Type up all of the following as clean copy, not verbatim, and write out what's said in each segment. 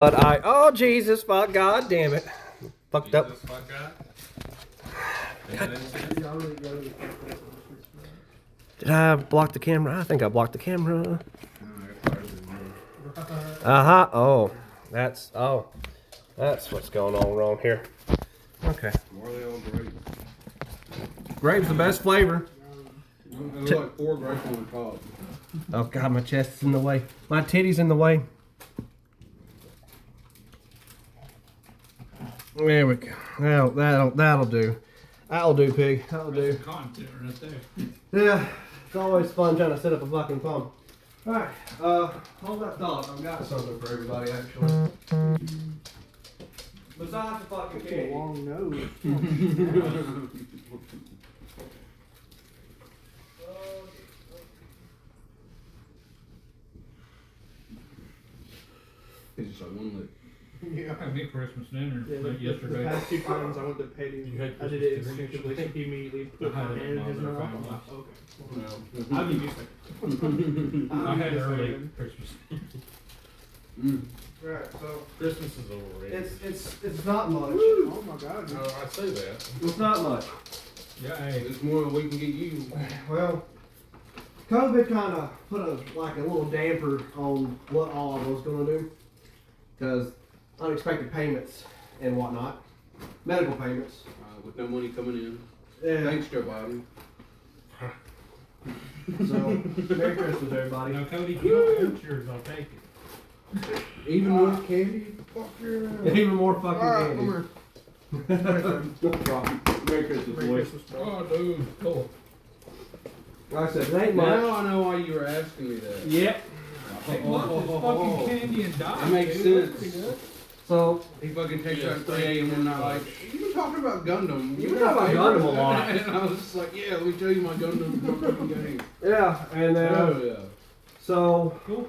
But oh Jesus, fuck, God damn it. Fucked up. Did I block the camera? I think I blocked the camera. Oh, that's what's going on wrong here. Okay. Why are they all grape? Grape's the best flavor. There's like 4 grapes on the top. Oh God, my chest's in the way. My titty's in the way. There we go. That'll do. That'll do, pig. That'll do. Content right there. Yeah, it's always fun trying to set up a fucking pump. Alright, hold that thought. I've got something for everybody, actually. Besides the fucking candy. Long nose. It's just like one lick. Yeah. I had Christmas dinner The yesterday. past 2 times I went to pay You him, had I did it Christmas dinner instinctively. He immediately put I my had it hand in in his my mouth. other I'm like, family. okay. I'll give you a second. I had early Christmas. Right, so Christmas is overrated. It's not much. oh my god. No, I say that. It's not much. Yeah, hey. It's more than we can get you. Well, COVID kind of put a little damper on what all I was gonna do, because unexpected payments and whatnot, medical payments. With no money coming in. Yeah. Thanks, Joe Biden. So Merry Christmas, everybody. Now, Cody, if you don't want yours, I'll take it. Even more candy? Fuck your ass. Even more fucking Alright, candy. come here. No problem. Merry Christmas, Merry boys. Christmas, bro. Oh, dude, cool. Like I said, it ain't much. Now I know why you were asking me that. Yep. Hey, look, it's fucking candy and dye. That makes dude. That's sense. pretty good. So He fucking texted at 3 a.m. one night like, you were talking about Gundam. You were talking about Gundam a lot. And I was just like, yeah, let me tell you my Gundam fucking game. yeah, and Oh, yeah. so Cool.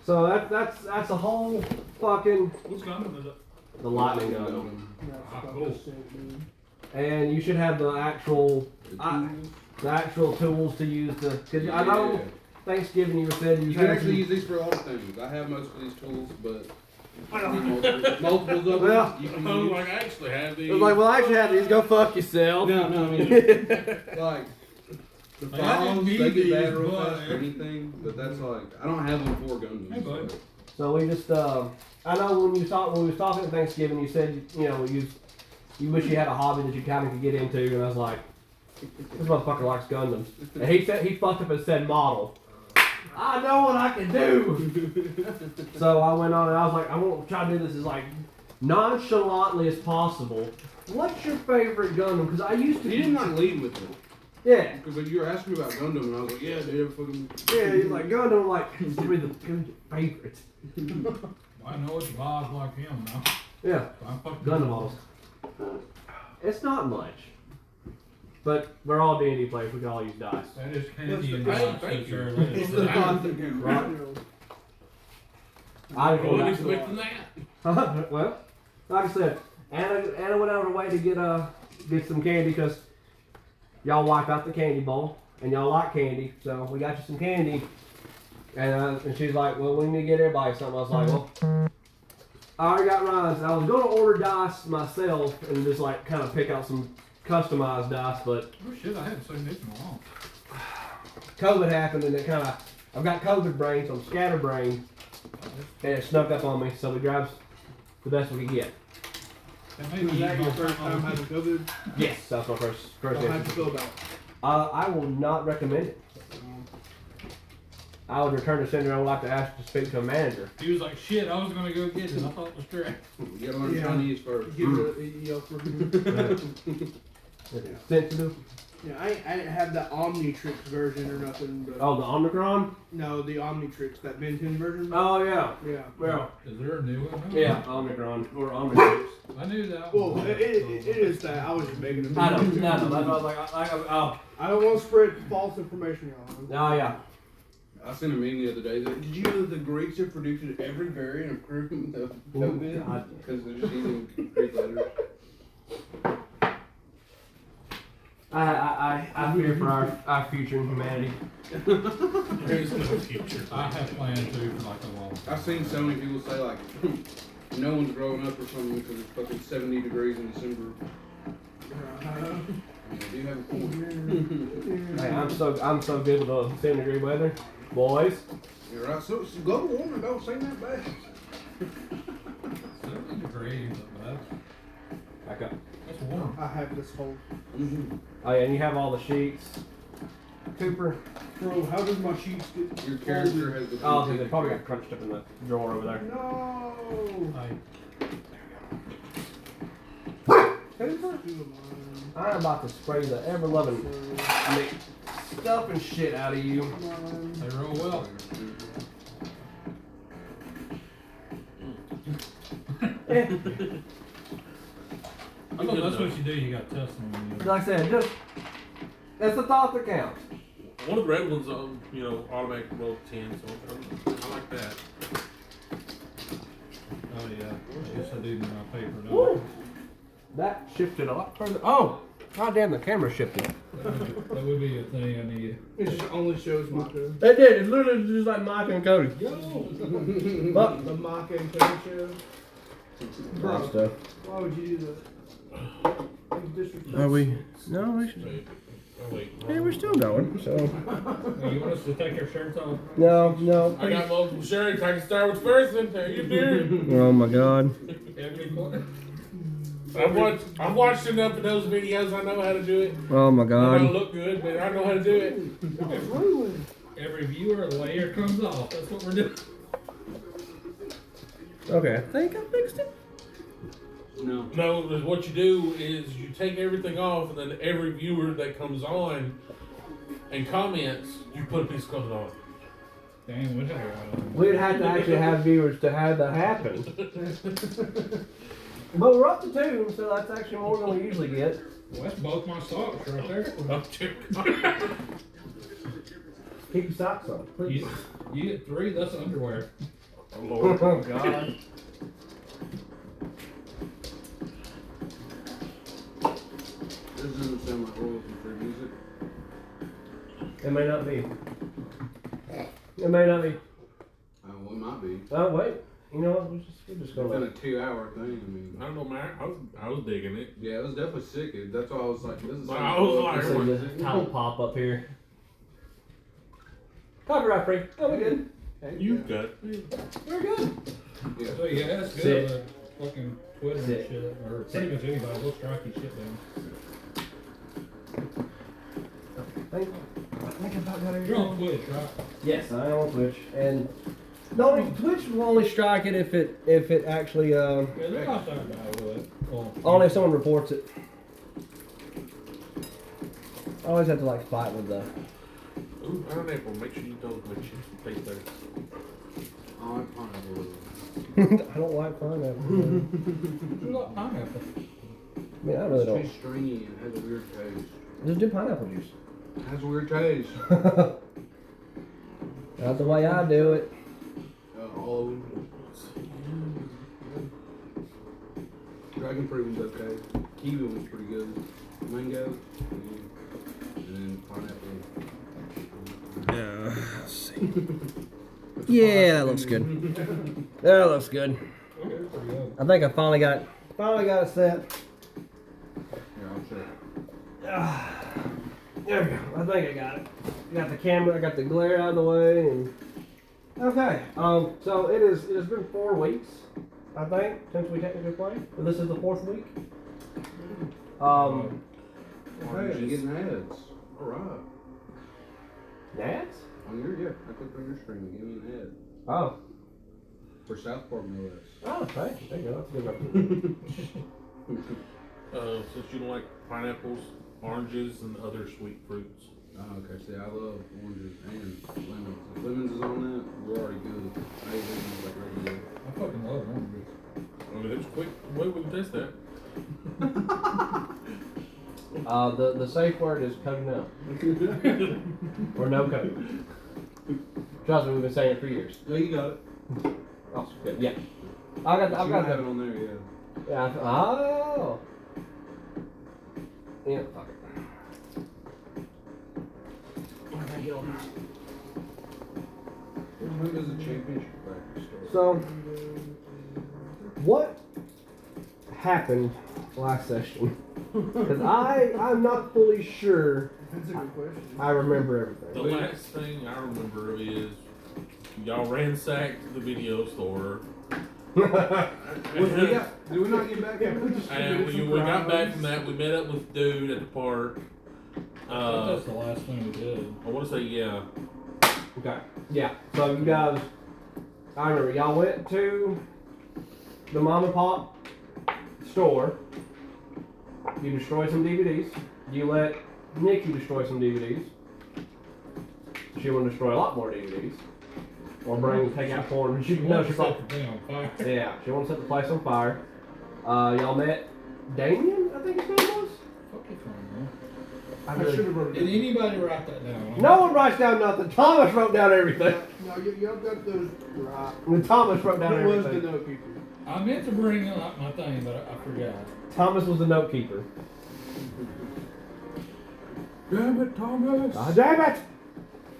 that's a whole fucking What's Gundam is it? the lightning gun. Yeah, Ah, fuck cool. this shit, dude. And you should have the actual tools to use to. Cause I know Thanksgiving you said You you can had actually some- use these for a lot of things. I have most of these tools, but multiples of Well, them you can Oh, use. like I actually have I these. was like, well, I actually have these. Go fuck yourself. No, I mean, like, the Like, I files, didn't they need get these, bad real but- fast for anything, but that's like, I don't have them for Gundams. Hey, bud. So we just I know when we was talking at Thanksgiving, you said you wish you had a hobby that you kind of could get into, and I was like, this motherfucker likes Gundams. And he fucked up and said model. I know what I can do. So I went on and I was like, I'm gonna try to do this as like nonchalantly as possible. What's your favorite Gundam? Because I used to. He didn't like lead with it. Yeah. Because like, you were asking me about Gundam, and I was like, yeah, dude, fucking. Yeah, he's like Gundam. Like, give me your favorite. I know it's Bob like him now. Yeah. I'm fucking Gundam models. It's not much, but we're all D&D players. We can all use dice. That is candy and Hey, dye. thank So you. sure It's is. the content. Right. You know. I I wasn't expecting that. well, like I said, Anna went out of her way to get some candy because y'all wipe out the candy bowl and y'all like candy, so we got you some candy. And she's like, well, we need to get everybody something. I was like, well, I already got Ryan's. I was gonna order dice myself and just like kind of pick out some customized dice, but Oh shit, I haven't seen this in a while. COVID happened and it kind of, I've got COVID brain, so I'm scatterbrained, and it snuck up on me, so we grabbed the best we could get. That may Was be that your my first time having COVID? Yes, that's my first How'd you instance. feel about it? I will not recommend it. I would return to sender. I would like to ask to speak to a manager. He was like, shit, I was gonna go get it. I thought it was trash. You gotta learn Yeah. Chinese first. Give it a yell for It's sensitive. Yeah, I didn't have the Omnitrix version or nothing, but Oh, the Omicron? no, the Omnitrix, that Ben 10 version. Oh, yeah. Yeah. Well, Is there a new one? yeah, Omicron or Omnitrix. I knew that Well, one. it is that. I was just making it. I know. That's why I was like, oh, I don't want to spread false information, y'all. oh, yeah. I seen a meme the other day. Did you know that the Greeks have predicted every variant of COVID? God. Because they're just using Greek letters. I fear for our future in humanity. There is no future. I have planned to for like a long time. I've seen so many people say like, no one's growing up or something because it's fucking 70 degrees in December. Do you have a point? Hey, I'm so good with the 70-degree weather, boys. You're right. So global warming don't seem that bad. 70 degrees, that's Back up. warm. I have this whole. Oh yeah, and you have all the sheets. Cooper. Bro, how does my sheets get? Your character has the. Oh, dude, they probably got crunched up in the drawer over there. No. Cooper. I'm about to spray the ever-loving stuff and shit out of you. They roll well. I thought that's what you do, you got testing. Like I said, just it's the thought that counts. One of the red ones, automatic roll 10, so I like that. Oh yeah, I guess I do need my paper now. Woo! That shifted a lot further. Oh, god damn, the camera shifted. That would be a thing I need. It just only shows Maka. It did. It's literally just like Mike and Cody. But The Maka and Cody show. Bro, stuff. why would you do that? You disrespect. Are we? No, we should. Oh, wait. Hey, we're still going. So Hey, you want us to take our shirts off? no. I got multiple shirts. I can start with first one. How you doing? Oh my god. Every quarter. I've watched enough of those videos. I know how to do it. Oh my I don't god. look good, but I know how to do it. Every viewer layer comes off. That's what we're doing. Okay, I think I fixed it. No. No, what you do is you take everything off, and then every viewer that comes on and comments, you put a piece of clothing on. Damn, what happened? We'd have to actually have viewers to have that happen. But we're up to 2, so that's actually more than we usually get. Well, that's both my socks right there. Keep your socks on, please. You get 3, that's underwear. Oh, Lord. Oh god. This doesn't sound like royalty free music. It may not be. It may not be. Well, it might be. Oh wait. You know what? We're just It's gonna been let a 2-hour thing. I mean, I don't know, man. I was digging it. yeah, it was definitely sick. That's why I was like, this is. I was like, see the title pop up here. Copyright free. Oh, we good. You got. We're good. Yeah. So yeah, that's good. Sick. Fucking Twitter and Sick. shit, or pretty much anybody will strike your shit down. I think about got You're on Twitch, right? Yes, I am on Twitch, and Twitch will only strike it if it actually Yeah, they're not that bad with it. Well, only if someone reports it. I always have to like fight with the. Ooh, pineapple. Make sure you don't let you taste that. I like pineapple. I don't like pineapple. you got pineapple. I mean, I really It's too don't. stringy and has a weird taste. Just do pineapple juice. It has a weird taste. Not the way I do it. All of them. Dragon fruit one's okay. Kiwi one's pretty good. Mango. And then pineapple. Yeah. Let's see. Yeah, that looks good. That looks good. Okay, pretty good. I think I finally got it set. Yeah, I'll check. There we go. I think I got it. Got the camera. I got the glare out of the way. And okay. So it has been 4 weeks, I think, since we technically played. But this is the 4th week. Hey, you're getting ads. Alright. Nats? On your, yeah, I clicked on your screen and give me an ad. Oh. For South Park, no less. Oh, thanks. There you go. That's a good one. Since you don't like pineapples, oranges, and other sweet fruits. Oh, okay. See, I love oranges and lemons. If lemons is on that, we're already good. I eat lemons like regular. I fucking love oranges. I mean, there's a quick way we can test that. The safe word is cutting out. Or no cutting. Trust me, we've been saying it for years. Yeah, you got it. Oh, good. Yeah. I've got have that. it on there, yeah. Yeah. Oh. Yeah. Fuck it. get on that. When does the championship practice start? So, what happened last session? Because I'm not fully sure That's a good question. I remember The everything. last thing I remember is y'all ransacked the video store. Did we not get back? And we got back from that. We met up with dude at the park. That's the last thing we did. I want to say yeah. Okay. Yeah. So you guys, I remember y'all went to the mom and pop store. You destroyed some DVDs. You let Nikki destroy some DVDs. She wanted to destroy a lot more DVDs. Or take out porn. She Set thought, the thing on fire. yeah, she wanted to set the place on fire. Y'all met Damien, I think his name was. Fuck if I know. I I really- should have wrote it Did down. anybody write that down? No one writes down nothing. Thomas wrote down everything. No, y'all got those right. And Thomas wrote down Who was the everything. note keeper? I meant to bring up my thing, but I forgot. Thomas was the note keeper. Damn it, Thomas! Ah, damn it!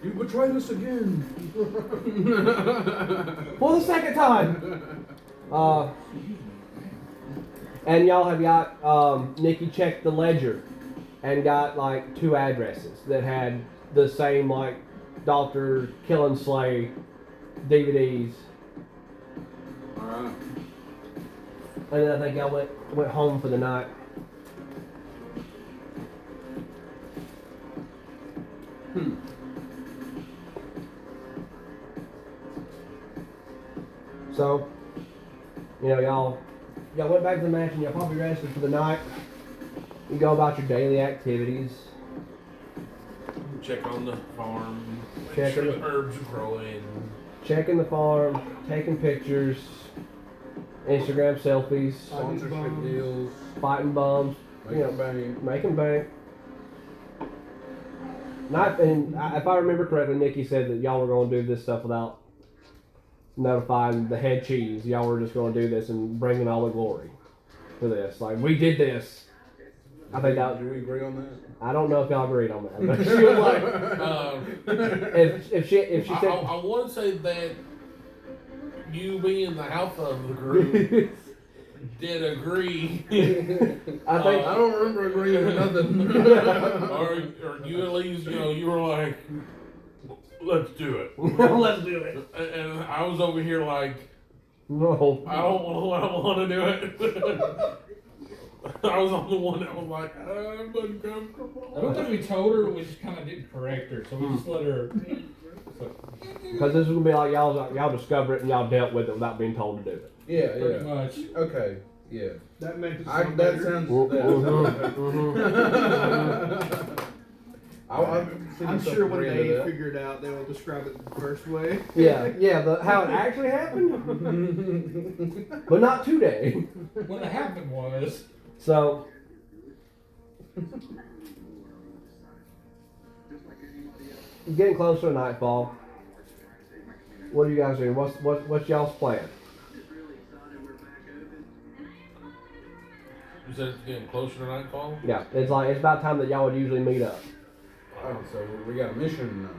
You betrayed us again. For the second time. And y'all have got Nikki checked the ledger and got like 2 addresses that had the same like Dr. Kill and Slay DVDs. Alright. And then I think y'all went home for the night. So, y'all went back to the mansion. Y'all probably rested for the night. You go about your daily activities. Check on the farm. Make Check sure on the herbs are growing. Checking the farm, taking pictures, Instagram selfies, Sponsorship deals. fighting bums, Making bank. making bank. If I remember correctly, Nikki said that y'all were going to do this stuff without notifying the head cheese. Y'all were just going to do this and bringing all the glory for this. Like, we did this. I think that. Did we agree on that? I don't know if y'all agreed on that, but she was like, if she I said, want to say that you being the alpha of the group did agree. I think I don't remember agreeing with nothing. or you at least, you were like, let's do it. let's do it. And I was over here like, No. I don't want to do it. I was the one that was like, I'm uncomfortable. I don't think we told her, we just kind of didn't correct her, so we just let her. Because this is gonna be like y'all discover it and y'all dealt with it without being told to do it. Yeah, Pretty yeah. much. Okay, yeah. That makes it I, sound that better. sounds. I'm sure when they figure it out, they will describe it the first way. Yeah, how it actually happened, but not today. What happened was, So, getting closer to nightfall. What are you guys doing? What's y'all's plan? You said it's getting closer to nightfall? Yeah, it's about time that y'all would usually meet up. Oh, so we got a mission now.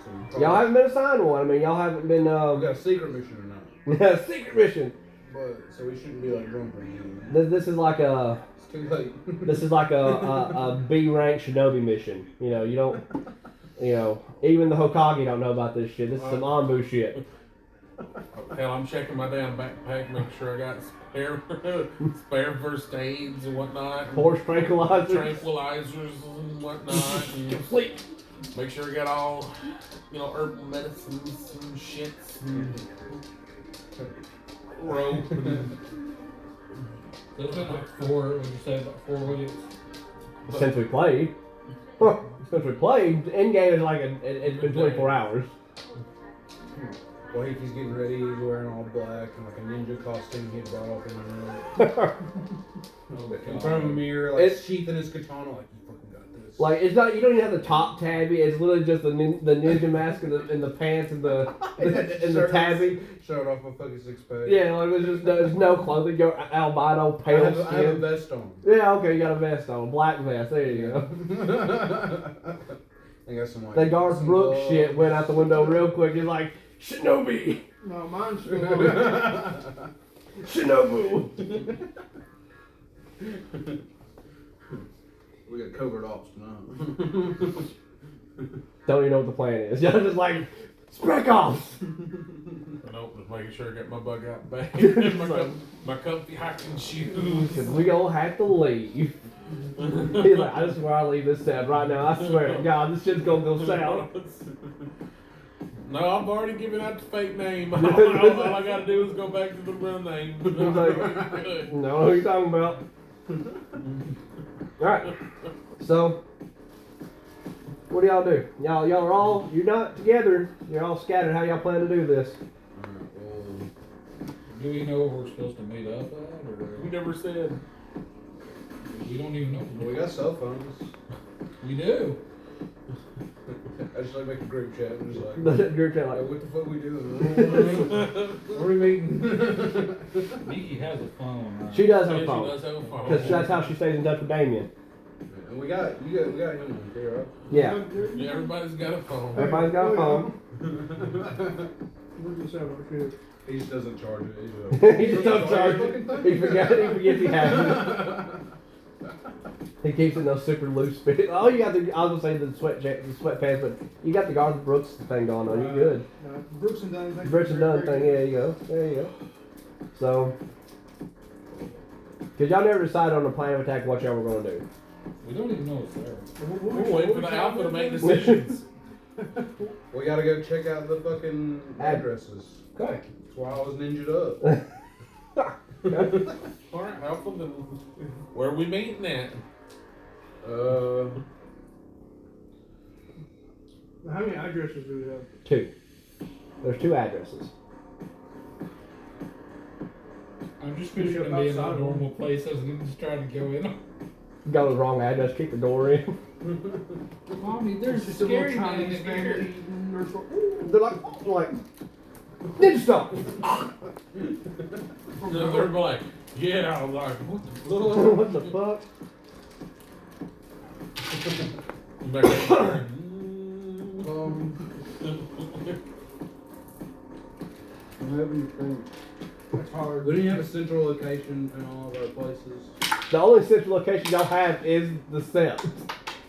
So we probably- Y'all haven't been assigned one. I mean, y'all haven't been. We got a secret mission now. Secret mission. But so we shouldn't be like jumping. This is like a. It's too late. This is like a B rank Shinobi mission. You don't. Even the Hokage don't know about this shit. This is some Anbu shit. Hell, I'm checking my damn backpack, making sure I got spare first aids and whatnot. Horse tranquilizer. Tranquilizers and whatnot. And Complete. make sure I got all, herbal medicines and shits and rope. And, so it's been like 4, would you say about 4 weeks? Since we played. End game is like it's been 24 hours. While he's getting ready, he's wearing all black and like a ninja costume he brought off in the room. Oh, In front of a mirror, like It's- sheathing his katana, like you fucking got this. Like it's not. You don't even have the top tabby. It's literally just the ninja mask and the pants and the tabby. Showed off a fucking 6-pack. Yeah, like there's no clothing. Your albino I pale have a skin. vest on. Yeah, okay, you got a vest on, black vest. There you go. I got some like. That Garth some Brooks gloves. shit went out the window real quick. He's like, Shinobi! No, mine's still on. Shinobu! We got covert ops tonight. Don't even know what the plan is. Y'all just like, Sprek off! Nope, just making sure I got my bug out bag. my comfy hiking shoes. Because we gonna have to leave. He's like, I just swear I leave this set right now. I swear to God, this shit's gonna go south. No, I've already given out the fake name. All I gotta do is go back to the real name. He's like, no, what are you talking about? Alright, so, what do y'all do? Y'all are all, you're not together, you're all scattered. How y'all plan to do this? Do we know where we're supposed to meet up at, We or never said. we don't even know? We got cell phones. We do. I just like make a group chat and just like, The group chat like, what the fuck we doing? Where are we meeting? Nikki has a phone. she does have Yeah, a she phone. does have a phone. Because that's how she stays in touch with Damien. And we got him on here, right? Yeah, Yeah, everybody's got a phone. everybody's got a phone. Where's the sound shit? He just doesn't charge it. He just don't charge it. He forgets he has it. He keeps it in those super loose fit. Oh, you got the, I was gonna say the sweatpants, but you got the Garth Brooks thing going on. You good. Brooks and Dunn thing. Brooks and Dunn thing, yeah, there you go. There you go. So, because y'all never decided on the plan of attack what y'all were going to do. We don't even know it's there. We're waiting for the alpha to make decisions. We gotta go check out the fucking addresses. Okay. That's why I was ninja'd up. Alright, alpha, then where are we meeting at? How many addresses do we have? 2. There's 2 addresses. I'm just picturing them being a normal place. I was just trying to go in. Got the wrong address, keep the door in. Mommy, there's a Just a little scary man Chinese in family here. eating or something. They're like, ninja stop! They're like, yeah, I'm like, what the fuck? What the fuck? I'm back there. That's hard. We didn't have a central location in all of our places. The only central location y'all have is the steps.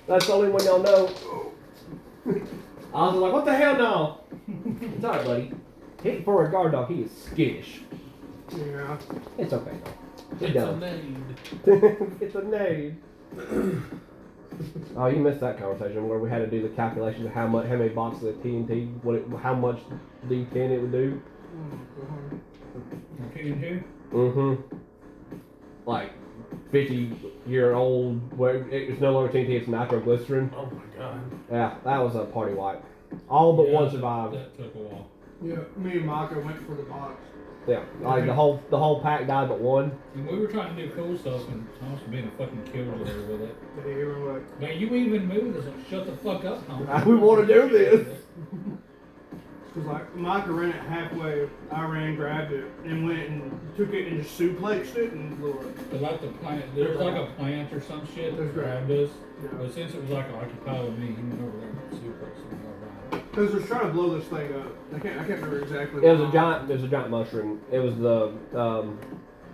That's the only one y'all know. I was like, what the hell no? It's alright, buddy. For a guard dog, he is skittish. Yeah. It's okay though. He It's a does. name. It's a nade. Oh, you missed that conversation where we had to do the calculation of how many boxes of TNT, how much D10 it would do. TNT? Mm-hmm. Like 50-year-old, where it's no longer TNT, it's nitroglycerin. Oh my god. Yeah, that was a party wipe. All but one survived. That took a while. Yeah, me and Micah went for the box. Yeah, like the whole pack died but one. And we were trying to do cool stuff, and Thomas was being a fucking killer there with it. They were like, Man, you even moved us. Shut the fuck up, Thomas. We want to do this. cause like Micah ran it halfway, I ran, grabbed it, and went and took it and just suplexed it and blew it. But like the plant, there was like a plant or some shit that grabbed us. Yeah. But since it was like occupied with me, he went over there and suplex and all right. Cause they're trying to blow this thing up. I can't remember exactly. It was a giant mushroom. It was the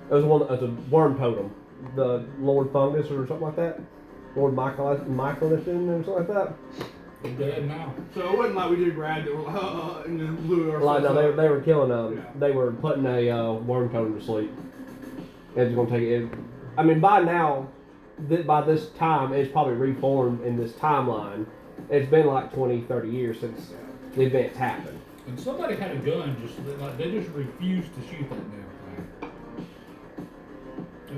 it was one. It was a worm totem, the Lord Fungus or something like that. Lord Michaelism or something like that. We're dead now. So it wasn't like we just grabbed it and just blew it. Like no, they were killing Yeah. they were putting a worm totem to sleep. It's gonna take it. I mean, by now, by this time, it's probably reformed in this timeline. It's been like 20, 30 years since the events happened. And somebody had a gun, just like they just refused to shoot that damn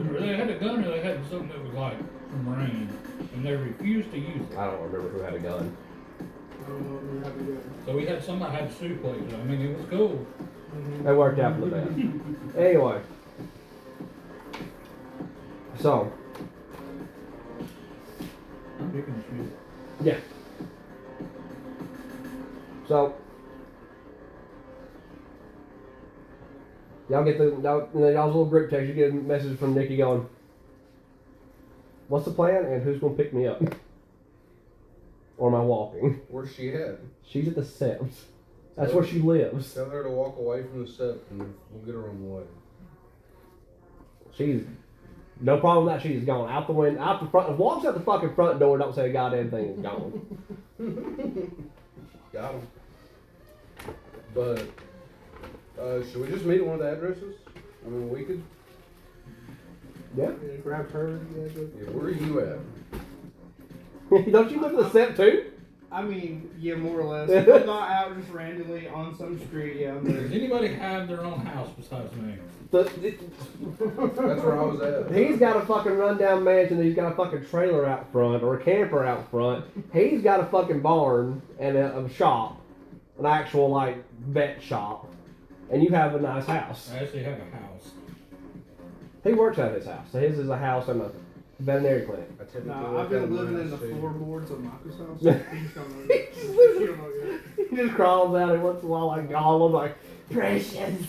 thing. They had a gun, or they had something that was like from rain, and they refused to use it. I don't remember who had a gun. So we had somebody had to suplex it. I mean, it was cool. It worked out for the best. Anyway. So. I'm picking the shoot. Yeah. So. Y'all get y'all's little group text, you get a message from Nikki going, what's the plan and who's going to pick me up? Or am I walking? Where's she at? She's at the steps. That's where she lives. Tell her to walk away from the steps and we'll get her on the way. She's no problem with that. She's gone out the window, out the front. Walks out the fucking front door. Don't say a goddamn thing. Is gone. Got him. But should we just meet at one of the addresses? I mean, we could. Yeah. Yeah, grab her. Yeah, where are you at? Don't you live in the step too? I mean, yeah, more or less. If I'm not out just randomly on some street, yeah, I'm Does there. anybody have their own house besides me? That's where I was at. He's got a fucking rundown mansion. He's got a fucking trailer out front or a camper out front. He's got a fucking barn and a shop, an actual like vet shop, and you have a nice house. I actually have a house. He works at his house. So his is a house and a veterinary clinic. I typically Nah, work I've been out living in around the state. floorboards of Marcus' house. He just don't know He yet. just He lives- don't know yet. He just crawls out every once in a while like Gollum, like precious.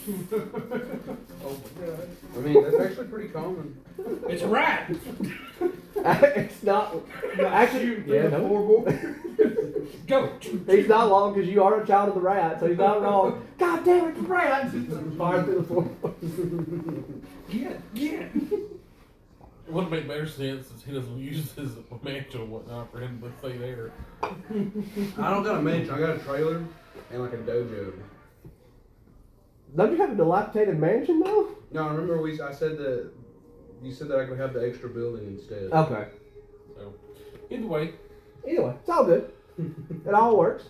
Oh my god. I mean, that's actually pretty common. It's a rat! It's not. Actually, yeah, the no. floorboard. Go! He's not long because you are a child of the rat, so he's not wrong. God damn it, the rats! Fire through the floor. Get! It wouldn't make better sense since he doesn't use his mansion and whatnot for him to stay there. I don't got a mansion. I got a trailer and like a dojo. Don't you have a dilapidated mansion though? No, I remember I said that you said that I could have the extra building instead. Okay. So, either way, Anyway, it's all good. It all works.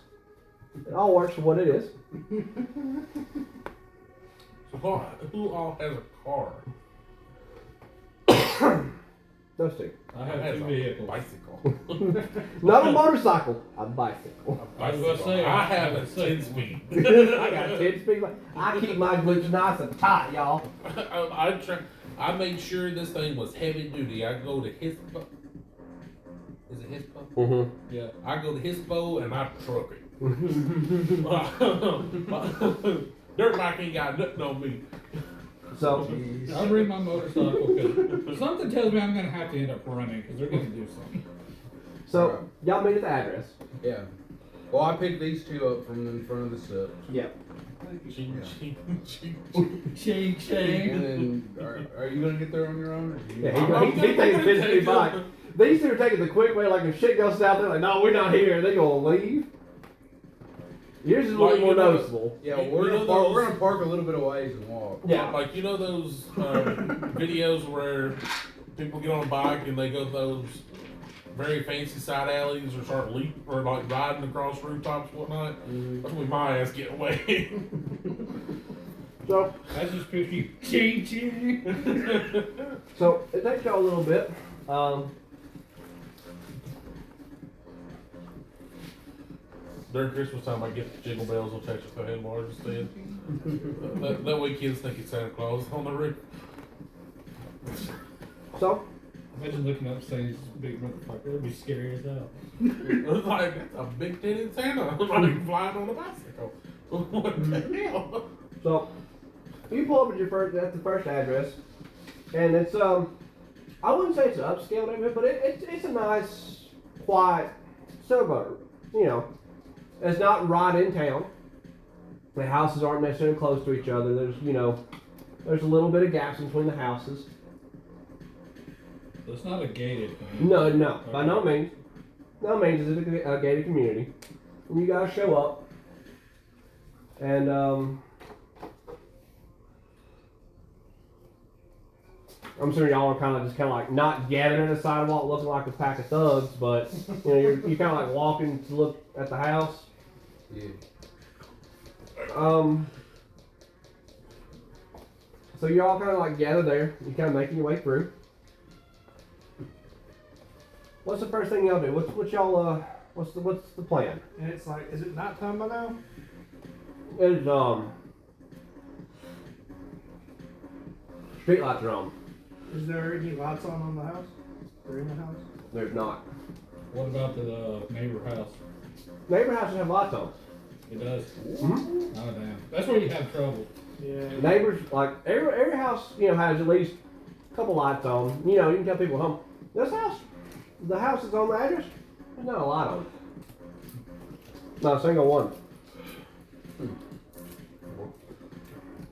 It all works for what it is. so who all has a car? Those two. I have Has two a vehicles. bicycle. Not a motorcycle, a bicycle. I was gonna say, I have I a was gonna say. 10-speed. I got 10 speed. I keep my glutes nice and tight, y'all. I made sure this thing was heavy duty. I go to his. Is it Hispo? Mm-hmm. Yeah. I go to Hispo and I truck it. Dirt bike ain't got nothing on me. So, I'll bring my motorcycle because something tells me I'm gonna have to end up running because they're gonna do something. so y'all meet at the address. Yeah. Well, I picked these two up from in front of the steps. Yep. Ching, ching, ching. Ching ching. And then, are you gonna get there on your own? Or do you Yeah, he takes a 10 speed bike. These two are taking the quick way, like if shit goes south, they're like, no, we're not here. They gonna leave. Yours is a little Like, more you know, noticeable. Yeah, You we're know gonna park. those- We're gonna park a little bit of ways and walk. Yeah. Like, you know those videos where people get on a bike and they go those very fancy side alleys or start or like riding across rooftops and whatnot? Mhm. That's when my ass get away. So, I just picture you ching ching. so it takes y'all a little bit. During Christmas time, I get the jingle bells on Texas handlebars instead. That way kids think it's Santa Claus on the roof. So, Imagine looking up saying he's a big motherfucker. That'd be scary as hell. It's like a big titted Santa like flying on a bicycle. What the hell? so you pull up at the first address, and it's I wouldn't say it's an upscale neighborhood, but it's a nice, quiet suburb. You know, it's not right in town. The houses aren't necessarily close to each other. There's a little bit of gaps between the houses. So it's not a gated community. No, by no means. No means is it a gated community. And you guys show up, and I'm sure y'all are kind of like not gathering at the sidewalk, looking like a pack of thugs, but you're kind of like walking to look at the house. Yeah. So you're all kind of like gathered there. You're kind of making your way through. What's the first thing y'all do? What's y'all what's the plan? And it's like, is it nighttime by now? It's street lights are on. Is there any lights on the house? Or in the house? There's not. What about the neighbor house? Neighbor houses have lights on. It does. Mm-hmm. Oh damn. That's where you have trouble. Yeah. Neighbors, like every house, has at least a couple lights on. You can tell people home. This house, the house that's on the address, there's not a light on it. No, single one.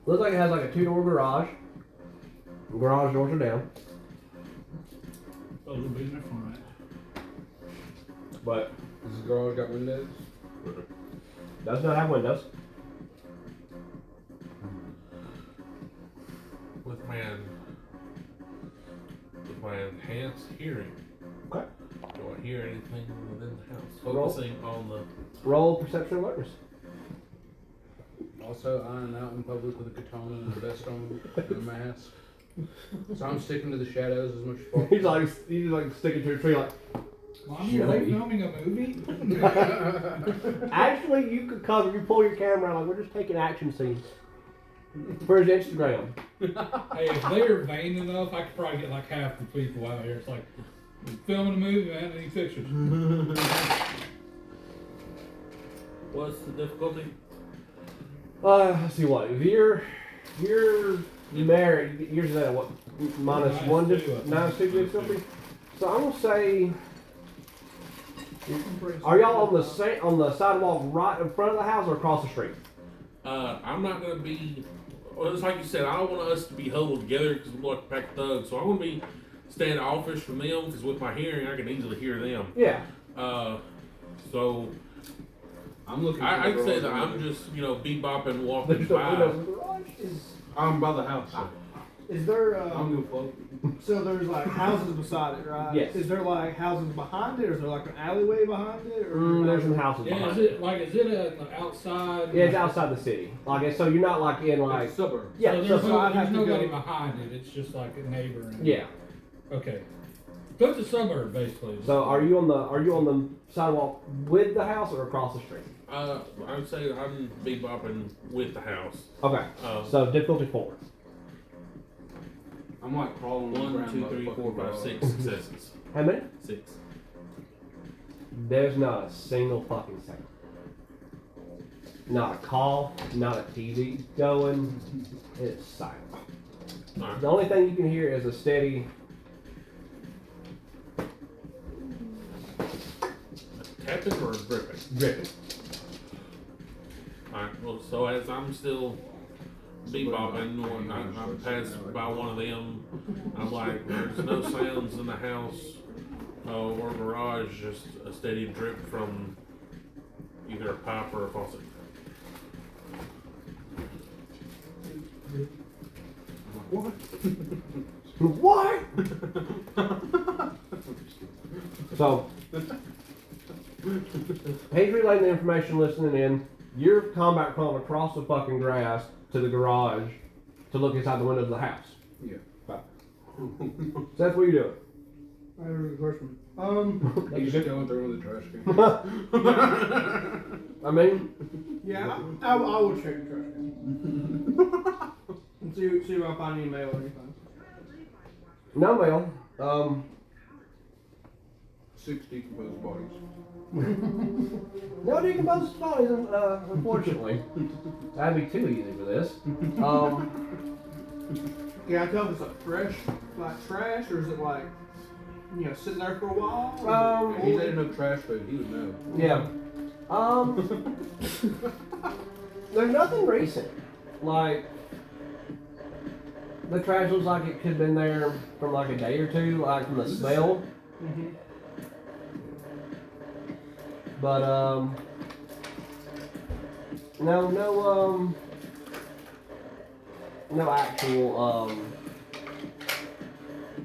Looks like it has like a 2-door garage. Garage doors are down. Those will be in the front. But Does the garage got windows? does not have windows. With my enhanced hearing. Okay. Do I hear anything within the house? Roll. Focusing on the. Roll perception alertness. Also, I'm out in public with a katana and a vest on and a mask. So I'm sticking to the shadows as much as possible. he's like sticking to a tree like. Mommy, are they filming a movie? Actually, you could cover. You pull your camera out like we're just taking action scenes for his Instagram. Hey, if they're vain enough, I could probably get like half the people out here. It's like filming a movie, man. I need pictures. What's the difficulty? Let's see what. If you're married, yours is at what? Minus Minus 1 2, minus 2 difficulty. So I'm gonna say. Pretty Are y'all on the sidewalk right in front of the house or across the street? I'm not gonna be. Well, it's like you said. I don't want us to be huddled together because we're like a pack of thugs. So I'm gonna be staying offish from them because with my hearing, I can easily hear them. Yeah. So I'm looking. I'd say that I'm just bebopping, walking There's no by. windows in the garage. I'm by the house. So Is there, I'm gonna float. so there's like houses beside it, right? Yes. Is there like houses behind it, or is there like an alleyway behind it? Or There's some houses Yeah, behind. is it outside? Yeah, it's outside the city. Like, so you're not like in like. It's suburbs. Yeah. So So, there's, so I'd have there's to nobody go- behind it. It's just like a neighbor. And yeah. Okay. So it's a suburb, basically. So are you on the sidewalk with the house or across the street? I would say I'm bebopping with the house. Okay. So difficulty 4. I'm like crawling on the 1, ground 2, by the 3, 4, fucking 5, garage. 6 successes. How many? 6. There's not a single fucking sound. Not a call, not a TV going. It's silent. Alright. The only thing you can hear is a steady. Tapping or dripping? Dripping. Alright, well, so as I'm still bebopping, when I pass by one of them, I'm like, there's no sounds in the house or garage, just a steady drip from either a pipe or a faucet. What? What? So, he's relaying the information, listening in. You're combat crawling across the fucking grass to the garage to look inside the windows of the house. Yeah. So that's what you're doing. I have a question. I'm just going through with the trash can. I mean, Yeah, I will check the trash can. And see if I find any mail or anything. no mail. 6 decomposed bodies. No decomposed bodies, unfortunately. That'd be too easy for this. Yeah, I tell if it's like fresh, like trash, or is it like, sitting there for a while? If he's ate enough trash food, he would know. Yeah. There's nothing recent. Like, the trash looks like it could have been there from like a day or two, like from the smell. Mhm. But, no actual,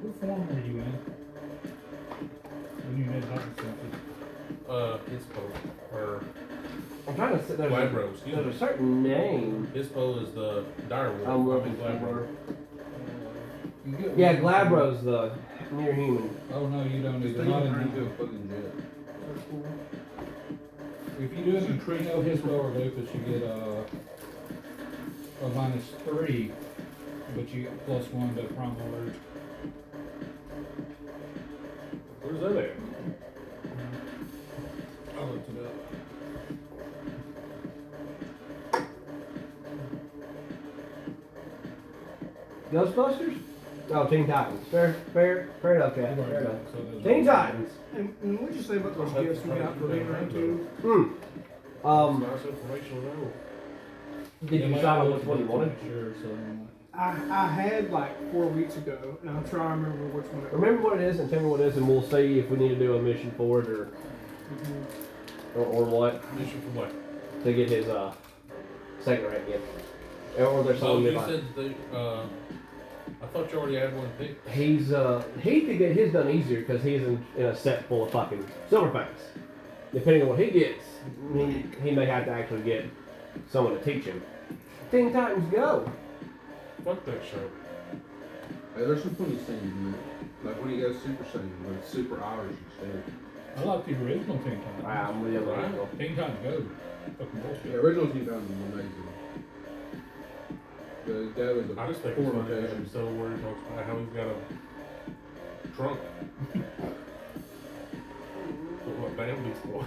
What form were you in? When you had hot something? Hispo, or I'm trying to sit there. Glabro, There's a certain name. Hispo is the dire wolf. I'm looking Glabro. You get Yeah, one- Glabro's the near human. Oh no, you don't This either. thing Not turned in into a fucking jet. If you do it in Trino, Hispo, or Lupus, you get a -3, but you get +1 to primal alert. Where's that at? I looked it up. Ghostbusters? Oh, Teen Titans. Fair enough, Cat. Fair enough. So there's- Teen Titans. And what'd you say about those gifts we got for being around too? Nice information to know. Did you decide on which one you wanted? Sure, so I'm I had like 4 weeks ago, and I'm trying to remember which one it was. Remember what it is and tell me what it is, and we'll see if we need to do a mission for it or what Mission for what? to get his second rank gift. Or there's Oh, something you like said I thought you already had one picked. he could get his done easier because he's in a set full of fucking silver fangs. Depending on what he gets, he may have to actually get someone to teach him. Teen Titans Go! Fuck that show. Hey, there's some funny scenes in it. Like when he goes Super Saiyan, when it's super Irish instead. I like the original Teen Titans. I'm with you on the original. Teen Titans Go. Fucking bullshit. The original Teen Titans is amazing. The guy was a I just think it's funny that episode where he talks about how he's got a trunk. What damn Beast Boy.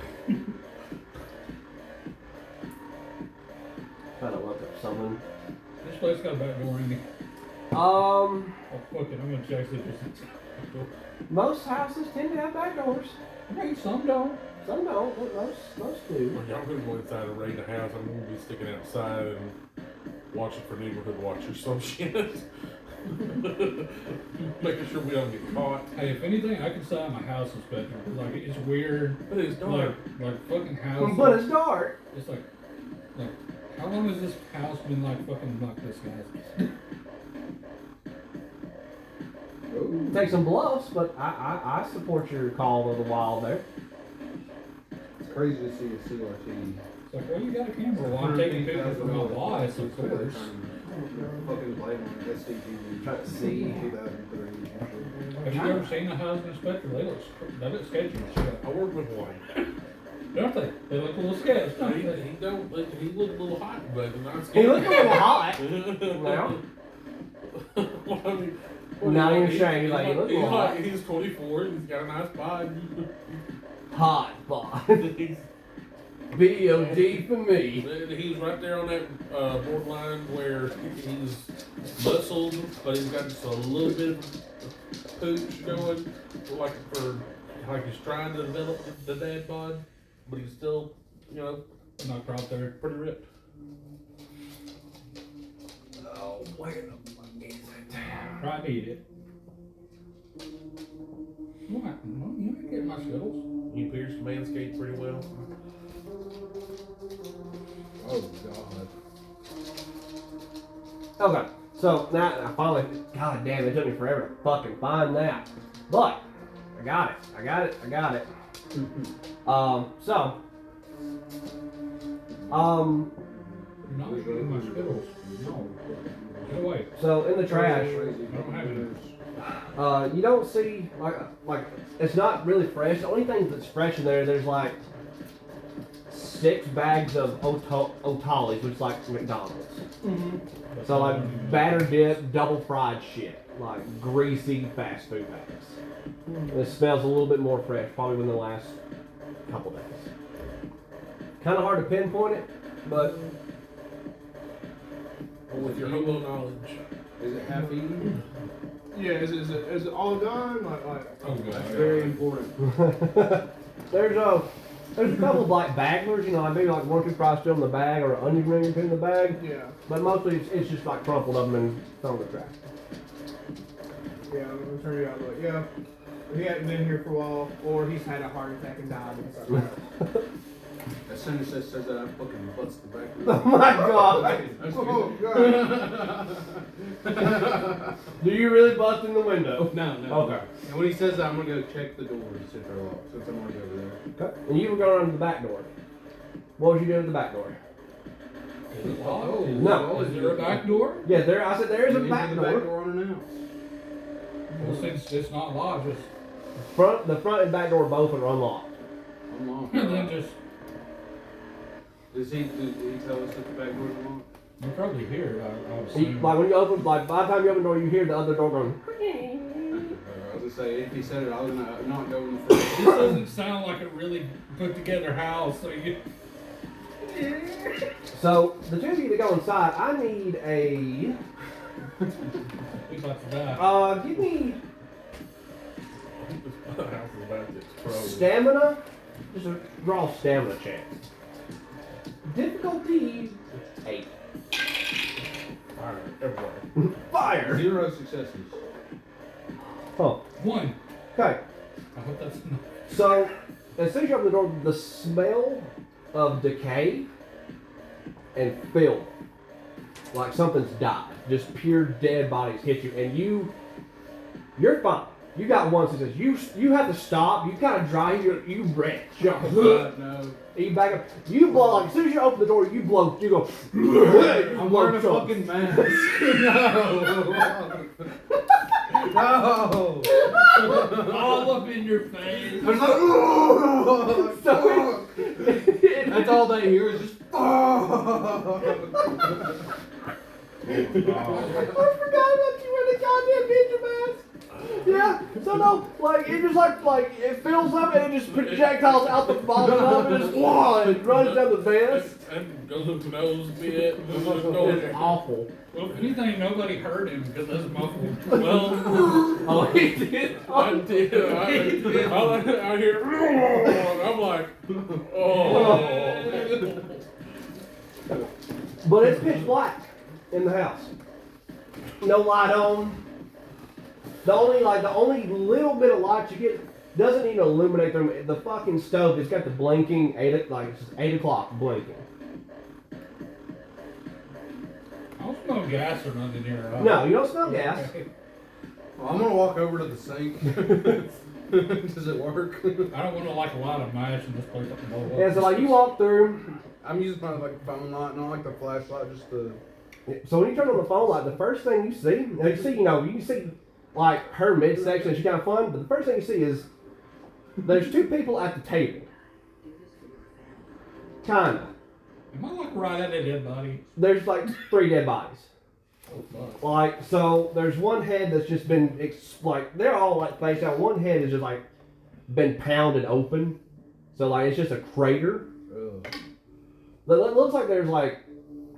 Trying to look up something. This place got a back door in it. Um, Oh, fuck it. I'm gonna check this. most houses tend to have back doors. Maybe some don't. Some don't, but most do. When y'all gonna go inside and raid the house, I'm gonna be sticking outside and watching for neighborhood watch or some shit. Making sure we don't get caught. Hey, if anything, I can say I'm a house inspector. Like, it's weird. But it's dark. Like fucking house. But it's dark. It's like, how long has this house been like fucking like this, guys? Oh. Take some bluffs, but I support your call of the wild there. It's crazy to see a CRT. It's like, well, you got a camera. Well, I'm taking pictures of my wife, of course. Fucking blame on SCTV. Trying to see. 2003. Have you ever seen a housing inspector? They look sketchy and shit. I work with one. Don't they? They look a little sketchy, don't He they? he looked a little hot, but not He scared. looked a little hot. Now, Well, I mean, not even ashamed. He's like, he looked a little hot. He's 24. He's got a nice body. Hot bod. He's- B.O.D. for me. He's right there on that borderline where he's muscled, but he's got just a little bit of pooch going, like he's trying to develop the dad bod, but he's still, Not out there. pretty ripped. Oh, where the fuck is it? Try to eat it. What? Well, you ain't getting my skittles. He appears to manscape pretty well. Oh god. Okay, so now I finally, god damn, it took me forever to fucking find that. But, I got it. So, You're not getting my skittles. No. Get away. so in the trash, I don't have any. you don't see, like, it's not really fresh. The only thing that's fresh in there, there's like 6 bags of Otalis, which is like McDonald's. So like batter dip, double fried shit, like greasy fast food bags. And it smells a little bit more fresh, probably within the last couple days. Kind of hard to pinpoint it, but With your hobo knowledge. Is it half eaten? Yeah, is it all gone? Like Oh, That's God. very important. there's a couple of like bagglers, like maybe like 1 or 2 fries still in the bag or an onion ring or 2 in the bag, yeah, but mostly it's just like crumpled up and thrown in the trash. yeah. I'm gonna turn it out. Like, yeah, he hadn't been here for a while, or he's had a heart attack and died. And stuff like that. As soon as that says that, I fucking butts the back. Oh my god! That's Oh good. god! Do you really bust in the window? No, no. Okay. And when he says that, I'm gonna go check the doors if they're locked, since I'm already over there. Okay. And you were going to the back door. What was you doing at the back door? Is it locked? Oh, No. Is there a back door? Yeah, I said there is a back the door. back door unannounced. Well, since it's not locked, just The front and back door both are unlocked. Unlocked. and then just Did he tell us that the back door's unlocked? you probably hear it. I would So you, assume. like when you open, like by the time you open the door, you hear the other door going. I was gonna say, if he said it, I was gonna not go in the front. This doesn't sound like a really put together house. So you. So the 2 of you that go inside, I need a. He's about to die. Give me The house is about to explode. stamina. Just a raw stamina check. Difficulty 8. Fire everywhere. Fire! 0 successes. Huh. 1. Okay. I hope that's enough. So, as soon as you open the door, the smell of decay and filth, like something's died, just pure dead bodies hit you, and you're fine. You got one success. You have to stop. You kind of dry. You retch. No. You back up. You blow like as soon as you open the door, you blow. You go. You I'm blow wearing a chunks. fucking mask. No. All up in your face. There's like, So that's all they hear is just fuck. I forgot about you wearing the goddamn ninja mask. Yeah, so no, like it just like it fills up and it just projectiles out the bottom of it, just it runs down the vest. And goes up the nose a bit. It's awful. Well, if anything, nobody heard him because that's muffled. Well, Oh, he did. I did. I hear. I'm like, oh. But it's pitch black in the house. No light on. The only little bit of light you get doesn't even illuminate them. The fucking stove, it's got the blinking it's 8 o'clock blinking. I don't smell gas or nothing here. Right? No, you don't smell gas. Well, I'm gonna walk over to the sink. Does it work? I don't want to like a lot of mash in this place up the blow up. Yeah, so like you walk through. I'm using my like phone light, not like the flashlight, just the. So when you turn on the phone light, the first thing you see, you can see like her midsection, she's kind of fun, but the first thing you see is there's 2 people at the table. Kinda. Am I like right at a dead body? There's like 3 dead bodies. Oh, fuck. Like, so there's one head that's just been, they're all like face out. One head is just like been pounded open. So like, it's just a crater. Ugh. It looks like there's like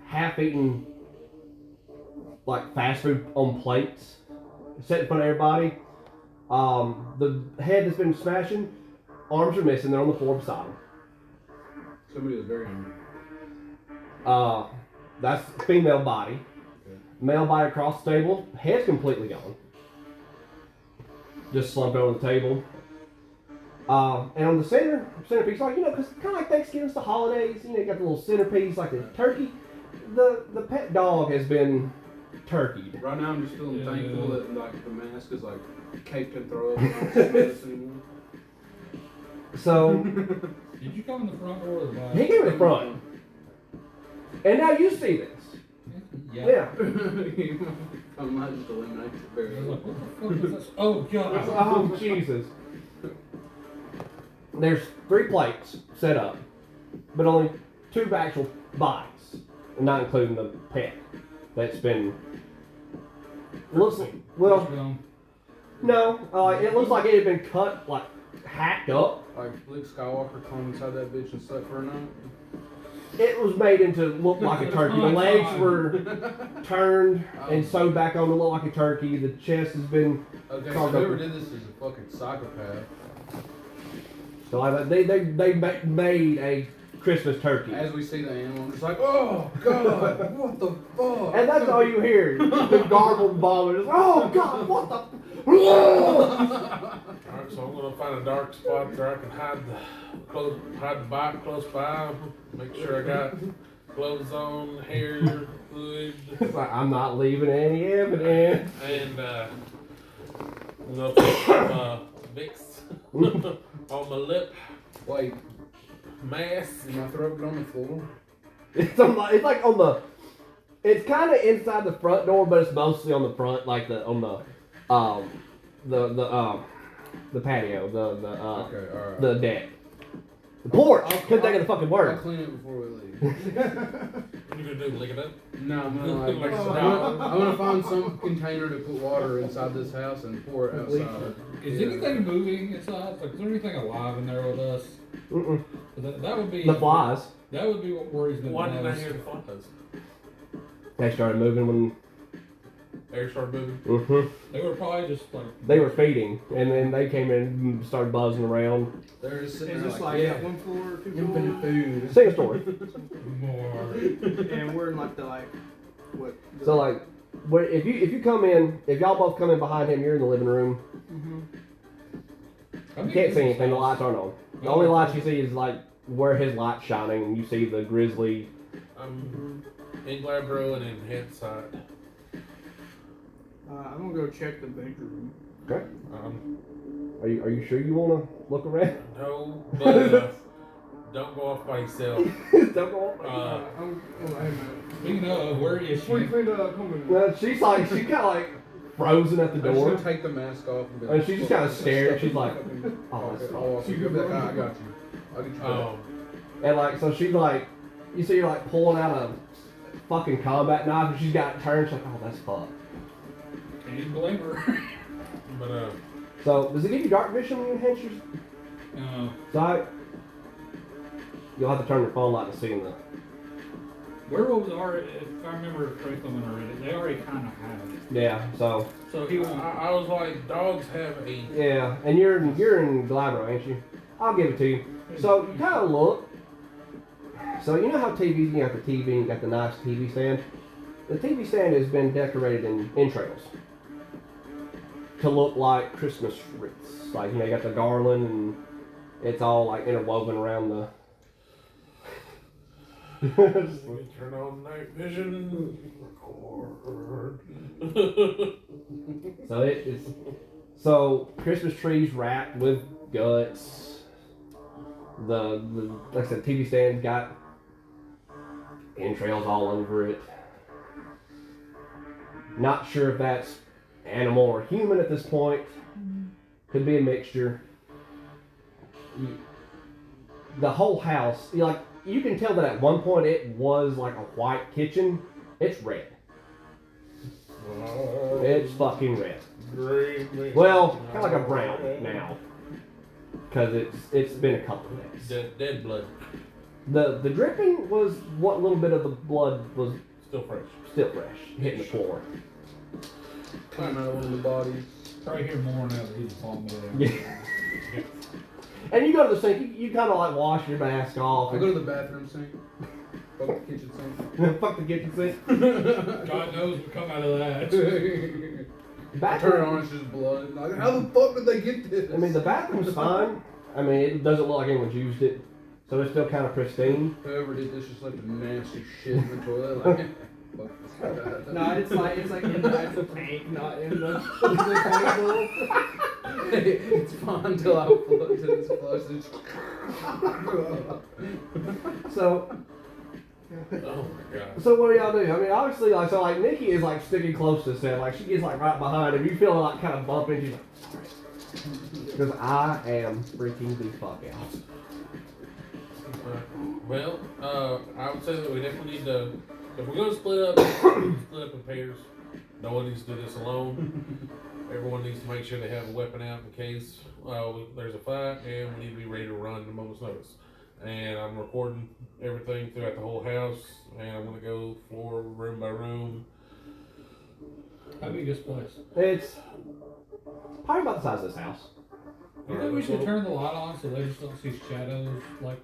half-eaten like fast food on plates set in front of everybody. The head that's been smashing, arms are missing. They're on the floor beside him. Somebody was very hungry. That's female body. Okay. Male body across the table. Head's completely gone. Just slumped over the table. And on the centerpiece, like, because kind of like Thanksgiving, it's the holidays, you got the little centerpiece, like the turkey. The pet dog has been turkeyed. Right now, I'm just feeling Yeah. thankful that like the mask is like caked in throw up. I don't smell this anymore. So, Did you come in the front door or the back? he came in the front. And now you see this. Yeah. I might just eliminate the I was barrier. like, what the fuck is this? Oh, God. Oh, Jesus. There's 3 plates set up, but only 2 actual bodies, not including the pet that's been. Looks well, no. It looks like it had been cut, like hacked up. Like Luke Skywalker climbed inside that bitch and slept for a night. It was made into look like a turkey. The legs were turned and sewed back on to look like a turkey. The chest has been. Okay, so carved whoever up. did this is a fucking psychopath. So like they made a Christmas turkey. As we see the animal, I'm just like, oh god, what the fuck? And that's all you hear. The garbled vomit is, oh God, what the? Alright, so I'm gonna find a dark spot where I can hide the bike close by. Make sure I got clothes on, hair, hood, It's like, I'm not leaving any evidence. and I'm gonna put some Vicks on my lip, Wait, mask. did my throat get on the floor? It's kind of inside the front door, but it's mostly on the front, like the patio, Okay, alright. the deck, the porch. I'll- Couldn't think of the fucking I'll word. clean it before we leave. What you gonna do? Lick it up? No, I'm gonna Like I'm a gonna find some container to put water inside this house and pour it outside. Is anything moving inside? Like, is there anything alive in there with us? Mm-mm. That would be The flies. That would be what worries me. Why the didn't I most. hear the flies? They started moving when air started moving. Mm-hmm. They were probably just like. They were feeding, and then they came in and started buzzing around. They're just sitting Is there this like, like yeah, at 1 floor or 2 infinite floors? food. Sing a story. More. And we're in like the what? So like, if you come in, if y'all both come in behind him, you're in the living room. You can't see anything. The lights aren't on. The only lights you see is like where his light's shining, and you see the grizzly. I'm in Glabro and in Headside. I'm gonna go check the bedroom. Okay. Um, Are you sure you want to look around? no, but don't go off by yourself. Don't go on. Hey man. Speaking of, where is she? Where you cleaned up? Come with me. No, she's kind of like frozen at the I'm just door, gonna take the mask off. And, be and she just kind of stared. She's like, oh, "Oh, that's I'll walk you. You'll be like, I got you. I'll get you back. Oh, And like, so she's like, you see her like pulling out a fucking combat knife, and she's got it turned. She's like, oh, that's fucked. Can't even blame her. but So, does it give you dark vision when you enhance your sight? You'll have to turn your phone light to see in the. Werewolves are, if I remember correctly when I read it, they already kind of have it. Yeah. So. So he won't. I was like, dogs have a. Yeah, and you're in Glabro, ain't you? I'll give it to you. So you kind of look. So you know how TVs, you got the TV and you got the nice TV stand? The TV stand has been decorated in entrails to look like Christmas wreaths. Like, you know, you got the garland and it's all like interwoven around the... Turn on night vision. Record. So so Christmas trees wrapped with guts. The like I said, TV stand got entrails all over it. Not sure if that's animal or human at this point. Could be a mixture. The whole house, you can tell that at one point it was like a white kitchen. It's red. It's fucking red. Well, kind of like a brown now, because it's been a couple of days. Dead blood. The dripping was what little bit of the blood was Still fresh. hitting the floor. Climb out of the body. Probably hear more now that he's on me. Yeah. And you go to the sink, you kind of like wash your mask off. I go to the bathroom sink. Fuck the kitchen sink. Fuck the kitchen sink. God knows what come out of that. I turn it on, it's just blood. Like, how the fuck did they get this? I mean, the bathroom's fine. I mean, it doesn't look like anyone's used it, so it's still kind of pristine. Whoever did this just left a nasty shit in the toilet. Like, fuck this guy. No, it's like in the actual tank, not in the tank bowl. It's fine until I flush it. It's flushed. So, Oh my god. so what do y'all do? I mean, obviously, like Nikki is like sticking close to Seth. Like she gets like right behind him. You feel her, like kind of bumping. She's like, because I am freaking the fuck out. Well, I would say that we definitely need to, if we're going to split up in pairs. No one needs to do this alone. Everyone needs to make sure they have a weapon out in case there's a fight, and we need to be ready to run at a moment's notice. And I'm recording everything throughout the whole house, and I'm going to go floor, room by room. How big is this place? It's probably about the size of this house. You think we should turn the light on so they just don't see shadows? Like,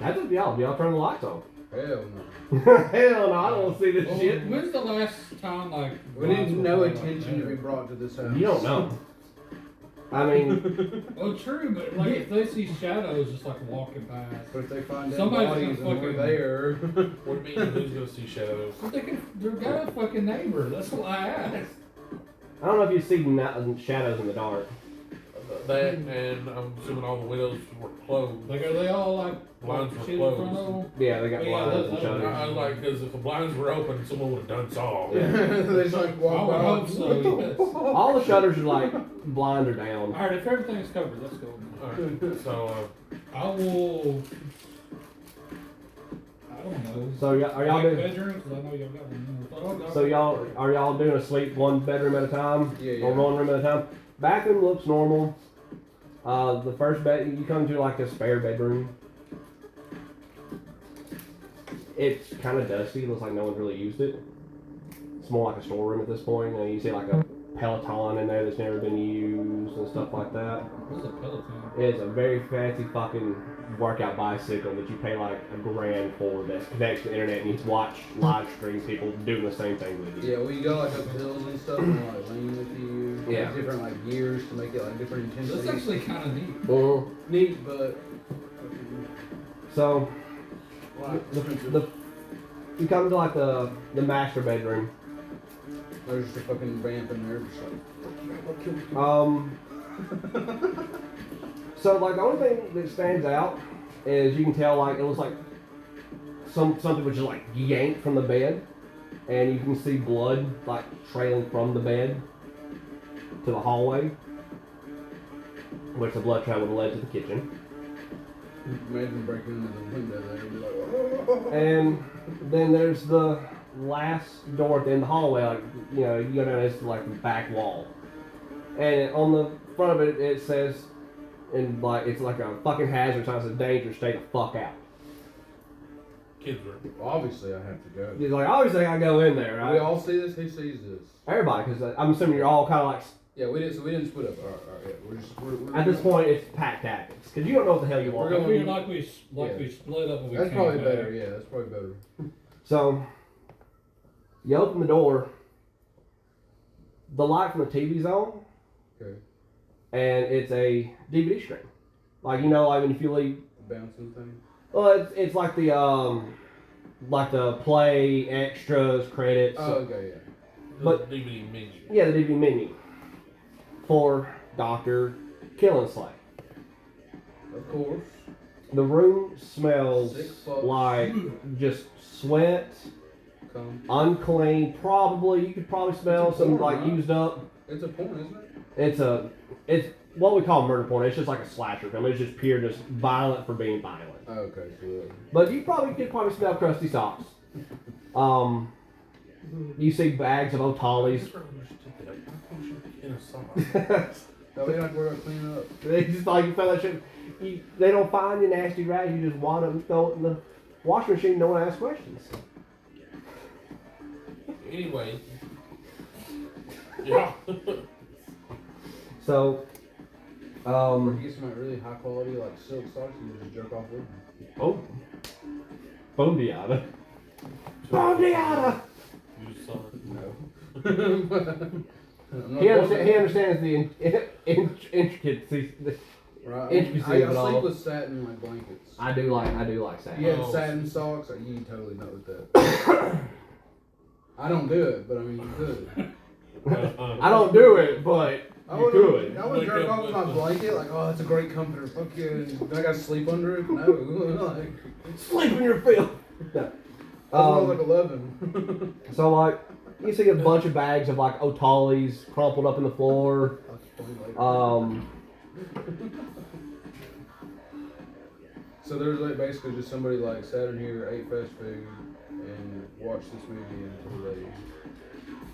That's up to y'all. Do y'all turn the lights on? Hell no. Hell no, I don't want to see this well, shit. when's the last time like We lights need were no put up attention to there? be brought to this house. You don't know. I mean, Oh, true, but like if they see shadows just like walking past, But if they find dead Somebody's bodies gonna What and we're there, do you mean, who's going to see shadows? they're got a fucking neighbor. That's what I asked. I don't know if you see shadows in the dark. That, and I'm assuming all the windows were closed. Like, are they all like Blinds were shit in front closed. of them? Yeah, they got Yeah, blinds and that- I shutters. was like, because if the blinds were open, someone would have done saw. they just like I walk would by. hope so. Yes. All the shutters are like blind or down. All right, if everything's covered, let's go. Alright, so, I will. I don't know. So are y'all Like doing? bedrooms? 'Cause I know y'all got one. So are y'all doing a sleep one bedroom at a time? Yeah. Or one room at a time? Bathroom looks normal. The first bed, you come to like a spare bedroom. It's kind of dusty. Looks like no one's really used it. it's more like a storeroom at this point. And you see like a Peloton in there that's never been used and stuff like that. What's a Peloton? It's a very fancy fucking workout bicycle that you pay like $1,000 for that connects to the internet and you watch live stream people doing the same thing with you. Yeah, well, you go like up hills and stuff and like lean with you. Yeah. Like, different like gears to make it like different intensities. That's actually kind of neat. Neat, but So, like, you come to like the master bedroom. there's just a fucking ramp in there, just like. So like the only thing that stands out is you can tell like it looks like something was just like yanked from the bed, and you can see blood like trailing from the bed to the hallway, which the blood trail would have led to the kitchen. Imagine breaking into the window there and be like, oh. And then there's the last door at the end of the hallway, like you know, you go down this like the back wall, and on the front of it it says. And like it's like a fucking hazard sign. It says danger, stay the fuck out. Kids room. Obviously, I have to go. He's like, obviously I go in there, right? We all see this. Who sees this? Everybody, because I'm assuming you're all kind of like. Yeah, we didn't. So we didn't split up. All right, yeah. We're At this point, it's pack tactics because you don't know what the hell you We're want. I going- feel like we split up and we That's came probably back. better. Yeah, that's probably better. So you open the door. The light from the TV's on, Okay. and it's a DVD screen. Like you know, like when you leave. Bouncing thing. Well, it's like the play extras credits. Oh, okay, yeah. But- The DVD menu. Yeah, the DVD menu for Dr. Kill and Slay. Of course. The room smells Sick fuck. like just sweat, Come. unclean. Probably you could probably smell It's a some porn, like right? used up. It's a porn, isn't it? It's what we call murder porn. It's just like a slasher film. It's just pure, just violent for being violent. Oh, okay, so. But you could probably smell crusty socks. You see bags of Otalis. In a sock. Oh, we don't have to worry about cleaning up. They just like you feel that shit. They don't find your nasty rags. You just want them throw it in the washing machine. No one asks questions. Anyway. Yeah. So, Or you get some like, really high quality like silk socks and you just jerk off with them. boom diada. Boom diada. You saw it. No. He understands the intricacies. Right. Intricacies I of it sleep all. with satin like blankets. I do like satin. You had Oh. satin socks, like, you totally know with that. I don't do it, but I mean you could. I don't do it, but you could. I would jerk off with my blanket, like, oh, that's a great comforter. Fuck you. And I got to sleep under it. No, like, Sleep in your filth. No. I was like 11. So like you see a bunch of bags of like Otalis crumpled up in the floor. So there's like basically just somebody like sat in here, ate fast food, and watched this movie until they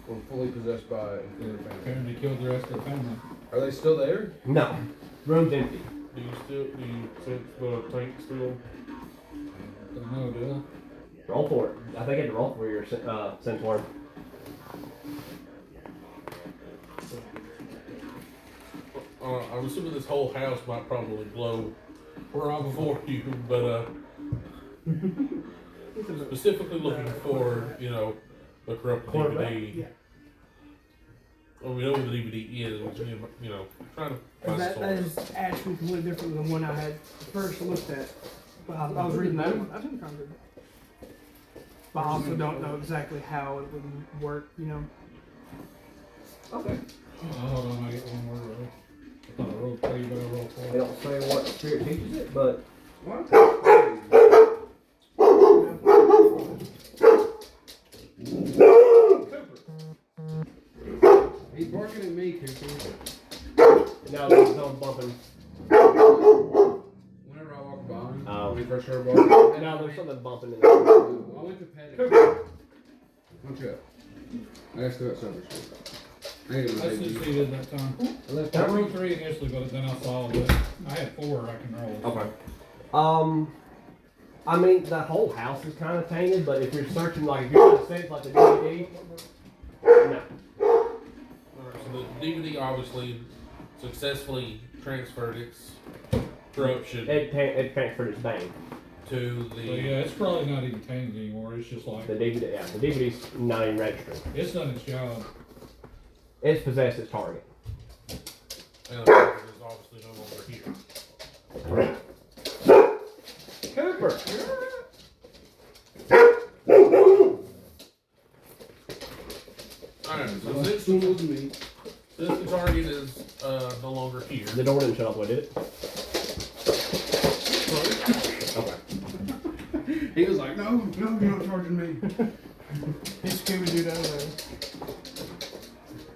were fully possessed by it and killed their family. Apparently killed the rest of the family. Are they still there? No, room's empty. Do you sense the tank still? Don't know, do I? Roll for it. I think I had to roll for your sense worm. I'm assuming this whole house might probably glow for you, but specifically looking for, the corrupt DVD. Yeah. Well, we know what the DVD is, trying to find That source. is actually completely different than the one I had first looked at. But I was reading that one. I think I did. But I also don't know exactly how it would work, Okay. Oh, hold on, I get one more roll. I thought I rolled 3, but I rolled 4. They don't say what spirit teaches it, but What? He's barking at me, Cooper. now there's no bumping. Whenever I walk by him, Oh. when he first heard barking, Now there's something bumping in there. I went to pet it. Don't you up. I got still got supper. I ate my That's baby. just did that time. I rolled 3 initially, but then I saw that I had 4 I can roll. Okay. I mean, the whole house is kind of tainted, but if you're searching, like, if you're trying to sense, like, the DVD, obviously successfully transferred its corruption It transferred its bane. to So the. yeah, it's probably not even tainted anymore. It's just like The DVD, yeah, the DVD's not even registered. it's done its job. It's possessed its target. And the target is obviously no longer here. Cooper. Alright, so Like, since soon as me. the target is no longer here. The door didn't shut up, did it? Okay. He was like, no, you're not charging me. He's Scooby Doo down there.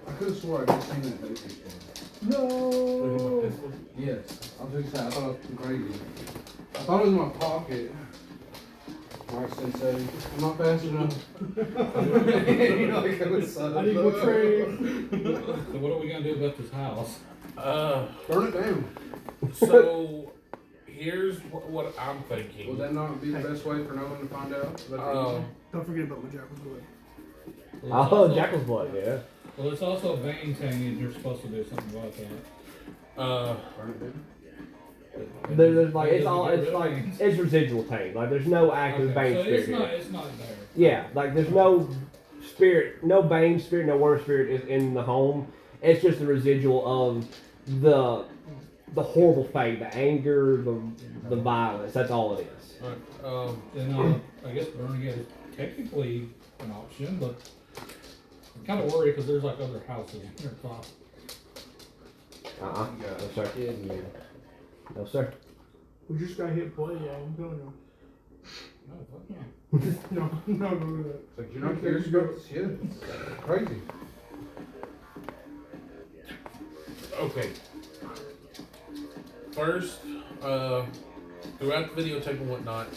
I could have swore I just seen that movie before. No. Yes. I was just saying, I thought it was crazy. I thought it was in my pocket. Alright, Sensei. I'm not fast enough. You know, like, I was so I need more trade. So what are we gonna do about this house? Burn it down. So here's what I'm thinking. Would that not be the best way for no one to find out? Don't forget about my Jackal's blood. Well, it's Oh, also- Jackal's blood, yeah. Well, it's also vein tainted. You're supposed to do something about that. Burn it down. There's like, It it's doesn't all, get it's rid of like, veins. it's residual taint. Like, there's no active Okay, bane so spirit it's here. not there. Yeah, like there's no spirit, no bane spirit, no worm spirit is in the home. It's just the residual of the horrible fate, the anger, the violence. That's all it is. Then I guess burning it is technically an option, but I'm kind of worried because there's like other houses here. No, sir. Kidding me. No, sir. We just got hit play, y'all. I'm telling you. No, fuck no. No, don't do that. It's like, you're not curious about this shit? Crazy. Okay. First, throughout the videotape and whatnot,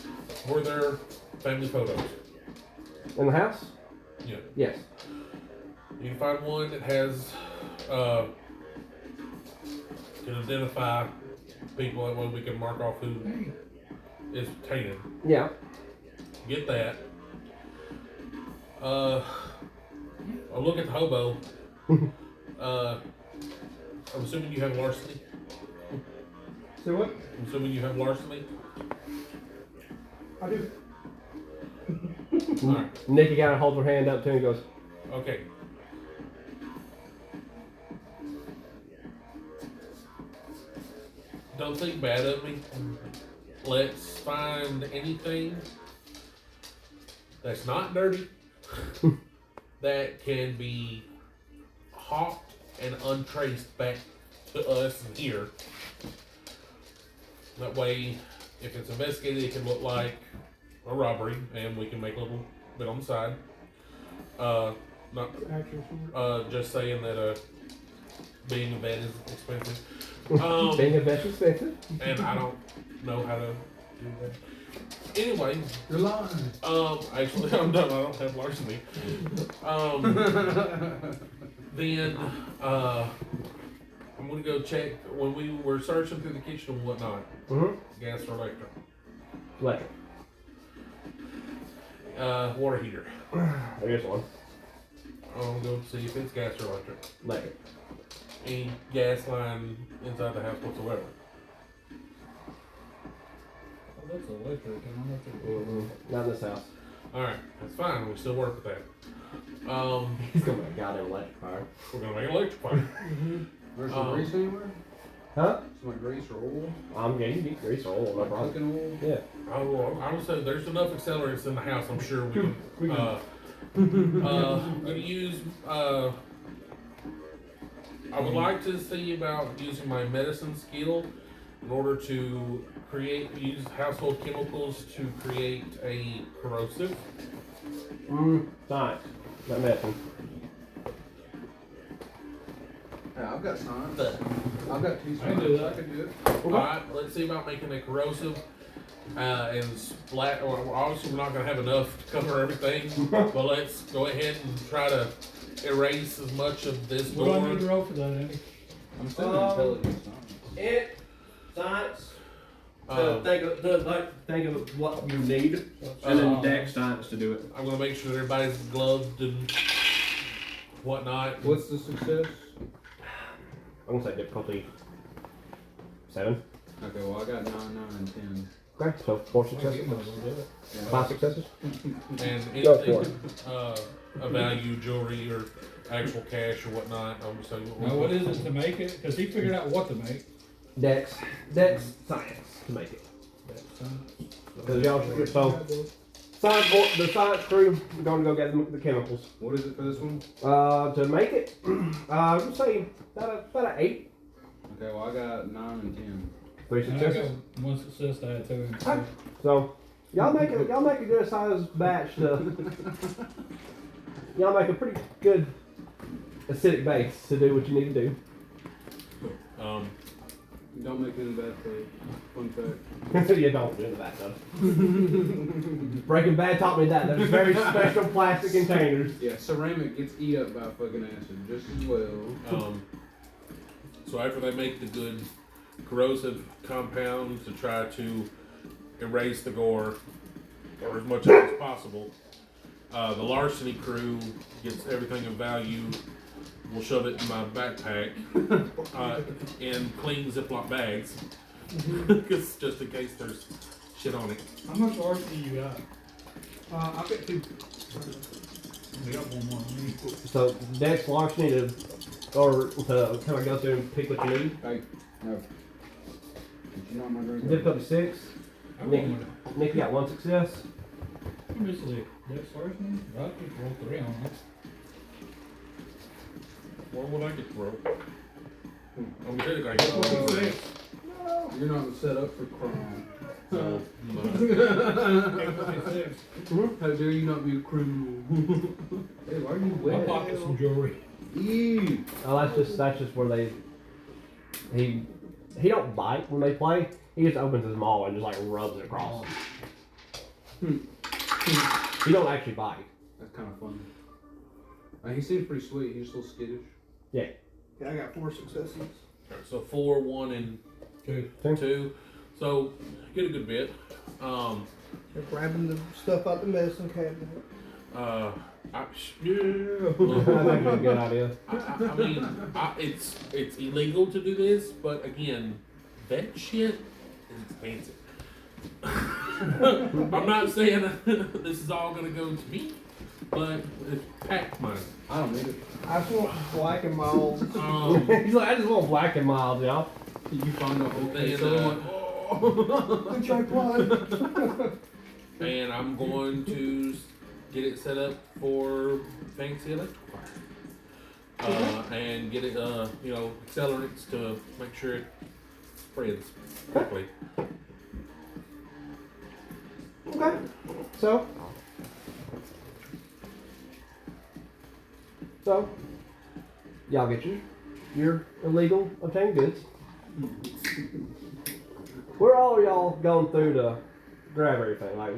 were there family photos? In the house? Yeah. Yes. You can find one that has, can identify people, that way we can mark off who is tainted. Yeah. Get that. I'll look at the hobo. I'm assuming you have larceny. Say what? I'm assuming you have larceny. I do. Alright. Nikki kind of holds her hand up to him and goes, Okay. Don't think bad of me. Let's find anything that's not dirty that can be hawked and untraced back to us here. That way, if it's investigated, it can look like a robbery, and we can make a little bit on the side. Not just saying that being a vet is expensive. being a vet's expensive. And I don't know how to do that. Anyway, You're lying. actually, I'm done. I don't have larceny. Then, I'm gonna go check when we were searching through the kitchen and whatnot. Mm-hmm. Gas or electric? Electric. Water heater. There is one. I'm gonna go see if it's gas or electric. Electric. Any gas line inside the house whatsoever. Oh, that's electric. I don't know if it- Mm-hmm. Not in this house. Alright, that's fine. We still work with that. He's gonna make a goddamn electric fire. We're gonna make an electric fire. There's some grease anywhere? Huh? Some like grease or oil? I'm getting deep grease or oil, no Like problem. cooking oil? Yeah. I would say there's enough accelerants in the house. I'm sure we can. I'm gonna use. I would like to see about using my medicine skill in order to use household chemicals to create a corrosive. Science. Not medicine. Yeah, I've got science. But, I've got two I can science. do that. I can do it. Alright, let's see about making a corrosive. And splat. Well, obviously, we're not gonna have enough to cover everything, but let's go ahead and try to erase as much of this What do I need to door. roll for that, Andy? I'm still intelligent Science. Um, think of what you need, and then dex science to do it. I'm gonna make sure that everybody's gloved and whatnot. What's the success? I'm gonna say difficulty 7. Okay, well I got 9, 9, and 10. Okay, so 4 I successes. might as well do it. Yeah. 5 successes. And Go for anything, a value, jewelry, or actual cash or whatnot. So Now, what is it to make it? Because he figured out what to make. Dex, science to make it. So, Because y'all, so the science crew going to go get the chemicals. What is it for this one? To make it, I would say about a 8. Okay, well I got 9 and 10. 3 and I successes. got 1 success to add to it. Okay. So y'all make a good sized batch to. Y'all make a pretty good acidic base to do what you need to do. Don't make any bad faith. Fun fact. You don't do that though. Breaking Bad taught me that. There's very special plastic containers. Yeah, ceramic gets eat up by fucking acid just as well. So after they make the good corrosive compound to try to erase the gore, or as much as possible, the larceny crew gets everything of value. We'll shove it in my backpack in clean Ziploc bags, because just in case there's shit on it. How much larceny you got? I've got 2. We got 1 more than me. So Dex larceny to kind of go through and pick what you need. Hey, no. Did you not my drink? Difficulty 6. I Nick, rolled Nick, you got 1 success. one. This is it. Dex larceny? I just rolled 3 on it. What would I get to roll? I'm good. I get 6. You're not set up for crime. So, 6. How dare you not be a criminal? Hey, why are you My wet? pocket's some jewelry. Ew. Oh, that's just where he don't bite when they play. He just opens his maw and just like rubs it across. He don't actually bite. That's kind of funny. He seems pretty sweet. He's a little skittish. Yeah. Yeah, I got 4 successes. so 4, 1, and 2. So get a good bit. They're grabbing the stuff out the medicine cabinet. Yeah. I think it's a good idea. I mean, it's illegal to do this, but again, that shit is expensive. I'm not saying this is all gonna go to me, but it's packed money. I don't need it. I just want black and mild. He's like, I just want black and mild, y'all. You find a whole Then, case of them, like, Which I blood. and I'm going to get it set up for fancy electrical fire. And get it, accelerants to make sure it spreads quickly. Okay. So y'all get your illegal obtained goods. Where all are y'all going through to grab everything? Like,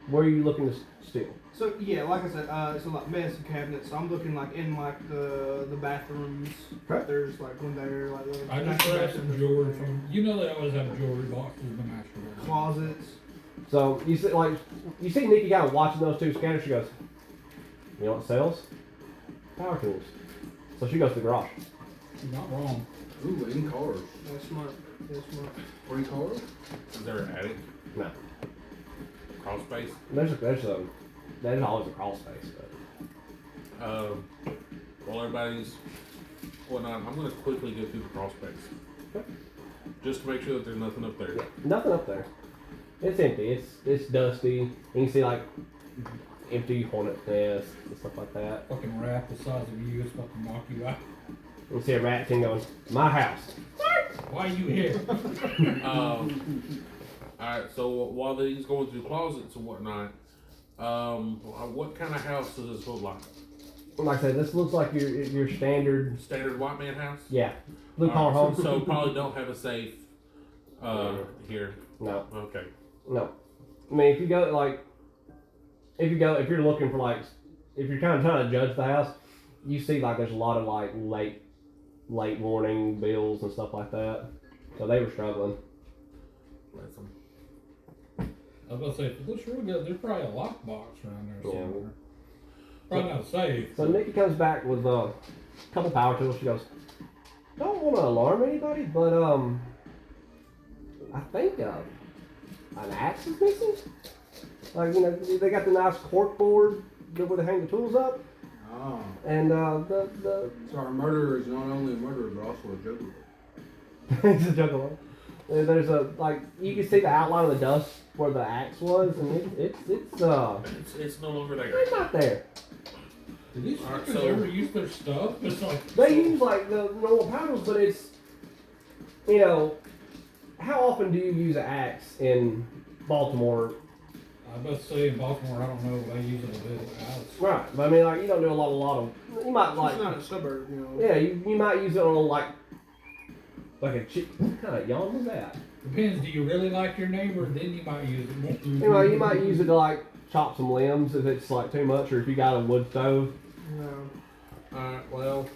where are you looking to steal? So yeah, like I said, it's a lot medicine cabinets. So I'm looking like in like the bathrooms. Okay. There's like one there, like the I just grabbed some jewelry from. You know they always have jewelry boxes in the master bedroom. closets. So you see Nikki kind of watching those two scanners. She goes, "You know what sells? Power tools." So she goes to the garage. You're not wrong. ooh, in cars. That's smart. That's smart. 3 cars? Is there an attic? No, Crawl space? there's always a crawl space, but While everybody's going on, I'm going to quickly go through the crawl space. Okay. Just to make sure that there's nothing up there. yeah, nothing up there. It's empty. It's dusty. You can see like empty hornet nests and stuff like that. Fucking rat the size of you is fucking knock you out. You can see a rat thing going, "My house." Why are you here? Alright, so while he's going through closets and whatnot, what kind of house does this look like? Like I said, this looks like your standard, Standard white man house? yeah, blue collar home. So probably don't have a safe here. No, Okay. no. I mean, if you're looking for like, if you're kind of trying to judge the house, you see like there's a lot of like late warning bills and stuff like that. So they were struggling. Listen. I was gonna say, if it looks real good, there's probably a lockbox around there Yeah. somewhere. Probably not safe. So Nikki comes back with a couple power tools. She goes, don't want to alarm anybody, but I think an axe is missing. Like, you know, they got the nice cork board where they hang the tools up, Oh. and the So our murderer is not only a murderer, but also a juggler. it's a juggalo. And there's a like you can see the outline of the dust where the axe was, and It's no longer there. it's not there. Did these Alright, fuckers so- ever use their stuff? It's like They use like the normal paddles, but it's, you know, how often do you use an axe in Baltimore? I must say in Baltimore, I don't know. They use it a bit. Right, but I mean, like you don't do a lot of. You might It's like, not a suburb, you know. yeah, you might use it on like a chick. What kind of yawn was that? Depends. Do you really like your neighbor? Then you might use it more. Anyway, you might use it to like chop some limbs if it's like too much, or if you got a wood stove. No. Alright, well,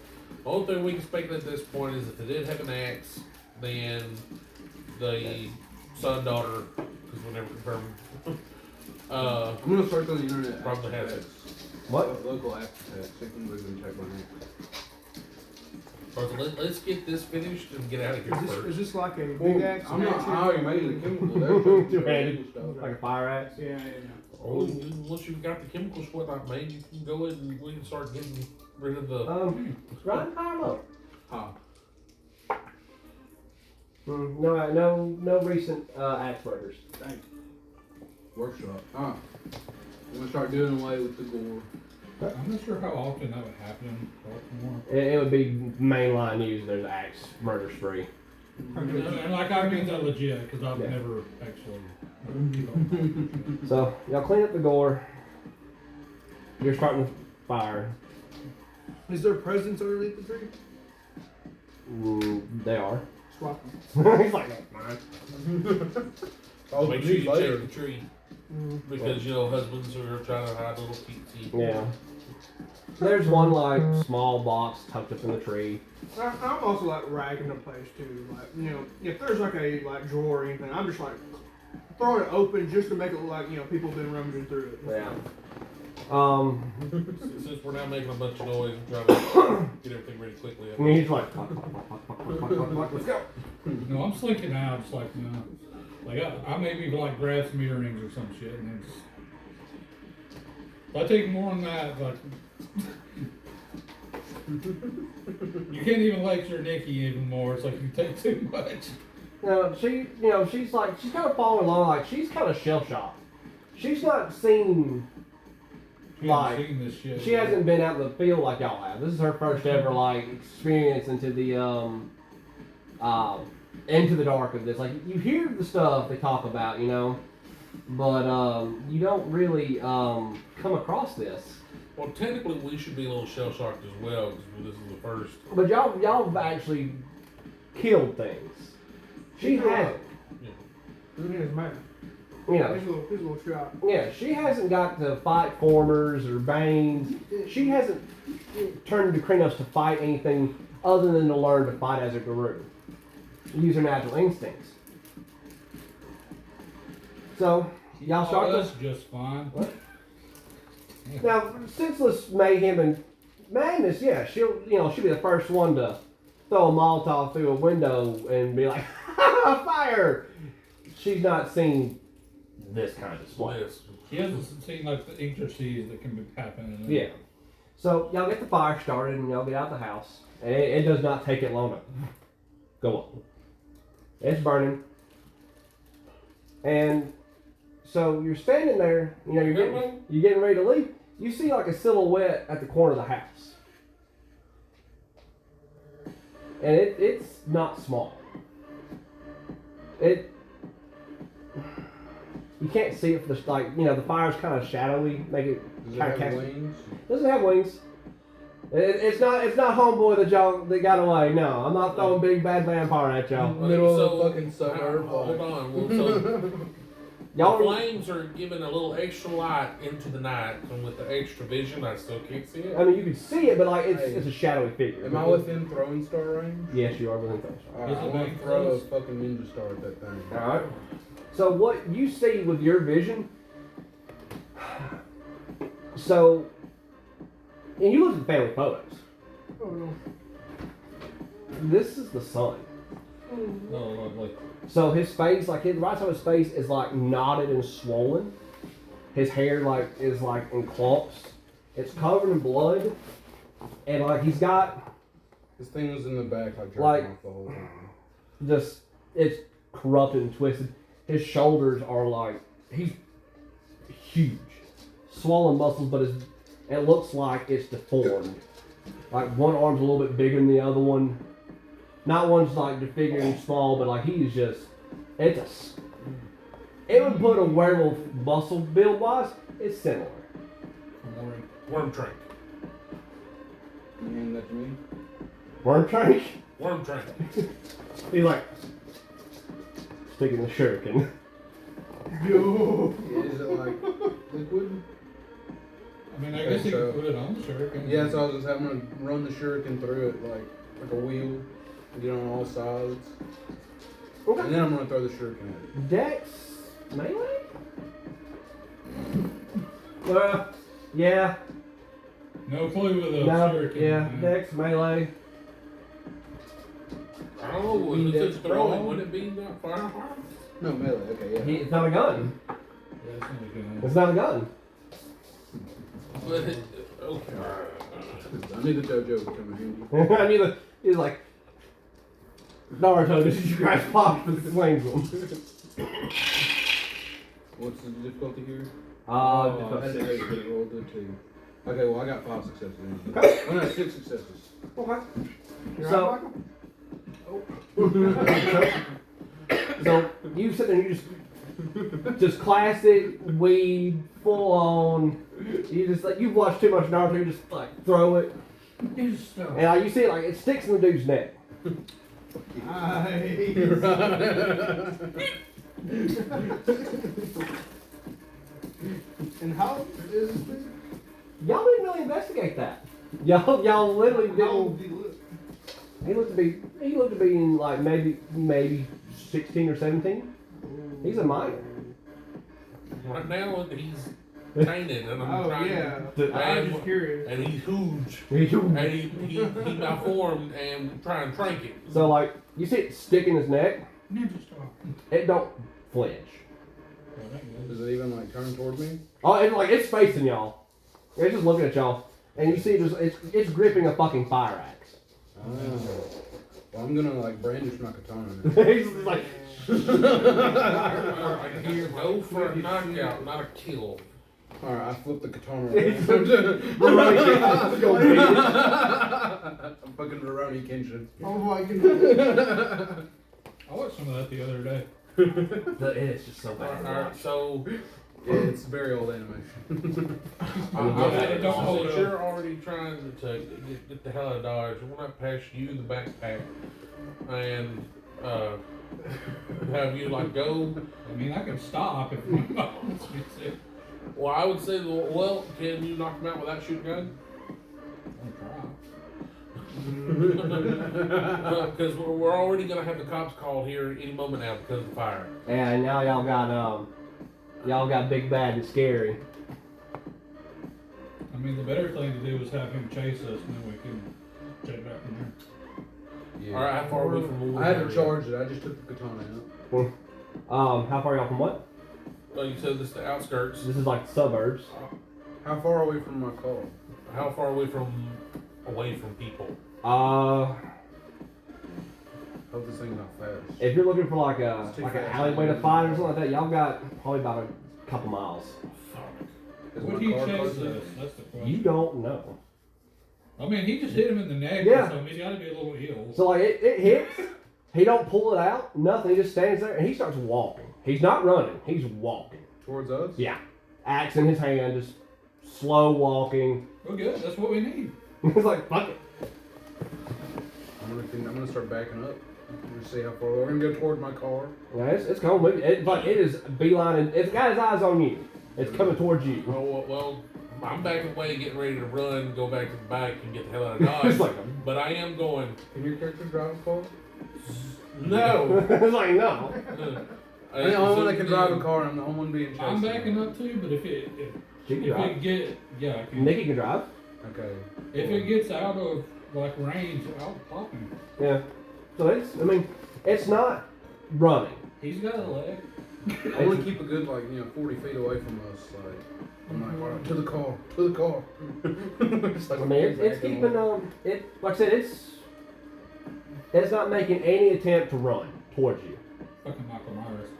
the only thing we can speculate at this point is if they did have an axe, then the son-daughter, because we'll never confirm, I'm gonna search on the internet. Probably has it. What? Local axe tags. See if anybody's gonna check my name. let's get this finished and get out of here Is first. this like a big Well, axe? I'm not. axe? I already made it a chemical. There's Two-handed. stuff. Like a fire axe. Yeah. Oh, once you've got the chemicals whatnot made, you can go ahead and we can start getting rid of the. Right, fire low. Huh. No recent axe murders. Thank you. Workshop. Huh. I'm gonna start doing away with the gore. I'm not sure how often that would happen in Baltimore. It would be mainline news. There's an axe murder spree. And like I mean that legit because I've Yeah. never actually. So y'all clean up the gore. You're starting the fire. Is there presents underneath the tree? They are. Swap He's like, that's mine. Oh, Make sure you later. check the tree them. because you know husbands are trying to hide little cutesy. Yeah. There's one like small box tucked up in the tree. I'm also like ragging the place too. Like, you know, if there's like a drawer or anything, I'm just like throwing it open just to make it look like, you know, people have been rummaging through it. Yeah. Since we're now making a bunch of noise and trying to get everything ready quickly. I mean, he's like, fuck, let's go. No, I'm slinking out. It's like no, like I maybe like grab some earrings or some shit, and then just, if I take more than that, like you can't even lecture Nikki anymore. It's like you take too much. She's like, she's kind of following along. Like, she's kind of shell shocked. She's not seen. She Like, hasn't seen this shit. She hasn't been out in the field like y'all have. This is her first ever like experience into the into the dark of this. Like you hear the stuff they talk about, you know, but you don't really come across this. Well, technically, we should be a little shell shocked as well because this is the first. But y'all have actually killed things. She hasn't. It is man. You know, He's a little shot. yeah, she hasn't got to fight formers or banes. She hasn't turned to Krynos to fight anything other than to learn to fight as a guru. Use her natural instincts. So, y'all start That's this. just fine. What? Now, senseless mayhem and madness, yeah, she'll be the first one to throw a Molotov through a window and be like, fire! She's not seen this kind of display. Yes. She hasn't seen like the intricacies that can be happening. Yeah. So y'all get the fire started and y'all get out the house. And it does not take it long to go on. It's burning. And so you're standing there, you know, you're getting ready to leave. You see like a silhouette at the corner of the house. And it's not small. You can't see it for the the fire's kind of shadowy, make it Does it kind of have cast. wings? Doesn't have wings. It's not homeboy that got away. No, I'm not throwing big bad vampire at y'all. Middle of the fucking suburb. Hold on. Well, so Y'all the flames are giving a little extra light into the night, and with the extra vision, I still can't see it. I mean, you can see it, but like it's a shadowy figure. Am I within throwing star range? Yes, you are within those. Alright, Is it I want very to throw a close? fucking ninja star at that thing. All right. So what you see with your vision? So, and you look at the family photos. Oh no. This is the son. Oh, lovely. So his face, like his right side of his face, is like knotted and swollen. His hair is like in clumps. It's covered in blood, and like he's got This thing was in the back, like Like- jerking off the whole time. just it's corrupted and twisted. His shoulders are like he's huge, swollen muscles, but it looks like it's deformed. Like one arm's a little bit bigger than the other one. Not one's like disfigured and small, but like he's just it would put a werewolf muscle build wise. It's similar. Worm Trank. You hand that to me? Worm Trank. Worm Trank. He's like sticking the shuriken. Yo. Is it like liquid? I mean, I Okay, guess you so- could put it on the shuriken. Yeah, so I was gonna say I'm gonna run the shuriken through it like a wheel, and get on all sides, Okay. and then I'm gonna throw the shuriken at it. Dex melee? Yeah. No clue with a No. shuriken. Yeah. man. Dex melee. I don't know. If it's throwing, would it be not firearm? No melee. Okay, yeah. It's not a gun. Yeah, it's not a good It's not a gun. But okay. I knew the JoJo would come in handy. I mean, he's like Naruto. This is your guy's pop with the flames them. What's the difficulty here? Uh, I had to roll good too. Okay, well I got 5 successes. Anyway. Okay. Oh no, 6 successes. Okay. You're So- right, Michael? So you sit there and you just classic weed, full on. You just like you've watched too much Naruto. You just like throw it, Do stuff. and like, you see it like it sticks in the dude's neck. And how old is this thing? Y'all didn't really investigate that. Y'all literally How old didn't. do you look? He looked to be in like maybe 16 or 17. He's a minor. Right now he's tainted, and I'm Oh trying. yeah. to- I was just curious. And he's huge, He's and he malformed, and trying to trank it. So like you see it stick in his neck. Ninja star. It don't flinch. Well, that Does goes. it even like turn toward me? Oh, it's facing y'all. It's just looking at y'all, and you see it's gripping a fucking fire axe. Oh. Well, I'm gonna like brandish my katana now. He's just like, Go for a knockout, not a kill. Alright, I flip the katana It's around. Let's go beat it. I'm fucking Rurouni Kenshin. Oh my goodness. I watched some of that the other day. It's just so bad. Alright, so Yeah, it's very old animation. Don't hold since it you're already trying to get the hell out of Dodge, we're gonna pass you the backpack and have you like go. I mean, I can stop if my mom wants me to. Well, I would say, well, can you knock him out without shooting gun? I'll try. Because we're already gonna have the cops called here any moment now because of the fire. And now y'all got big bad and scary. I mean, the better thing to do is have him chase us, and then we can check back from there. Yeah. All right, how far are we from the I haven't area? charged it, I just took the katana out. How far y'all from what? Well, you said this is the outskirts. This is like the suburbs. How far away from my car? How far away from people? Hope this thing's not fast. If you're looking for like an It's too fast. alleyway to fight or something like that, y'all got probably about a couple miles. Is Would my he car chase close us? enough? That's the question. You don't know. I mean, he just hit him in the neck Yeah. or something. He's got to be a little ill. So like it hits, he don't pull it out, nothing. He just stands there and he starts walking. He's not running. He's walking. Towards us? Yeah, axe in his hand, just slow walking. Well, good. That's what we need. He's like fuck it. I'm gonna start backing up. We're gonna see how far. We're gonna go toward my car. Yeah, it's coming. It's like it is beeline. And it's got his eyes on you. It's coming towards you. Well, I'm backing away, getting ready to run, go back to the back, and get the hell out of Dodge. It's like But I am going. Can your character drive a car? No. it's like no. I'm the only one that can drive a car, and I'm the only one being chased. I'm backing up too, but if She can it drive. get yeah, if it- Nikki can drive. Okay. if it gets out of like range, I'll pop him. Yeah. So it's not running. He's got a leg. I want to keep a good 40 feet away from us. Like I'm like, all right, to the car. It's like I mean, it's keeping like I said, it's not making any attempt to run towards you. Fucking Michael Myers.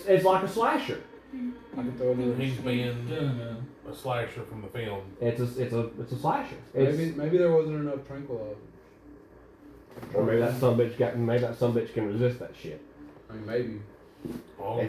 It's like a slasher. I can throw another. He's being Yeah. a slasher from the film. It's a slasher. Maybe there wasn't enough tranquilizer. Or maybe that some bitch can resist that shit. I mean, maybe. Oh,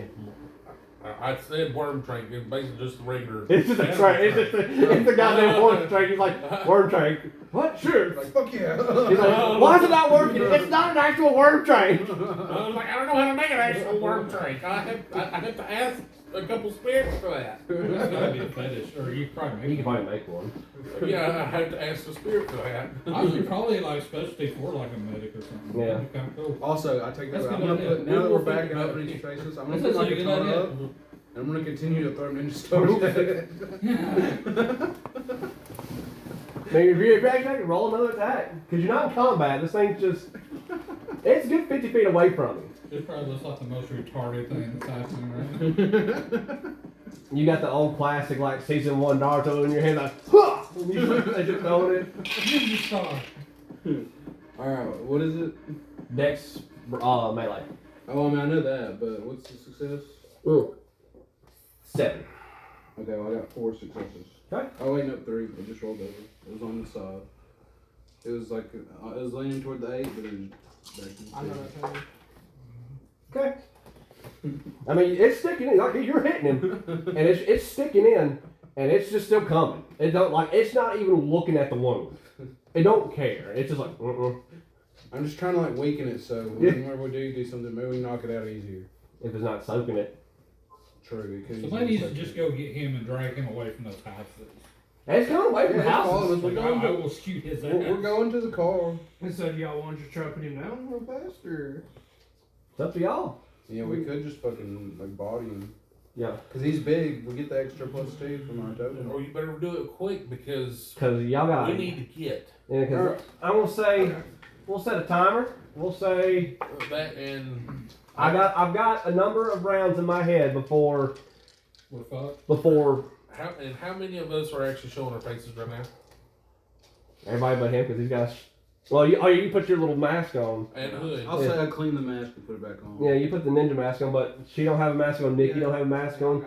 I said worm trank. It's basically just the regular. It's just a trank. It's the goddamn worm trank. He's like, worm trank. What? Sure. Like, fuck yeah. He's like, why is it not working? It's not an actual worm trank. I was like, I don't know how to make an actual worm trank. I have to ask a couple spirits for that. It's gotta be a fetish, or you probably You make can probably make one. Yeah, I have to ask the spirit for that. Honestly, probably like specialty for like a medic or something. Yeah. That'd be kind of cool. Also, I take that. That's I'm a gonna good put idea. now that we're We'll think backing about up it. in each faces. I'm gonna That's put my a good katana idea. up, and I'm gonna continue to throw ninja stars. I mean, if you're actually roll another attack, because you're not in combat. This thing's just—it's a good 50 feet away from you. It probably looks like the most retarded thing that's happening right You got the old classic like season 1 Naruto in your hand, like, huh! And you just throwing it. now. Ninja star. All right, what is it? Dex, melee. Oh, I mean, I know that, but what's the success? 7. Okay, well, I got 4 successes. Okay. Oh wait, no, 3. I just rolled over. It was on the side. It was like it was leaning toward the 8, but it was back to the I know 7. that thing. Okay. I mean, it's sticking in. Like you're hitting him, and it's sticking in, and it's just still coming. It don't like it's not even looking at the wound. It don't care. It's just like. I'm just trying to like weaken it so whenever we do something, maybe we knock it out easier. If it's not soaking it, True. Because So maybe you should just go get him and drag him away from those houses. and it's going away from the Yeah, it's houses. following us. Like, I will shoot his ass. We're going to the car. And so, do y'all want to try to put him down real fast, or? It's up to y'all. Yeah, we could just fucking like body him. Yeah, Cause he's big. We get the extra +2 from our totem. Or you better do it quick because because y'all got. we need to get Yeah, because I'm gonna say we'll set a timer. We'll say that and I've got a number of rounds in my head before We're fucked. how many of us are actually showing our faces right now? everybody but him because he's got. Well, you put your little mask on. And hood. I'll say I clean the mask and put it back on. Yeah, you put the ninja mask on, but she don't have a mask on. Nikki don't have a mask on.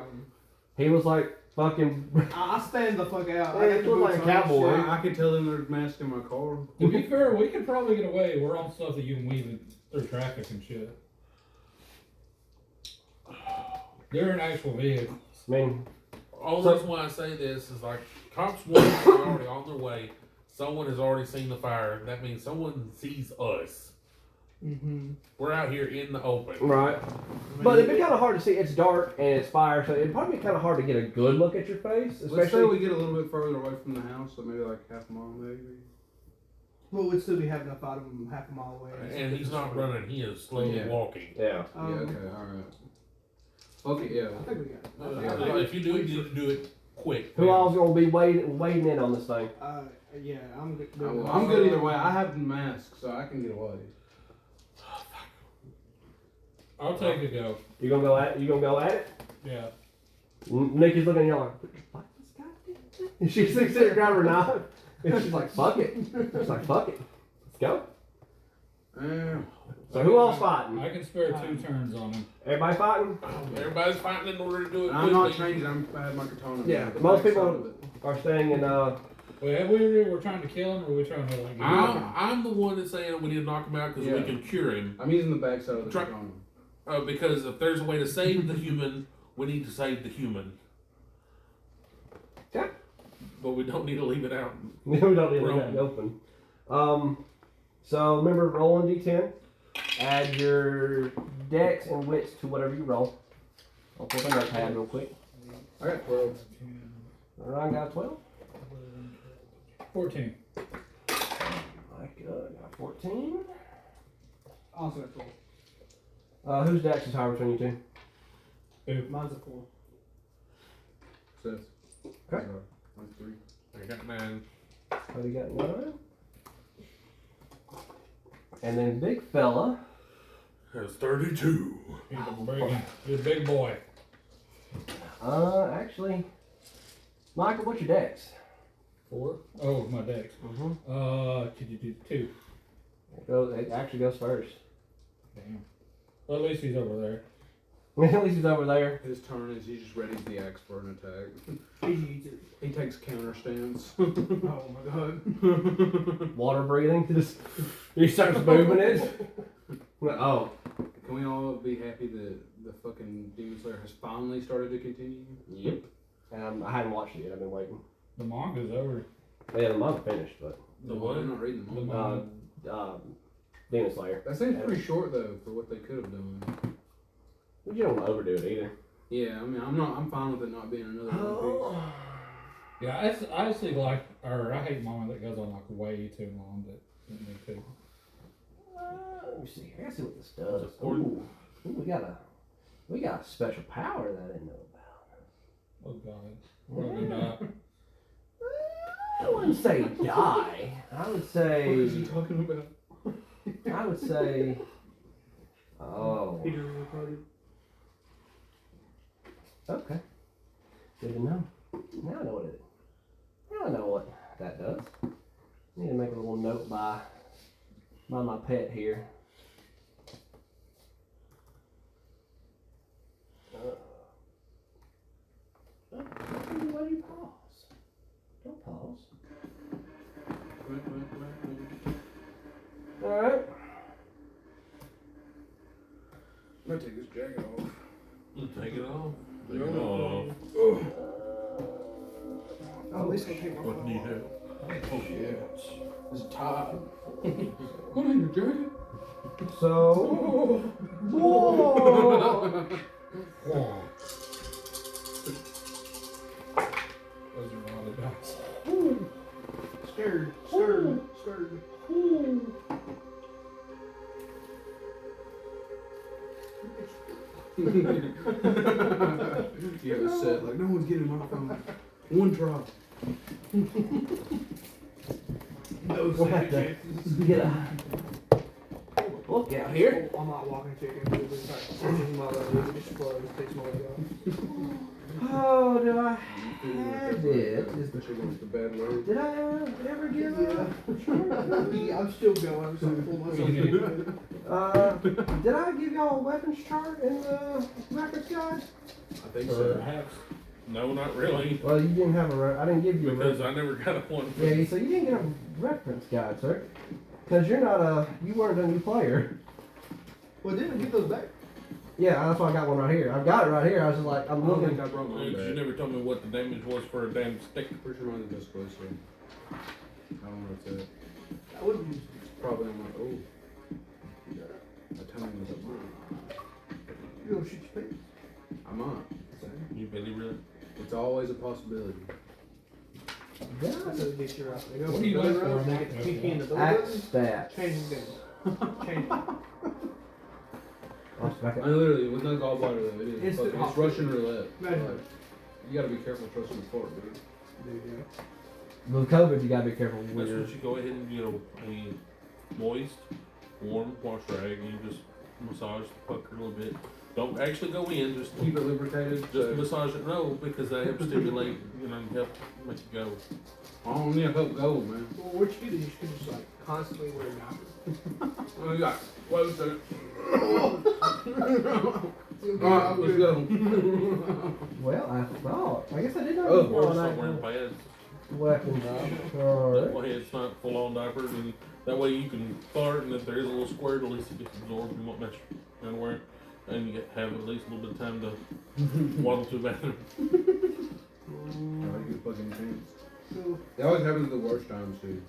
He was like fucking. I stand the fuck out. Yeah, you look like a cowboy. I can tell them there's masks in my car. To be fair, we could probably get away. We're on stuff that you can weave through traffic and shit. They're in actual vehicles. I mean, Only reason why I say this is like cops one are already on their way. Someone has already seen the fire. That means someone sees us. Mm-hmm. We're out here in the open. right. But it'd be kind of hard to see. It's dark and it's fire, so it'd probably be kind of hard to get a good look at your face, Let's say especially. we get a little bit further away from the house, so maybe like half a mile maybe. Well, we'd still be having to fight him half a mile away. And he's not running, he is slowly Yeah. walking. Yeah. Yeah, okay, alright. Okay, yeah. I think we got it. If you do it, you need to do it quick. Who all's gonna be waiting in on this thing? Yeah, I'm good. I'm good either way. I have the mask, so I can get away. I'll take a go. You gonna go at it? Yeah. Nikki's looking at you like, fuck this goddamn thing. And she sits there, grab her knife, and she's like, fuck it. She's like, fuck it. Let's go. So who else fighting? I can spare 2 turns on him. Everybody fighting? Everybody's fighting in order to do it I'm not quickly. trained. I have my katana. Yeah, The most back people- side of it. Are staying in Wait, have we're trying to kill him, or are we trying to like? get him? I'm the one that's saying we need to knock him out because we Yeah. can cure him. I'm using the back side of the Try- katana. Because if there's a way to save the human, we need to save the human. Yeah. But we don't need to leave it out. we don't need We're that open. So remember rolling D10. Add your dex and wits to whatever you roll. I'll put on that pad real quick. I got 12. Alright, got 12. 14. I got 14. Also at 12. Whose dex is higher between you two? Mine's a 4. Seth. Okay. Mine's 3. I got 9. What do you got? 9? And then big fella. Has 32. He's a big boy. Actually, Michael, what's your dex? 4? Oh, my dex. Two. It actually goes first. Damn. Well, at least he's over there. At least he's over there. His turn is he's just ready the axe for an attack. Easy. He takes counter stance. Oh my god. Water breathing. Just he starts moving it. Oh. Can we all be happy that the fucking Demon Slayer has finally started to continue? Yep. I hadn't watched it yet. I've been waiting. The manga's over. Yeah, the manga finished, but The what? I'm not reading them. The manga. Demon Slayer. That seems pretty short though for what they could have done. But you don't want to overdo it either. Yeah, I mean, I'm fine with it not being another One Piece. Yeah, I honestly like, or I hate manga that goes on like way too long. That didn't need to. Let me see here. I see what this does. Ooh, we got a special power that I didn't know about. Oh god, we're gonna die. I wouldn't say die. I would say. What is he talking about? I would say. Oh. Peter recorded. Okay. Good to know. Now I know what it is. Now I know what that does. Need to make a little note by my pet here. Why do you pause? Don't pause. Alright. I'm gonna take this jacket off. You take it off. Take No. it off. At least I take my What do you phone have? Oh shit. It's tight. What in your jacket? So. Whoa! Those are a lot of dice. Scared. You have a set like no one's getting my phone. One try. No We'll have to get a look out here. I'm not walking chicken. It's like switching my leg. It just flows. Takes my leg off. Oh, do I have it? Especially when it's a bad word. Did I ever give a Yeah, I'm still going. I'm sorry. Pull myself did I give y'all a weapons chart in the reference guide? I think so. Perhaps. No, not really. Well, you didn't have I didn't give you a Because reference. I never got one. Yeah, so you didn't get a reference guide, sir. Because you weren't a new player. Well, didn't I get those back? Yeah, that's why I got one right here. I've got it right here. I was just like, I'm I don't looking. think I brought mine You back. never told me what the damage was for a damn stick. Pretty sure mine's this closer. I don't know what's it. I wouldn't use It's probably on my I tell him it's up mine. You don't shoot your face. I might. You really, really? It's always a possibility. That's how they get your out. They go What from do you the like road, for they a get the mic? pinky and the thumb Axe button. stats. Change them down. Change them. I literally, with no gallbladder though, it is Instant fucking, it's hospital. Russian roulette. Imagine Like, you gotta be careful trusting the fort, dude. Dude, With COVID, you gotta be careful with That's your. what you go ahead and get a moist, warm wash rag and you just massage the fucker a little bit. Don't actually go in, just Keep it lubricated. just massage it. No, because that helps stimulate, help make it go. I don't need help go, man. Well, what you do is you can just like constantly wear a diaper. Oh, you got close to it. Alright, let's go. Well, I thought. I guess I did not. Oh, know Or that. start wearing pads. Weapons. That Alright. way it's not full on diapers, and that way you can fart, and if there is a little squirt, at least it gets absorbed and won't mess your underwear. And you have at least a little bit of time to waddle to the bathroom. Alright, good fucking chance. It always happens at the worst times, too.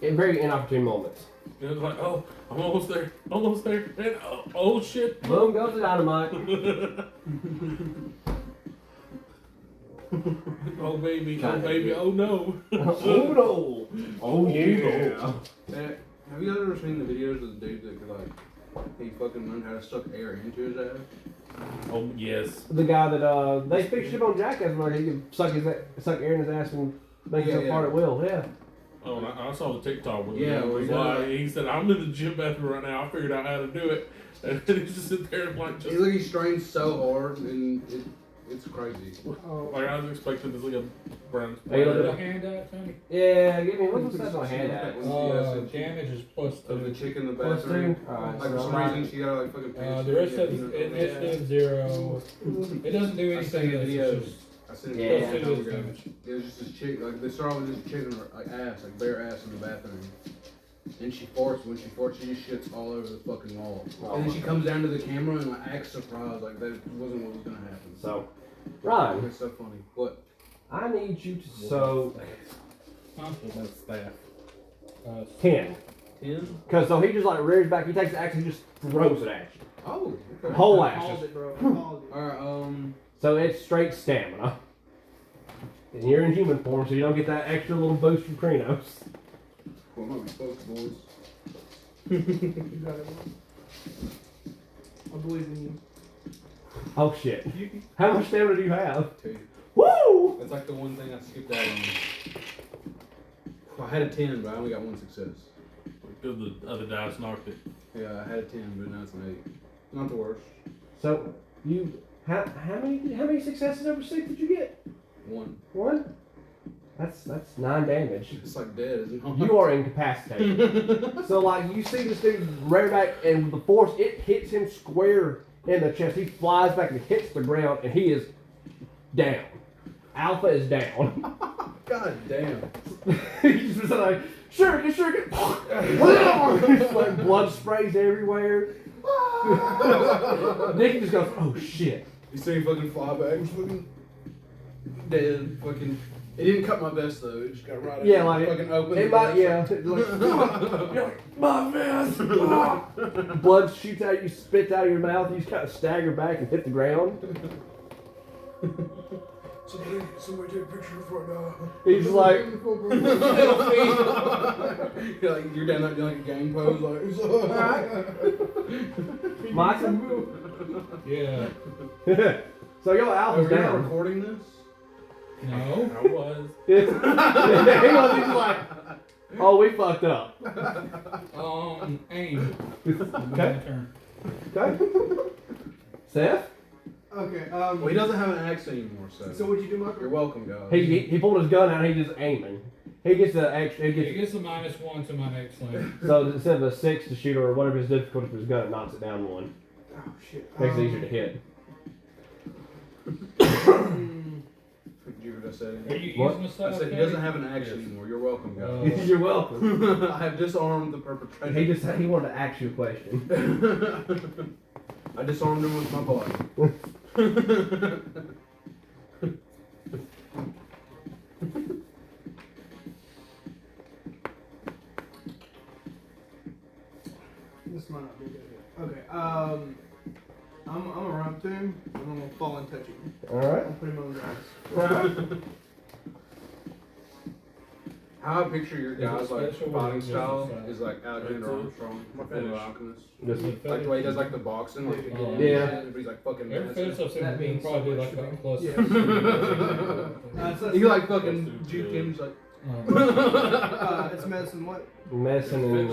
In very inopportune moments. And it's like, oh, I'm almost there, and oh shit. Boom goes the dynamite. Oh baby, Kinda oh no. Oh no! Oh yeah! Have you guys ever seen the videos of the dude that could, like, he fucking learned how to suck air into his ass? Oh yes. The guy that they fixed him on Jackass where he could suck air in his ass and make Yeah, himself yeah. fart at will. Yeah. Oh, I saw the TikTok with Yeah, him. well, It was yeah. like, he said, I'm in the gym bathroom right now. I figured out how to do it. And then he's just sitting there and like, just, He strains so hard, and it's crazy. Oh, like I was expecting to see a brown Hey, look Put at a hand out, Tony. Yeah, give me what's that on hand at? Damage is plus Of the 2. chick in the Plus bathroom. 2. Alright, Like for so some I'm reason she got like fucking pants. The rest of initiative 0. It doesn't do I seen anything. the It's videos. just I seen it Yeah. a long time Plus 2 ago. damage. It was just this chick, like they start with this chick in her like ass, like bare ass in the bathroom. And she farts. When she farts, she just shits all over the fucking wall. And then she comes down to the camera and like acts surprised, like that wasn't what was gonna happen. So, Ryan, It's so funny. What? I need you to soak That's staff. 10. 10? Cause so he just like rears back, he takes the axe and just throws it at you. Oh, okay. Whole I axe. called just- it, bro. I called it. Alright, So it's straight stamina. And you're in human form, so you don't get that extra little boost from Krenos. well, might be close, boys. You got it, bro. I believe in you. Oh shit. How much stamina do you have? 2. Woo! That's like the one thing I skipped out on. I had a 10, but I only got 1 success. Good, the other dice knocked it. Yeah, I had a 10, but now it's an 8. Not the worst. So you how many successes over 6 did you get? 1. 1? That's 9 damage. It's like dead, isn't it? You are incapacitated. So like you see this dude rear back and with the force it hits him square in the chest. He flies back and hits the ground and he is down. Alpha is down. God damn. He's just like, sure. It's like blood sprays everywhere. Nicky just goes, oh shit. You see him fucking fly back, he's fucking dead, fucking. It didn't cut my vest though, it just got right Yeah, up, like fucking open. it might, yeah. It's like, you're like, my vest. Blood shoots out, you spits out of your mouth. You just kind of stagger back and hit the ground. Somebody take a picture before I die. He's like, you're down like a gang pose, like. Michael. Yeah. So yo, Are Alpha's we down. recording this? No. I was. He was he's like, oh, we fucked up. Aim. Okay. Turn. Okay. Seth? Okay. Well, he doesn't have an axe anymore, so. So what'd you do, Michael? You're welcome, guys. He pulled his gun out. And he's just aiming. He gets the extra. He It gets gets a -1 to my next lane. so instead of a 6 to shoot or whatever his difficulty for his gun, it knocks it down 1. Oh shit. Makes it easier to hit. Did you hear what I said? Are you What? using the I stuff? said he doesn't have an axe anymore. You're welcome, guys. You're welcome. I have disarmed the perpetrator. He wanted to ask you a question. I disarmed him with my body. This might not be good. Okay. I'm gonna run up to him and I'm gonna fall and touch him. All right. I'll put him on the grass. How I picture your Is it guys like special or fighting just style inside? is like Alexander Armstrong, my fellow alchemist. Just, Like the way he does like the boxing, like Yeah. but he's like fucking Every fence massive. I've seen That him means probably so do much like to a me. plus. Yes. He like fucking juke him, he's like. It's medicine. What? medicine and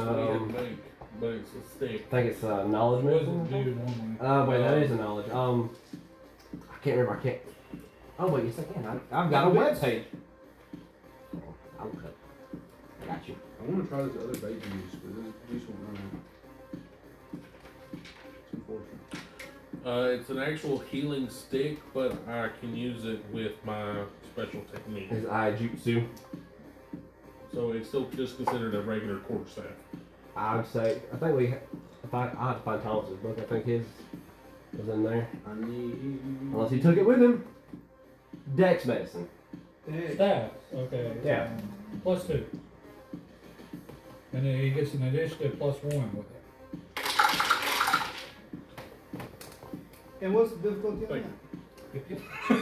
But it's a stick. I think it's knowledge What does it medicine. do normally? Wait, that is a knowledge. I can't remember. I can't. Oh wait, yes I can. I've got a webpage. I'll look up. I got you. I want to try this other bait juice, but this juice won't run out. It's unfortunate. It's an actual healing stick, but I can use it with my special technique. His eye jutsu. So it's still just considered a regular quarterstaff. I would say. I think we. If I have to find Thomas's book. I think his was in there. I need. Unless he took it with him. Dex medicine. Dang. Staff. Okay. Yeah. +2. And then he gets an initiative +1 with it. And what's the difficulty on Thank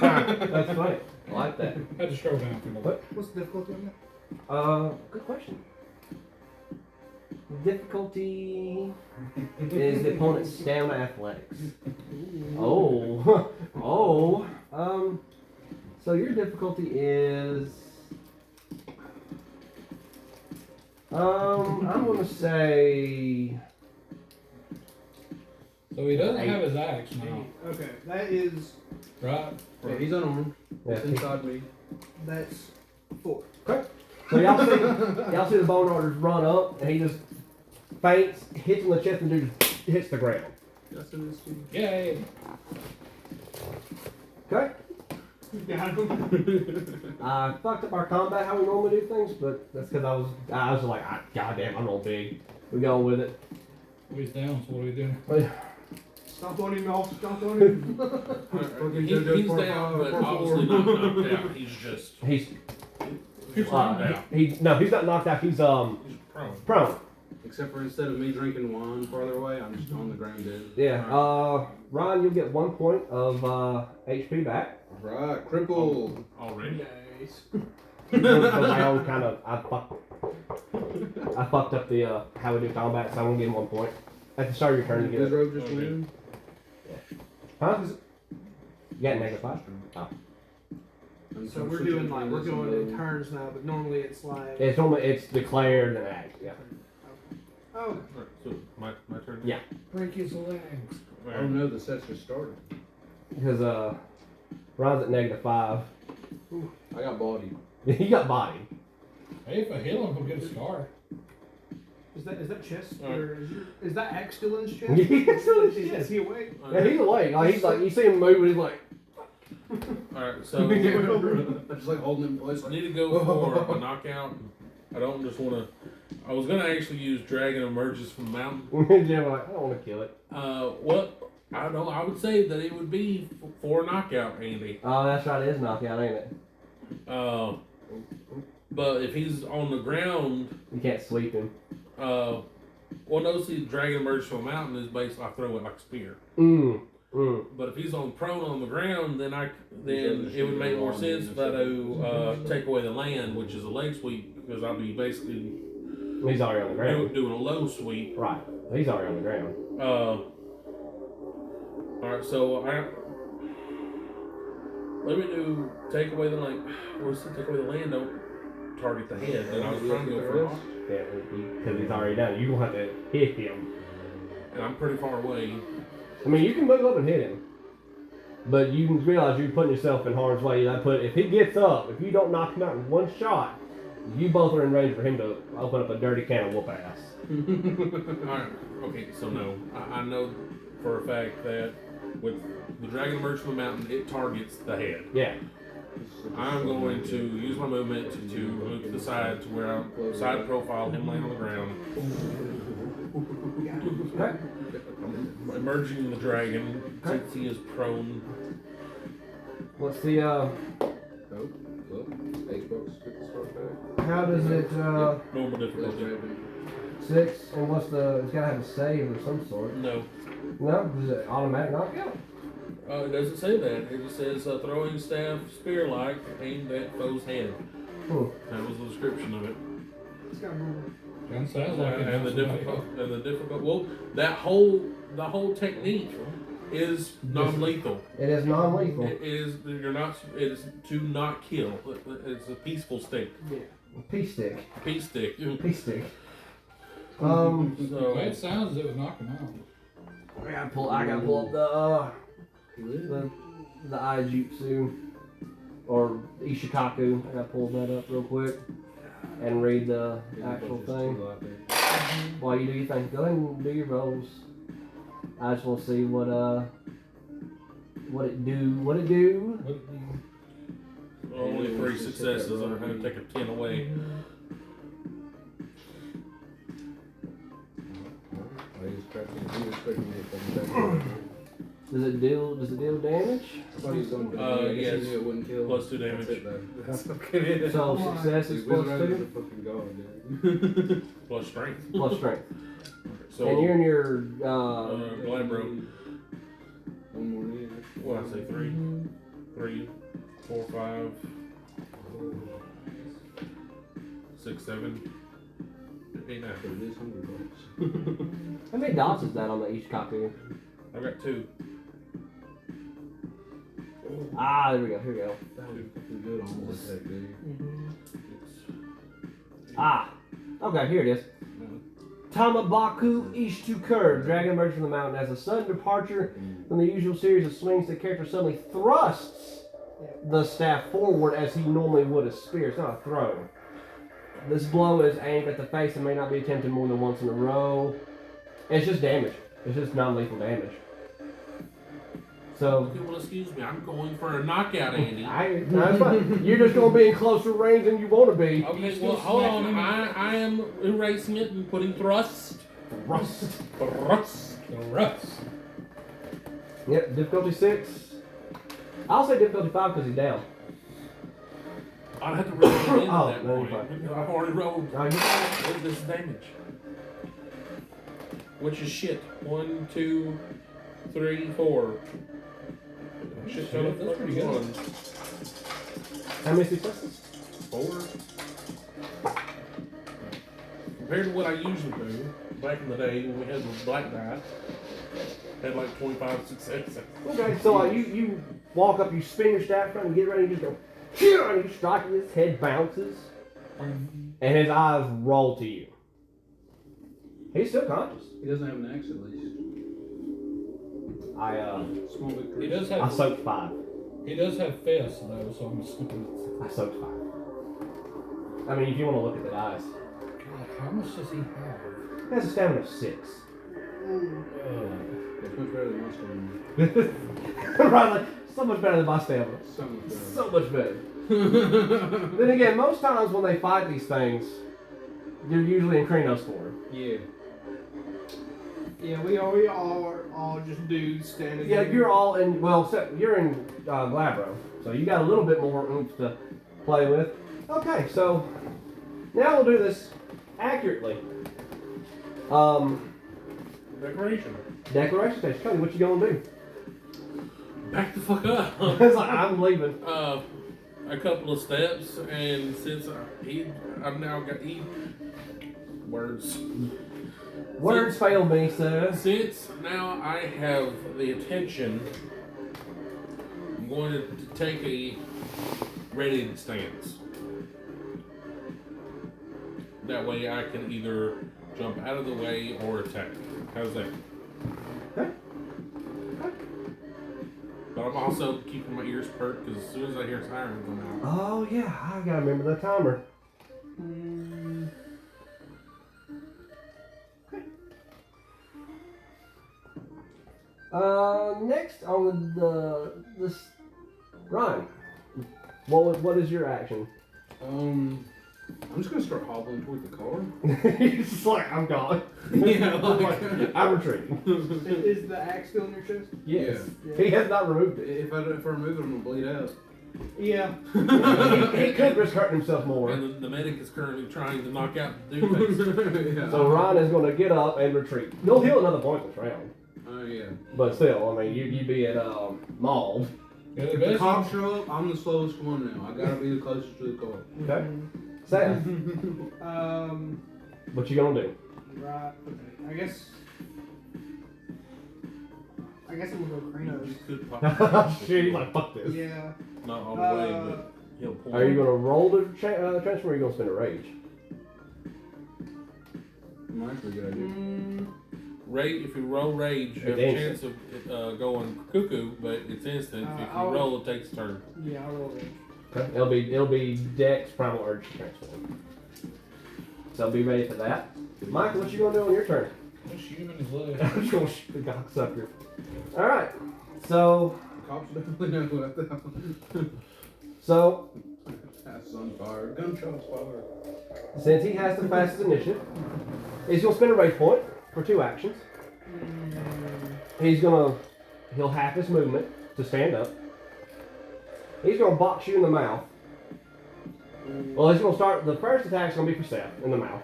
that? That's funny. I like that. Had to scroll down for a little. What's the difficulty on that? Good question. Difficulty is the opponent's stamina athletics. Oh. Oh. So your difficulty is I'm gonna say. So he doesn't have his axe now, Okay, that is right? Yeah, he's unarmed. Yeah, It's inside me. that's 4. So y'all see the Bone Riders run up, and he just faints, hits him in the chest, and dude just hits the ground. That's in this team. Yay! Okay. Got him. I fucked up our combat how we normally do things, but that's because I was like, goddamn, I'm all big. We going with it. He's down, so what are we doing? Stop on him, y'all. Stop on him. He's down, but obviously not knocked out. He's just He's knocked out. he's not knocked out. He's He's prone. prone. Except for instead of me drinking wine farther away, I'm just on the ground dead. Yeah. Ryan, you'll get 1 point of HP back. Right, crippled. Already. Nice. Because my own kind of I fucked up the how we do combat, so I'm gonna give him 1 point. At the start of your turn, you get His it. robe just win. Huh? You got -5. Oh. So we're doing like, we're going in turns now, but normally it's like. It's declared and act. Yeah. Oh, Alright, so my turn. Yeah. Break his legs. Oh no, the sets just started. Because Ryan's at -5. I got body. He got body. Hey, if I heal him, he'll get a scar. is that chest Alright. or is that axe still in his chest? Yeah, it's still in his Is chest. he awake? Yeah, he's awake. Like, he's like, you see him move, and he's like, Alright, so I'm just like holding him in place. I Like, need to go for a knockout. I don't just want to. I was gonna actually use Dragon Emerges from the Mountain. Jim, like, I don't want to kill it. What? I don't know. I would say that it would be for a knockout, Andy. Oh, that's right. It is knockout, ain't it? But if he's on the ground, You can't sweep him. well, no, see, Dragon Emerge from a Mountain is basically I throw it like a spear. But if he's prone on the ground, then it would make more sense if I do take away the land, which is a leg sweep, because I'll be basically He's already on the ground. doing a low sweep. Right. He's already on the ground. Alright, so let me do take away the land. Or take away the land, don't target the head. Then I was trying to go for it. Yeah, because he's already down. You don't have to hit him. And I'm pretty far away. I mean, you can move up and hit him. But you can realize you're putting yourself in harm's way. If he gets up, if you don't knock him out in one shot, you both are in range for him to open up a dirty can of whoop ass. Alright, okay, so no. I know for a fact that with the Dragon Emerge from the Mountain, it targets the head. Yeah. I'm going to use my movement to move to the side to where I'll side profile him laying on the ground. Okay. I'm emerging the dragon since he is prone. What's the oh, look. Xbox, pick the start back. how does it Normal That's difficulty. Raven. 6 and what's the? It's gotta have a save of some sort. No. No, is it automatic knockout? It doesn't say that. It just says throwing staff spear-like aimed at foe's head. That was the description of it. It's got movement. Kind of sounds like it. And the difficult. Well, the whole technique is non-lethal. It is non-lethal. It is you're not. It is to not kill. It's a peaceful stick. Yeah. Peace stick. Peace stick. Peace stick. The So way it sounds, it would knock him out. I gotta pull up the Ijutsu or Ishikaku. I gotta pull that up real quick and read the actual thing. While you do your thing, go ahead and do your rolls. I just want to see what it do. only 3 successes. I'm going to take a 10 away. Does it deal damage? Yes. It wouldn't kill. Plus 2 damage. That's okay. So success is plus Wizard is a 2 fucking god, dude. Plus strength. plus strength. So And you're in your Glabro. One more year. What I say? 3, 4, 5, 6, 7, 8, 9. But it is $100. how many dots is that on the Ishikaku? I've got 2. Ah, there we go. Here we go. That was fucking good on one tech, dude. Ah, Okay, here it is. Tamabaku Ishtukur. Dragon emerges from the mountain. As a sudden departure from the usual series of swings, the character suddenly thrusts the staff forward as he normally would a spear. It's not a throw. This blow is aimed at the face and may not be attempted more than once in a row. It's just damage. It's just non-lethal damage. So, Okay, well, excuse me. I'm going for a knockout, Andy. that's fine. You're just going to be in closer range than you want to be. Okay, well, hold on. I am erasing it and putting thrust. Rust. The rust. Yep, difficulty 6. I'll say difficulty 5 because he's down. I'd have to roll it in Oh, at that no, you're point. I've already rolled. No, you're fine. This is damage. Which is shit. 1, 2, 3, 4. Shit, Shit, that's pretty good. 1, How many successes? 4. Compared to what I usually do, back in the day when we had the black die, had like 25 successes. Okay, so you walk up, you spin your staff front and get ready, and you just go, "Phew," and you strike it, his head bounces, and his eyes roll to you. He's still conscious. He doesn't have an axe at least. He Small victory. does I have. soaked 5. He does have fist though, so I'm assuming. I soaked 5. I mean, if you want to look at the dice. God, how much does he have? He has a stamina of 6. It's much better than my stamina. Right, like, so much better than my stamina. So much better. So much better. Then again, most times when they fight these things, they're usually in Kranos form. Yeah. Yeah, we are all just dudes standing Yeah, there. you're all in, well, except you're in Glabro, so you got a little bit more oomph to play with. Okay, so now we'll do this accurately. Decoration. Declaration stage. Cody, what you gonna do? Back the fuck up. It's like, I'm leaving. A couple of steps, and since I've now got words. Words fail me, sir. Since now I have the attention, I'm going to take a ready stance. That way I can either jump out of the way or attack. How's that? Okay. But I'm also keeping my ears perked because as soon as I hear sirens, I'm out. Oh, yeah, I gotta remember the timer. Next on this Ryan, what is your action? I'm just gonna start hobbling toward the car. He's just like, I'm gone. Yeah, I'm retreating. Is the axe still in your chest? Yes. Yeah. He has not removed it. If I remove it, I'm gonna bleed out. Yeah. He could risk hurting himself more. And the medic is currently trying to knock out the dude. Yeah. So Ryan is going to get up and retreat. You'll heal another point this round. Oh yeah. But still, I mean, you'd be at mauled. Yeah, the If the best cops show up, I'm the slowest one now. I gotta be the closest to the car. Okay. Sam, what you gonna do? Right. Okay. I guess I'm gonna go Kranos. You could pop. Shit, he's like, fuck this. Yeah. Not all the way, but he'll point. Are you gonna roll the transfer or are you gonna spend a rage? Mine's a good idea. Rage, if you roll rage, you have a chance of it, going cuckoo, but it's instant. If you roll, it takes a turn. Yeah, I'll roll it. Okay. It'll be Dex Primal Urge to transform. So be ready for that. Michael, what you gonna do on your turn? Just shoot him in his leg. I'm just gonna shoot the cocksucker. Alright. So Cops definitely know what that. so That's on fire. Gunshots fired. since he has the fastest initiative, he's gonna spend a rage point for 2 actions. He'll half his movement to stand up. He's gonna box you in the mouth. Well, he's gonna start. The first attack's gonna be for Seth in the mouth,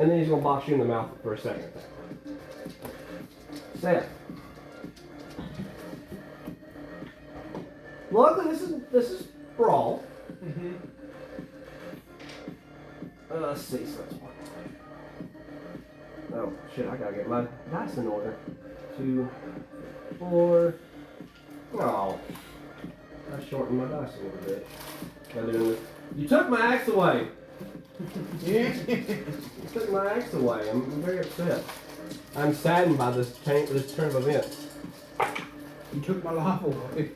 and then he's gonna box you in the mouth for a second attack. Seth. Luckily, this is brawl. Let's see. So that's 1. Oh shit! I gotta get my dice in order. 2, 4. Oh. I shortened my dice a little bit. You took my axe away. Yeah. You took my axe away. I'm very upset. I'm saddened by this this turn of events. You took my life away.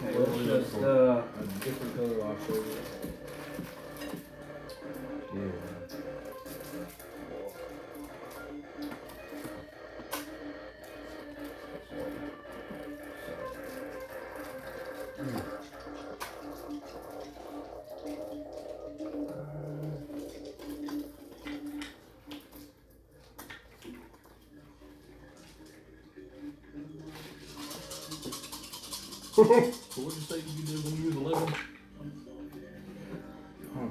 Okay, let's just, A different color life story. Yeah. So what did you say you did when you was 11?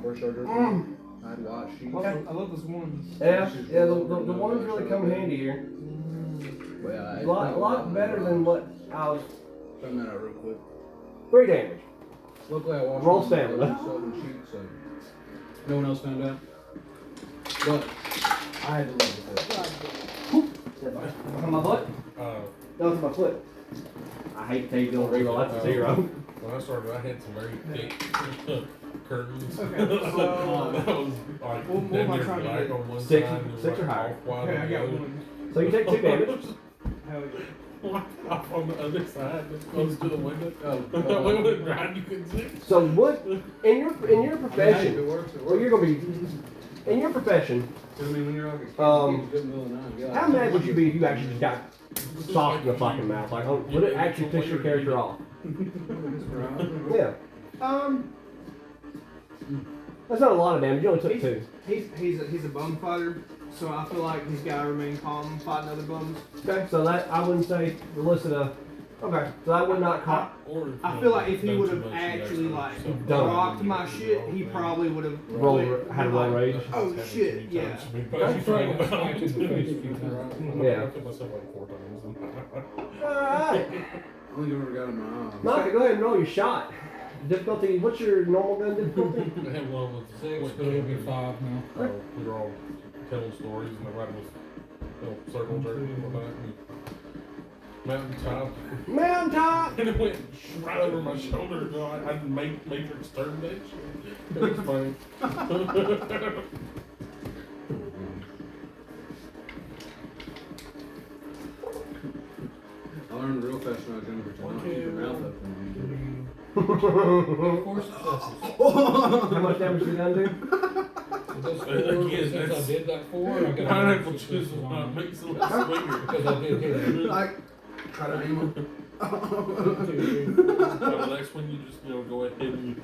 Brush our I had white sheets. I love this one. yeah, the ones really come handy here. Well, A lot better than what I was. Found that out real quick. 3 damage. Luckily, I watched Roll them stamina. southern sheet, so no one else found out. But I had to live with it. On my butt? That was my foot. I hate to tell you don't reroll, that's a 0. When I started, I had some very thick curtains. Okay, that so, was like what am damn I near trying to black do? on one Six- side. and six or like higher. off-white Okay, on I the got other. one. So you take 2 damage. Hell yeah. White off on the other side, that's close to the window. Oh, When it went round, you couldn't see. So what in your Hey, if profession? it works, it Well, works. you're gonna be in your profession. I mean, when you're like a kid, Um, you get good middle of the night, yeah. How mad would you be if you actually just got soft in the fucking mouth? Like, would it actually piss your character off? Yeah. That's not a lot of damage. You only took 2. He's a bum fighter, so I feel like he's got to remain calm fighting other bums. Okay, so that I wouldn't say listen to. Okay, so that would not call. I feel like if he would have actually like Done. rocked my shit, he probably would have Had a roll rage. Oh shit, yeah. But you tried to smack in the face a few times. Yeah. I put myself like 4 times. Alright. I only ever got in my eyes. Knock it, go ahead and roll your shot. Difficulty, what's your normal gun difficulty? I had one with 6, but it'll be 5 now. we were all telling stories and everybody was circle jerking and whatnot. Mountaintop. Mountaintop! And it went right over my shoulder. You know, I Matrix turned that shit. It was funny. I learned real fast when I was younger to not keep your mouth open. Four successes. How much damage did the gun do? Those 4, Again, since I that's- did that 4, I got Pineapple a juice successes on it. makes it less sweeter. Because I did hit it. Like, try to aim him. Well, that's when you just go ahead and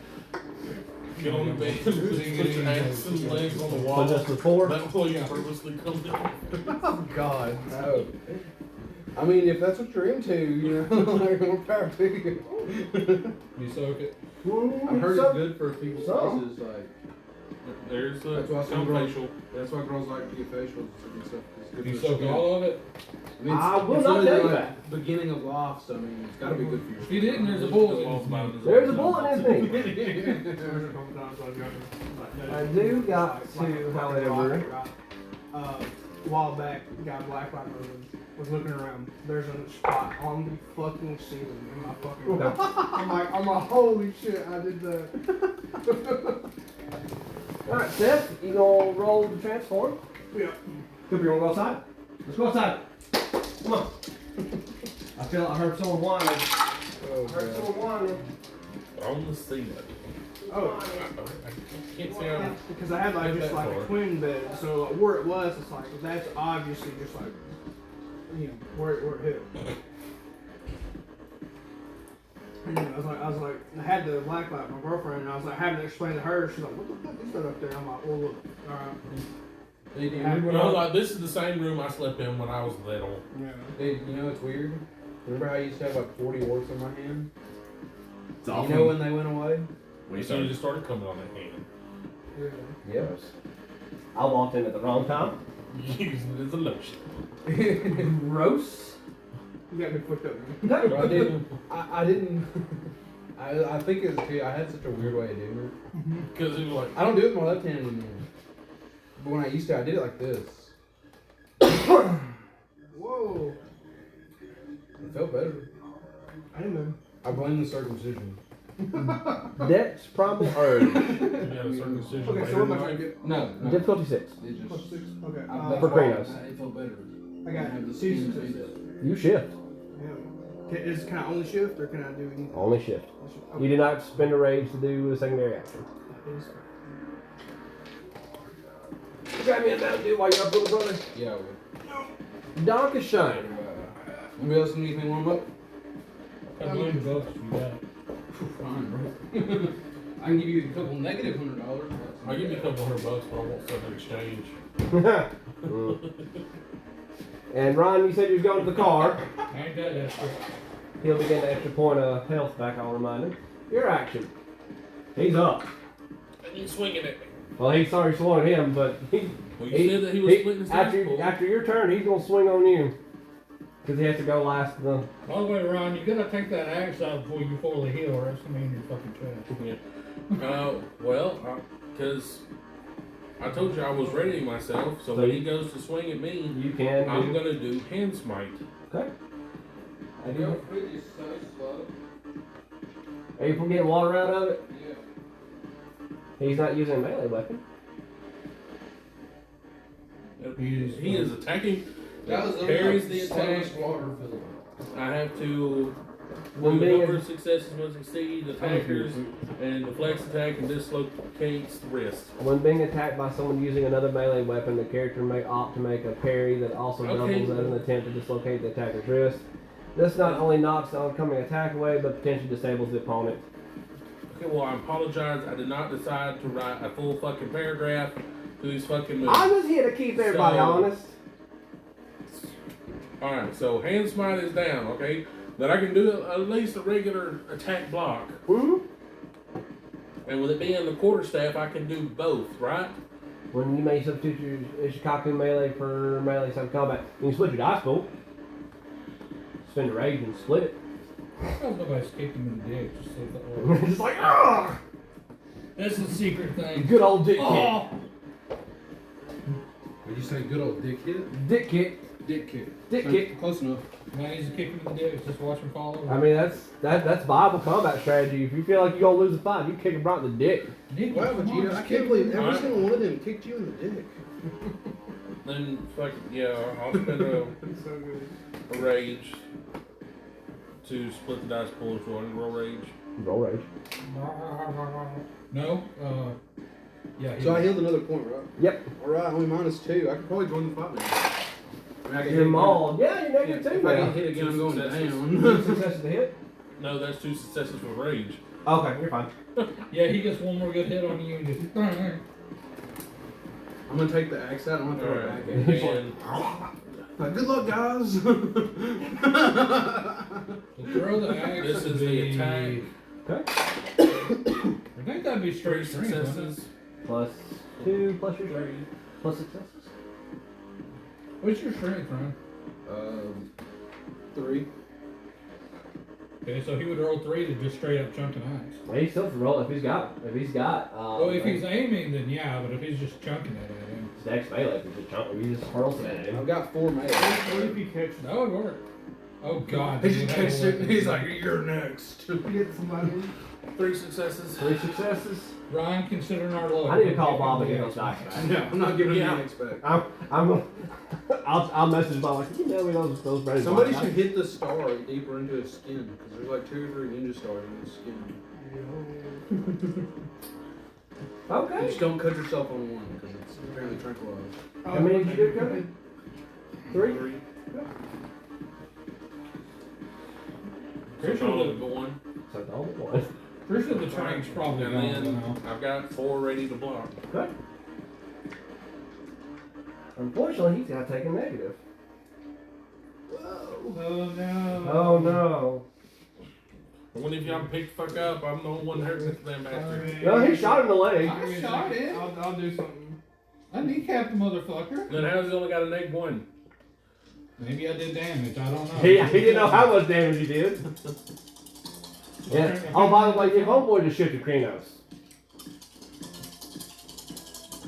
get on the bed and put your ass and legs on the So wall. just the 4? That way you purposely come down. Oh, God, no. I mean, if that's what you're into, you know, like, more power to you. You soak it. I've heard it's good for people's Some. faces, like, There's That's why some some girls- facial. that's why girls like to get facials and stuff. It's good You for the soak skin. all of it. I mean, I will it's not really tell you like that. beginning of life, so I mean, it's gotta be good for your If you didn't, there's a bullet in his mouth. There's a bullet in his knee. There's a couple times I've gotten I do got to, however. A while back, got black light moving. Was looking around. There's a spot on the fucking ceiling in my fucking room. I'm like, holy shit, I did that. Alright, Seth, you gonna roll the transform? Yeah. Cooper, you wanna go outside? Let's go outside. Come on. I feel like I heard someone whining. I heard someone whining. On the ceiling. Oh, I can't see how. because I had like Get just that like a far. twin bed, so where it was, it's like that's obviously just like where it hit. And I was like, I had the black light, my girlfriend, and I was like having to explain to her. She's like, "What the fuck is that up there?" I'm like, "Well, look, all right." Hey, dude, I remember was when like, this is the same room I slept in when I was little. Yeah. hey, you know what's weird? Remember how I used to have like 40 warts on my hand? It's You know when they went away? We So you just started coming on that hand. Yes. I walked in at the wrong time. Using it as a lotion. Gross. You got me fucked up. But I didn't. I didn't. I think it's too. I had such a weird way of doing it. Because it was like, I don't do it with my left hand anymore. But when I used to, I did it like this. Whoa. It felt better. I didn't know. I blame the circumcision. Dex Primal Urge. You got a circumcision. Okay, so what am I trying to get? No. Difficulty 6. It Plus just. 6. Okay. For Kratos. It felt better. I got Have the 2 skin successes. You shift. Can I only shift or can I do anything? Only shift. Okay. You do not spend a rage to do a secondary action. Grab me a Mountain Dew while you're up, little brother. Yeah, I would. Donkey Shine. Anybody else need anything warm up? I blame the books. You got it. Fine, bro. I can give you a couple negative $100. I'll give you a couple $100, but I want some in exchange. And Ryan, you said you was going to the car. I ain't that desperate. He'll be getting an extra point of health back, I'll remind him. Your action. He's up. And you swinging at me. Well, he's sorry swung at him, but Well, you said that he was splitting his after your turn, he's going to swing on you. Because he has to go last. By the way, Ron, you gotta take that axe out before you fully heal, or else gonna be in your fucking chest. Yeah. Well, because I told you I was readying myself, so when he goes to swing at me, You can I'm do. gonna do hand smite. Okay. I do. Pretty so slow. Are you getting water out of it? Yeah. He's not using a melee weapon. He is attacking. That was Carries the attack. water filled. I have to. When The being number a, of successes must exceed attackers, and the flex attack and dislocates the wrist. when being attacked by someone using another melee weapon, the character may opt to make a parry that also Okay. doubles as an attempt to dislocate the attacker's wrist. This not only knocks the oncoming attack away, but potentially disables the opponent. Okay, well, I apologize. I did not decide to write a full fucking paragraph to these fucking moves. I'm just here to keep everybody So- honest. Alright, so hand smite is down, okay? Then I can do at least a regular attack block. Hmm? And with it being the quarterstaff, I can do both, right? When you may substitute your Shikaku melee for melee side combat, you can split your dice pool. Spend a rage and split it. I hope nobody's kicked him in the dick. Just like the old. Just like, ah! That's the secret thing. Good old dick Oh! Did you say good old dick hit? kick. Dick kick. Dick kick. Dick kick. Close enough. Man, he's a kick him in the dick. Just watch him fall over. I mean, that's viable combat strategy. If you feel like you're gonna lose a fight, you kick him right in the dick. Nick, Wow, come on, Vegeta, I just can't kick believe him. every Alright. single one of them kicked you in the dick. Then, fuck, yeah, I'll spend a It's so good. rage to split the dice pool into one roll rage. Roll rage. No, yeah. So I healed another point, right? Yep. Alright, only -2. I could probably join the fight now. I mean, I can You're hit mauled. Yeah, you're again. negative If two I now. get hit again, I'm going Successes. Two down. successes to hit. No, that's 2 successes for rage. Okay, you're fine. Yeah, he gets one more good hit on you and just. I'm gonna take the axe out and I'm gonna throw Alright, it back at you. and Like, good luck, guys. Throw the axe. this would is the be- attack. Okay. I think that'd be 3 straight strength, wouldn't it? successes. Plus 2 plus your plus successes. What's your strength, Ryan? 3. Okay, so he would roll 3 to just straight up chunk an axe. Well, he still has to roll if he's got. Well, if he's aiming, then yeah, but if he's just chunking it at him, his next melee, if he's a chunk, he just hurls it at I've him. got 4 What melee. if he catches that would work. Oh god. He dude, just that takes would it work. and he's like, you're next. get somebody? 3 successes. 3 successes. Ryan, considering our luck. I need to call we'll Bob give and him get the those axe dice back. back. No, I'm not giving him Yeah. the axe back. I'll message Bob like, can you mail me those Brandon Somebody Bob should dice?" hit the star deeper into his skin because there's like 2 or 3 ninja stars in his skin. You Okay. just don't cut yourself on one because it's apparently tranquilized. How many did you do, Cody? 3? So total of 1. So the only one. First of the train's probably And gone then now. I've got 4 ready to block. Good. Unfortunately, he's got to take a negative. Oh no. Oh no. When if y'all pick the fuck up, I'm the one hurting this damn bastard. No, he shot him in the leg. I shot it. I'll do something. I kneecapped the motherfucker. Then how's he only got a -1? Maybe I did damage. I don't know. He didn't know how much damage he did. Yeah. Oh, by the way, your homeboy just shifted Krenos.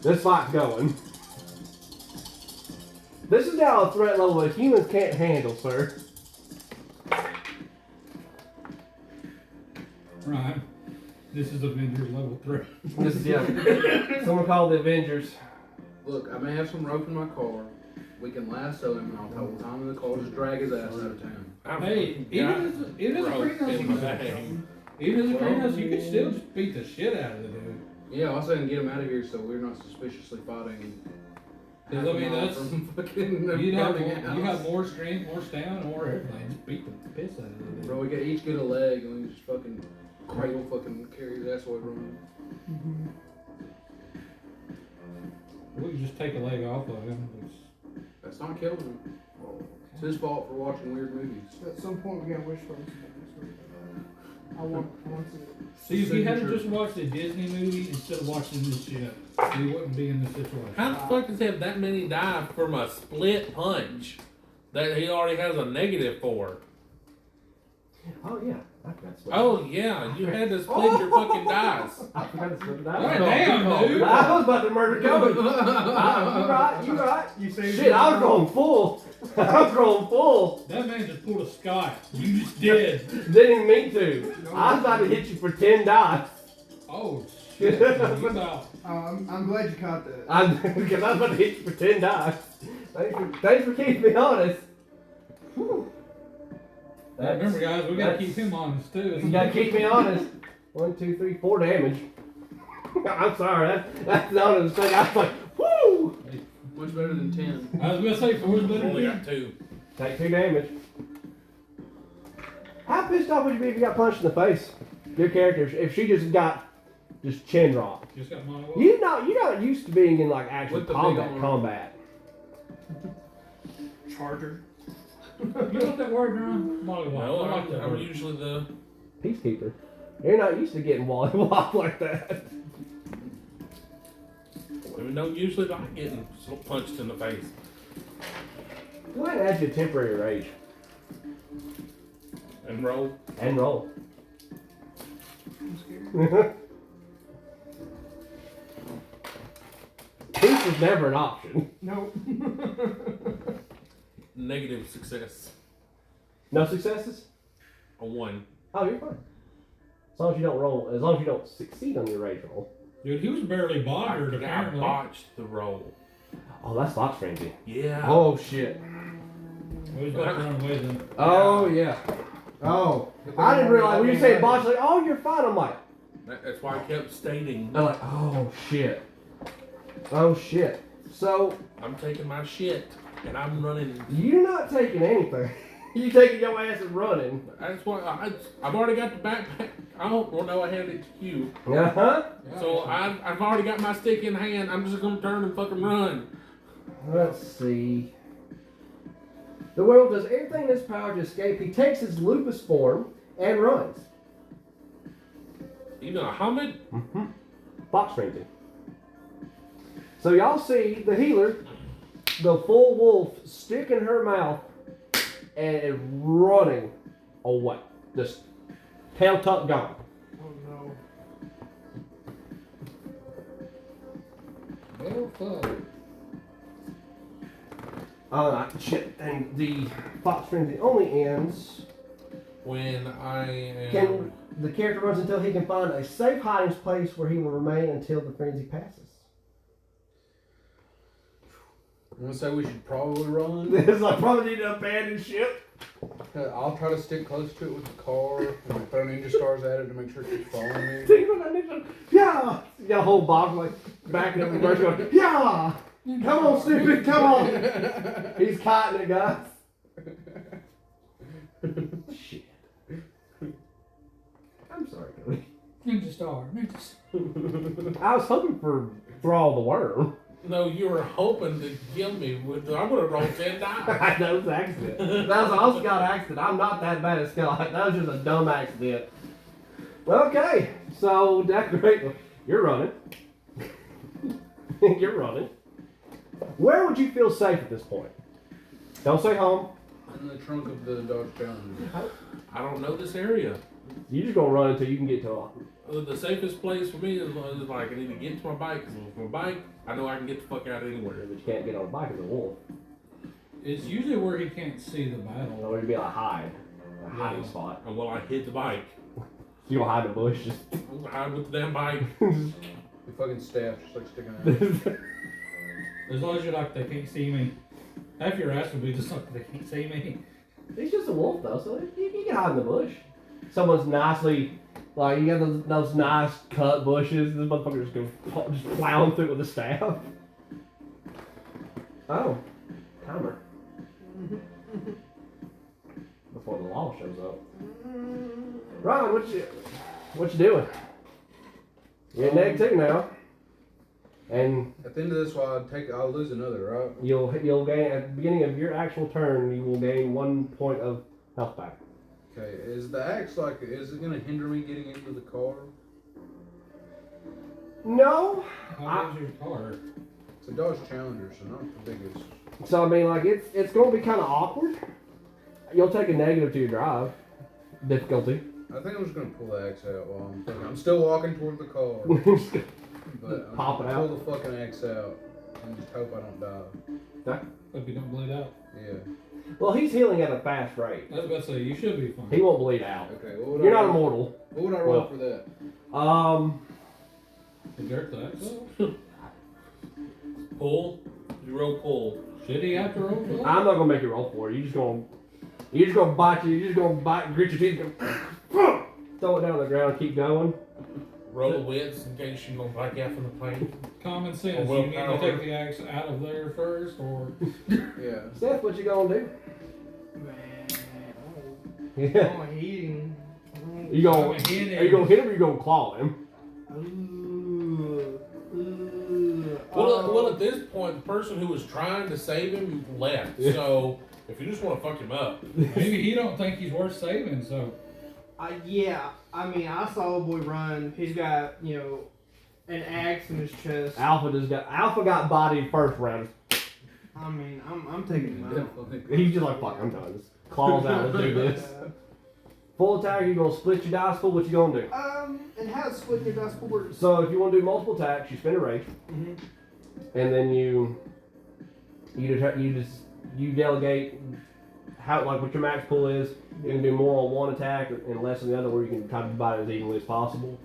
This fight's going. This is now a threat level that humans can't handle, sir. Right. This is Avengers level 3. This is, yeah. Someone called the Avengers. Look, I may have some rope in my car. We can lasso him and I'll hold time in the car, just drag his ass out of town. Hey, even as a greenhouse, you could still just beat the shit out of the dude. Yeah, I'll say and get him out of here so we're not suspiciously fighting. Because I mean, that's from fucking you house. have more strength, more stamina, more everything. Just beat the piss out of the dude. Bro, we could each get a leg and we just fucking cradle fucking carry his ass away from him. We could just take a leg off of him. That's not killing him. It's his fault for watching weird movies. At some point, we gotta wish for this. I want to. See, if he hadn't just watched a Disney movie instead of watching this shit, he wouldn't be in this situation. How the fuck does he have that many die from a split punch that he already has a negative for? Oh, yeah. I forgot to split. Oh yeah, you had to split your fucking dice. I forgot to split that. God damn, dude. I was about to murder Cody. You right. You say Shit, I was going full. I was going full. That man just pulled a Scott. You just did. Didn't mean to. I was about to hit you for 10 dice. Oh shit. Man, you about I'm glad you caught that. Because I was about to hit you for 10 dice. Thanks for keeping me honest. Whew. remember, guys, we gotta keep him honest too. You gotta keep me honest. 1, 2, 3, 4 damage. I'm sorry, that's not a mistake. I was like, whoo! Much better than 10. I was gonna say 4 is better Only than got 2. Take 2 damage. How pissed off would you be if you got punched in the face? Your character, if she just got chin dropped. Just got mono. You're not used to being in like actual With the big arm. combat. Charger. You know what that word, John? Mollywop. No, I like that I'm word. usually the. Peacekeeper. You're not used to getting walled like that. Women don't usually like getting punched in the face. Go ahead and add your temporary rage. And roll. And roll. I'm scared. Peace is never an option. Nope. Negative success. No successes? A 1. Oh, you're fine. As long as you don't roll, as long as you don't succeed on your rage roll. Dude, he was barely bothered I apparently. botched the roll. Oh, that's Fox Frenzy. Yeah. Oh, shit. Well, he's about to run away then. Oh, yeah. Oh. I didn't realize when you say botch, like, oh, you're fine. I'm like, That's why I kept stating. I'm like, oh, shit. Oh, shit. So, I'm taking my shit and I'm running. you're not taking anything. You taking your ass and running. That's why I've already got the backpack. I don't know I handed it to you. Uh-huh. So I've already got my stick in hand. I'm just gonna turn and fucking run. Let's see. The werewolf does everything in his power to escape. He takes his lupus form and runs. Even a helmet? Mm-hmm. Fox Frenzy. So y'all see the healer, the full wolf, stick in her mouth and running away. Just tail tucked gone. Oh no. Well, fuck. Shit. And the Fox Frenzy only ends When I am. can the character runs until he can find a safe hiding place where he will remain until the frenzy passes. I'm gonna say we should probably run. This is like probably need to abandon ship. I'll try to stick close to it with the car and like throw ninja stars at it to make sure it keeps following me. See what I need to. Yeah. You got a whole box like backing up the verse going. Yeah. Come on, stupid. Come on. He's caught it, guys. Shit. I'm sorry, Cody. Ninja Star. I was hoping for Thrall the Worm. No, you were hoping to kill me with. I'm gonna roll 10 dice. That was an accident. That was all Scott accident. I'm not that bad at Scott. That was just a dumb accident. Okay, so great. You're running. You're running. Where would you feel safe at this point? Don't say home. In the trunk of the Dodge Challenger. I don't know this area. You just gonna run until you can get to a. The safest place for me is like I need to get to my bike. Cause with my bike, I know I can get the fuck out anywhere. But you can't get on a bike as a wolf. It's usually where he can't see the battle. Or it'd be a hide. A hiding spot. And well, I hit the bike. You gonna hide in the bush? Just Hide with the damn bike. The fucking staff just like sticking out. As long as you're like, they can't see me. Half your ass would be just like, they can't see me. He's just a wolf though, so you can hide in the bush. Someone's nicely, like you got those nice cut bushes. This motherfucker just plowing through it with a staff. Oh, timer. Before the law shows up. Ron, what you doing? You're at -2 now, and At the end of this, I'll lose another, right? you'll gain at the beginning of your actual turn. You will gain 1 point of health back. Okay, is the axe is it gonna hinder me getting into the car? No. How big's your car? It's a Dodge Challenger, so not the biggest. So I mean, like it's going to be kind of awkward. You'll take a negative to your drive difficulty. I think I'm just gonna pull the axe out while I'm thinking. I'm still walking toward the car, but I'm Pop it gonna out. pull the fucking axe out and just hope I don't die. Hope you don't bleed out. Yeah. Well, he's healing at a fast rate. I was about to say, you should be fine. He won't bleed out. Okay. What would You're I not roll? immortal. What would I roll Well. for that? The jerk that. Pull. You roll pull. Should he have to roll for that? I'm not gonna make you roll for it. You're just gonna bite you. You're just gonna bite, grit your teeth, go, throw it down on the ground, keep going. Roll the wits in case you're gonna bike out from the plane. Common sense. Well, You need to power. take the axe out of there first, or Yeah. Seth, what you gonna do? Man, Yeah. I'm eating. You gonna I'm gonna hit him. are you gonna hit him or you gonna claw him? Well, at this point, the person who was trying to save him left. Yeah. So if you just want to fuck him up, maybe he don't think he's worth saving. So Yeah, I mean, I saw a boy run. He's got, an axe in his chest. Alpha got bodied first round. I mean, I'm taking him out. Definitely. He's just like, fuck, I'm done. Just claws out, let's do this. Full attack, you gonna split your dice pool, what you gonna do? And how does split your dice pool? So if you wanna do multiple attacks, you spend a rage, Mhm. and then you delegate how, like, what your max pool is. You can do more on one attack and less on the other, where you can try to divide it as evenly as possible.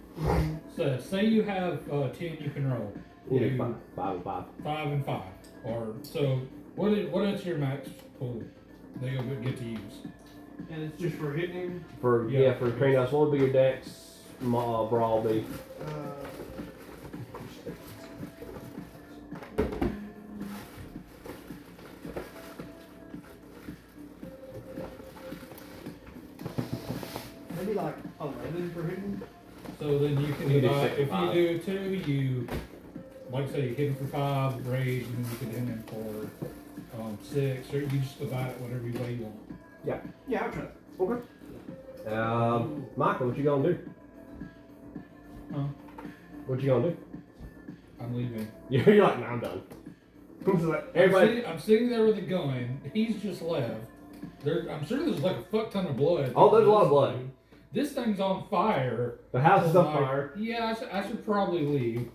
So say you have 10 you can roll. You do You- 5 and 5. 5 and 5. Or so what is your max pool that you'll get to use? And it's just for hitting him. For Yeah. for crane dice, what would be your dex brawl be? Maybe like 11 for hitting. So then you can You do divide, 6 if and you do 2, you like I say you hit him for 5 rage, and then you can hit him for 6, or you just divide it whatever way you want. Yeah, I'll try it. Okay. Michael, what you gonna do? Huh? What you gonna do? I'm leaving. You're like, nah, I'm done. Everybody. I'm sitting there with a gun. He's just left. I'm sure there's like a fuck ton of blood. Oh, there's a lot of blood. This thing's on fire. The house is So on I'm like, fire. Yeah, I should probably leave.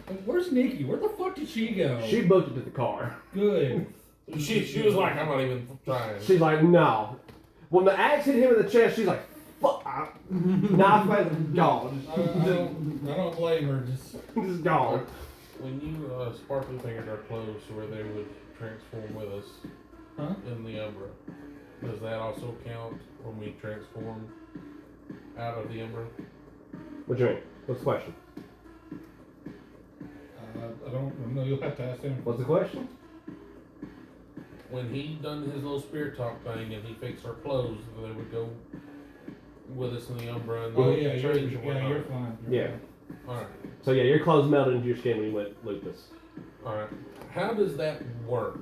But where's Nikki? Where the fuck did she go? She booked it to the car. Good. she was like, I'm not even trying. She's like, no. When the axe hit him in the chest, she's like, fuck. Knife face gone. I don't blame her. Just gone. When you sparkly fingered our clothes to where they would transform with us in the Umbra, does that also count when we transform out of the Umbra? What you mean? What's the question? I don't know. You'll have to ask him. What's the question? When he done his little spirit talk thing and he fixed our clothes, they would go with us in the Umbra and Oh the yeah, church you're and whatnot. fine. Yeah. Alright, So yeah, your clothes melted into your skin when you went lupus. alright. How does that work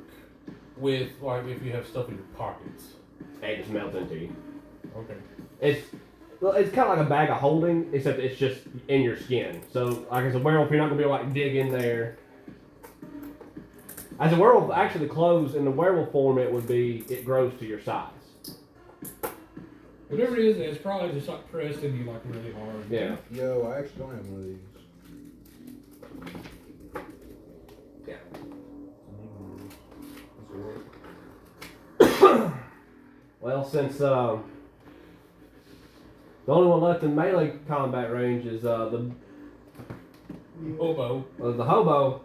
with, like, if you have stuff in your pockets? It just melts into you. Okay. It's kind of like a bag of holding, except it's just in your skin. So, like as a werewolf, you're not gonna be able to like dig in there. As a werewolf, actually, the clothes in the werewolf form, it grows to your size. Whatever it is, it's probably just like pressed in you like really hard. Yeah. Yo, I actually don't have one of these. Yeah. Does it work? Well, since The only one left in melee combat range is the Hobo. hobo.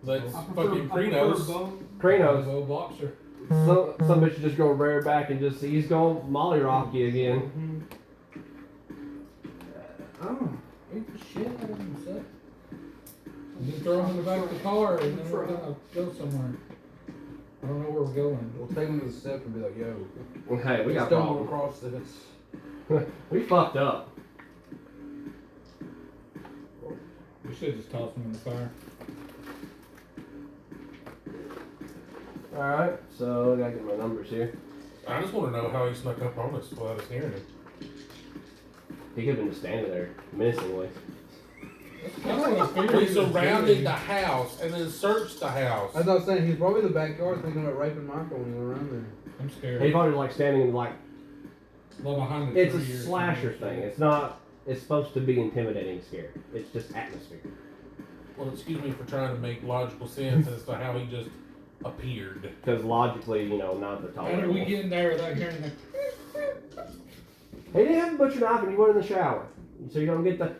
That's I fucking prefer Krenos. bone. Kranos. Low boxer. Some bitch just go rear back and just he's going molly rock you again. Oh, eat the shit out of himself. And then throw him in the back of the car and then we're gonna go somewhere. I don't know where we're going. We'll take him to the step and be like, yo, Hey, we got stumble problems. across this. We fucked up. We should just toss him in the fire. Alright, so I gotta get my numbers here. I just want to know how he snuck up on us without us hearing him. He could have been just standing there menacingly. That's what I figured We he was surrounded doing. the house and then searched the house. As I was saying, he's probably in the backyard thinking about raping Michael when he's around there. I'm scared. He's probably like standing in like Well, behind the it's a tree or slasher something. thing. It's not. It's supposed to be intimidating, scary. It's just atmosphere. Well, excuse me for trying to make logical sense as to how he just appeared. Because logically, you know, not the How did we tolerable. get in there without hearing the... He didn't have a butcher knife and you went in the shower. So you don't get the.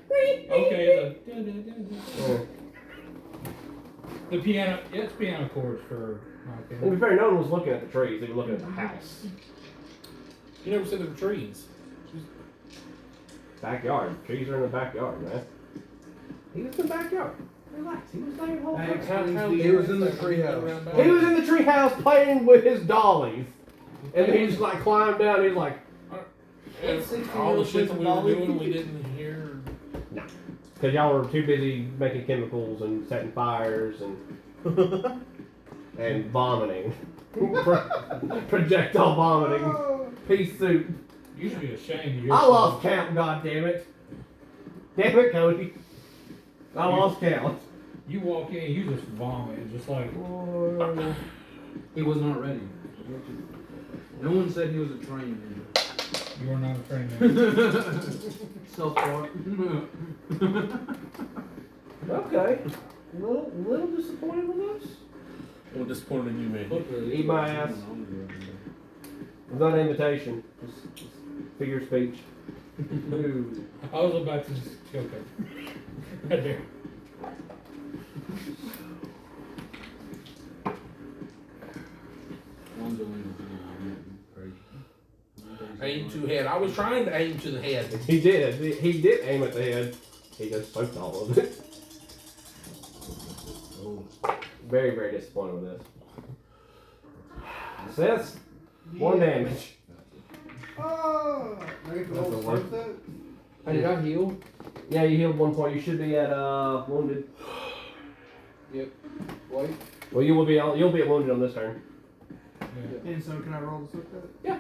Okay, Oh. the piano, yeah, it's piano chords for my To be opinion. fair, no one was looking at the trees. They were looking at the house. You never said there were trees. Backyard. Trees are in the backyard, man. He was in the backyard. Relax. He was there the whole That time. explains He the was in the treehouse. He was in the treehouse playing with his dollies. And then he just like climbed down. He's like, And all the shit that we were doing, we didn't hear. because y'all were too busy making chemicals and setting fires and vomiting. Projectile vomiting. Pea soup. You should be ashamed of yourself. I lost count, goddammit. Damn it, Cody. I lost count. You walk in, you just vomit, just like... He was not ready. No one said he was a trained You are not a trained man. self-taught. Okay. Little disappointed with us. I'm disappointed in you, man. Eat my ass. It's not an invitation. Just figure of speech. Ooh. I was about to just choke him. Right there. Aim to head. I was trying to aim to the head. He did. He did aim at the head. He just soaked all of it. Very, very disappointed with this. Seth, one damage. Oh, I get to roll That's the worst. something. Hey, did I heal? Yeah, you healed 1 point. You should be at wounded. Yep. Wait. Well, you'll be at wounded on this turn. Yeah. And so can I roll the soak that? Yeah.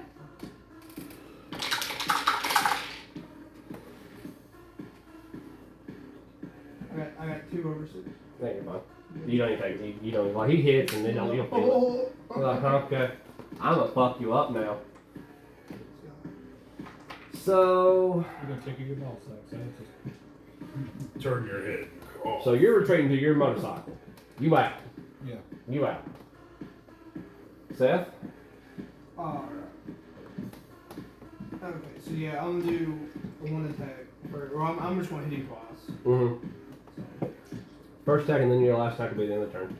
I got 2 over 6. Yeah, you're fine. You don't even take. You don't even, like he hits and then you'll feel it. You're like, okay, I'm gonna fuck you up now. So, You're gonna take a good ball sack, so that's just... Turn your head. Oh. so you're retreating to your motorcycle. You out. Yeah. You out. Seth. Alright. Okay, so yeah, I'm gonna do one attack. Or I'm just gonna hit you twice. Mm-hmm. First attack and then your last attack will be the end of the turn.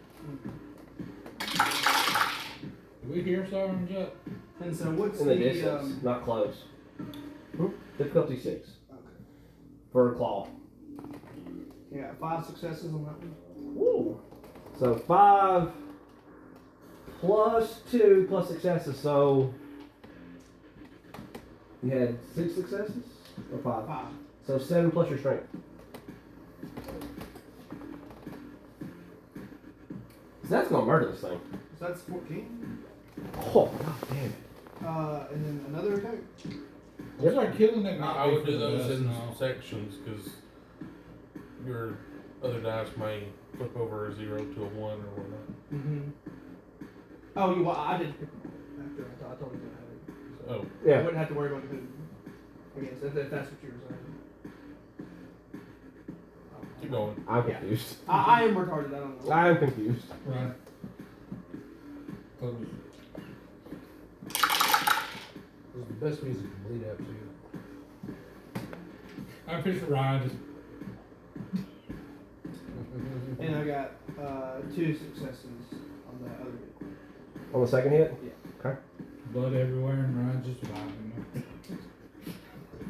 Did we hear sirens yet? And so what's In the distance, not close. Difficulty 6 Okay. for a claw. Yeah, 5 successes on that one. Woo. So 5 plus 2 plus successes. So you had 6 successes or 5? 5. So 7 plus your strength. So that's gonna murder this thing. So that's 14. Oh god damn it! And then another attack. It's like killing that I would do those in sections because your other dice may flip over a 0 to a 1 or whatnot. Mm-hmm. Oh, I did pick them after I told you that. Oh, I Yeah. wouldn't have to worry about who. I guess if that's what you were saying. keep going. I'm Yeah. confused. I am retarded. I don't know. I am confused. Right. This is the best music to bleed out to. I'm pretty sure Ryan just. And I got 2 successes on that other vehicle. On the second hit? Yeah. Okay. Blood everywhere and Ryan just vibing.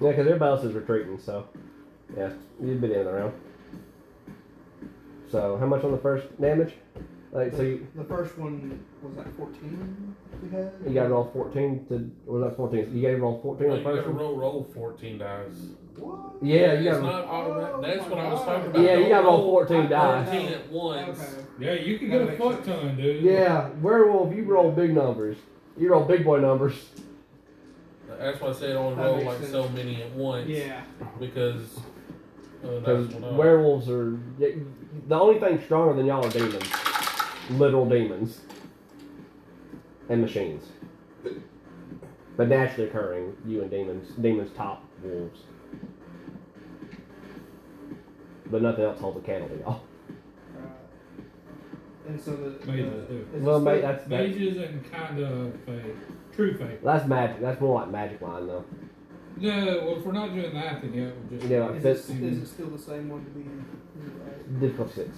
Yeah, because everybody else is retreating, so. Yeah, you'd be in the round. So, how much on the first damage? Like, so you The first one was like 14 we had? got to roll 14 to. Or was that 14? You got to roll 14 on You the first gotta one? roll 14 dice. What? Yeah, you got It's to. not automatic. That's what I was talking about. Yeah, you Don't gotta roll 14 dice. 14 at once. Okay. Yeah, you can get a fuck ton, dude. Yeah, werewolf, you roll big numbers. You roll big boy numbers. That's why I said only That roll makes like sense. so many at once. Yeah. Because Because that's what werewolves are. The only thing stronger than y'all are demons. Literal demons. And machines. But naturally occurring, you and demons. Demons top wolves. But nothing else holds a candle to y'all. And so the. Mages do. is Well, it mate, still- that's Mages and kind of fake. True fake. that's magic. That's more like magic line though. No, well, if we're not doing that, then yeah, we're just. Yeah, like Is it still the same one to be? Is it right? Difficult 6.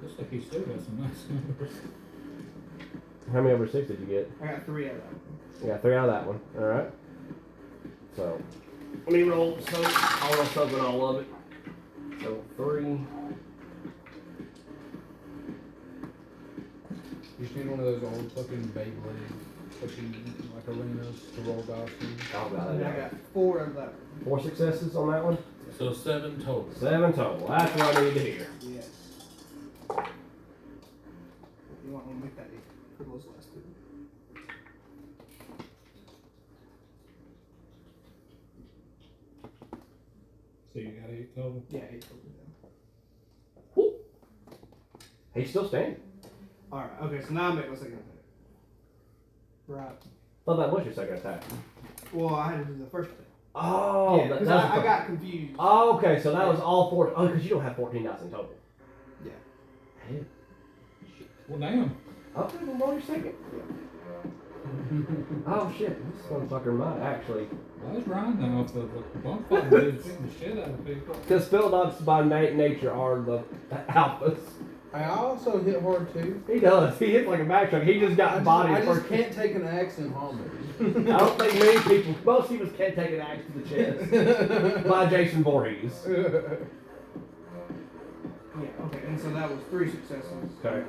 Looks like he still got some nice numbers. How many over 6 did you get? I got 3 out of that one. You got 3 out of that one. Alright. So, let me roll so I'll roll something all of it. So, 3. You just need one of those old fucking Beyblade fucking like arenas to roll dice in. Oh, God, And I got 4 out of that one. 4 successes on that one? So 7 total. 7 total. That's what I need to hear. Yes. You want to make that 8 for those last 2. So you got 8 total. Yeah, 8 total. Yeah. Woo. He's still standing. Alright, okay, so now I make my second attack. Right. Thought that was your second attack. Well, I had to do the first attack. Oh, yeah, that, because that was I got confused. Oh, okay, so that was all 4. Oh, because you don't have 14 dice in total. Yeah. Hey. Well, damn. Okay, well, roll your second. Oh, shit. This motherfucker might actually. Why is Ryan now off the bump button? Dude, beating the shit out of people. Because spell dogs by nature are the alphas. I also hit hard too. He does. He hits like a back truck. He just got bodied I just for. can't take an axe and homage. I don't think many people. Most people can't take an axe to the chest. By Jason Voorhees. Yeah, okay, and so that was 3 successes. Okay.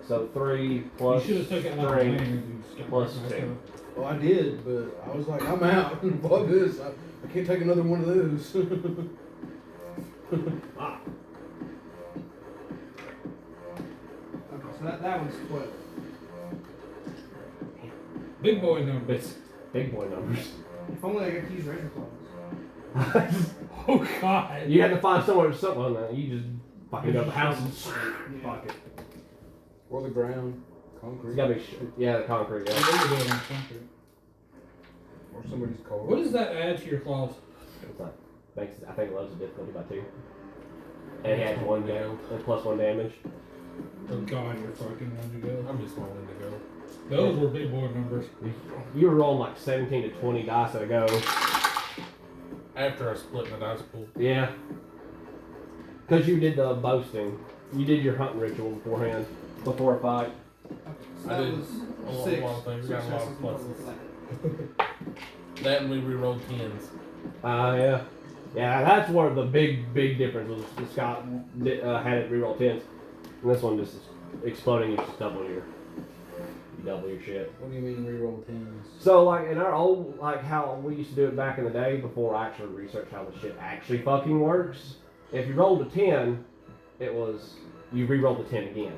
So 3 plus. You should have taken it out of 3 my hand and just got plus right back 2. up. Well, I did, but I was like, I'm out. Fuck this. I can't take another one of those. Ah. Okay, so that one's 12. Big boy numbers. It's big boy numbers. If only I get to use razor claws. Oh god. You had to find somewhere to sit one. You just fucking up the house and Yeah. fuck it. Or the ground. Concrete. It's gotta be. Yeah, the concrete. I Yeah. think you do it on concrete. Or somebody's car. What does that add to your claws? It's not. I think it loves the difficulty by 2. And he had 1 down and plus 1 damage. Oh god, you're fucking one to go. I'm just wanting to go. Those were big boy numbers. You were rolling like 17 to 20 dice at a go. After I split my dice pool. Yeah. Because you did the boasting. You did your hunting ritual beforehand. Before a fight. Okay, so I that did was a lot- 6 a lot of things. We got a lot of successes in total pluses. for that. That and we re-rolled 10s. Yeah. Yeah, that's where the big difference was. Scott had it reroll 10s. And this one just is exploding. You just double your shit. What do you mean reroll 10s? So, like, in our old, like, how we used to do it back in the day before I actually researched how the shit actually fucking works, if you rolled a 10, it was, you re-rolled the 10 again.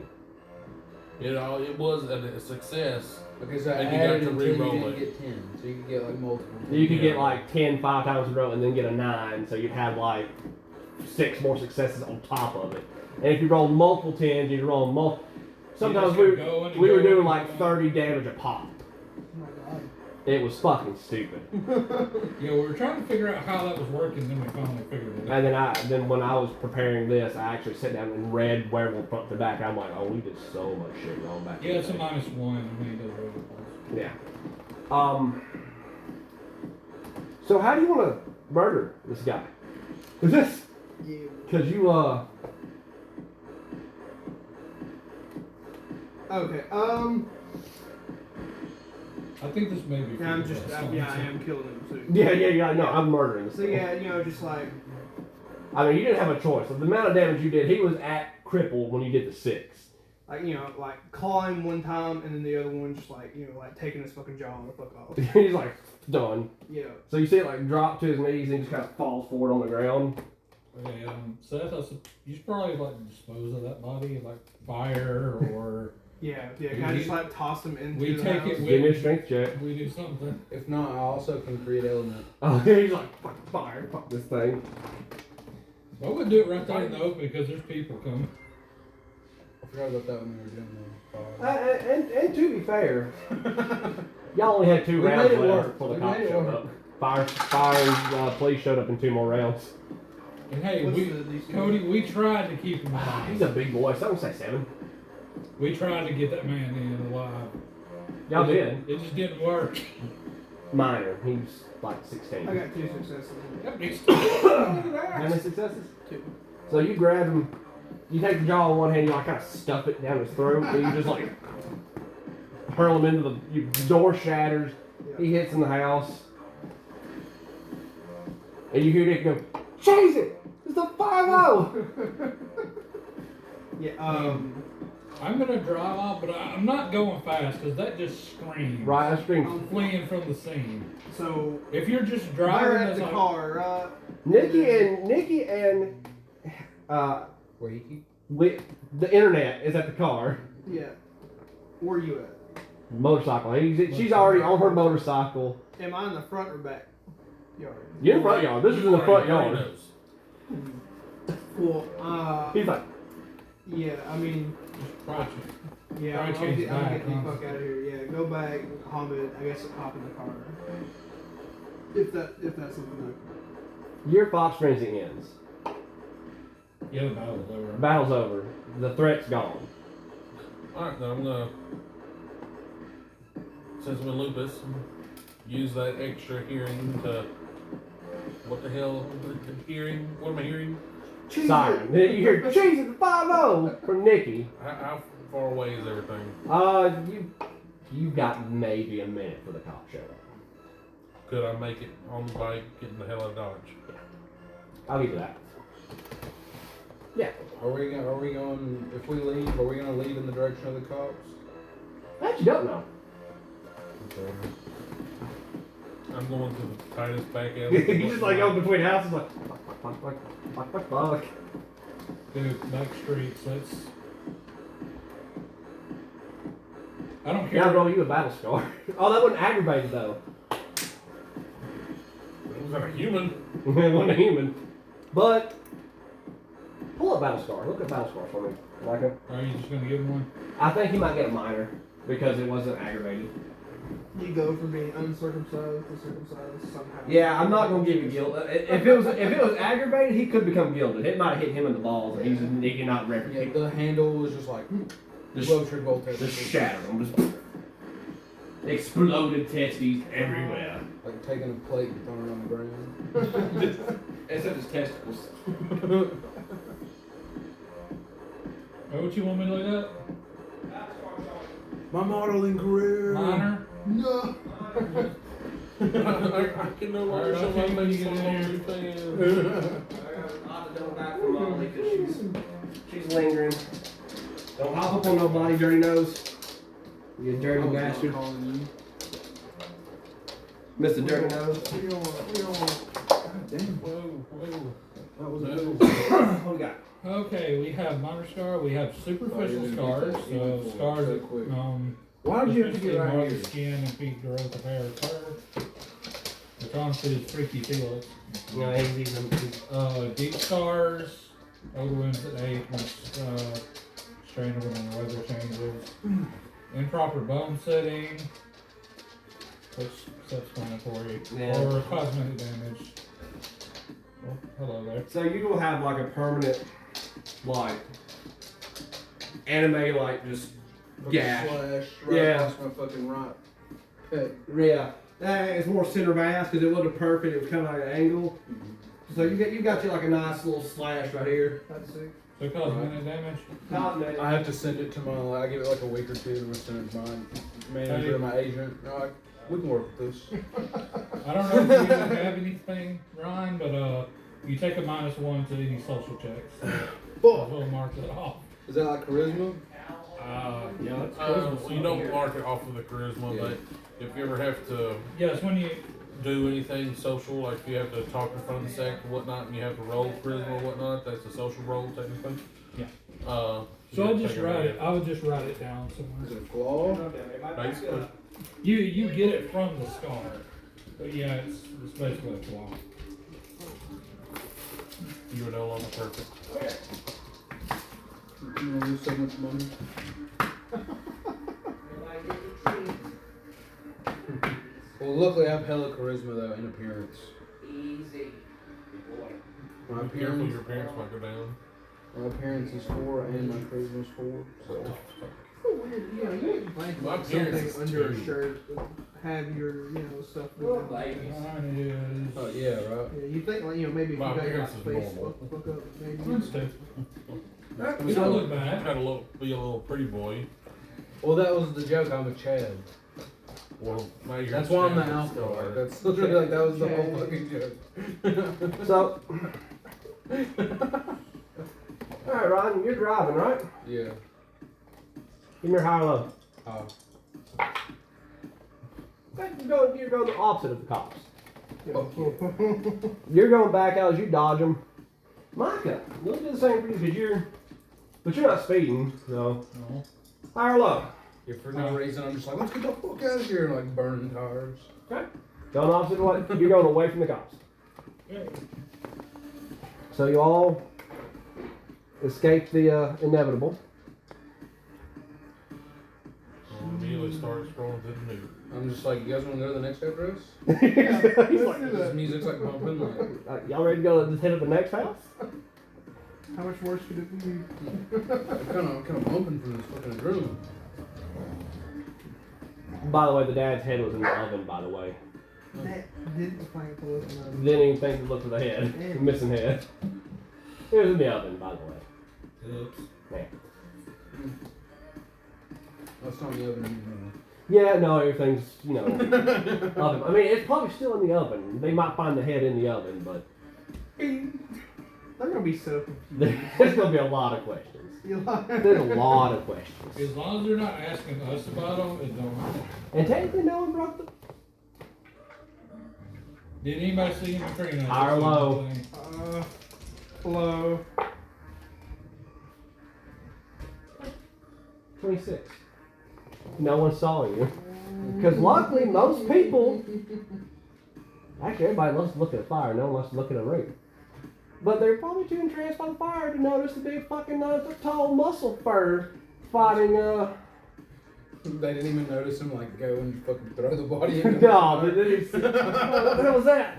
You know, it was a success. Okay, so I And you added got to until you re-roll didn't it. get 10. So you could get like multiple. You could get, Yeah. like, 10 5 times in a row and then get a 9, so you'd have, like, 6 more successes on top of it. And if you roll multiple 10s, you'd roll multiple. Sometimes You just kept going and we were going doing, and like, going. 30 damage a pop. Oh my god. It was fucking stupid. Yeah, we were trying to figure out how that was working, then we finally figured it out. And then when I was preparing this, I actually sat down and read Werewolf front to back. I'm like, oh, we did so much shit wrong back Yeah, it's a then. -1 when he does regular claws. Yeah. So how do you want to murder this guy? Is this? Yeah. Cause you Okay. I think this may be. Yeah, I am killing him too. yeah. No, I'm murdering this. So yeah, just like. I mean, you didn't have a choice. The amount of damage you did, he was at crippled when you did the 6. Like, like claw him one time and then the other one just like, like taking his fucking jaw and the fuck off. He's like, done. Yeah. So you see it like drop to his knees and he just kind of falls forward on the ground. Okay, Seth, you should probably like dispose of that body, like fire or. Yeah. Can I just like toss him into we the take house? it. Give me a strength check. We do something. If not, I also can create element. Oh, he's like, fuck fire, fuck this thing. I would do it right there in the open because there's people coming. I forgot about that when we were doing the And to be fair, y'all only had 2 We rounds made it left work. before the We cops made it showed work. up. Fire, police showed up in 2 more rounds. And hey, What's the Cody, we tried to keep him alive. He's a big boy, so I'm gonna say 7. We tried to get that man in alive. Y'all did. It just didn't work. Minor, he's like 16. I got 2 successes. That makes How many successes? 2. So you grab him, you take the jaw in one hand, you like kind of stuff it down his throat, and you just like hurl him into the door shatters. Yeah. He hits in the house, and you hear Nick go, "Chase it! It's a 5-0!" Yeah. I'm gonna drive off, but I'm not going fast because that just screams. Right, I scream. I'm fleeing from the scene. So If you're just they're driving, at it's the like, car, right? Nikki and the internet is at the car. Yeah. Where you at? Motorcycle. She's already on her motorcycle. Am I in the front or back yard? You're in the front yard. This is in the front yard. Well, He's like, yeah. I mean, Right. yeah. Try I'm to change getting back, the huh? fuck out of here. Yeah, go back, Hamid. I guess hop in the car. If that's something. your Fox frenzy ends. Yeah, the battle's over. Battle's over. The threat's gone. Alright, then I'm gonna, since I'm in lupus, use that extra hearing to, what the hell, hearing? What am I hearing? Siren. Then you hear Jesus 5-0 from Nikki. How far away is everything? You got maybe a minute for the cop show up. Could I make it on the bike, getting the hell out of Dodge? I'll give you that. Yeah. Are we going, if we leave, are we going to leave in the direction of the cops? I actually don't know. Okay. I'm going to the tightest back alley. He's just like going between houses like, fuck. Dude, back streets, that's... I don't care. Yeah, I'll roll you a battle scar. Oh, that wasn't aggravated though. Was that a human? It wasn't a human. But, pull up battle scar. Look at battle scar for me. Like him. Are you just gonna give him one? I think he might get a minor because it wasn't aggravated. You go from being uncircumcised to circumcised somehow. Yeah, I'm not gonna give you guilt. If it was aggravated, he could become gilded. It might have hit him in the balls, and he cannot Yeah, replicate. the handle was just like, Just- rotary voltage. Just shattered him. Just exploded testes everywhere. Like taking a plate and throwing it on the ground. Except his testicles. Oh, what you want me to look at? My modeling career. Minor? No. I can no longer show my face on OnlyFans. I don't back from Molly because she's lingering. Don't hop up on nobody, dirty nose. You dirty bastard. Mr. Dirty Nose. We don't want. God damn. Whoa. That was a No. good What we got? Okay, we have minor scar, we have superficial scars, so scars that, Why did you have to especially get right mark here? the skin and feet growth of hair occur. Which honestly is freaky feelings. No, he's Deep scars, old wounds that age when strain when the weather changes. Improper bone setting, which self-explanatory, Yeah. or cosmetic damage. Oh, hello there. So you don't have like a permanent, like, anime, like just Fucking gash. slash right Yeah. across my fucking right Yeah. It's more center mass because it wasn't perfect. It was kind of like an angle. So you got you like a nice little slash right here. That's sick. So it caused minute damage. I have to send it to my. I give it like a week or two to send it to my manager or my agent. They're like, we can work with this. I don't know if you even have anything, Ryan, but you take a -1 to any social checks. So we'll mark it off. Is that like charisma? Yeah, that's Well, you don't mark it off of the charisma, Yeah. but if you ever have to Yeah, it's when you. do anything social, like if you have to talk in front of the sect or whatnot, and you have to roll charisma or whatnot, that's a social roll technically. Yeah. You So I'll gotta just take write it. I would just write it down Is somewhere. it a flaw? Basically. You get it from the scar, but yeah, it's basically a flaw. You are no longer perfect. You know, lose so much money. Well, luckily I have hella charisma though in appearance. Easy. My Be careful, appearance, your parents might go down. my appearance is 4 and my charisma is 4. So Weird. You know, you can find My like appearance something is under a 2. shirt, have your, stuff. Little with it. babies. Mine is. oh yeah, right. Yeah, you think like maybe if My you got your appearance is face normal. fuck up, maybe. Mine's 2. We You don't don't- look bad. Try to be a little pretty boy. Well, that was the joke. I'm a Chad. Well, now you're That's why I'm the standard alpha. star. Like, that's literally like that was the whole Chad. fucking joke. So. All right, Ryan, you're driving, right? Yeah. Give me your high or low. You're going the opposite of the cops. You're going back out as you dodge them. Micah, we'll do the same for you because but you're not speeding, so. No. High or low? Yeah, for no reason, I'm just like, let's get the fuck out of here, like burning tires. Okay. Going opposite of what? You're going away from the cops. So you all escape the inevitable. I'll immediately start scrolling through the news. I'm just like, you guys want to go to the next address? He's like, This music's like pumping. Like, y'all ready to go to hit up the next house? How much worse could it be? I'm kind of bumping from this fucking adrenaline. By the way, the dad's head was in the oven, by the way. That didn't plan to look at. Didn't even think to look for the head. The missing head. It was in the oven, by the way. Oops. Man. That's not the oven. Yeah, no, everything's, oven. I mean, it's probably still in the oven. They might find the head in the oven, but They're gonna be so confused. there's going to be a lot of questions. There's a lot of questions. As long as they're not asking us about them, it don't matter. And technically, no one brought the... Did anybody see him training? High or low? Hello. 26. No one saw you. Because luckily, most people... Actually, everybody loves to look at a fire. No one wants to look at a ring. But they're probably too entranced by the fire to notice the big fucking 9-foot tall muscle fur fighting, They didn't even notice him like go and fucking throw the body in. No, but what the hell was that?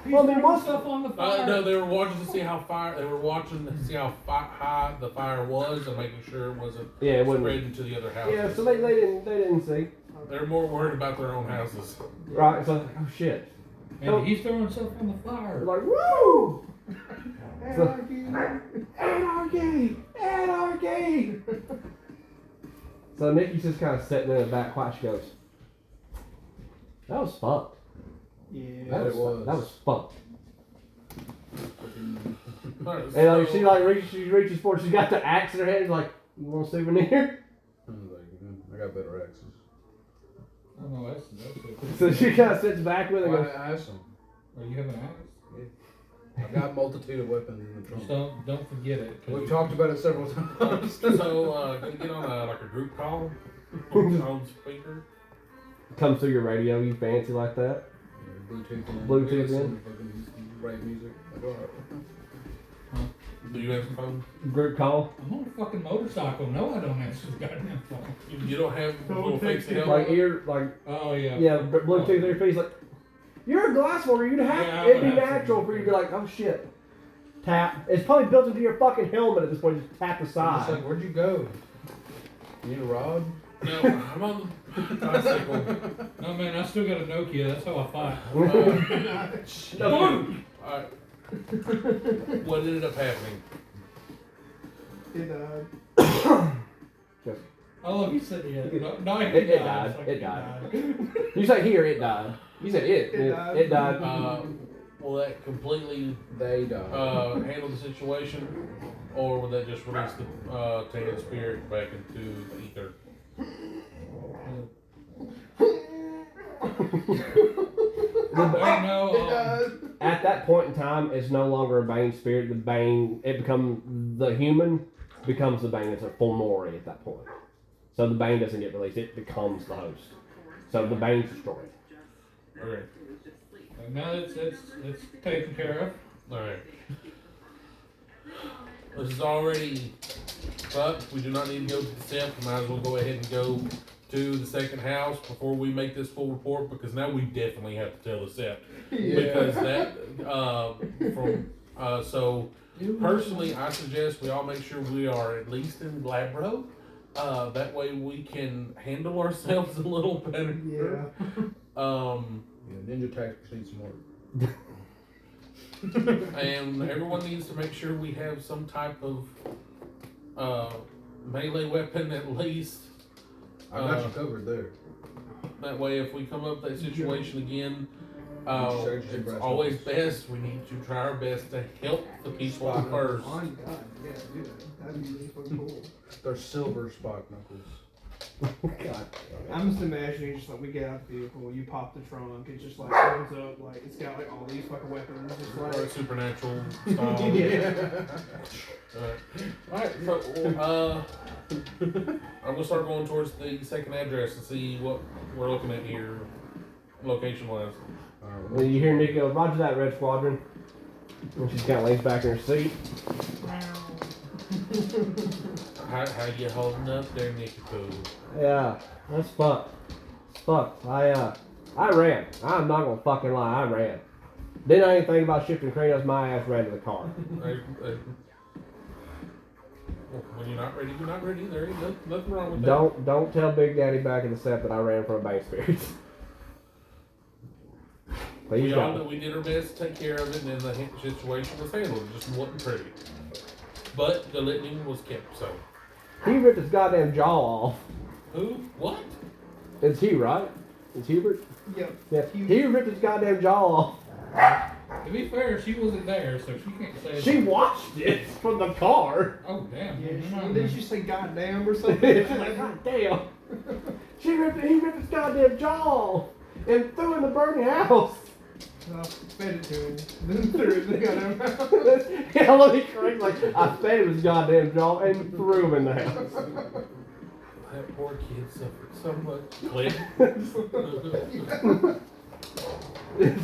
Well, I mean, what's stuff on the fire? No, they were watching to see how high the fire was and making sure it wasn't it wasn't. spreading to the other houses. Yeah, so they didn't see. They're more worried about their own houses. Right, so oh shit. And he's throwing stuff on the fire. They're like, woo! Anarchy. Anarchy! Anarchy! So Nikki's just kind of sitting in the back quiet. She goes, that was fucked. Yeah. That was. That was fucked. Alright, And so- she reaches forward. She's got the axe in her hand. She's like, you want a souvenir? I was like, I got better axes. Oh no, that's it. So she kind of sits back with it and Well, goes, I have some. Oh, you have an axe? I've got a multitude of weapons in the Just trunk. don't forget it. 'cause We've talked about it several times. So, can you get on a group call on speaker? comes through your radio, you fancy like that? Bluetooth in. Bluetooth We listen in. to fucking rave music. Like, alright. Do you have a phone? Group call? I'm on a fucking motorcycle. No, I don't answer the goddamn phone. You don't have a little fix text Like Oh yeah. yeah, Bluetooth in your face. Like, you're a glass holder. You'd have Yeah, I it'd be would have natural to. for you to be like, oh shit. Tap. It's probably built into your fucking helmet at this point. Just tap the I'm just side. like, where'd you go? You need a rod? No, I'm on Bicycle. No man, I still got a Nokia. That's how I fight. Alright. What ended up happening? It Oh look, he said yeah. No, It died. It died. You say here, it died. You said it. It died. Will that completely They died. handle the situation, or will that just release the tainted spirit back into the ether? At that point in time, it's no longer a Bane spirit. The Bane, it becomes the human becomes the Bane. It's a full Mori at that point. So the Bane doesn't get released. It becomes the host. So the Bane's destroyed. Okay. Now it's taken care of. Alright. This is already fucked. We do not need to go to the SIP. We might as well go ahead and go to the second house before we make this full report, because now we definitely have to tell the SIP. Yeah. Because that, so personally, I suggest we all make sure we are at least in Glabro. That way we can handle ourselves a little better. Yeah. Ninja tactics need some work. And everyone needs to make sure we have some type of melee weapon at least. I got you covered there. That way, if we come up with that situation again, Surgery it's brass always knuckles. best. We need to try our best to help the people first. Oh my god, yeah, dude. That'd be really fucking cool. They're silver spike knuckles. God. I'm just imagining just like we get out the vehicle, you pop the trunk, it just like opens up, like it's got like all these fucking weapons, just Or like supernatural style. Alright, so I'm gonna start going towards the second address and see what we're looking at here, location wise. Well, you hear Nico, roger that, Red Squadron. And she's kind of lays back in her seat. How you holding up there, Nicky Poo? Yeah, that's fucked. It's fucked. I ran. I'm not gonna fucking lie, I ran. Didn't know anything about shifting cranios, my ass ran to the car. When you're not ready, you're not ready. There ain't nothing wrong with that. Don't tell Big Daddy back in the set that I ran from a Bane spirit. Please We all know don't. we did our best to take care of it, and then the situation was handled. It just wasn't pretty. But the litany was kept, so. He ripped his goddamn jaw off. Who? What? It's he, right? It's Hubert? yep. Yeah. He ripped his goddamn jaw off. To be fair, she wasn't there, so she can't say. She watched it from the car. Oh damn. Yeah, Never mind. didn't you say goddamn or something? She's like, God damn. He ripped his goddamn jaw off and threw it in the burning house. I fed it to him, then threw it in the goddamn house. Yeah, let me correct, like, I fed him his goddamn jaw and threw him in the house. That poor kid suffered so much. Click.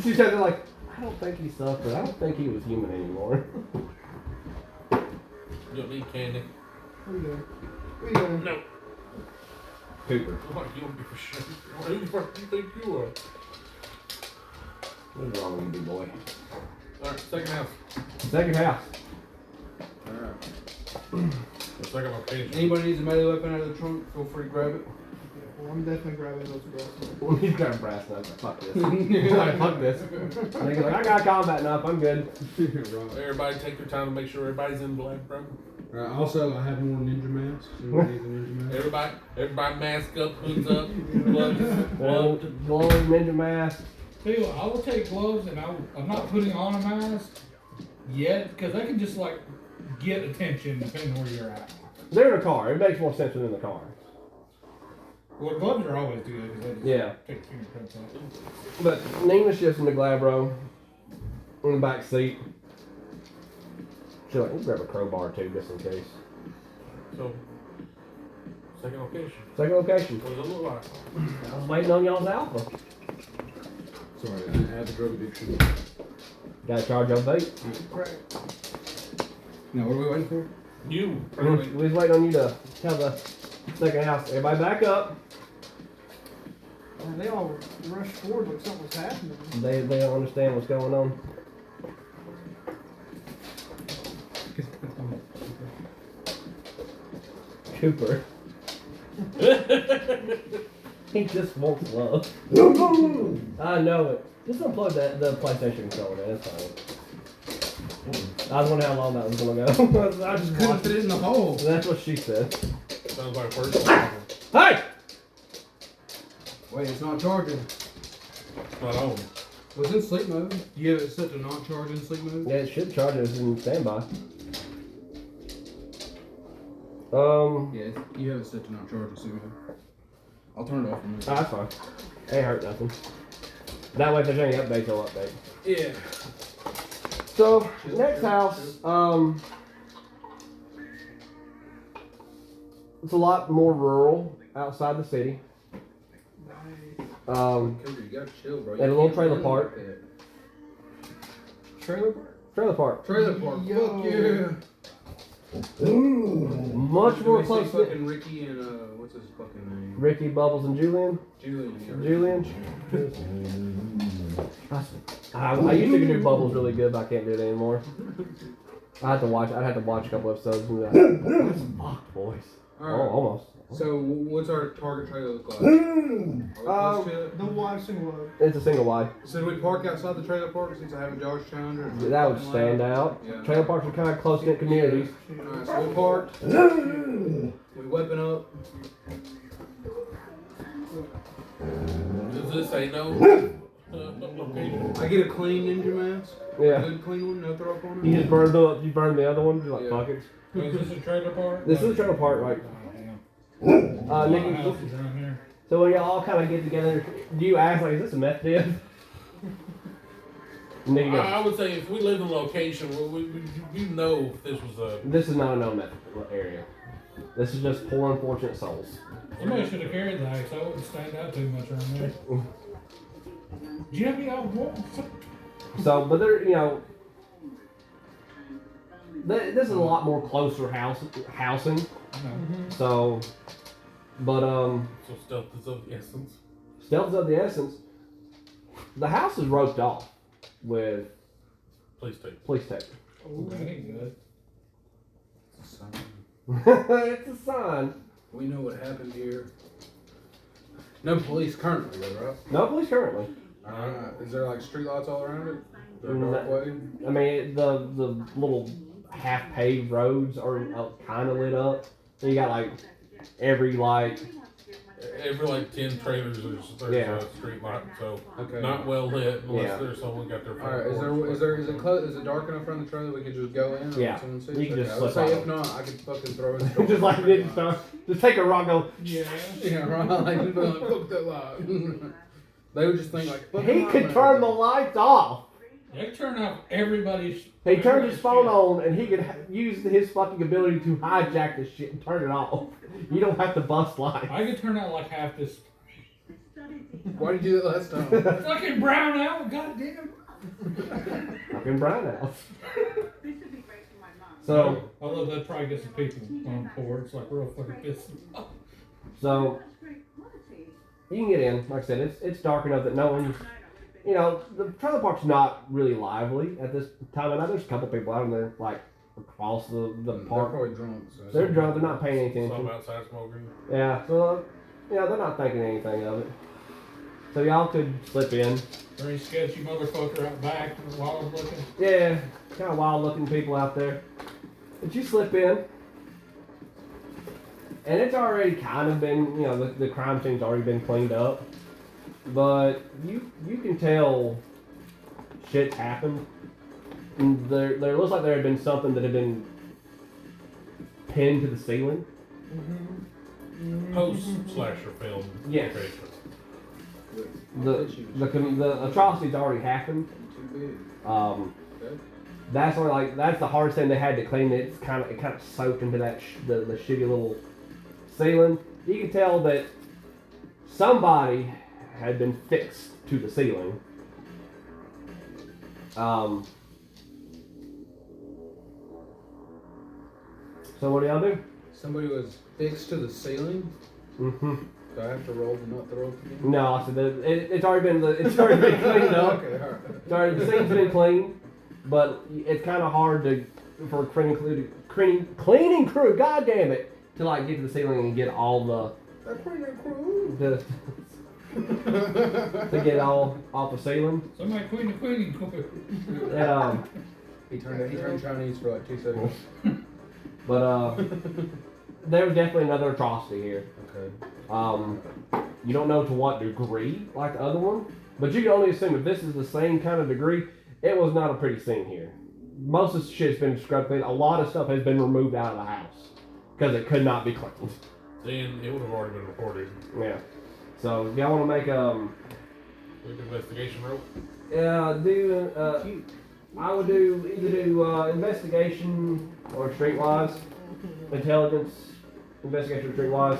She said, like, I don't think he suffered. I don't think he was human anymore. You don't need candy. What are you doing? What are you doing? No. Cooper. What, you don't give a shit. Who the fuck do you think you are? What's wrong with you, big boy? Alright, second house. Second house. Alright. The second location. Anybody needs a melee weapon out of the trunk, feel free to grab it. Well, I'm definitely grabbing those brass. He's got a brass knuckles. Fuck this. He's like, fuck this. And he's like, I got combat enough. I'm good. Right. Everybody take their time to make sure everybody's in black, bro. Right. Also, I have more ninja masks. Anybody needs a ninja mask? Everybody mask up, hoods up, gloves. Glowing ninja mask. Tell you what, I will take gloves, and I'm not putting on a mask yet, because I can just like get attention depending where you're at. They're in a car. It makes more sense than in the car. Well, gloves are always good because they just Yeah. take fingerprints off. But Nina shifts into Glabro in the back seat. She's like, we'll grab a crowbar too, just in case. So, second location. Second location. What does it look like? I was waiting on y'all's alpha. Sorry, I had the drug addiction. Gotta charge your vape. Right. Now, what are we waiting for? You. We was waiting on you to tell the second house. Everybody back up. And they all rushed forward like something was happening. They don't understand what's going on. Cooper. He just wants love. I know it. Just unplug the PlayStation controller, man. It's fine. I was wondering how long that was gonna go. I just Couldn't fit it in the hole. That's what she said. Sounds like first problem. Hey! Wait, it's not charging. It's not on. Was it in sleep mode? You have it set to not charge in sleep mode? Yeah, it should charge us in standby. Yeah, you have it set to not charge in sleep mode. I'll turn it off in a minute. That's fine. Ain't hurt nothing. That way, if there's any updates, I'll update. Yeah. So, next house, it's a lot more rural outside the city. You gotta chill, bro. And a little trailer park. Trailer park? Trailer park. Trailer park. Fuck yeah. Much more close to fucking Ricky and what's his fucking name? Ricky, Bubbles, and Julian. Julian. I used to do Bubbles really good, but I can't do it anymore. I'd have to watch a couple episodes and be like, that's fucked, boys. Alright. Oh, almost. So what's our target trailer look like? Are we close to it? The wide single load. It's a single wide. So do we park outside the trailer park since I have a Dodge Challenger? That would stand out. Yeah. Trailer parks are kind of close-knit communities. Alright, so we parked. We weapon up. Does this say no? Location? I get a clean ninja mask. Yeah. Good clean one, no throw up on You it. just you burned the other one, you're like, Yeah. fuck it. Is this a trailer park? This is a trailer park, right? Oh, damn. A lot of Nikki, houses around here. so when y'all all kind of get together, do you ask, like, is this a meth den? Nikki goes, I would say if we live in a location, you know if this was a. this is not a no meth area. This is just poor unfortunate souls. Somebody should have carried the axe. I wouldn't stand out too much around there. Jimmy, I want some. So, but there, you know, this is a lot more closer housing. So, but So stealth is of the essence. stealth is of the essence. The house is roped off with Please take. police tape. Oh, that ain't good. It's a sign. We know what happened here. No police currently though, right? No police currently. Alright. Is there like street lights all around it? Is there a No. dark way? I mean, the little half paved roads are kind of lit up. So you got like every light. Every like 10 trailers there's Yeah. a street light, so Okay. not well lit unless Yeah. there's someone got their phone. Alright, is it dark enough around the trailer we could just go in? Or Yeah. someone sees? You can Okay, just I would slip say out. if not, I could fucking throw it. Just like this stuff. Just take a rock, go. Yeah. Yeah, right. Like, just be like, fuck that light. They would just think like, fuck He that could light. turn the lights off. They turn off everybody's. He turned his phone on, and he could use his fucking ability to hijack this shit and turn it off. You don't have to bust lights. I could turn out like half this. Why did you do that last time? Fucking brown out, goddamn. Fucking brown out. So, Although that probably gets the people on board. It's like real fucking pissed. so you can get in. Like I said, it's dark enough that no one's. You know, the trailer park's not really lively at this time of night. There's a couple people out in there, like across the They're park. probably drunk. So They're drunk. They're not paying any attention. Some outside smoking. Yeah. So, yeah, they're not thinking anything of it. So y'all could slip in. Very sketchy motherfucker out back while I'm looking. Yeah, kind of wild looking people out there. But you slip in, and it's already kind of been, you know, the crime scene's already been cleaned up. But you can tell shit's happened. And there looks like there had been something that had been pinned to the ceiling. Post slasher film. Yes. location. The atrocity's already happened. Too big. Okay. That's only like that's the hardest thing they had to clean. It kind of soaked into that the shitty little ceiling. You can tell that somebody had been fixed to the ceiling. So what do y'all do? Somebody was fixed to the ceiling. Mm-hmm. Do I have to roll the nut throw up again? No, I said it's already been cleaned up. Okay, alright. Sorry, the ceiling's been cleaned, but it's kind of hard for a cleaning crew. God damn it, to like get to the ceiling and get all That pretty crew. the to get all off the ceiling. Somebody clean the cleaning quick. And, He turned Chinese for like 2 seconds. but there was definitely another atrocity here. Okay. You don't know to what degree, like the other one, but you can only assume if this is the same kind of degree, it was not a pretty scene here. Most of the shit's been scrubbed clean. A lot of stuff has been removed out of the house because it could not be cleaned. Then it would have already been reported. Yeah. So if y'all want to make Quick investigation roll. I would either do investigation or streetwise, intelligence, investigation or streetwise.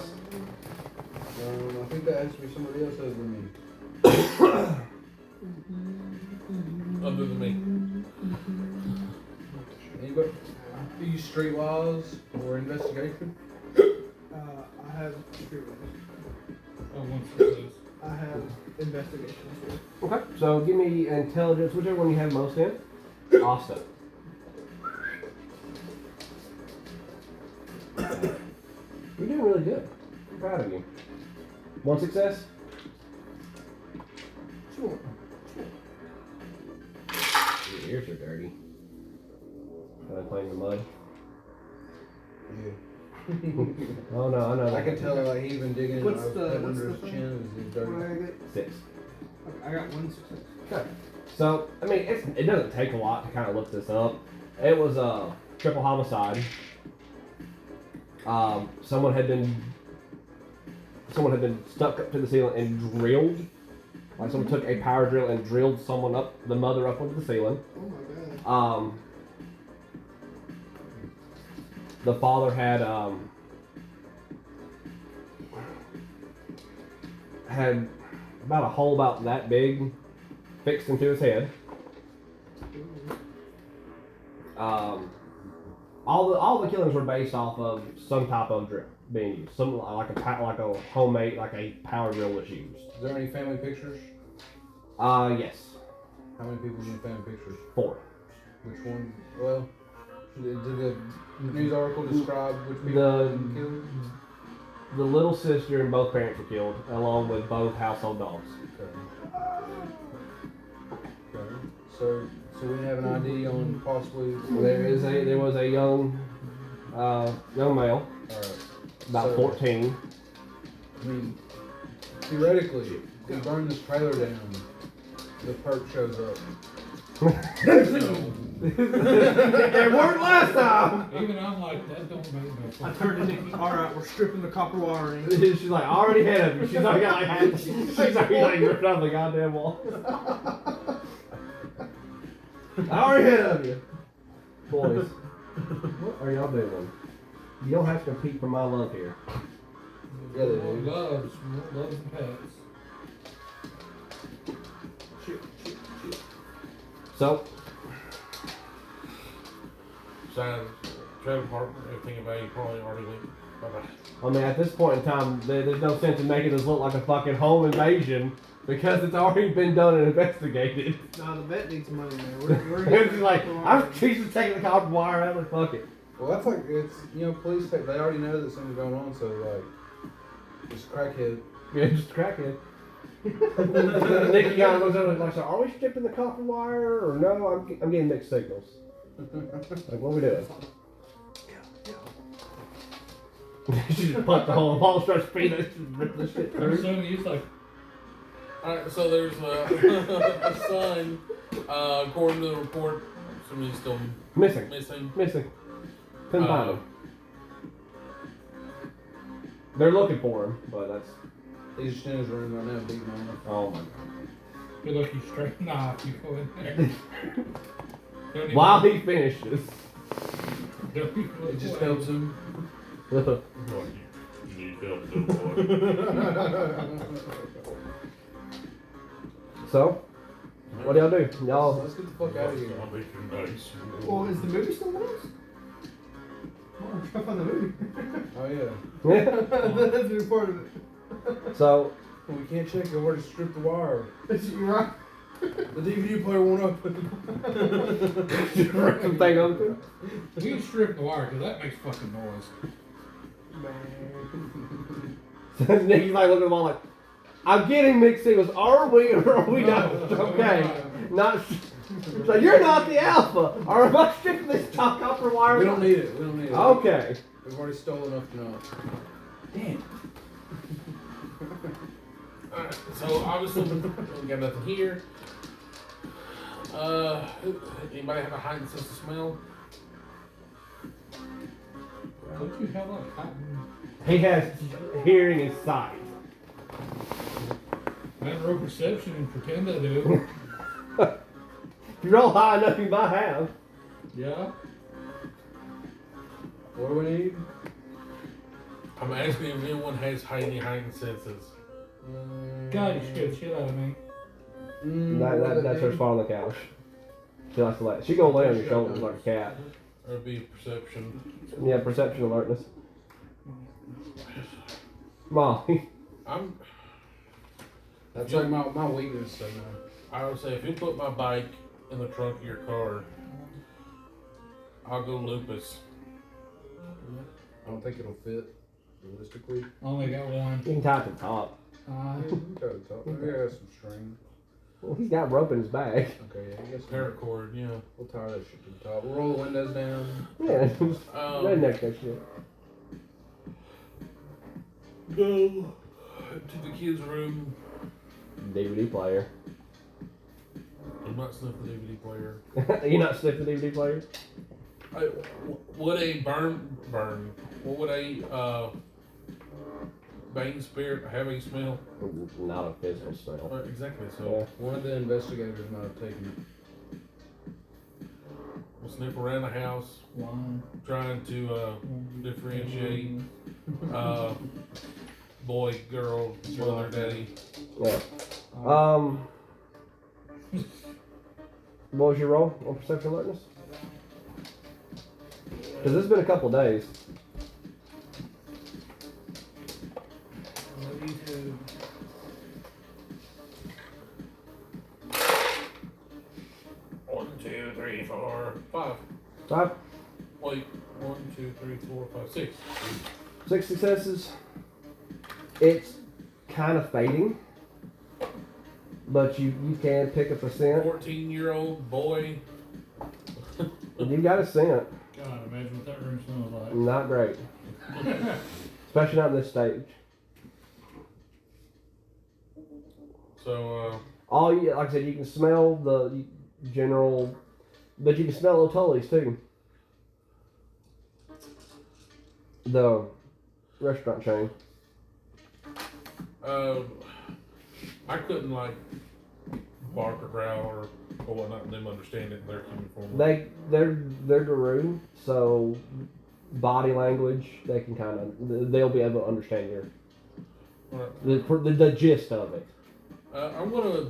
I think that has to be somebody else other than me. Other than me. Anybody? Do you streetwise or investigation? I have Oh, one success. I have investigation. Okay. So give me intelligence, whichever one you have most in. Austin. You're doing really good. I'm proud of you. One success? Sure. Your ears are dirty. Kind of playing the mud. Yeah. Oh no, I know. I can tell like he's been digging What's his the head under his thing? chin. Is What dirty. did I get? 6. Okay, I got 1 success. Okay. So, I mean, it doesn't take a lot to kind of look this up. It was a triple homicide. Someone had been stuck up to the ceiling and drilled. Like someone took a power drill and drilled the mother up into the ceiling. Oh my god. The father had about a hole about that big fixed into his head. All the killings were based off of some type of drill being used, some like a homemade a power drill was used. Is there any family pictures? Yes, How many people in the family pictures? 4. Which one? Well, did the news article describe which people The- have been killed? The little sister and both parents were killed, along with both household dogs. Okay. So we have an ID on possibly. There was a young male, Alright. about So- 14. I mean, theoretically, if we burn this trailer down, the perp shows up. It worked last time. Even I'm like, that don't make no I sense. turned to Nikki. Alright, we're stripping the copper wiring. She's like already ahead of you. She's already got she's already ripped out the goddamn wall. Already ahead of you, boys. What are y'all doing? You don't have to compete for my love here. Yeah, they do. Loves and pets. So, Besides, trailer park, everything of value probably already went. Bye-bye. I mean, at this point in time, there's no sense in making this look like a fucking home invasion because it's already been done and investigated. Nah, the vet needs money, man. We're It's just like, I'm Jesus taking the copper wire out of the fuck it. Well, that's like it's police they already know that something's going on, so like it's crackhead. Yeah, just crackhead. Nikki kind of looks at it like, so are we stripping the copper wire or no? I'm getting mixed signals. Like, what are we doing? She just punched the hole in the wall, starts feeding it, just rip the shit There's through. some he's like, Alright, so there's a son, according to the report, somebody's still Missing. missing. Couldn't find him. They're looking for him, but that's. He's just in his room right now beating on him. Oh my god. you're looking straight knife, you go in there. Don't even- While he finishes. don't even look It just away. helps him. You need help, little boy. So, what do y'all do? Y'all. Let's get the fuck out of here. I'll make you nice. Well, is the movie still on us? Oh, we're trying to find the movie. Oh yeah. That's a new part of it. So, We can't check it. We're to strip the wire. You're right. The DVD player won't open. rip some thing open. We can strip the wire because that makes fucking noise. Man. Nikki's like looking at the wall like, I'm getting mixed signals. Are we or are we not? Okay. Not. So you're not the alpha. Or am I stripping this talk off for wire? We don't need it. We don't need it. Okay. We've already stolen enough to know. Damn. Alright, so obviously we got nothing here. Anybody have a heightened sense of smell? Don't you have like cotton? He has hearing and sight. I have rope perception and pretend I do. If you roll high enough, you might have. Yeah. What do we need? I'm asking if anyone has heightened senses. God, you scared the shit out of me. That's her spot on the couch. She likes to lay. She gonna lay on your shoulders like a cat. Or be perception. Yeah, perception alertness. Molly. That's like my weakness. So I would say if you put my bike in the trunk of your car, I'll go lupus. I don't think it'll fit realistically. Only got one. You can tie it to the top. Maybe I got some string. Well, he's got rope in his bag. Okay, yeah, I guess Paracord, yeah. we'll tie that shit to the top. We'll roll the windows down. Yeah, redneck that shit. Go to the kids' room. DVD player. I'm not sniffing the DVD player. You not sniffing the DVD player? Would a what would a Bane spirit have a smell? Not a physical smell. Exactly, so One of the investigators might have taken we'll sniff around the house, One. trying to differentiate boy, girl, mother, daddy. Yeah. What was your roll on perception alertness? Because it's been a couple days. One, two, three, four, five. 5? Wait, 1, 2, 3, 4, 5, 6. 6 successes. It's kind of fading, but you can pick up a scent. 14-year-old boy. You got a scent. God, imagine what that room smells like. Not great. Especially not in this stage. So, All you, like I said, you can smell the general, but you can smell O'Tully's too. The restaurant chain. I couldn't like bark or growl or whatnot and them understand it in their human form. They're Guru, so body language they can kind of they'll be able to understand your Right. the gist of it. I'm gonna,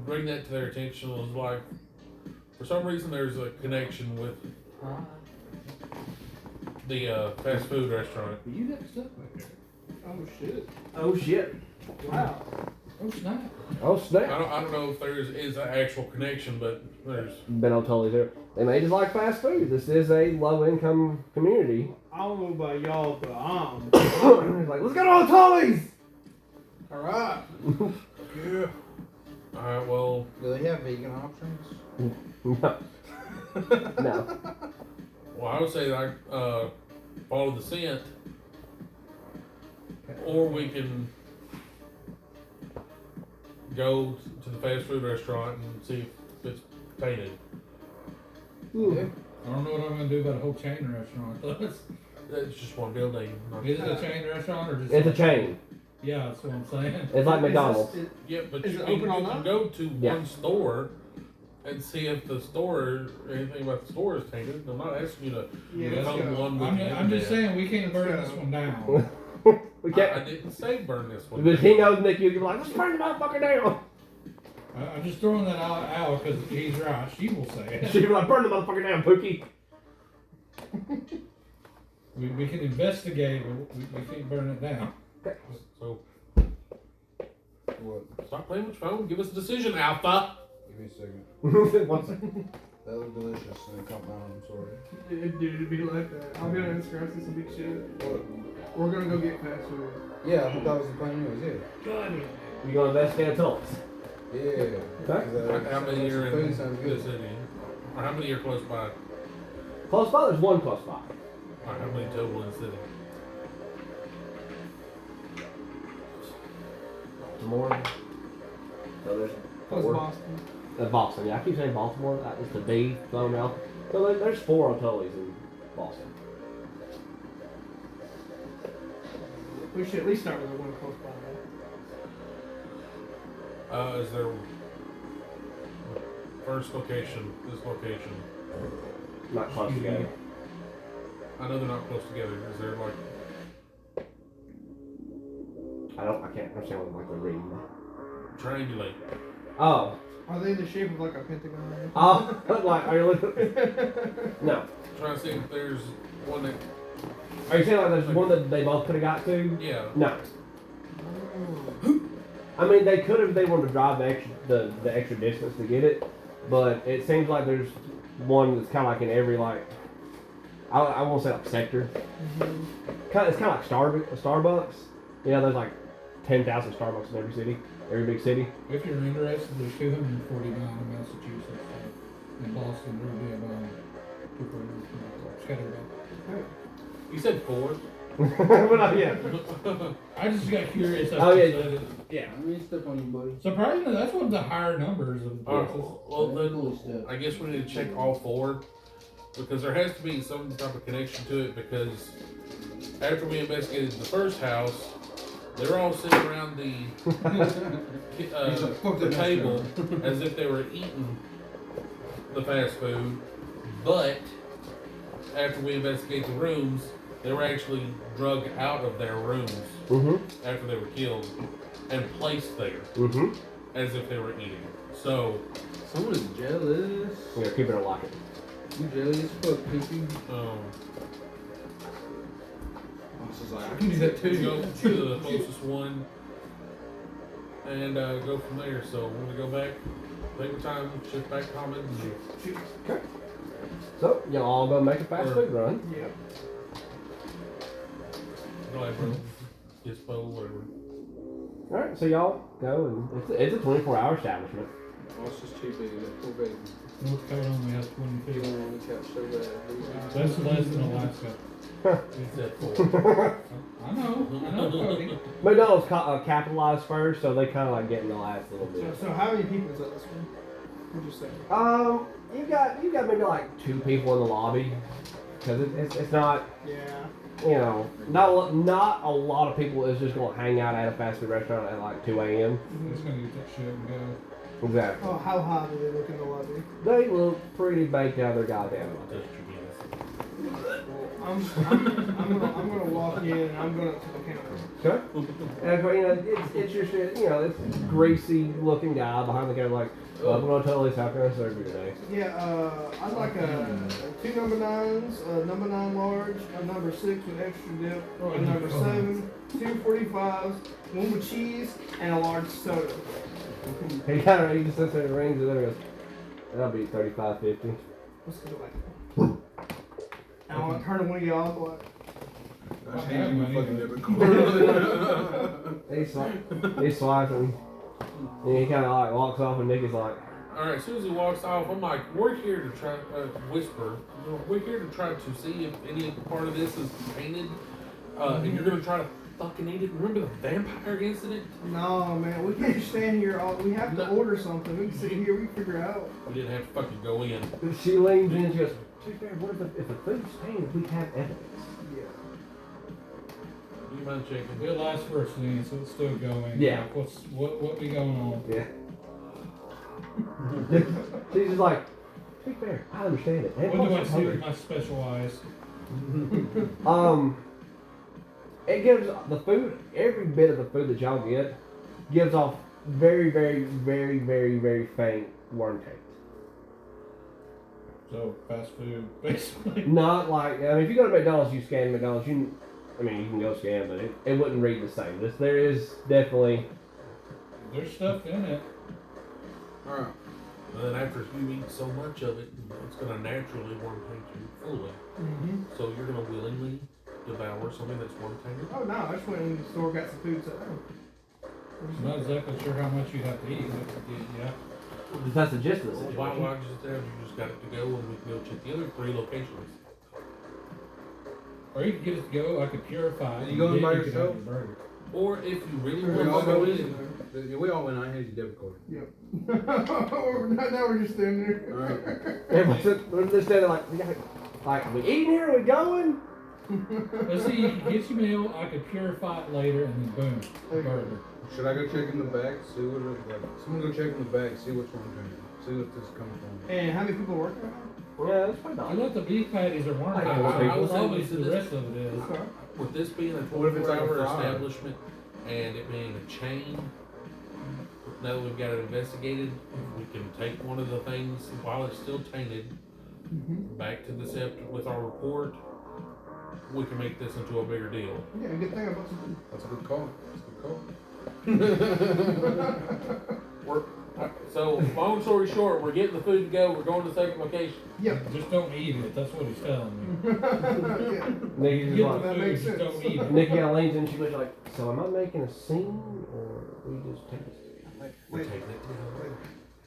bring that to their attention. It was like, for some reason, there's a connection with the fast food restaurant. You got stuff back there. Oh shit. Oh shit! Wow. Oh snap. Oh I snap! don't know if there is an actual connection, but there's. Ben O'Tully's there. They may just like fast food. This is a low income community. I don't know about y'all, but He's like, let's go to O'Tully's. Alright. Yeah. All right, well, Do they have vegan options? No. No. well, I would say like follow the scent, or we can go to the fast food restaurant and see if it's tainted. Yeah. I don't know what I'm gonna do about a whole chain restaurant. It's just one building. Not- Is it a chain restaurant or just? It's a chain. Yeah, that's what I'm saying. It's like McDonald's. Yeah, but Is you it can, open all you can night? go to Yeah. one store and see if the store, anything about the store is tainted. I'm not asking you to Yeah, become let's go. one with I'm the just internet. saying we can't burn Let's this go. one down. We I can't. didn't say burn this one. But he knows Nick. You'll be like, let's burn the motherfucker down. I'm just throwing that out because he's right. She will say it. She'll be like, burn the motherfucker down, Pookie. We can investigate, but we can't burn it down. So What? stop playing with your phone. Give us a decision, Alpha. Give me a second. One second. That looked delicious and it caught my eye, I'm sorry. dude, it'd be like that. I'll be on Instagram, see some big shit. What? We're gonna go get fast food. Yeah, I thought that was the plan anyways, God. You gonna investigate Tully's? yeah. Okay. How many are in food sounds the good. city? Or how many are close by? Close by, there's one close by. Or how many total in the city? Baltimore. So there's Plus four. Boston. Boston, yeah, I keep saying Baltimore. It's the B thrown out. So there's 4 Tully's in Boston. We should at least start with the one close by. Is there first location, this location? Not close together. I know they're not close together. Is there like I can't understand what they're reading. triangulate? Oh. Are they the shape of like a pentagon? Oh, like, are you looking? No. Trying to see if there's one that. Are you saying like there's one that they both could have got to? Yeah. No. I mean, they could if they wanted to drive the extra distance to get it, but it seems like there's one that's kind of like in every like, I won't say like sector. It's kind of like Starbucks. You know, there's like 10,000 Starbucks in every city, every big city. If you're interested, there's 249 in Massachusetts. In Boston, there'll be about 249 scattered about. You said 4. Well, not yet. I just got curious. Oh, yeah. Said it. Yeah. I mean, step on you, buddy. Surprisingly, that's one of the higher numbers of places. Well, then I guess we need to check all 4 because there has to be some type of connection to it. Because after we investigated the first house, they were all sitting around the table as if they were eating the fast food, but after we investigated the rooms, they were actually drugged out of their rooms after they were killed and placed there as if they were eating. So Someone is jealous. Yeah, keep it or lock it. You jealous as fuck, Pinky. I was just like, I can do that too. go to the closest one and go from there. So when we go back, take the time, shift back comments, and Okay. So, y'all all gonna make a fast food run. Yep. go ahead, bro. Dispo, whatever. Alright, so y'all go and it's a 24-hour establishment. Oh, it's just cheap, baby. That poor baby. North Carolina only has 20 You feet. don't want to catch so bad. That's less than Alaska. He said 4. I know, Cody. McDonald's capitalized first, so they kind of like getting the last little bit. So how many people is that this one? What'd you say? You got maybe like 2 people in the lobby, because it's not, Yeah. you know, not a lot of people is just gonna hang out at a fast food restaurant at like 2 a.m. It's gonna get that shit and go. Exactly. Oh, how high do they look in the lobby? They look pretty baked out of their goddamn mind. Touched your penis. I'm gonna walk in and I'm gonna to the counter. Okay. And you know, it's just you know, it's greasy looking guy behind the counter like, I'm gonna tell this, how can I serve you today? Yeah, I'd like 2 number 9s, a number 9 large, a number 6 with extra dip, a number 7, 2 45s, 1 with cheese, and a large soda. He just sits there and rings it and goes, that'll be $35.50. Let's go like. And I want to turn to one of y'all like. That's I have money, fucking but- never He's swiping. And he kind of like walks off, and Nikki's like, Alright, as soon as he walks off, I'm like, we're here to try, whisper, we're here to try to see if any part of this is painted, and you're gonna try to fucking eat it. Remember the vampire incident? No, man, we can't stand here. We have to order something. We can sit here. We can figure it out. We didn't have to fucking go in. she leans in and she goes, "Chief Bear, what if the food's stained, we have evidence?" Yeah. Do you mind checking? It lasts for a scene, so it's still going. Yeah. Like, what be going on? Yeah. She's just like, "Chief Bear, I understand it. And What do I plus I'm see with hungry." my special eyes? It gives the food, every bit of the food that y'all get, gives off very, very, very, very, very faint worm taste. So, fast food, basically. Not like, I mean, if you go to McDonald's, you scan McDonald's, you can go scan, but it wouldn't read the same. There is definitely. There's stuff in it. Alright. And then after you eat so much of it, it's gonna naturally worm paint you fully. Mm-hmm. So you're gonna willingly devour something that's worm tainted? Oh no, I just went in the store, got some food, sat down. I'm not exactly sure how much you have to eat. Yeah. That's the gist of the Why situation. just there? You just got it to go, and we can go check the other 3 locations. Or you could get it to go. I could purify it. You going and by then you could have yourself? your burger. Or if you really We all want to go go in, in. We all went out. Here's your debit card. Yep. Now we're just standing there. Alright. Everyone's just standing like, are we eating here? Are we going? Let's see, you can get your meal. I could purify it later, and then boom, burger. Should I go check in the back? See what it looks like. Someone go check in the back. See what's wrong with it. See what this is coming from. And how many people are working right now? Yeah, that's probably I not. thought the beef patties are worm I patties. would I say obviously this- the rest of it is. Okay. with this being a What if it's like a 24-hour fryer? establishment and it being a chain, now that we've got it investigated, we can take one of the things while it's still tainted back to the SEPT with our report. We can make this into a bigger deal. Yeah, good thing about some That's a good call. That's a good call. So, long story short, we're getting the food to go. We're going to the second location. Yep. Just don't eat it. That's what he's telling me. Yeah. Nikki's just Get like, the that food, makes just sense. don't eat it. Nikki kind of leans in. She was like, so am I making a scene or we just take this? We're Wait. taking it to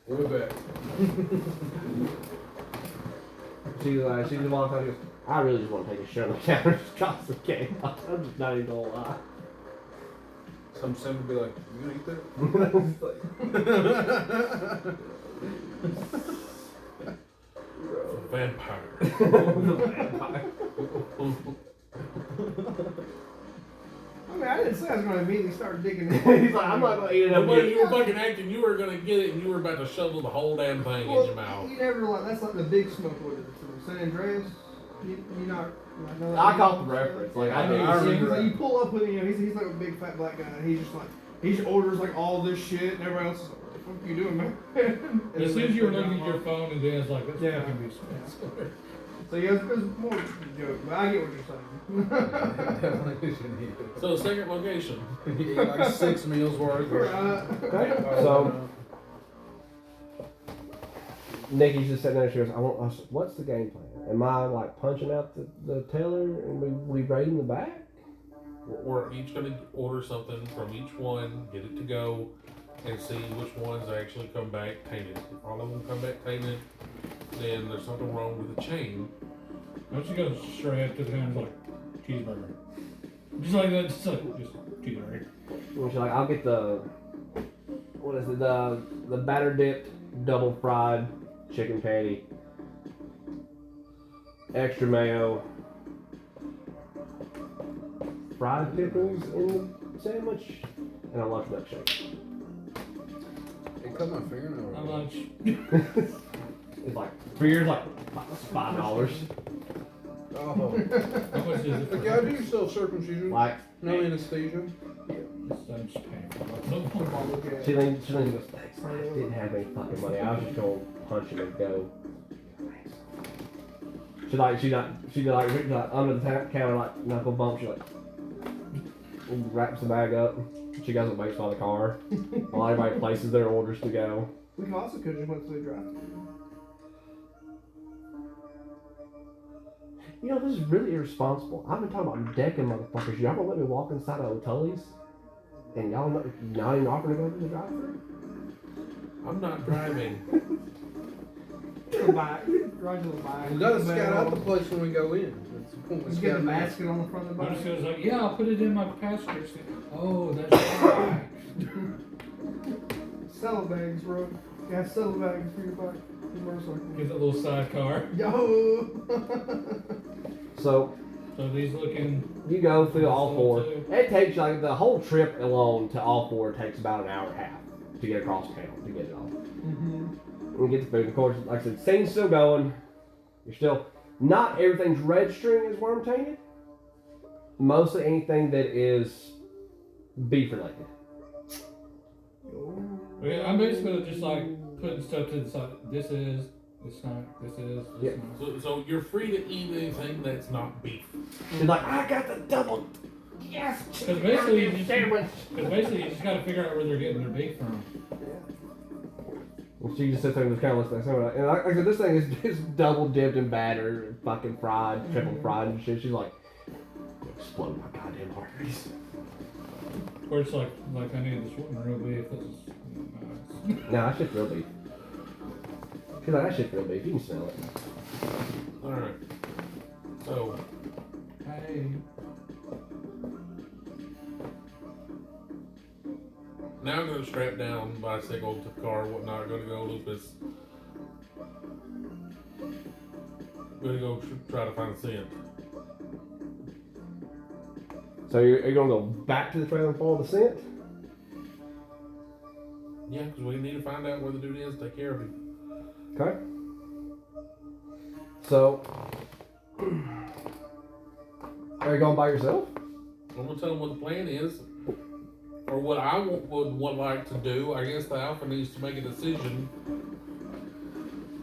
We'll be back. She's the one who goes, I really just want to take a shit on the counter just cause the game. I'm just not even gonna lie. Some sim would be like, you gonna eat that? the vampire. I mean, I didn't say I was going to immediately start digging in. He's like, I'm not gonna eat it The up way yet. you were fucking acting, you were gonna get it and you were about to shovel the whole damn thing in your mouth. You never like that's like the big smoke with it. San Andreas, you not. Like, I caught the reference. Like I I knew. mean, I He's remember like, that. you pull up with him, he's like a big fat black guy. And he's just like he just orders like all this shit, and everybody else is like, "What the fuck are you doing, man?" And As then soon as they you were put it looking at on. your phone, and then it's like, that's Yeah. fucking be expensive. So yeah, it was more a joke, but I get what you're saying. Definitely shouldn't eat it. So, second location. You eat like 6 meals worth. Right. Okay. So Nikki's just sitting there. She goes, I said, what's the game plan? Am I like punching out the teller and we raiding the back? We're each gonna order something from each one, get it to go, and see which ones actually come back tainted. If all of them come back tainted, then there's something wrong with the chain. Don't you go straight up to the counter like cheeseburger? Just like that, just cheeseburger. And she's like, I'll get the what is it? The batter dipped double fried chicken patty, extra mayo, fried pickles in the sandwich, and a lunch milkshake. It cut my fingernail. How off. much? It's like beer's like $5. Oh. How much is it? Okay, how do you sell circumcision? Like No anesthesia. I'm just paying for it. she leans and goes, thanks. I didn't have any fucking money. I was just gonna punch him and go. She's like under the counter like knuckle bump. She like wraps the bag up. She goes and waits by the car while everybody places their orders to go. We can also could just went through the drive. You know, this is really irresponsible. I've been talking about decking motherfuckers. Y'all gonna let me walk inside of O'Tully's? And y'all not even offering to go to the drive-thru? I'm not driving. To the back. Drive to the back. We gotta scout out the place when we go in. That's the point. We Just get the scout it out. basket on the front of the I bike. just goes like, yeah, I'll put it in my passenger seat. Oh, that's right. Saddlebags, bro. Yeah, saddlebags for your bike. Your motorcycle. Get that little sidecar. Yo! So So these looking. you go through all four. Too. It takes like the whole trip alone to all four takes about an hour and a half to get across town to get it all. Mm-hmm. And get the food. Of course, like I said, scene's still going. You're still not everything's registering as worm tainted. Mostly anything that is beef related. Yeah, I'm basically just like putting stuff to the side. This is, it's not, this is, Yeah. it's not. So you're free to eat anything that's not beef. She's like, I got the double. Yes. Because basically, sandwich. you just gotta figure out where they're getting their beef from. And she just sits there and just kind of looks like, and like I said, this thing is double dipped in batter, fucking fried, triple fried and shit. She's like, explode my goddamn arteries. Or it's like I need this one real beef. This is nice. Nah, that shit's real beef. She's like, that shit's real beef. You can smell it. Alright. So, Hey. now I'm gonna strap down bicycle to the car, whatnot, gonna go Lucas. Gonna go try to find a scent. So you're gonna go back to the trailer and follow the scent? Yeah, because we need to find out where the dude is, take care of him. Okay. So, are you going by yourself? I'm gonna tell him what the plan is, or what I would like to do. I guess the alpha needs to make a decision.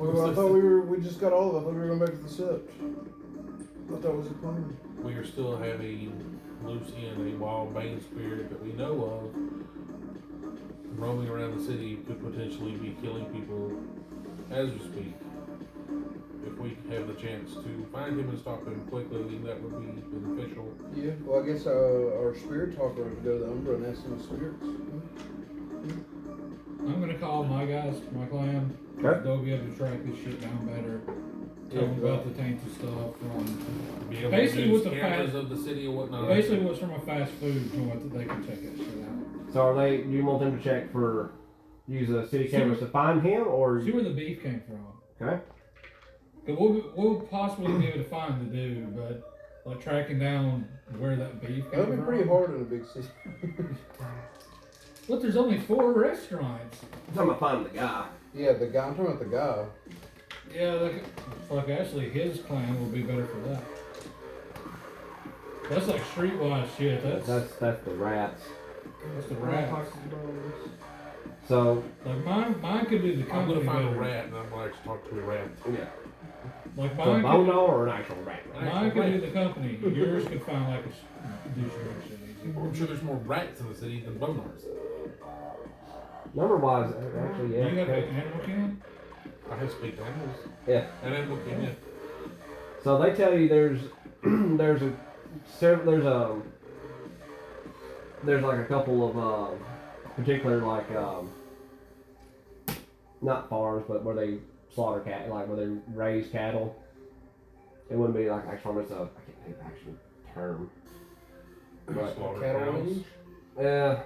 I thought we just got all of it. I thought we were going back to the sept. I thought that was the plan. We are still having loose in a wild bane spirit that we know of roaming around the city, could potentially be killing people as we speak. If we have the chance to find him and stop him quickly, then that would be beneficial. Yeah, well, I guess our spirit talker would go to the Umbra and ask them the spirits. I'm gonna call my guys, my clan. Okay. They'll be able to track this shit down better. Tell them about the tainted stuff from Be able Basically to use with the cameras fast- of the city or whatnot. basically what's from a fast food joint that they can check that shit out. So do you want them to check for, use the city cameras to find him, or? See where the beef came from. Okay. 'Cause we'll possibly be able to find the dude, but like tracking down where that beef came That would be from. pretty hard in a big city. Look, there's only 4 restaurants. I'm talking about finding the guy. Yeah, the guy. I'm talking about the guy. Yeah, like actually his clan will be better for that. That's like streetwise shit. That's That's the rats. the rats. So, Like mine could be the I'm company. gonna find a better. rat and I'm gonna actually talk to a rat. yeah. Like So a mine bone could, dog or an actual rat? mine could be the company. Yours could find like a distribution easy. I'm sure there's more rats in the city than boners. Number wise, actually, yeah. Do you have Okay. an animal can? I have speak to animals. Yeah. An animal can, yeah. So they tell you there's there's like a couple of particular like not farms, but where they slaughter cat, like where they raise cattle. It wouldn't be like actual, it's a, I can't think of the actual term. But Cattle range. yeah,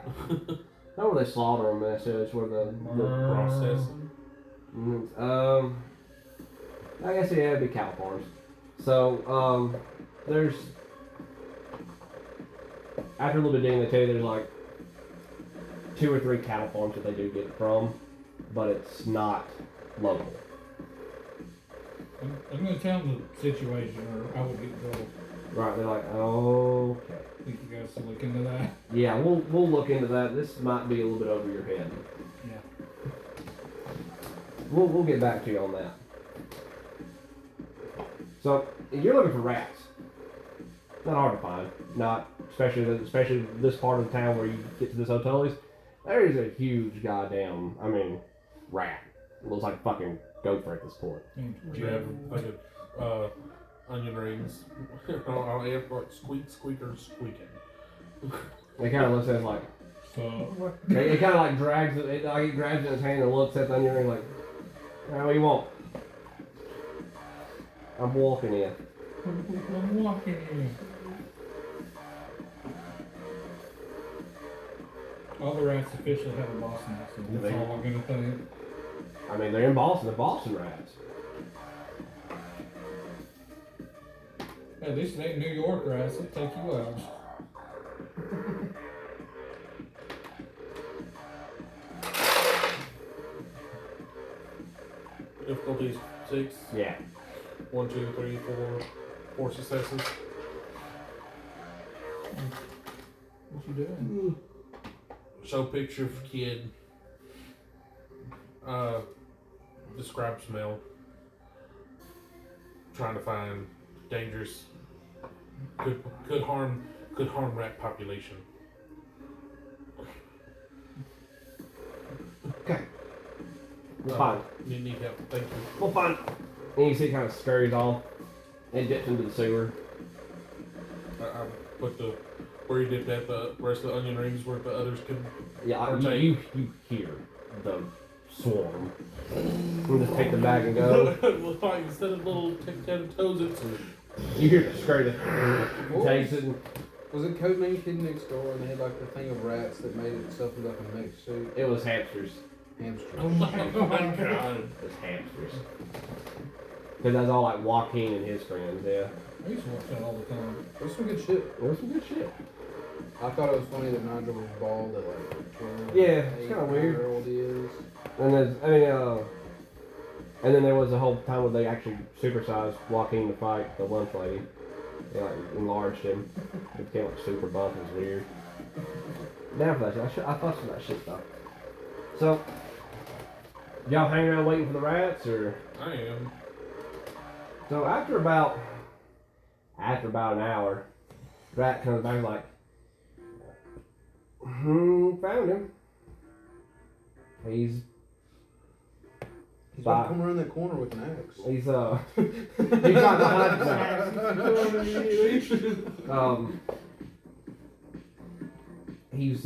not where they slaughter them. It's where the Process. I guess yeah, it'd be cow farms. So there's after a little bit of digging, they tell you there's like 2 or 3 cattle farms that they do get it from, but it's not local. I'm gonna tell them the situation, or I will get in trouble. Right? They're like, oh, okay. I think you guys should look into that. Yeah, we'll look into that. This might be a little bit over your head. Yeah. We'll get back to you on that. So you're looking for rats. Not hard to find. Not especially this part of the town where you get to this hotels. There is a huge goddamn, rat. It looks like a fucking gopher at this point. We have like a onion rings on airport squeakers squeaking. It kind of looks at it like So it kind of like drags it. Like it grabs it in his hand and looks at the onion ring like, "What do you want? I'm walking in." I'm walking in. All the rats officially have a Boston accent. That's all I'm gonna think. They're in Boston. They're Boston rats. At least it ain't New York rats that take you out. Difficulties 6. Yeah. 1, 2, 3, 4 successes. What you doing? Show picture of kid. Describe smell. Trying to find dangerous. Could harm rat population. Okay. We'll find. Need help. Thank you. We'll find. And you see it kind of scurries off and dips into the sewer. I put the where you did that the rest of the onion rings where the others could. Yeah, Or you hear the swarm. We'll just take the bag and go. Like instead of little toes, it's You hear the scurry that takes it. Was it Codename Kid next door and they had like the thing of rats that made itself into like a mixed soup? It was hamsters. Hamster. oh my god. It was hamsters. Because that's all like Joaquin and his friends, yeah. I used to watch that all the time. It was some good shit. It was some good shit. I thought it was funny that Nigel was bald at like 12. Yeah, it's kinda weird. How old he is. And then, and then there was a whole time where they actually supersized Joaquin to fight the lunch lady. They like enlarged him. It became like super buff. It was weird. Down for that shit. I fussed with that shit though. So, y'all hang around waiting for the rats, or? I am. So after about an hour, rat comes back like, found him. He's About to come around that corner with an axe. he's not behind he's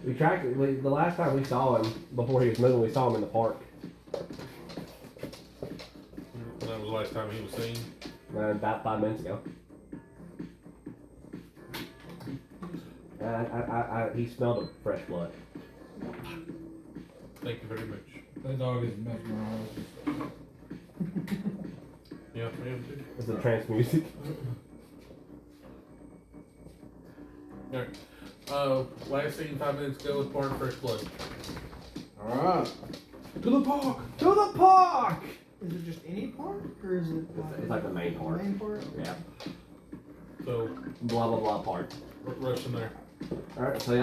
we tracked the last time we saw him before he was moving, we saw him in the park. That was the last time he was seen. About 5 minutes ago. He smelled of fresh blood. Thank you very much. That dog is mesmerized. Yeah, I am too. It's the trance music. Alright. Last scene 5 minutes ago with Barn Fresh Blood. Alright. To the park! To the park! Is it just any park, or is it It's like the main part. main part? Yeah. So, Blah blah blah park. rushing there. Alright, so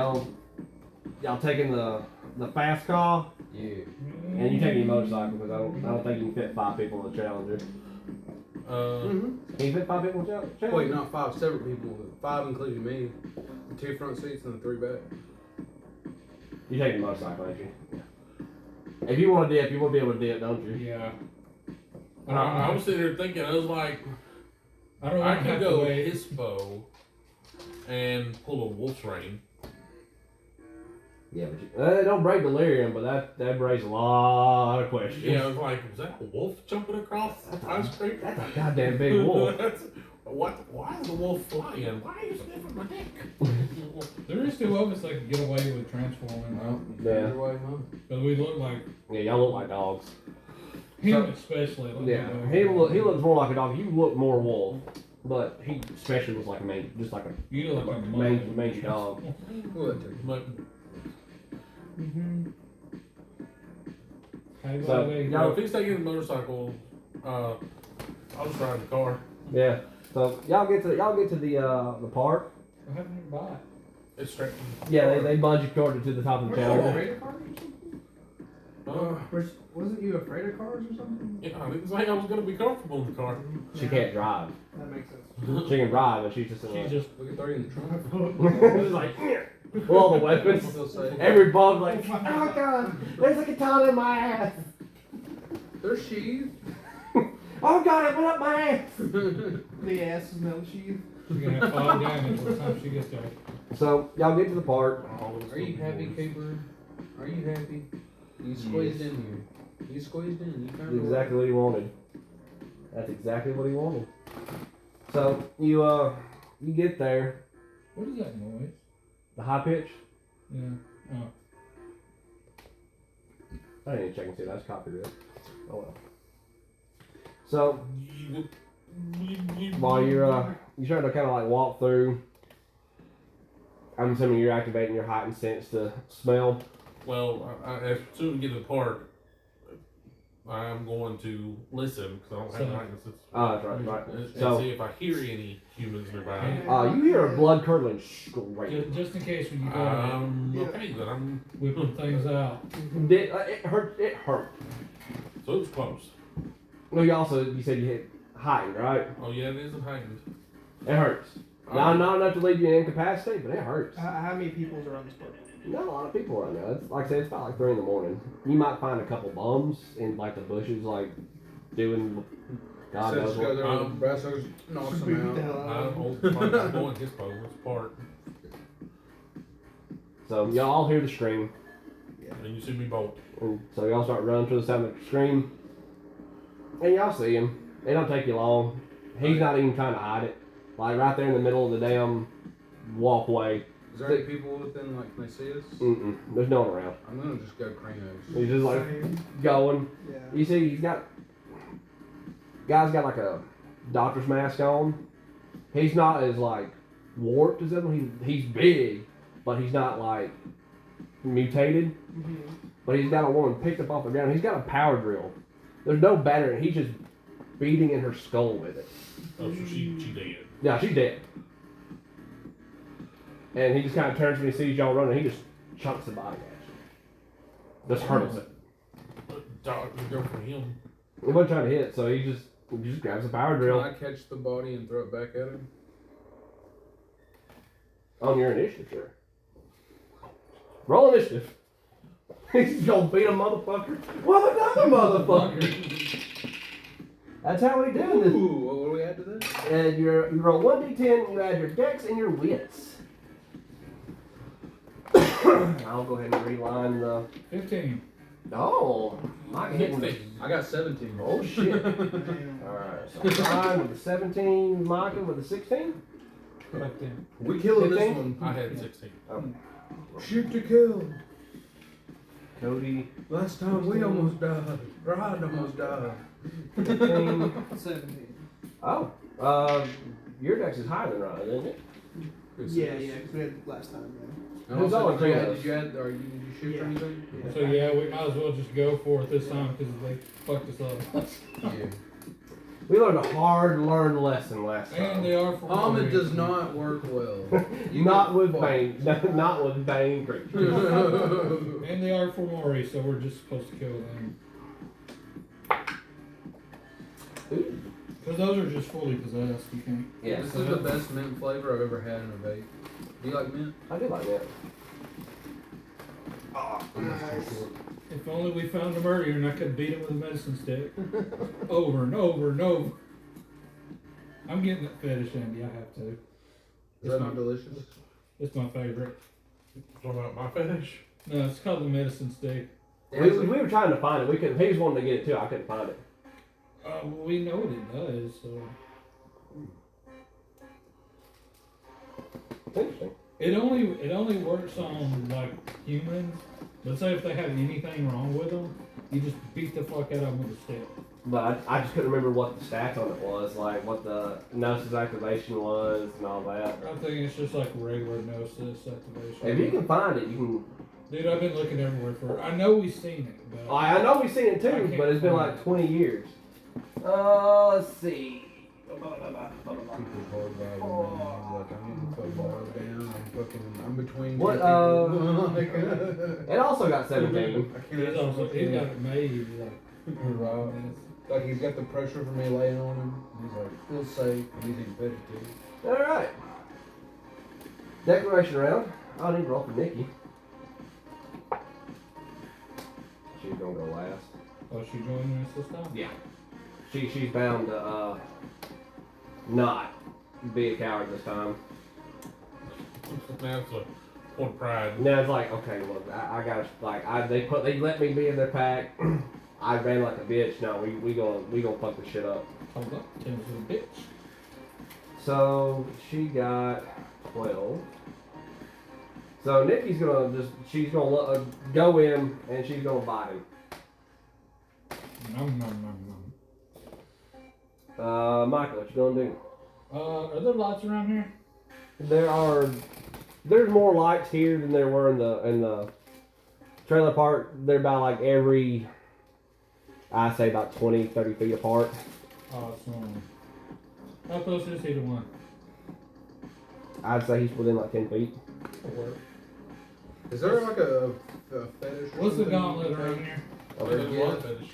y'all taking the fast car, Yeah. and you taking your motorcycle because I don't think you can fit 5 people in the Challenger. Can you fit 5 people in the Challenger? Wait, not 5 separate people. 5 including me. The 2 front seats and the 3 back. You take the motorcycle, ain't you? Yeah. If you want to dip, you want to be able to dip, don't you? Yeah. I was sitting there thinking, I was like, I don't I want to could have to go wait. Hispo and pull a wolf's rein. Yeah, but it don't break delirium, but that breaks a lot of questions. Yeah, I was like, was that a wolf jumping across the ice cream? That's a goddamn big wolf. Why is the wolf flying? Why are you sniffing my dick? There is 2 of us that can get away with transforming, though. Yeah. Either way, huh? Because we look like Yeah, y'all look like dogs. him, especially. Like Yeah, he looks more like a dog. You look more wolf, but he especially looks like a just like a You look like a mangy dog. We'll let you. But Hey, So, buddy. y'all- if he's taking the motorcycle, I'll just ride the car. Yeah. So y'all get to the park. What happened to your bike? It's straight. Yeah, they bungee corded to the top of the Weren't you Challenger. afraid of cars or something? Wasn't you afraid of cars or something? Yeah, I didn't think I was gonna be comfortable in the car. She can't drive. That makes sense. She can drive, but she's just in She a. just We can throw you in the trunk. It's like with all the weapons. Feel safe. Every bump like, oh my god, there's a katana in my ass. They're sheathed. Oh god, it went up my ass. The ass is metal sheath. she's gonna have 5 damage by the time she gets there. So y'all get to the park. Are you happy, Cooper? Are you happy? You squeezed in here. You squeezed in. You found Exactly what he wanted. That's exactly what he wanted. So you get there. What is that noise? The high pitch. Yeah. Oh. I didn't even check and see. That's copyright. Oh well. So while you're trying to kind of like walk through, I'm assuming you're activating your heightened sense to smell. Well, as soon as we get to the park, I'm going to listen because I don't have heightened sense. That's right. And So see if I hear any humans nearby. you hear a blood curdling scream. Just in case when you go Okay, then I'm. whipping things out. It hurt. It hurt. So it was close. Well, you said you hit heightened, right? Oh yeah, it isn't heightened. It hurts. Not enough to leave you incapacitated, but it hurts. How many people's around this park? Not a lot of people right now. It's like I said, it's about like 3 in the morning. You might find a couple bums in like the bushes, like doing God So knows just go what. there with the brass knuckles, knocks Beat them the out. hell out I'm of him. old going his poles apart. So y'all all hear the scream. And you see me bolt. And so y'all start running to the sound of the scream. And y'all see him. It don't take you long. He's not even trying to hide it. Like right there in the middle of the damn walkway. Is there any people within, like, can they see us? There's no one around. I'm gonna just go Kranos. He's just like Same. going. Yeah. You see, guy's got like a doctor's mask on. He's not as like warped as them. He's big, but he's not like mutated. Mm-hmm. But he's got a woman picked up off the ground. He's got a power drill. There's no battery. He's just beating in her skull with it. Oh, so she dead. Yeah, she's dead. And he just kind of turns when he sees y'all running. He just chunks the body at you. Just hurls it. Dog, you go for him. He wasn't trying to hit, so he just grabs the power Can drill I catch the body and throw it back at him? on your initiative, sure. Roll initiative. He's gonna beat a motherfucker. Well, another motherfucker. That's how we do this. Ooh, what do we add to this? And you roll 1d10, you add your dex and your wits. I'll go ahead and reline the. 15. Oh, Mike hitting the. I got 17. Oh shit. Alright, so Brian with the 17, Micah with the 16. 15. We killing this 15? one. I had 16. Shoot to kill. Cody, Last time we almost died. Rod almost died. 15. 17. Oh, your dex is higher than Ryan, isn't it? Yeah, because we had last time, And Who's also, all did you Kratos? add, did you add, or did you shoot Yeah. for anything? yeah. So yeah, we might as well just go for it this time because they fucked us up. Yeah. We learned a hard-learned lesson last And time. they are for Almond does not work well. Not with Bane. Not with Bane creatures. And they are for Maury, so we're just supposed to kill them. Because those are just fully possessed, you can't. Yes. This is the best mint flavor I've ever had in a vape. Do you like mint? I do like that. Nice. If only we found him earlier and I could beat him with a medicine stick. Over and over and over. I'm getting that fetish, Andy, I have to. Is that not delicious? It's my favorite. What about my fetish? No, it's called the medicine stick. We were trying to find it. We couldn't. He was wanting to get it too. I couldn't find it. Well, we know what it does, so. Interesting. It only works on like humans. But say if they have anything wrong with them, you just beat the fuck out of them with a stick. But I just couldn't remember what the stats on it was, like what the gnosis activation was and all that. I think it's just like regular gnosis activation. If you can find it, you can. Dude, I've been looking everywhere for it. I know we've seen it, but I know we've seen it I too, can't but it's been find like it. 20 years. Let's see. People hard by like I'm getting fucking boiled down. I'm between What, two people. It also got 17. I can't he's also he's got it made. Right. Like he's got the pressure from me laying on him. He's like, feels safe and easy to pet to. All right. Declaration round. I need to roll for Nikki. She's gonna go last. Oh, she joining us this time? Yeah. She's bound to not be a coward this time. Now it's a point of pride. Now it's like, okay, look, I gotta like they let me be in their pack. I ran like a bitch. No, we gonna fuck this shit up. Hold up, Tim's a bitch. So she got 12. So Nikki's she's gonna go in and she's gonna bite him. Nom nom nom nom. Michael, what you gonna do? Are there lights around here? There's more lights here than there were in the trailer park. They're about like every, I say about 20, 30 feet apart. Awesome. How close is he to one? I'd say he's within like 10 feet. Is there like a fetish? Or What's the something gauntlet you can around take here? Or There's a lot of get fetishes.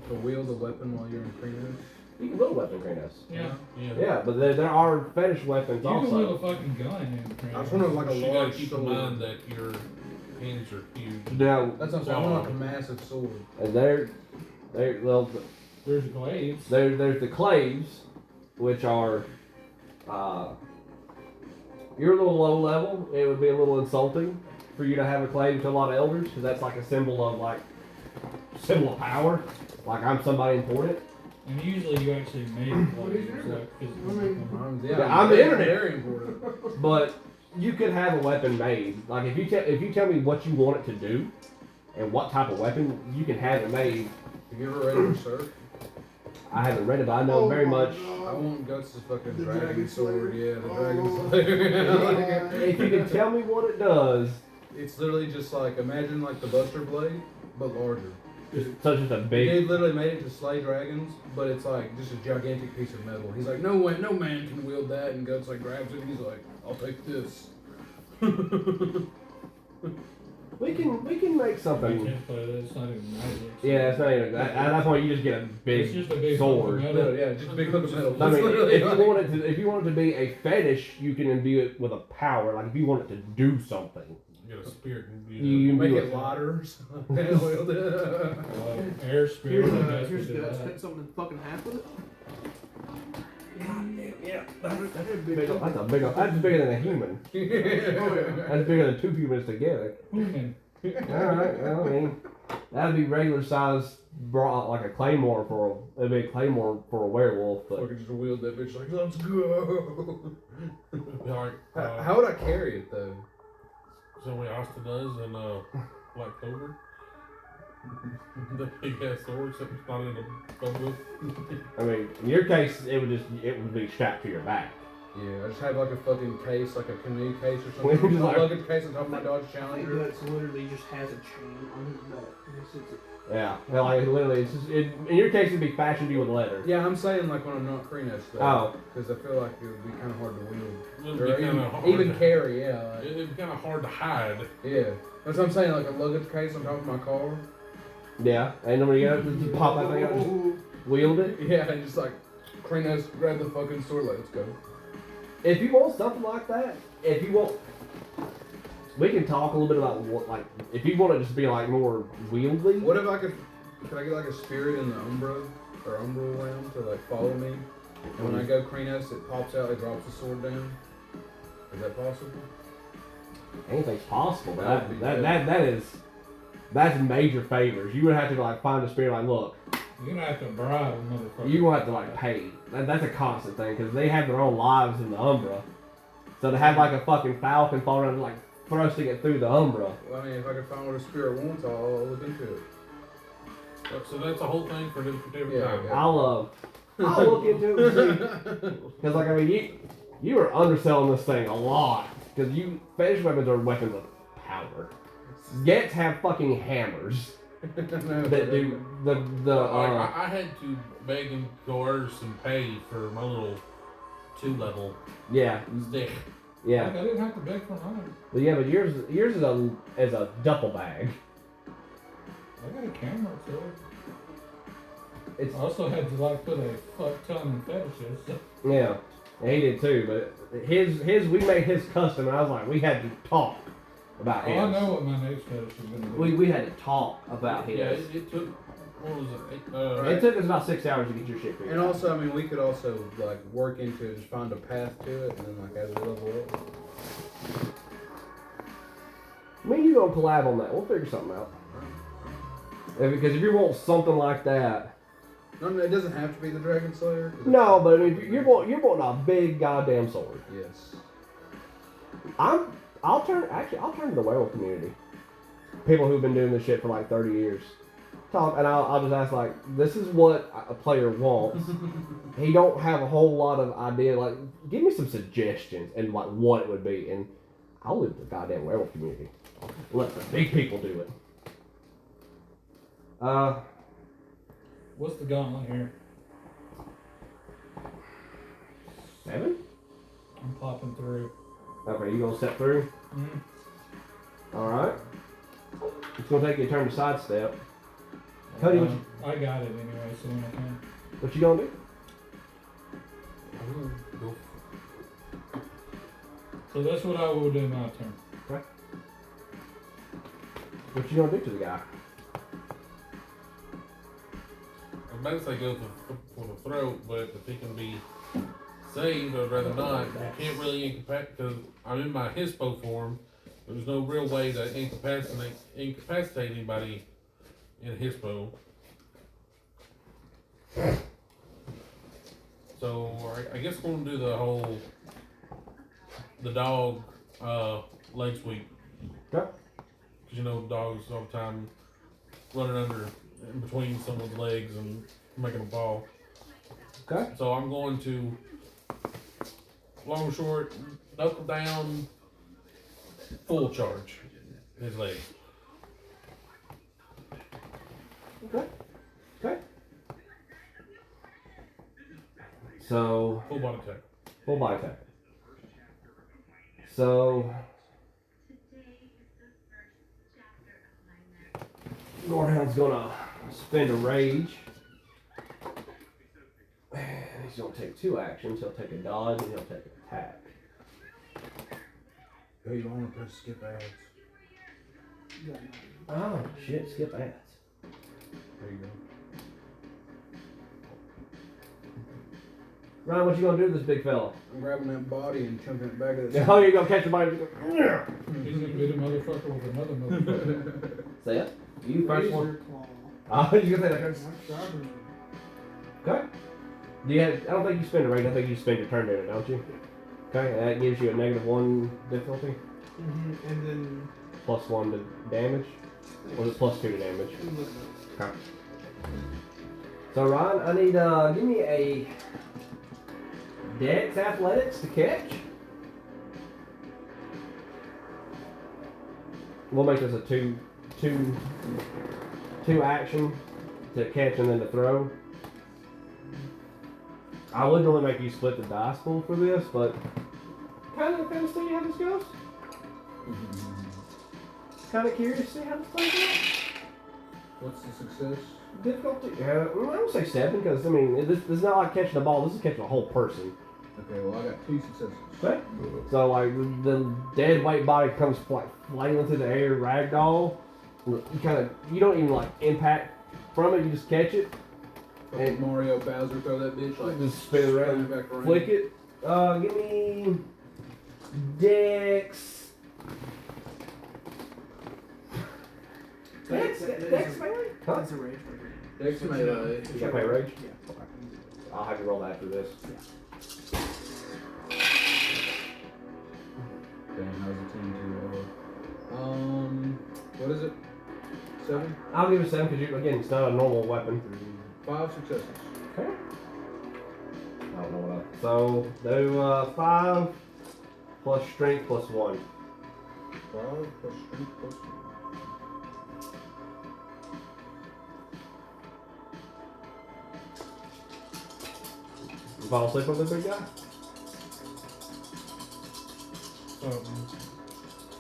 to wield a weapon while you're in Kranos? You can build a weapon, Kranos. Yeah. Yeah. Yeah, but there are fetish weapons You can wield also. a fucking gun in I just want like a You gotta large keep in sword. mind that your hands are huge. Now, That's what I'm saying. I want like a massive sword. and they're well, There's glaives. There's the claves, which are, you're a little low level. It would be a little insulting for you to have a clave to a lot of elders, because that's like a symbol of symbol of power. Like I'm somebody important. And usually you actually make glaives, like physical. Yeah, I'm the internet. Very important. But you could have a weapon made. Like if you tell me what you want it to do, and what type of weapon, you can have it made. Have you ever read Berserk? I haven't read it, but I know very much. I want Guts' fucking The dragon dragon sword. slayer? Yeah, the Oh. dragon slayer. If you can tell me what it does, It's literally just like, imagine like the Buster Blade, but larger. such as a The big. dude literally made it to slay dragons, but it's like just a gigantic piece of metal. He's like, no man can wield that, and Guts like grabs it and he's like, I'll take this. We can make You something. can't play that, it's not even magic. Yeah, it's not even. At that point, you just get a It's just a big big sword. hunk of Metal, metal. yeah, just a big hook of metal. I It's mean, literally if you like- want it to be a fetish, you can imbue it with a power. Like if you want it to do something, Get a spirit and you make imbue it lighter or something. Wield it. Air spirit, I guess, Here's would do guts. that. Cut something in fucking half with it. Yeah, That's a big that's a big. That's bigger than a human. That's bigger than 2 humans together. Human. All right. Well, I mean, that'd be regular size. Brought like a claymore it'd be a claymore for a werewolf. But Fucking just wield that bitch like, let's go. Like, How would I carry it though? so what Austin does in Black Clover. The big ass sword, except it's not in a phone book. I mean, in your case, it would be strapped to your back. Yeah, I just have like a fucking case, like a canoe case or something. Just like- a luggage case on top of my Dodge My Challenger. guts literally just has a chain on his back. And he sits it. Yeah, like literally, in your case, it'd be fashioned to you with leather. Yeah, I'm saying like when I'm not Kreenos though. Oh. Because I feel like it would be kind of hard to wield. It would Or be kind of hard. even to, carry, yeah. Like, It'd be kind of hard to hide. yeah. That's what I'm saying, like a luggage case on top of my car. Yeah, ain't nobody else just pop that thing out and just wield it. Yeah, and just like Kreenos grab the fucking sword, like, let's go. If you want something like that, we can talk a little bit about what, like, if you want it just to be like more wieldy. What if I could I get like a spirit in the Umbra or Umbral realm to like follow me? And when I go Kreenos, it pops out, it drops the sword down. Is that possible? Anything's possible, but That would be that's major favors. You would have to like find a spirit like, look, You're gonna have to bribe a motherfucker. you gonna have to like pay. That's a constant thing because they have their own lives in the Umbra. So to have like a fucking falcon fall around like thrusting it through the Umbra. Well, I mean, if I could find what a spirit wants, I'll look into it. So that's a whole thing for different Yeah, time. yeah. I'll look into it and see. Because like I mean you are underselling this thing a lot because fetish weapons are weapons of power. Gets have fucking hammers that do the Like, I had to beg and coerce and pay for my little 2-level yeah stick. Like, yeah. I didn't have to beg for mine. But yeah, but yours is a duffel bag. I got a camera too. It's I also had to like put a fuck ton in fetishes. yeah, and he did too. But his we made his custom, and I was like, we had to talk about Oh, his. I know what my next fetish is gonna be. We had to talk about his. Yeah, it took, what was it? It took us about 6 hours to get your shit figured And out. also, I mean, we could also like work into it, just find a path to it, and then like as we level up. Me and you gonna collab on that. We'll figure something out. Because if you want something like that, No, it doesn't have to be the Dragon Slayer. 'cause no, but I mean, you're wanting a big goddamn sword. Yes. I'll turn to the werewolf community. People who've been doing this shit for like 30 years. Talk, and I'll just ask like, this is what a player wants. He don't have a whole lot of idea. Like, give me some suggestions and like what it would be, and I'll leave the goddamn werewolf community. Let the big people do it. What's the gauntlet here? 7? I'm popping through. Okay, you gonna step through? Mm-hmm. All right. It's gonna take you a turn to sidestep. Cody, I got it anyway, so when I can. what you gonna do? Go. So that's what I will do my turn. What you gonna do to the guy? I'm about to say go for the throat, but if he can be saved, I'd rather not. I can't really incapacitate because I'm in my HISPO form. There's no real way to incapacitate anybody in HISPO. So I guess we're gonna do the dog leg sweep. Okay. Cause you know dogs all the time running under in between someone's legs and making a ball. Okay. So I'm going to long or short knuckle down, full charge his legs. Okay. Okay. So Full body attack. full body attack. So Nordhound's gonna spend a rage. And he's gonna take 2 actions. He'll take a dodge and he'll take an attack. Hey, you want to press skip ads? Oh shit, skip ads. There you go. Ryan, what you gonna do to this big fella? I'm grabbing that body and chunking it back at the Oh, you're gonna catch the body. He's gonna hit a motherfucker with another motherfucker. Say it. You first one. Razor claw. Oh, you gonna say that? That's sharper. Okay. Do you have, I don't think you spend a rate. I think you spend your turn doing it, don't you? Okay, and that gives you a -1 difficulty, And then +1 to damage, or is it +2 to damage? Okay. So Ryan, I need give me a Dex Athletics to catch. We'll make this a two action to catch and then to throw. I would normally make you split the dice pool for this, but kind of see how this goes. Kind of curious to see how this plays out. What's the success? Difficulty? Yeah, I would say 7 because I mean this is not like catching a ball. This is catching a whole person. Okay, well I got 2 successes. Okay. So like the dead weight body comes like flailing through the air, ragdoll. You don't even like impact from it. You just catch it. Like Mario Bowser throw that bitch like Just spin it around, back around. flick it. Give me Dex. Dex melee? Huh? That's a rage. Dex melee. You got my rage? Yeah. I'll have you roll that after this. Damn, how's the team too? What is it? 7? I'll give it 7 because again, it's not a normal weapon. 5 successes. Okay. I don't know what so do 5 plus strength plus 1. 5 plus strength plus 1. You fall asleep on the big guy?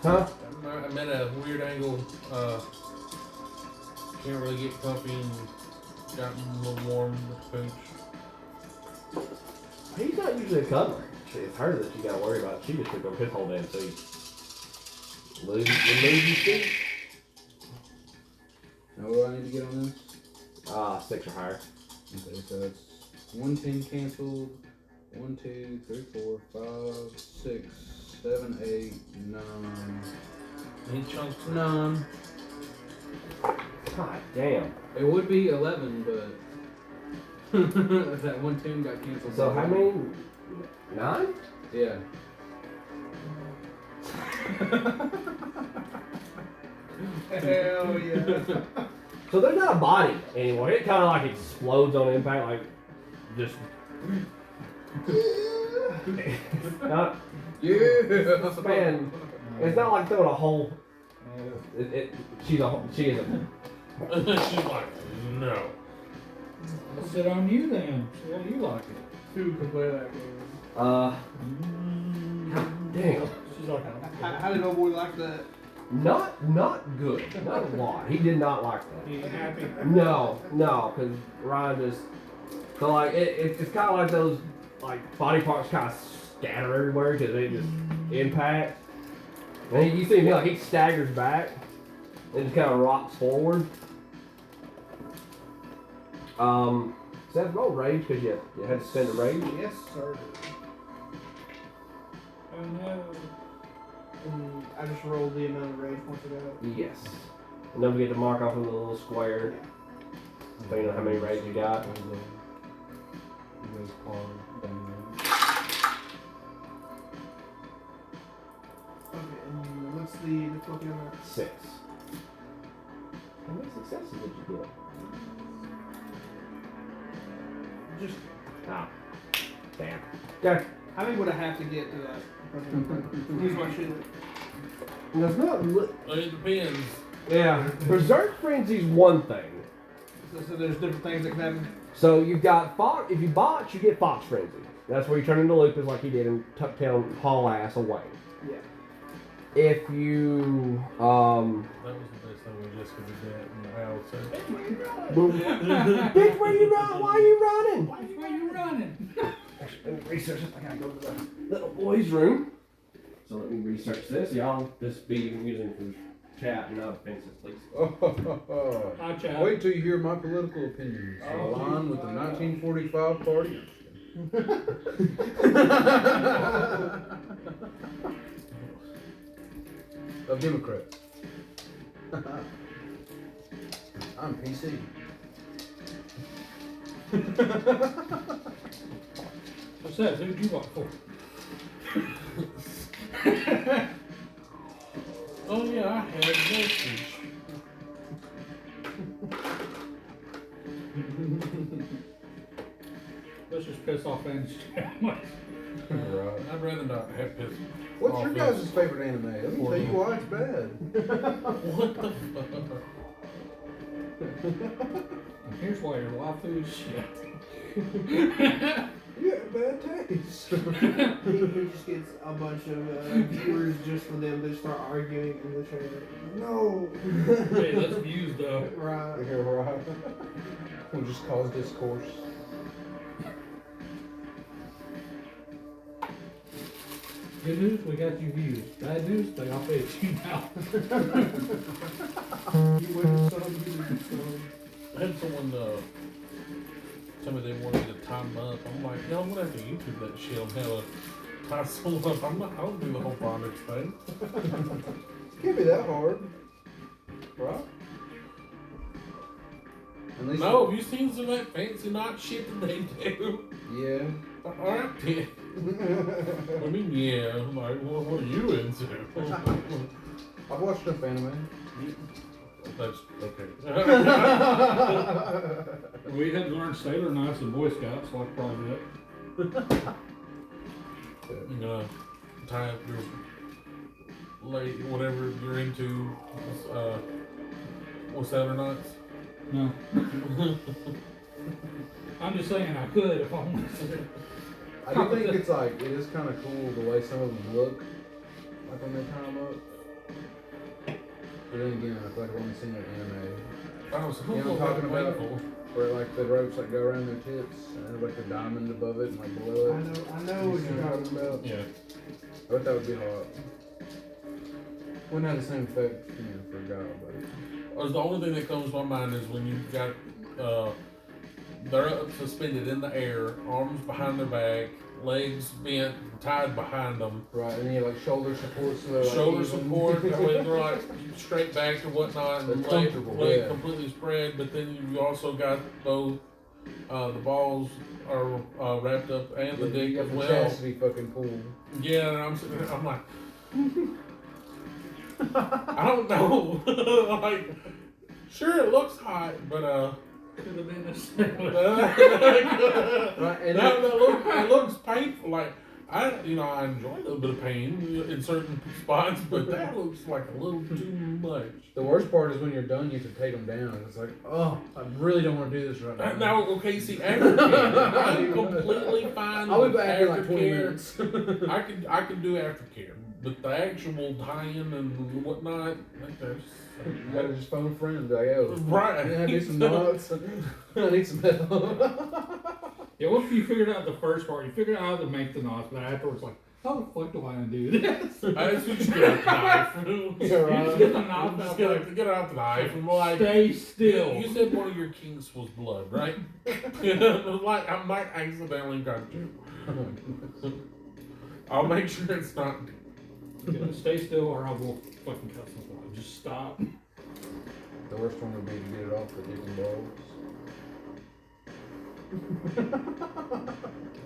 Huh? I'm at a weird angle. Can't really get comfy and gotten a little warm with the coach. He's not usually a cuddler. It's her that you gotta worry about. She just took over his whole damn seat. Lose your seat? Now what do I need to get on this? 6 or higher. Okay, so it's 110 canceled. 1, 2, 3, 4, 5, 6, 7, 8, 9. Any chunks? 9. God damn. It would be 11, but that 1 tune got canceled. So how many? 9? Yeah. Hell yeah. So there's not a body anymore. It kind of like explodes on impact, like just. Not, Yeah. man, it's not like throwing a hole. She is a. She's like, no. I'll sit on you then. See how you like it. Who can play that game? God damn. She's like, How did old boy like that? Not good. Not a lot. He did not like that. you happy? No, because Ryan just. So like it's kind of like those like body parts kind of scatter everywhere because they just impact. And you see him like he staggers back and just kind of rocks forward. Seth, roll rage because you had to spend a rage. Yes, sir. Oh no. And I just rolled the amount of rage points I got. Yes. And don't forget to mark off in the little square. So you know how many rage you got. Okay, and what's the difficulty on that? 6. How many successes did you get? Just Ah. Damn. Okay. how many would I have to get to that? Use my shit. And it's not. It depends. Yeah. Berserk Frenzy's one thing. So there's different things that can happen. So you've got Fox. If you botch, you get Fox Frenzy. That's where you turn into lupus like he did and Tucktail haul ass away. Yeah. If you That was the best thing when Jessica did that in the house. bitch, where you run? Why are you running? Why are you running? Actually, let me research this. I gotta go to the little boy's room. So let me research this. Y'all just be using for chat and no offenses, please. Hi, Chad. Wait till you hear my political opinions. Align with the 1945 party. Of Democrats. I'm PC. What's that? Who'd you vote for? Oh yeah, I had a message. Let's just piss off Andy's Right. I'd rather not have piss. What's off your guys' favorite anime? Let me tell you why it's bad. What the fuck? Here's why your waifu is shit. You have bad taste. He just gets a bunch of viewers just for them to start arguing in the chat. No. Hey, that's views though. Right. You're right. We'll just cause discourse. Good news, we got you views. Bad news, they all pay you now. You win some, you lose some. I had someone tell me they wanted to time up. I'm like, no, I'm gonna have to YouTube that shit on how to tie someone up. I don't do the whole bondage thing. Can't be that hard. Right? At least No, have you seen some of that fancy knot shit that they do? Yeah. Alright, then. I mean, yeah. I'm like, well, what are you into? I've watched enough anime. That's okay. We had to learn Sailor Knights and Boy Scouts, so I could probably do it. You know, tie up your late, whatever you're into, what's Saturday nights? No. I'm just saying I could if I wanted to. I do think it's like, it is kind of cool the way some of them look, like when they tie them up. But then again, I feel like I've only seen their anime. Oh, so You know what I'm talking about? Where like the ropes like go around their tits and there's like the diamond above it and like below it. I know what you're talking about. Yeah. I bet that would be hot. Wouldn't have the same effect, you know, for a guy, but The only thing that comes to my mind is when you've got, they're up suspended in the air, arms behind their back, legs bent, tied behind them. right, and then you have like shoulder support, so they're like Shoulder even. support, that way they're like straight back and whatnot, and They're leg comfortable, yeah. completely spread. But then you also got both the balls are wrapped up and the You dick got as the well. chastity fucking pool. Yeah, and I'm sitting there, I'm like, I don't know. Like, sure it looks hot, but Could have been a sailor. Right, and it looks painful. Like I enjoy a little bit of pain in certain spots, but that looks like a little too much. the worst part is when you're done, you have to take them down. It's like, oh, I really don't want to do this right now. Now, okay, see, aftercare, I'm completely fine. I'll be with back in like 20 aftercare. minutes. I can do aftercare, but the actual tying and whatnot, that's You gotta just phone a friend and be like, yo, right. I need some knots. I need some help. Yeah, once you figured out the first part, you figured out how to make the knots, but afterwards, like, How the fuck do I undo this? That's what you get out the knife. Yeah, right. Get the knife Just out. get out the knife and like. Stay still. You said one of your kinks was blood, right? Like I might accidentally got you. I'll make sure it's not. Stay still or I will fucking cut something off. Just stop. The worst one would be to get it off the dick and balls.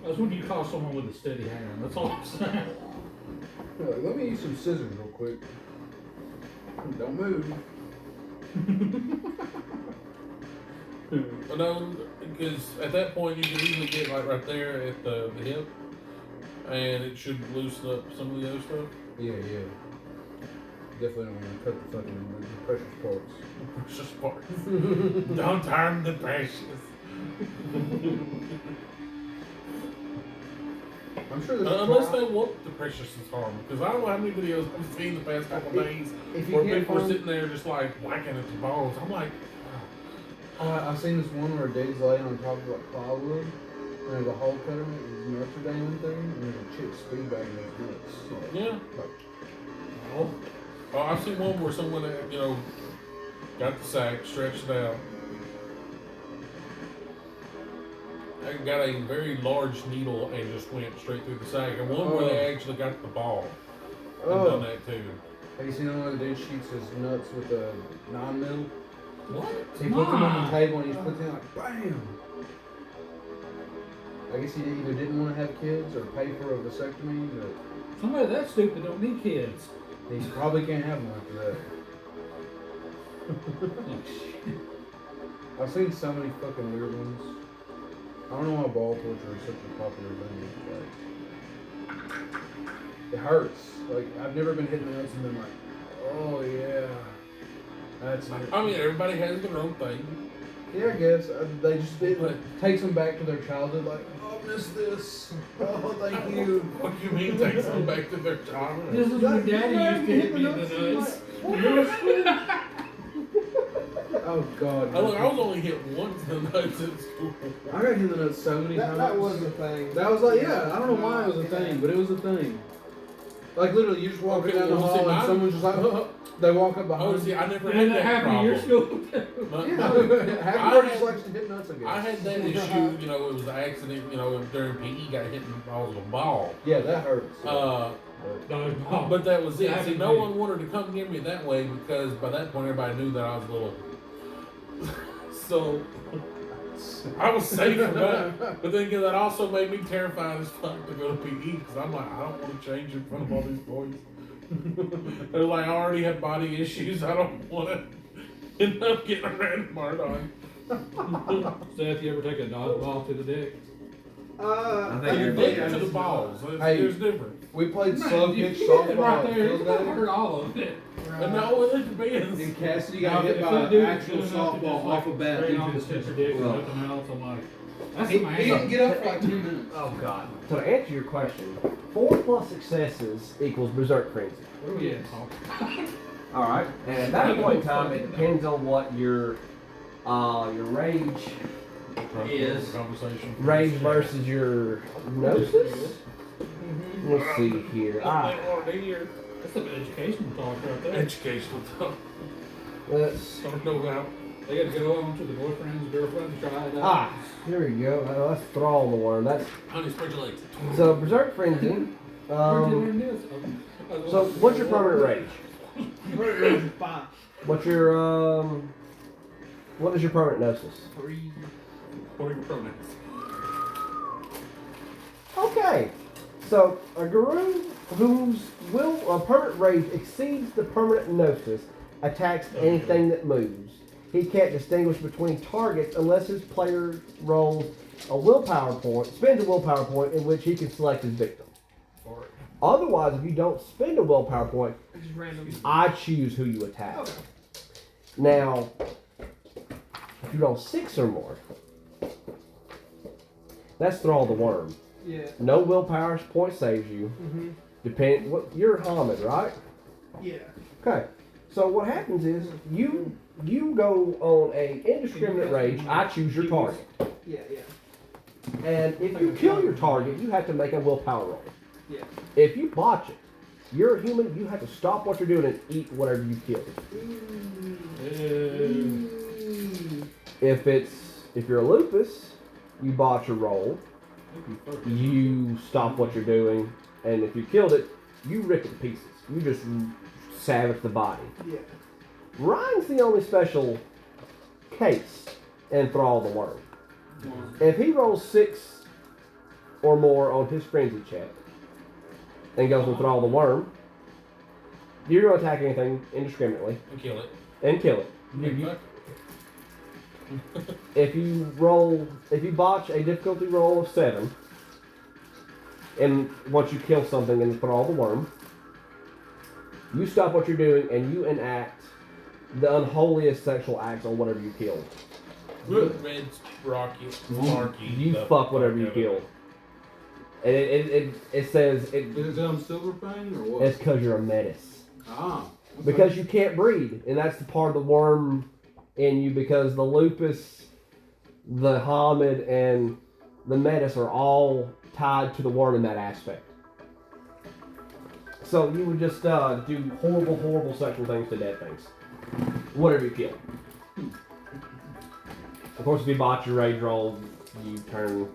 That's when you call someone with a steady hand. That's all I'm saying. Yeah, let me use some scissors real quick. Don't move. No, because at that point you can easily get like right there at the hip, and it should loosen up some of the other stuff. Yeah. Definitely don't want to cut the fucking the precious parts. Precious parts. Don't harm the precious. I'm sure there's Unless they want the precious is harm, because I don't know how many videos I've seen the past couple days if you where can't people are find- sitting there just like whacking at the balls. I'm like, I've seen this one where a dude's laying on top of like plywood, and there's a hole cut in it, and his nuts are dangling thing, and there's a chick speed bagging his nuts. yeah. Oh, Oh, I've seen one where someone, got the sack, stretched it out, and got a very large needle and just went straight through the sack. And one where they actually got the ball and done that too. Have you seen the one where the dude shoots his nuts with a 9mm? what? He puts them on the table and he just puts in like BAM! I guess he either didn't want to have kids or pay for a vasectomy, but Somebody that stupid don't need kids. he probably can't have them after that. I've seen so many fucking weird ones. I don't know why ball torture is such a popular thing. Like, it hurts. Like, I've never been hit in the nuts and been like, oh yeah. That's it. I mean, everybody has their own thing. Yeah, I guess. They just it takes them back to their childhood, like, oh, I miss this. Oh, thank you. What do you mean takes them back to their childhood? This is when Daddy used to hit me in the nuts. Oh, God. Oh, look, I was only hit once in the nuts at school. I got hit in the nuts so many times. That was a thing. That was like, yeah, I don't know why it was a thing, but it was a thing. Like, literally, you just walking down the well, see, hall and someone's just like, they walk up behind Oh, you. see, I never Did had that that happen in your problem. school? Yeah, half I the had- just likes to hit nuts, I guess. I had that issue, it was an accident, during PE, got hit in the balls with a ball. Yeah, that hurts. But that was it. That See, no happened to one wanted to come near me that way because by that point everybody knew that I was a little. So I was safe from that. But then again, that also made me terrified as fuck to go to PE because I'm like, I don't want to change in front of all these boys. They're like, I already have body issues. I don't want to end up getting a random hard on. Seth, you ever take a dodgeball to the dick? I You think you're get big. to the balls. Hey. There's different. We played Man, slow you pitch hit it softball right at there. field I day. heard all of it. And now it depends. And Cassidy Now, got hit if by that an dude actual was doing nothing, softball just off a bat straight into on his the tip of dick and Well. nothing else, I'm like, that's He didn't get up for like 2 minutes. Oh God. So to answer your question, 4+ successes equals berserk frenzy. What are we Yes. talking? All right. And at that point in time, it depends on what your rage is. Conversation. Rage versus your gnosis. Let's see here. That's some educational talk right there. Educational talk. Let's. Don't know how. They got to go on to the boyfriend's girlfriend to try it out. Here we go. Let's throw the worm. That's Honey, spread your legs. so berserk frenzy. Where'd you learn this? So what's your permanent rage? Five. What's your what is your permanent gnosis? 3. What are your pronouns? Okay. So a guru whose permanent rage exceeds the permanent gnosis attacks anything that moves. He can't distinguish between targets unless his player rolls a willpower point, spends a willpower point in which he can select his victim. Otherwise, if you don't spend a willpower point, Just random. I choose who you attack. Okay. Now, if you roll 6 or more, that's Thrall the Worm. Yeah. No willpower point saves you. You're Hamid, right? Yeah. Okay. So what happens is you go on a indiscriminate rage. I choose your target, Yeah. and if you kill your target, you have to make a willpower roll. Yeah. If you botch it, you're a human. You have to stop what you're doing and eat whatever you killed. If you're a lupus, you botch a roll. You stop what you're doing, and if you killed it, you rip it to pieces. You just savage the body. Yeah. Ryan's the only special case in Thrall the Worm. If he rolls 6 or more on his frenzy check and goes and Thrall the Worm, you're going to attack anything indiscriminately And kill it. and kill it. If you botch a difficulty roll of 7, and once you kill something and Thrall the Worm, you stop what you're doing and you enact the unholiest sexual acts on whatever you killed. Red rocket, Marky. You fuck whatever you killed. And it says Is it on Silver Fang or what? it's because you're a menace. Ah. Okay. Because you can't breed, and that's the part of the worm in you. Because the lupus, the homid, and the menace are all tied to the worm in that aspect. So you would just do horrible, horrible sexual things to dead things, whatever you kill. Of course, if you botch your rage roll, you turn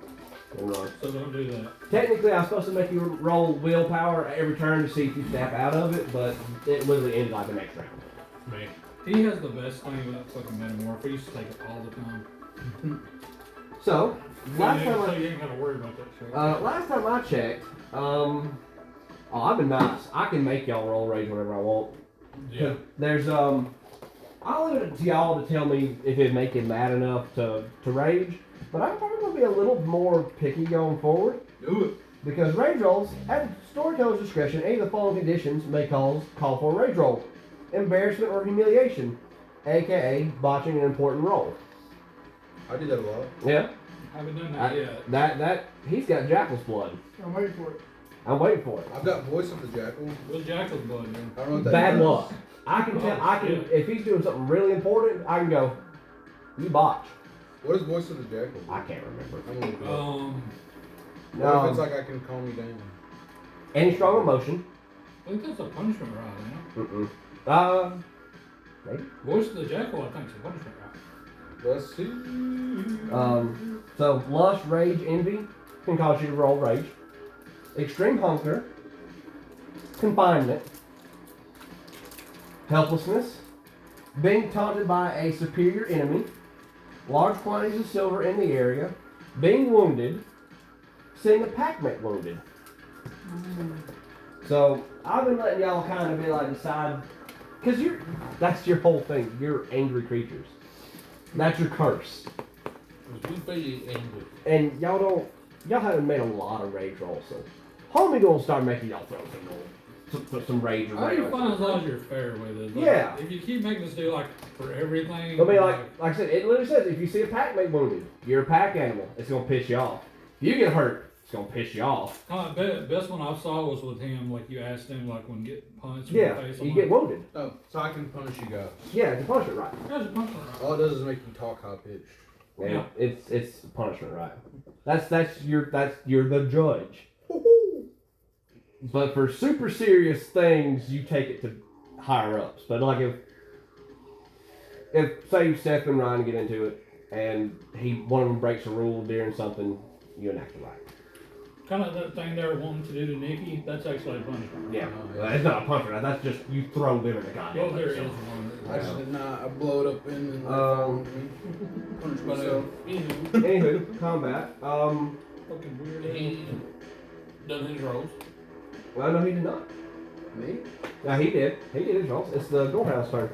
and run. So don't do that. Technically, I'm supposed to make you roll willpower every turn to see if you snap out of it, but it literally ended like the next round. Me. He has the best thing with that fucking metamorph. We used to take it all the time. So, last time So you ain't gotta worry about that shit. last time I checked, I've been nice. I can make y'all roll rage whenever I want. Yeah. There's I'll leave it to y'all to tell me if it make it mad enough to rage, but I'm probably gonna be a little more picky going forward. Do it. Because rage rolls, at storyteller's discretion, any of the following conditions may call for a rage roll. Embarrassment or humiliation, aka botching an important roll. I do that a lot. Yeah. Haven't done that yet. That he's got Jackal's blood. I'm waiting for it. I'm waiting for it. I've got voice of the jackal. What's Jackal's blood, man? I don't know what that Bad means. luck. I can tell. I can shit. if he's doing something really important. I can go. You botch. What is voice of the jackal? I can't remember. I'm gonna look it up. What if it's like I can calm you down? Any strong emotion. I think that's a punishment right now. Maybe. Voice of the Jackal, I think, is a punishment right. Let's see. So lust, rage, envy can cause you to roll rage. Extreme hunger, confinement, helplessness, being taunted by a superior enemy, large quantities of silver in the area, being wounded, seeing a packmate wounded. So I've been letting y'all kind of be like decide, because that's your whole thing. You're angry creatures. That's your curse. We be angry. And y'all haven't made a lot of rage rolls, so homie gonna start making y'all throw some rage How do you around. find as long as you're fair with it? Like, Yeah. If you keep making us do like for everything. I mean, like I said, it literally says if you see a pack mate wounded, you're a pack animal. It's gonna piss you off. If you get hurt, it's gonna piss you off. Best one I saw was with him. Like you asked him, like when get punched in Yeah, the face. you get wounded. Oh, so I can punish you guys. Yeah, it's a punishment, right? That's a punishment. All it does is make you talk high pitched. Yeah, it's punishment, right? You're the judge. But for super serious things, you take it to higher ups. But like if say Seth and Ryan get into it, and one of them breaks a rule during something, you enact it right. Kind of that thing they were wanting to do to Nikki. That's actually a punishment. Yeah, it's not a punishment. That's just you throw them in the goddamn. Well, there place. is one. I just did not. I blow it up in and punish But myself. Anywho, combat. Fucking weird. He done his rolls. Well, no, he did not. Me? No, he did. He did his rolls. It's the Doorhouse turn.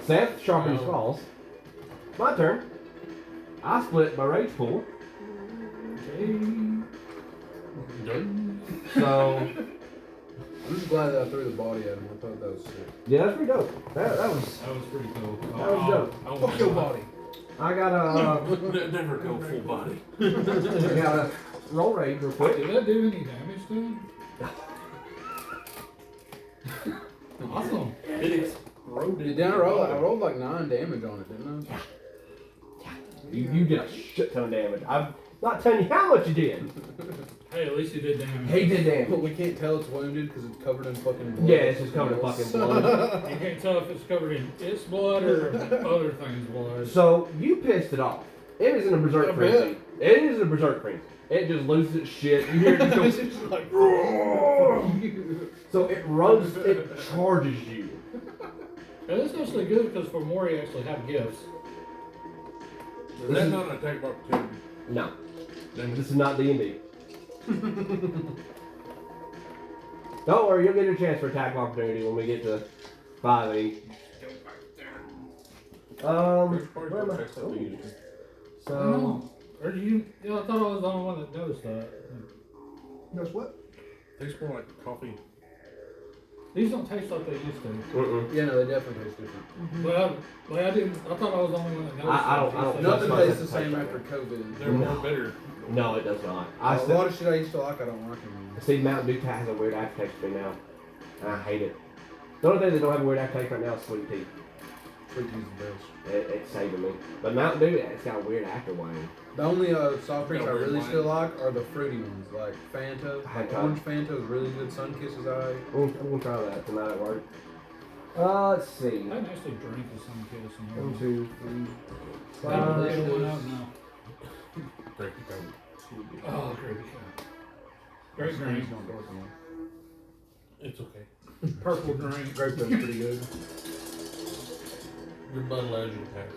Seth sharpens his Oh. claws. My turn. I split my rage pool. Done. So I'm just glad that I threw the body at him. I thought that was sick. yeah, that's pretty dope. That was. That was pretty cool. That was dope. Oh, Fuck your body. I got a. Never go full body. I got a roll rage real quick. Did that do any damage to him? Awesome. It exploded. Did I rolled like 9 damage on it, didn't I? You did a shit ton of damage. I'm not telling you how much you did. Hey, Hey, at least he did damage. He did But damage. we can't tell it's wounded because it's covered in fucking blood. Yeah, it's just covered in fucking blood. You can't tell if it's covered in its blood or other things' blood. So you pissed it off. It is in a berserk I frenzy. It is in a berserk frenzy. It just loses its shit. You hear it just go, It's just like, so it runs, it charges you. And that's actually good because for Mori actually have gifts. Is that not an attack of opportunity? No, this is not D&D. Don't worry, you'll get your chance for attack opportunity when we get to 5e. Where am I? Ooh. So, Or do you? Yeah, I thought I was the only one that noticed that. Knows what? Tastes more like coffee. These don't taste like they used to. yeah, no, they definitely taste different. Well, I didn't. I thought I was the only one that noticed. I don't- that. I don't- Nothing That's tastes the fine. same after COVID. They're more bitter. no, it does not. A lot of shit I used to like, I don't like anymore. See, Mountain Dew has a weird aftertaste to me now, and I hate it. The only thing that don't have a weird aftertaste right now is sweet tea. Sweet tea's the best. It's saving me. But Mountain Dew, it's got a weird afterwave. The only soft drinks I Got weird really wine. still like are the fruity ones, like Fanta. Fanta. Orange Fanta is really good. Sun Kisses I. I'm gonna try that tonight at work. Let's see. I didn't actually drink the Sun Kiss. 1, 2, 3, That 5. one out now. Drink it down. Oh, great shot. Great drink. It's okay. Purple drink. Grape Juice pretty good. Your butt allows you to pass.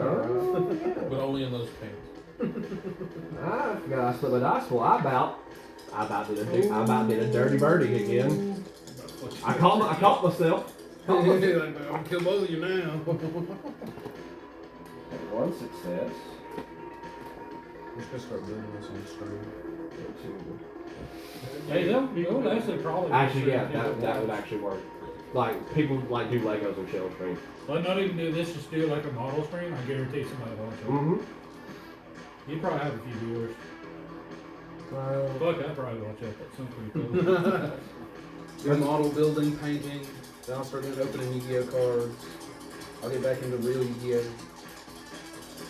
Oh, yeah. But only in those pants. I forgot I split my dice. Well, I about did a dirty birdie again. I caught myself. I'm gonna kill both of you now. One success. We're just gonna start building this on stream. Hey, that would actually probably. Actually, yeah, that would actually work. Like people like do Legos and shell screen. But not even do this, just do like a model screen. I guarantee somebody will watch it. Mm-hmm. You probably have a few viewers. Fuck, I'd probably watch it. That sounds pretty cool. Do model building, painting. Then I'll start doing opening Yu-Gi-Oh cards. I'll get back into real Yu-Gi-Oh.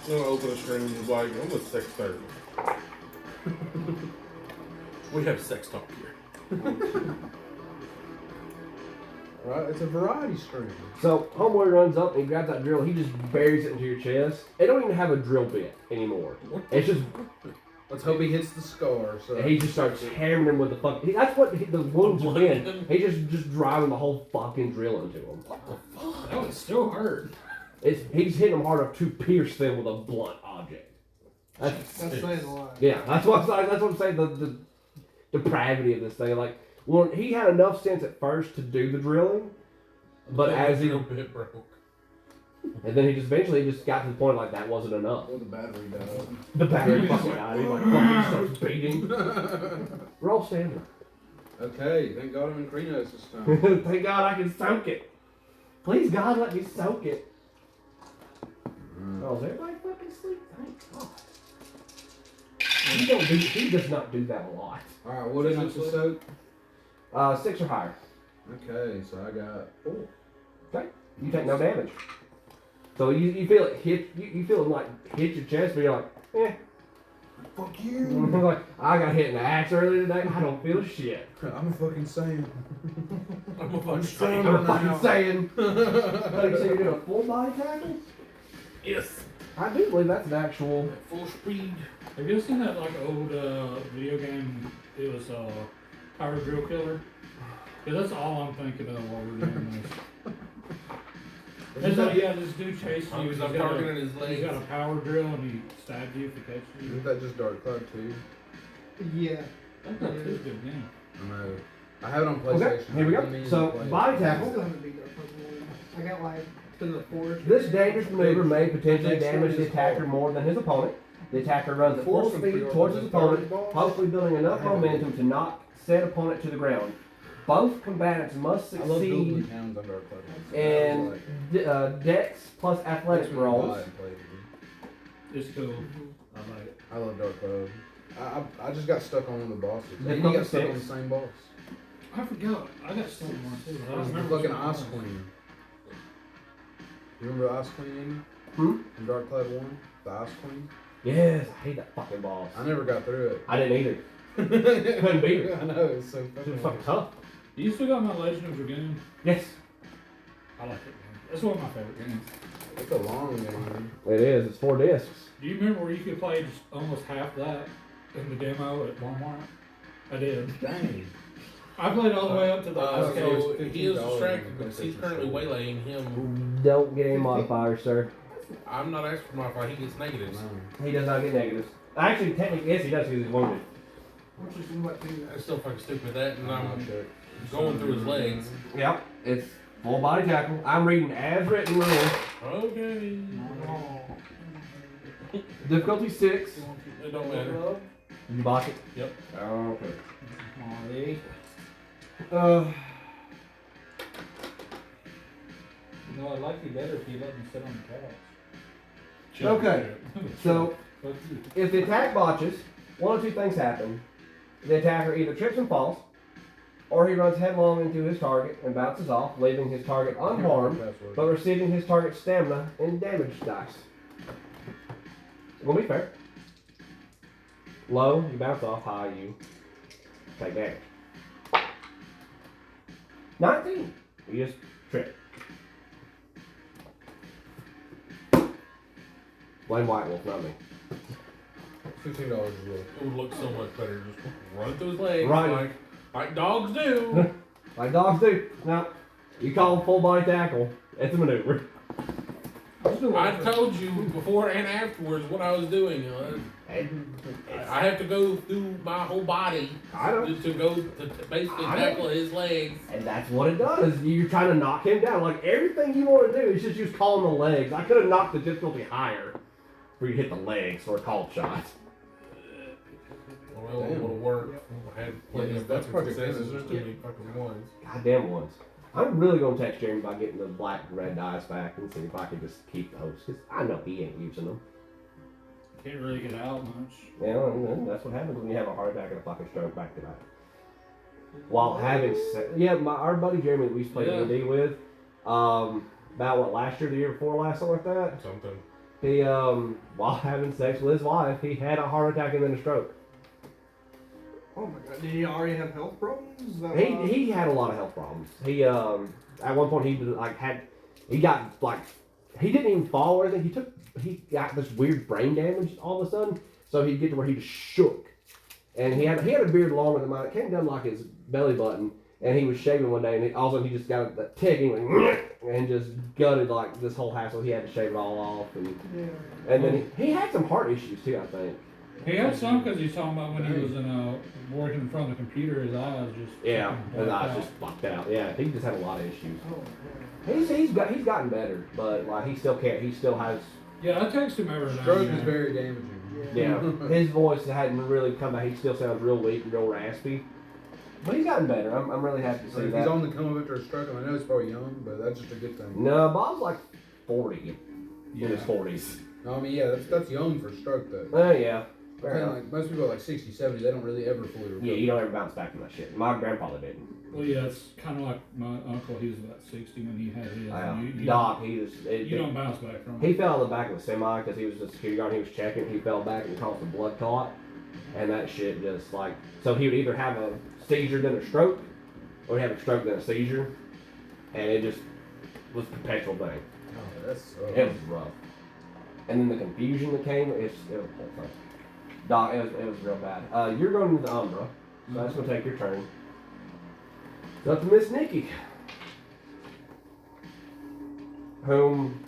I'm gonna open a stream and be like, I'm with 6:30. We have sex talk here. Right? It's a variety stream. So homeboy runs up and he grabs that drill. He just buries it into your chest. It don't even have a drill bit anymore. It's just Let's hope he hits the scar. So he just starts hammering him with the fuck. That's what the wounds have been. He just driving the whole fucking drill into him. That would still hurt. He's hitting them hard enough to pierce them with a blunt object. That's saying a lot. Yeah, that's what I'm saying. The depravity of this thing. Like, well, he had enough sense at first to do the drilling, but as he bit broke. and then he just eventually just got to the point like that wasn't enough. Well, the battery died. The battery fucking died. He like fucking starts beating. Roll standard. Okay, thank God I'm in Krinos this time. Thank God I can soak it. Please God let me soak it. Oh, is everybody fucking asleep? Thank God. He does not do that a lot. Alright, what is it to soak? 6 or higher. Okay, so I got 4. Okay. You take no damage. So you feel it hit you feel it like hit your chest, but you're like, eh. Fuck you! Like, I got hit in the axe earlier today. I don't feel shit. I'm a fucking Saiyan. I'm a fucking I'm straight. fucking saying. Like you say, you're doing a full body tackle? Yes. I do believe that's an actual. Full speed. Have you ever seen that like old video game? It was Power Drill Killer. Cause that's all I'm thinking of while we're doing this. There's like, yeah, this dude chasing you. I'm targeting his legs. He's got a power drill and he stabbed you if he catches you. Isn't that just Dark Cloud 2? Yeah. That's not too good game. I know. I have it on PlayStation. Okay, here we I mean, go. So, play it. body I tackle. still haven't beat that fucking one. I got like to the 4th. This dangerous maneuver may potentially damage the attacker more than his opponent. The attacker runs at full speed towards his opponent, hopefully building enough momentum to knock said opponent to the ground. Both combatants must I love building succeed towns on Dark Cloud. in Dex plus athletics rolls. It's cool. I like it. I love Dark Cloud. I just got stuck on one of the bosses. The And you got stuck fucking on the same boss. I forgot. I got stuck on one too. I It was the remember fucking something Ice else. Queen. You remember Ice Queen, Amy? Hmm? From Dark Cloud 1? The Ice Queen? Yes, I hate that fucking boss. I never got through it. I didn't either. Couldn't beat her. I know, it's so She fucking was fucking tough. You still got my Legend of Dragoon? Yes. I like it, man. That's one of my favorite games. It's a long game. It is. It's 4 discs. Do you remember where you could play just almost half that in the demo at Walmart? I did. Dang. I played all the way up to the last So game. he is distracted because he's currently waylaying him. Don't get any modifiers, sir. I'm not asking for modify, he gets negatives. He does not get negatives. Actually, technically, yes, he does because he's wounded. Which is what do That's still fucking stupid that, and I'm going through his legs. Yep. It's full body tackle. I'm reading as written rules. Okay. Difficulty 6. It don't matter. Did you box it? Yep. Oh, okay. Molly. You know, I'd like you better if you let me sit on the couch. Okay. So, Fuck you. if the attack botches, one of two things happen. The attacker either trips and falls, or he runs headlong into his target and bounces off, leaving his target unharmed, but receiving his target's stamina and damage dice. It's gonna be fair. Low, you bounce off. High, you take damage. 19, you just trip. Blame White Wolf, not me. $15 as well. It would look so much better just run through his legs Right. like dogs do. Like dogs do. No, you call them full body tackle. It's a maneuver. I told you before and afterwards what I was doing. I have to go through my whole body I know. to go to basically I know. tackle his legs. And that's what it does. You're trying to knock him down. Like everything you want to do is just use calling the legs. I could have knocked the difficulty higher for you to hit the legs for a called shot. Well, it would have worked. I had plenty of that's fucking Project successes, Zenith, just too many fucking ones. Goddamn ones. I'm really gonna text Jeremy about getting the black and red dice back and see if I can just keep those because I know he ain't using them. Can't really get out much. You know, and that's what happens when you have a heart attack and a fucking stroke back to back. While having our buddy Jeremy that we used to play Yeah. D&D with, about what, last year, the year before last, something like that. Something. He while having sex with his wife, he had a heart attack and then a stroke. Oh my god, did he already have health problems? Is that why? He had a lot of health problems. He at one point he was like he didn't even fall or anything. He got this weird brain damage all of a sudden. So he'd get to where he just shook. And he had a beard longer than mine. It came down like his belly button. And he was shaving one day, and all of a sudden he just got a tick, and he went, and just gutted like this whole hassle. He had to shave it all off, and then he had some heart issues too, I think. He had some because he's talking about when he was working in front of the computer, his eyes just Yeah, fucking his blacked eyes out. just fucked out. Yeah, he just had a lot of issues. Oh, He's gotten better, but like he still can't. He still has. Yeah, I text him every now and Stroke then. is very damaging. Yeah, his voice hadn't really come back. He still sounds real weak and real raspy. But he's gotten better. I'm really happy to So see if that. he's on the come up after a stroke, I know he's probably young, but that's just a good thing. No, Bob's like 40 in his Yeah. 40s. No, I mean, yeah, that's young for a stroke, though. Oh yeah. Fair Kinda enough. like, most people are like 60, 70, they don't really ever fully recover. Yeah, you don't ever bounce back from that shit. My grandfather didn't. Well, yeah, it's kind of like my uncle. He was about 60 when he had his. and you Doc, he was. you don't bounce back from He it. fell in the back of a semi because he was a security guard. He was checking. He fell back and caused a blood clot, and that shit just like so he would either have a seizure then a stroke, or he'd have a stroke then a seizure, and it just was a perpetual thing. Oh, that's It was rough, and then the confusion that came, it was the whole thing. Doc, it was real bad. You're going to the Umbra, so that's gonna take your turn. It's up to Miss Nikki, whom,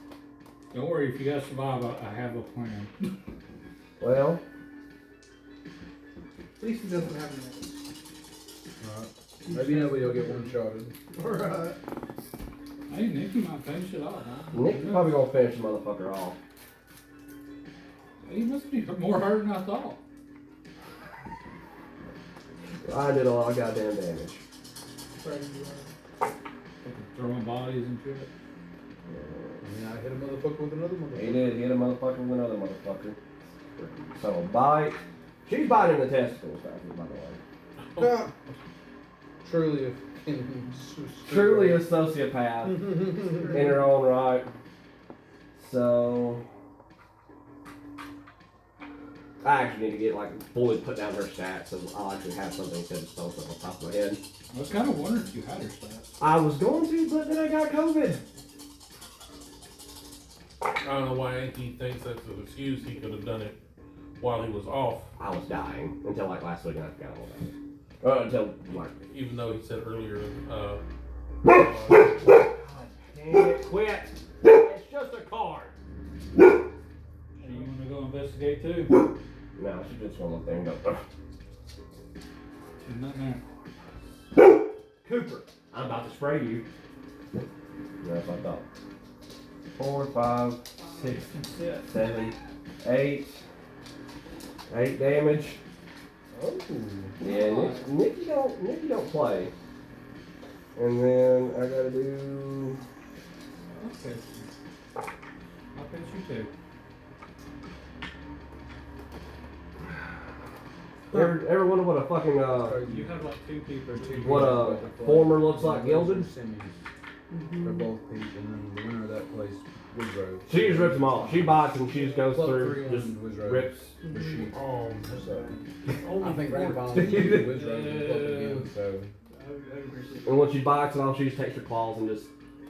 Don't worry, if you guys survive, I have a plan. well, at least he doesn't have any. Maybe nobody will get one-shotted. Alright. Hey, Nicky might finish it off. Huh? Nick's probably gonna finish the motherfucker off. He must be more hurt than I thought. I did a lot of goddamn damage. Throwing bodies and shit. And I hit a motherfucker with another He motherfucker. did hit a motherfucker with another motherfucker. So a bite. She's biting the testicles, by the way. Ah. Truly a Truly a sociopath in her own right. So I actually need to get like fully put down her stats, so I'll actually have something instead of throwing stuff on top of my head. I was kind of wondering if you had her stats. I was going to, but then I got COVID. I don't know why he thinks that's an excuse. He could have done it while he was off. I was dying until like last week and I forgot all about it. Until like. Even though he said earlier, God damn it, quit! It's just a card! Hey, you want to go investigate too? No, she just one more thing. Go. She's not there. Cooper, I'm about to spray you. That's what I thought. 4, 5, 6, 7, 8. 8 damage. Oh. Yeah, Nikki don't play. And then I gotta do. Okay. I'll pinch you too. Ever wonder what a fucking You have like 2 people. what a former looks like gilded? They're both peak, and then the winner of that place, Woodrow. She just rips them off. She bites and she just goes Club through, 3 just on Woodrow. rips. But she, oh, so, Only I think Grand 14. Final Woodrow in the club again, so. And when she bites and all, she just takes her claws and just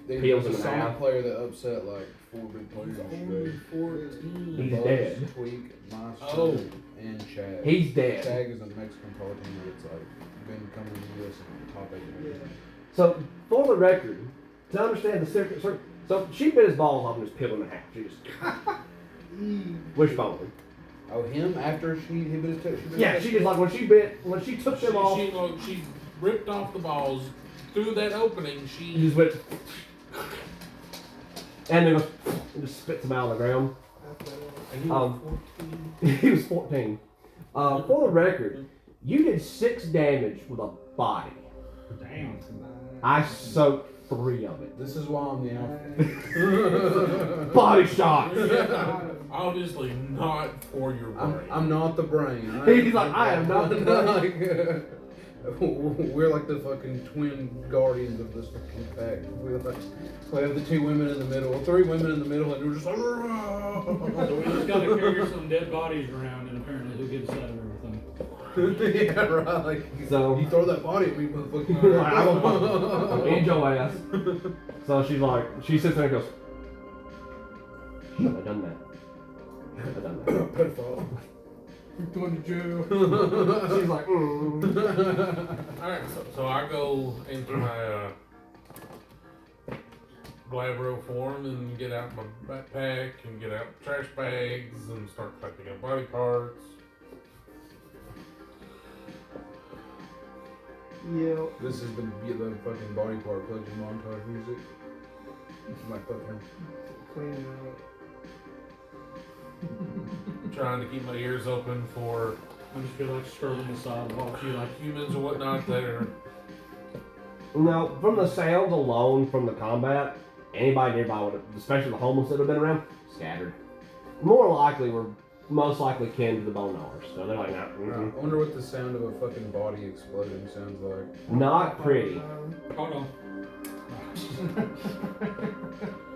There's peels a them in Sonic half. player that upset like 4 big players straight. 14. He's Buzz, dead. Tweak, Maestro, Oh. and Chad. He's dead. Chad is a Mexican politician that's like been coming to the US in the top 8 and everything. So for the record, to understand the circuit, so she bit his balls off and just peeled them in half. She just wishbone. Oh, him after he bit his toe? Yeah, she just like when she took them off. She ripped off the balls through that opening. He She just went and then just spits them out on the ground. and he was 14. He was 14. For the record, you did 6 damage with a body. Damn. I soaked 3 of it. This is why I'm the alpha. Body shots. Obviously not for your brain. I'm not the brain. He's like, I am not the brain. We're like the fucking twin guardians of this fucking pack. We have the 2 women in the middle, 3 women in the middle, and we're just like. So we just gotta carry some dead bodies around, and apparently who gets out of everything. Yeah, right. Like, So- you throw that body at me, motherfucker. I'm in your ass. So she's like, she sits there and goes, shouldn't have done that. Shouldn't have done that. Pedophile. You're going to jail. She's like, Alright, so I go into my Glabro form and get out my backpack and get out trash bags and start collecting up body parts. Yeah. This is the fucking body part collection montage music. Like fucking. Cleaning up. Trying to keep my ears open for I just feel like scrubbing the sidewalk. You like, humans and whatnot that are. no, from the sounds alone from the combat, anybody nearby would have, especially the homeless that have been around, scattered. More likely, we're most likely kin to the bone gnawers. So they're like, nah, I wonder what the sound of a fucking body exploding sounds like. not pretty. hold on.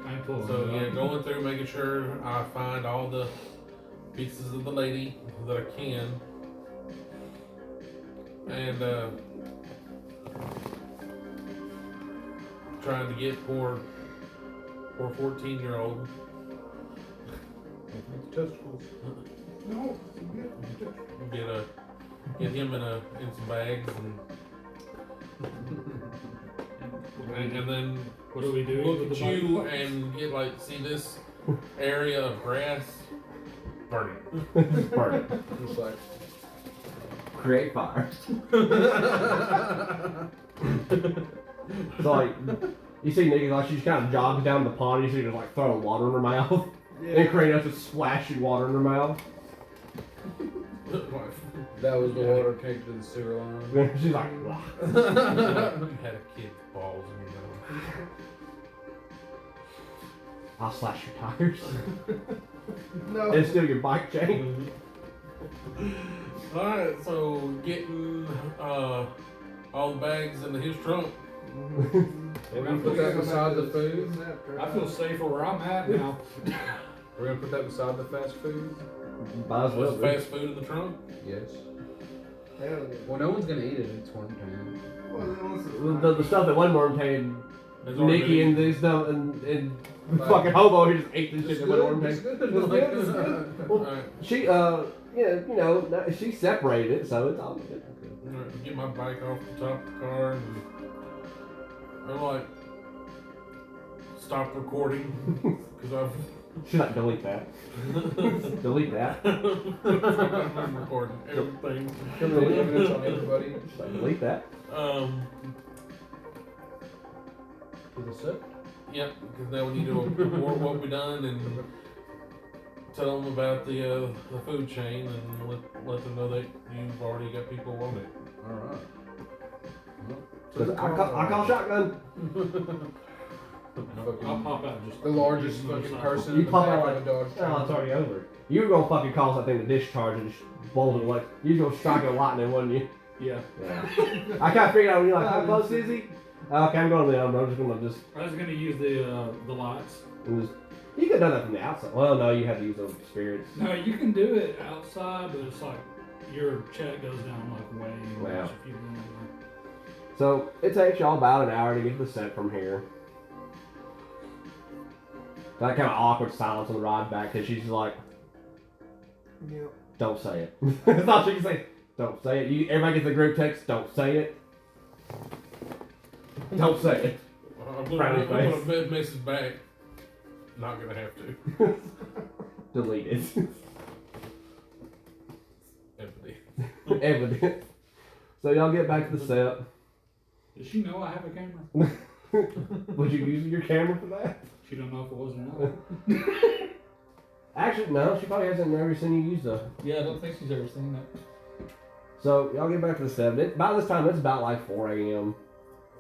I'm pulling So it yeah, up. going through making sure I find all the pieces of the lady that I can. And trying to get poor 14-year-old. Testicles. No. Get him in some bags and then What do we do? look with at the body you parts? and get like, see this area of grass? Burn it. Burn it. Just like. Create fire. So like, you see Nikki like she just kind of jogs down the pond. You see her just like throwing water in her mouth, and Karina's just splashing water in her mouth. That was the water cake to the sewer line. She's like, "Wah." You had a kid's balls in your mouth. I'll slash your tires No. and steal your bike chain. Alright, so getting all the bags into his trunk. We're gonna put that beside the food. I feel safer where I'm at now. We're gonna put that beside the fast food. Might as well. Was fast food in the trunk? Yes. Hell yeah. Well, no one's gonna eat it. It's worm tan. Well, then what's The stuff that one worm tan, It's already Nikki been and these stuff and fucking hobo who just ate this shit that one worm It's tan. good. It's good, it's good. Well, Alright. she yeah, you know, she separated it, so it's all good. Alright, get my bike off the top of the car and I'm like, stop recording because I've She's like, delete that. Delete that. I'm recording everything. Come on, evidence on everybody. She's like, delete that. Is it sick? Yep, because now we need to report what we done and tell them about the food chain and let them know that you've already got people on it. All right. Cause I call shotgun. I'll pop out just The largest use my fucking side. person You in the pop back out of like, a Dodge oh, it's Challenger. already over. You were gonna fucking cause that thing to discharge and just bolt it like you was gonna strike it lightning, wasn't you? Yeah. Yeah. I kind of figured out when you're like, how close is he? Okay, I'm going down, bro. I'm just gonna just, I was gonna use the lights. you could have done that from the outside. Well, no, you have to use those spirits. No, you can do it outside, but it's like your check goes down like way Wow. much if you do it. So it takes y'all about an hour to get to the set from here. That kind of awkward silence on the ride back because she's just like, Yeah. don't say it. That's all she can say. Don't say it. Everybody gets the group text. Don't say it. Don't say it. I'm Frowny gonna message back. Not gonna have to. Delete it. Empathy. Evident. So y'all get back to the set. Does she know I have a camera? Would you use your camera for that? She don't know if it was or not. Actually, no. She probably hasn't ever seen you use the. Yeah, I don't think she's ever seen that. So y'all get back to the set. By this time, it's about like 4 a.m.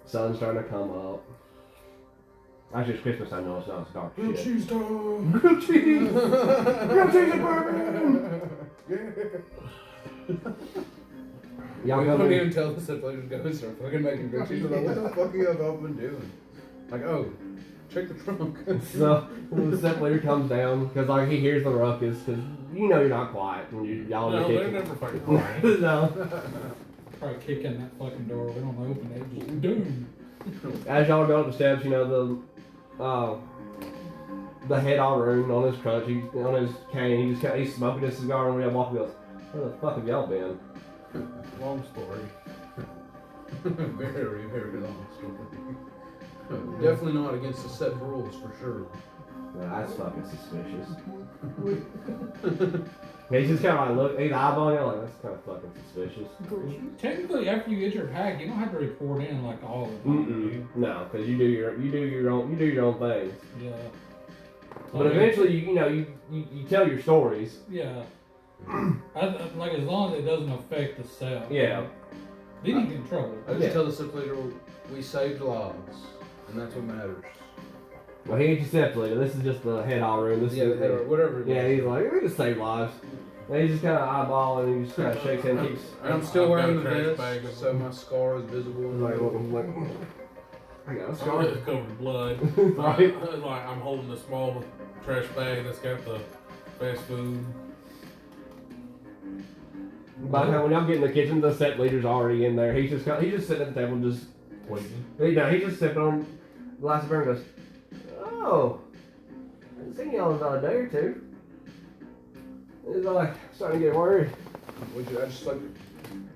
Sun's starting to come up. Actually, it's Christmas time. No, it's not. It's dark shit. Cheese time. Grilled cheese. Grilled cheese and bourbon. Y'all We come don't in. even tell us that players go start fucking making grilled cheese. We're like, what the fuck are you all been doing? Like, oh, check the trunk. So the set leader comes down because like he hears the ruckus because you know you're not quiet when y'all in No, the they're kitchen. never fucking quiet. No. Probably kicking that fucking door. We don't open it. Just doom. As y'all go up the steps, you know the head all ruined on his crutch, on his cane. He's smoking his cigar and we walk and goes, where the fuck have y'all been? Long story. Very, very long story. Definitely not against the set rules for sure. Well, that's fucking suspicious. He's just kind of like he's eyeballing you like that's kind of fucking suspicious. Technically, after you get your pack, you don't have to report in like all the time. do you? No, because you do your own things. Yeah. But eventually, you tell your stories. Yeah. Like as long as it doesn't affect the cell. Yeah. Then you get in trouble. I just Yeah. tell the set leader we saved lives, and that's what matters. Well, he ain't your step leader. This is just the head all room. This Yeah, is the head or whatever. it Yeah, was. he's like, we just save lives. And he's just kind of eyeballing and he just kind of shakes him and keeps. And I'm still I've got wearing a the trash vest, bag of- so my scar is visible. He's like, I got a scar. It's covered in blood. Right. Like I'm holding a small trash bag that's got the fast food. By the time when y'all get in the kitchen, the set leader's already in there. He's just sitting at the table, just Waiting. he's just sipping on a glass of beer and goes, "Oh, I haven't seen y'all in about a day or two." He's like starting to get worried. Would you? I just like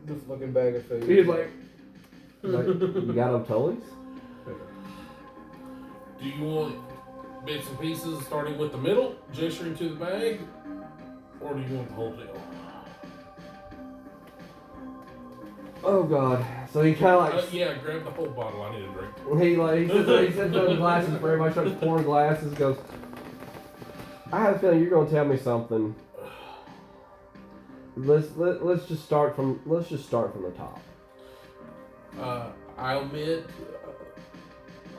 the fucking bag of food. He's like, "You got them tullies?" Do you want bits and pieces starting with the middle, gesturing to the bag, or do you want the whole deal? Oh God! So he kind of like Yeah, grab the whole bottle. I need a drink. he sets down the glasses for everybody, starts pouring glasses. Goes, I have a feeling you're gonna tell me something. Let's just start from the top. I'll admit,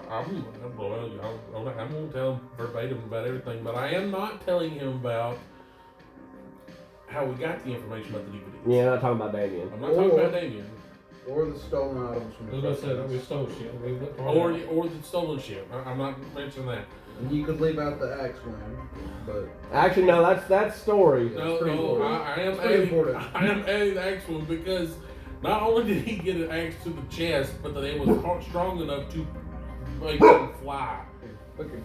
I won't tell him verbatim about everything, but I am not telling him about how we got the information about the DVD. Yeah, not talking about Damien. I'm not talking about Damien. Or the stolen items from As the I said, we stole shit. Or the stolen ship. I'm not mentioning that. And you could leave out the axe one, but Actually, no, that's story. No, pretty no, important. I am It's pretty adding, important. I am adding the axe one because not only did he get an axe to the chest, but that it was strong enough to make him fly.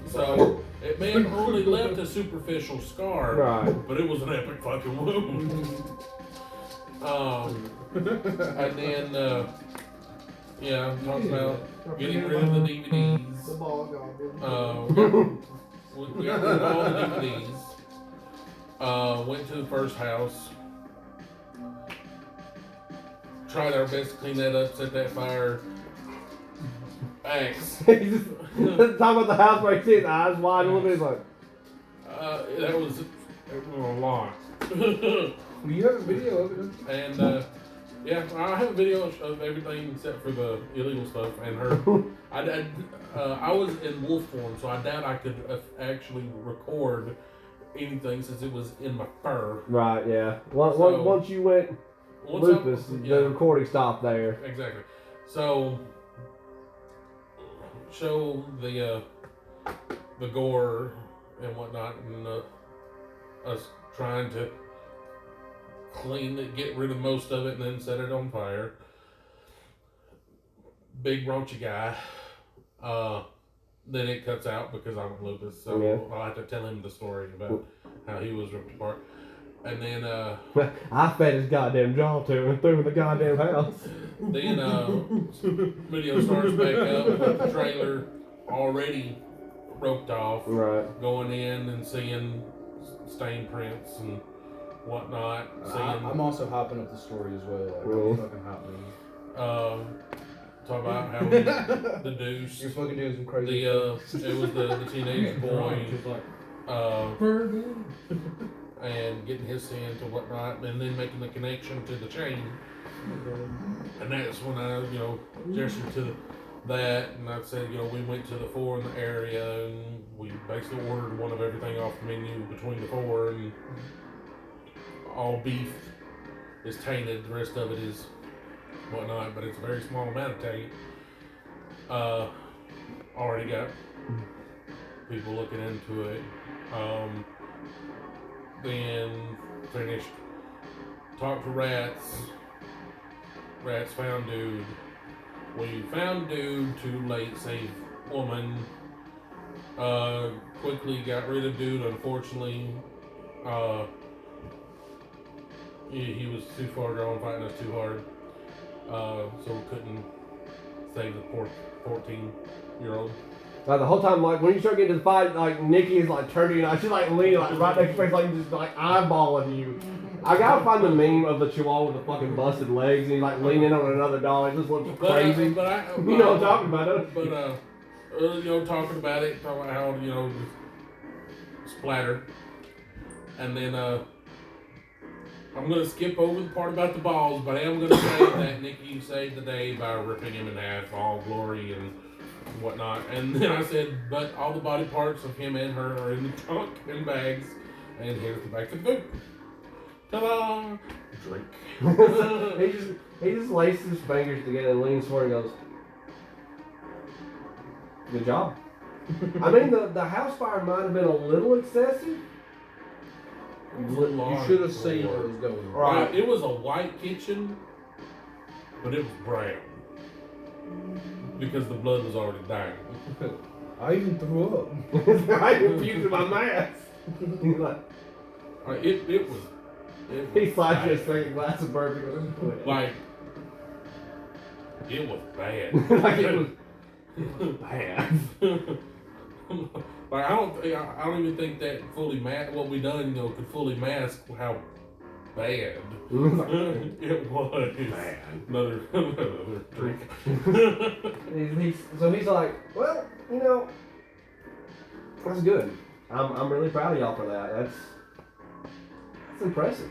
So it may have only left a superficial scar, Right. but it was an epic fucking wound. And then yeah, talking about getting rid of the DVDs. The ball goblin. We got rid of all the DVDs. Went to the first house. Tried our best to clean that up, set that fire. Axe. He's just talking about the house where he sees his eyes wide open. He's like, That was a lot. Well, you have a video of it. And yeah, I have a video of everything except for the illegal stuff and her. I was in wolf form, so I doubt I could actually record anything since it was in my fur. right, yeah. So- Once you went lupus, the recording stopped there. Exactly. So show the gore and whatnot, and us trying to clean it, get rid of most of it, and then set it on fire. Big raunchy guy. Then it cuts out because I'm lupus, so Yeah. I'll have to tell him the story about how he was ripped apart. And then I fed his goddamn jaw to him and threw him in the goddamn house. Video starts back up with the trailer already roped off, Right. going in and seeing stain prints and whatnot. I'm also hopping up the story as well. Like, Really? I'm fucking hopping. Talk about how the deuce. You're fucking doing some crazy It was the teenage boy, Just like, and getting his scent and whatnot, and then making the connection to the chain. And that's when I, gestured to that, and I said, we went to the four in the area, and we basically ordered one of everything off the menu between the four, and all beef is tainted, the rest of it is whatnot, but it's a very small amount of taint. Already got people looking into it. Then finished, talked to Rats. Rats found dude. We found dude too late, saved woman. Quickly got rid of dude, unfortunately. He was too far gone, fighting us too hard. So we couldn't save the poor 14-year-old. Like the whole time, like when you start getting to the fight, like Nikki is like turning, she's like leaning like right next to your face, like just like eyeballing you. I gotta find the meme of the chihuahua with the fucking busted legs and he's like leaning on another dog. It just looks crazy. You know what I'm talking about, don't you? But talking about it, talking about how splatter, and then I'm gonna skip over the part about the balls, but I am gonna say that Nikki saved the day by ripping him in half, all glory and whatnot. And then I said, but all the body parts of him and her are in the trunk and bags, and here's the back of the boot. Ta-da! Drink. he just laces his fingers together and leans forward and goes, "Good job." I mean, the house fire might have been a little excessive. You should have seen where it was going. Right. It was a white kitchen, but it was brown because the blood was already dying. I even threw up. I confused my mask. He's like, It was. he slides you a second glass of bourbon. Like, it was bad. Like it was bad. Like I don't even think that fully what we done could fully mask how bad it was. Bad. Another drink. So he's like, well, that's good. I'm really proud of y'all for that. That's impressive.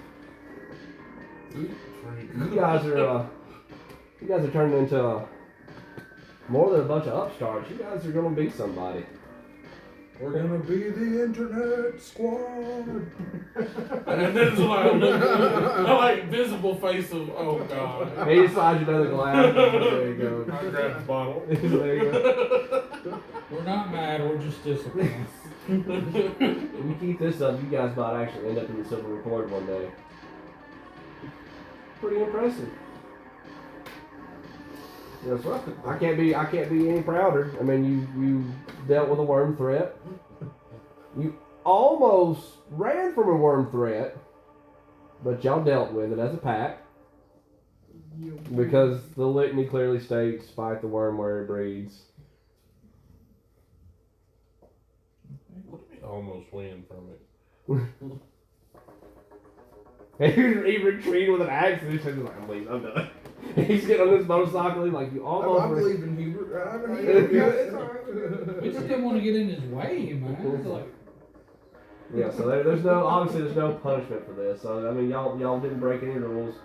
You guys are turning into more than a bunch of upstarts. You guys are gonna be somebody. We're gonna be the internet squad. And then it's like, a like visible face of, oh god. He slides you another glass. There you go. I grabbed the bottle. There you go. We're not mad, we're just disappointed. If you keep this up, you guys might actually end up in the silver record one day. Pretty impressive. That's right. I can't be any prouder. I mean, you dealt with a worm threat. You almost ran from a worm threat, but y'all dealt with it as a pack. Because the litany clearly states, fight the worm where it breeds. Almost win from And he retreated with an axe and he's like, I'm leaving, I'm done. He's getting on this motorcycle, he's like, you almost. I believe in Hubert. I believe in Hubert. We just didn't want to get in his way, man. It's like, Yeah, so there's no punishment for this. So I mean, y'all didn't break any rules,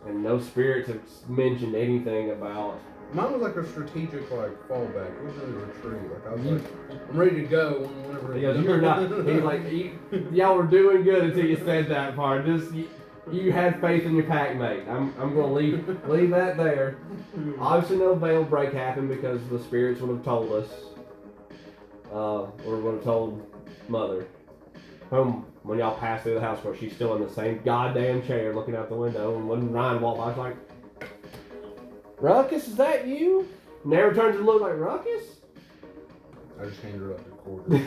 and no spirits have mentioned anything about. Mine was like a strategic fallback. It wasn't really a retreat. Like I was like, I'm ready to go whenever. Because you're not. He's like, y'all were doing good until you said that part. Just you had faith in your pack mate. I'm gonna leave that there. Obviously, no veil break happened because the spirits would have told us, or would have told Mother. When y'all passed through the house where she's still in the same goddamn chair looking out the window, and when Ryan walked by, I was like, Ruckus, is that you? Never turns to look like Ruckus? I just handed her up the quarter.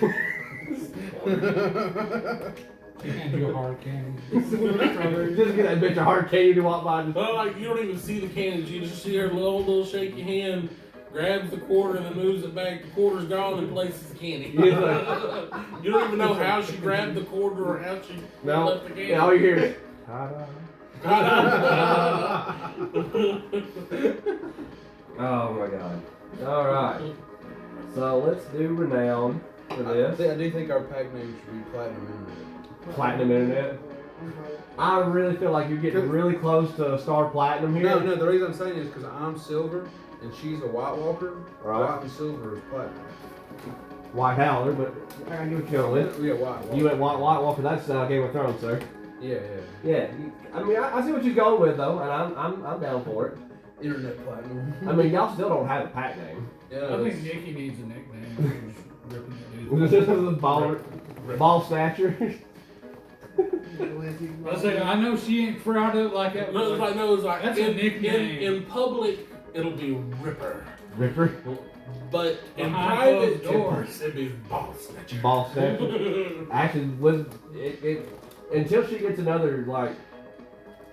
she handed you a hard candy. Just get that bitch a hard candy to walk by. Well, like, you don't even see the candies. You just see her little shaky hand, grabs the quarter and then moves it back. The quarter's gone and places the candy. You don't even know how she grabbed the quarter or how she left the candy. Yeah, all you hear is, ta-da. Oh my god. Alright. So let's do renown for this. I do think our pack name should be Platinum Internet. Platinum Internet. I really feel like you're getting really close to Star Platinum here. No, the reason I'm saying is because I'm silver and she's a White Walker. Right. White and silver is platinum. White Howler, but I get what you're going with. Yeah, White Walker. You went White Walker, that's Game of Thrones, sir. Yeah. Yeah, I mean, I see what you're going with though, and I'm down for it. Internet Platinum. I mean, y'all still don't have a pack name. Yeah, I think Nikki needs a nickname. Just ripping This the is a ball snatcher. I said, I know she ain't proud of it like that. No, it's like That's a nickname. In public, it'll be Ripper. Ripper? But in Behind private closed doors, it'd be Ball Snatcher. Ball snatcher. Actually, with it until she gets another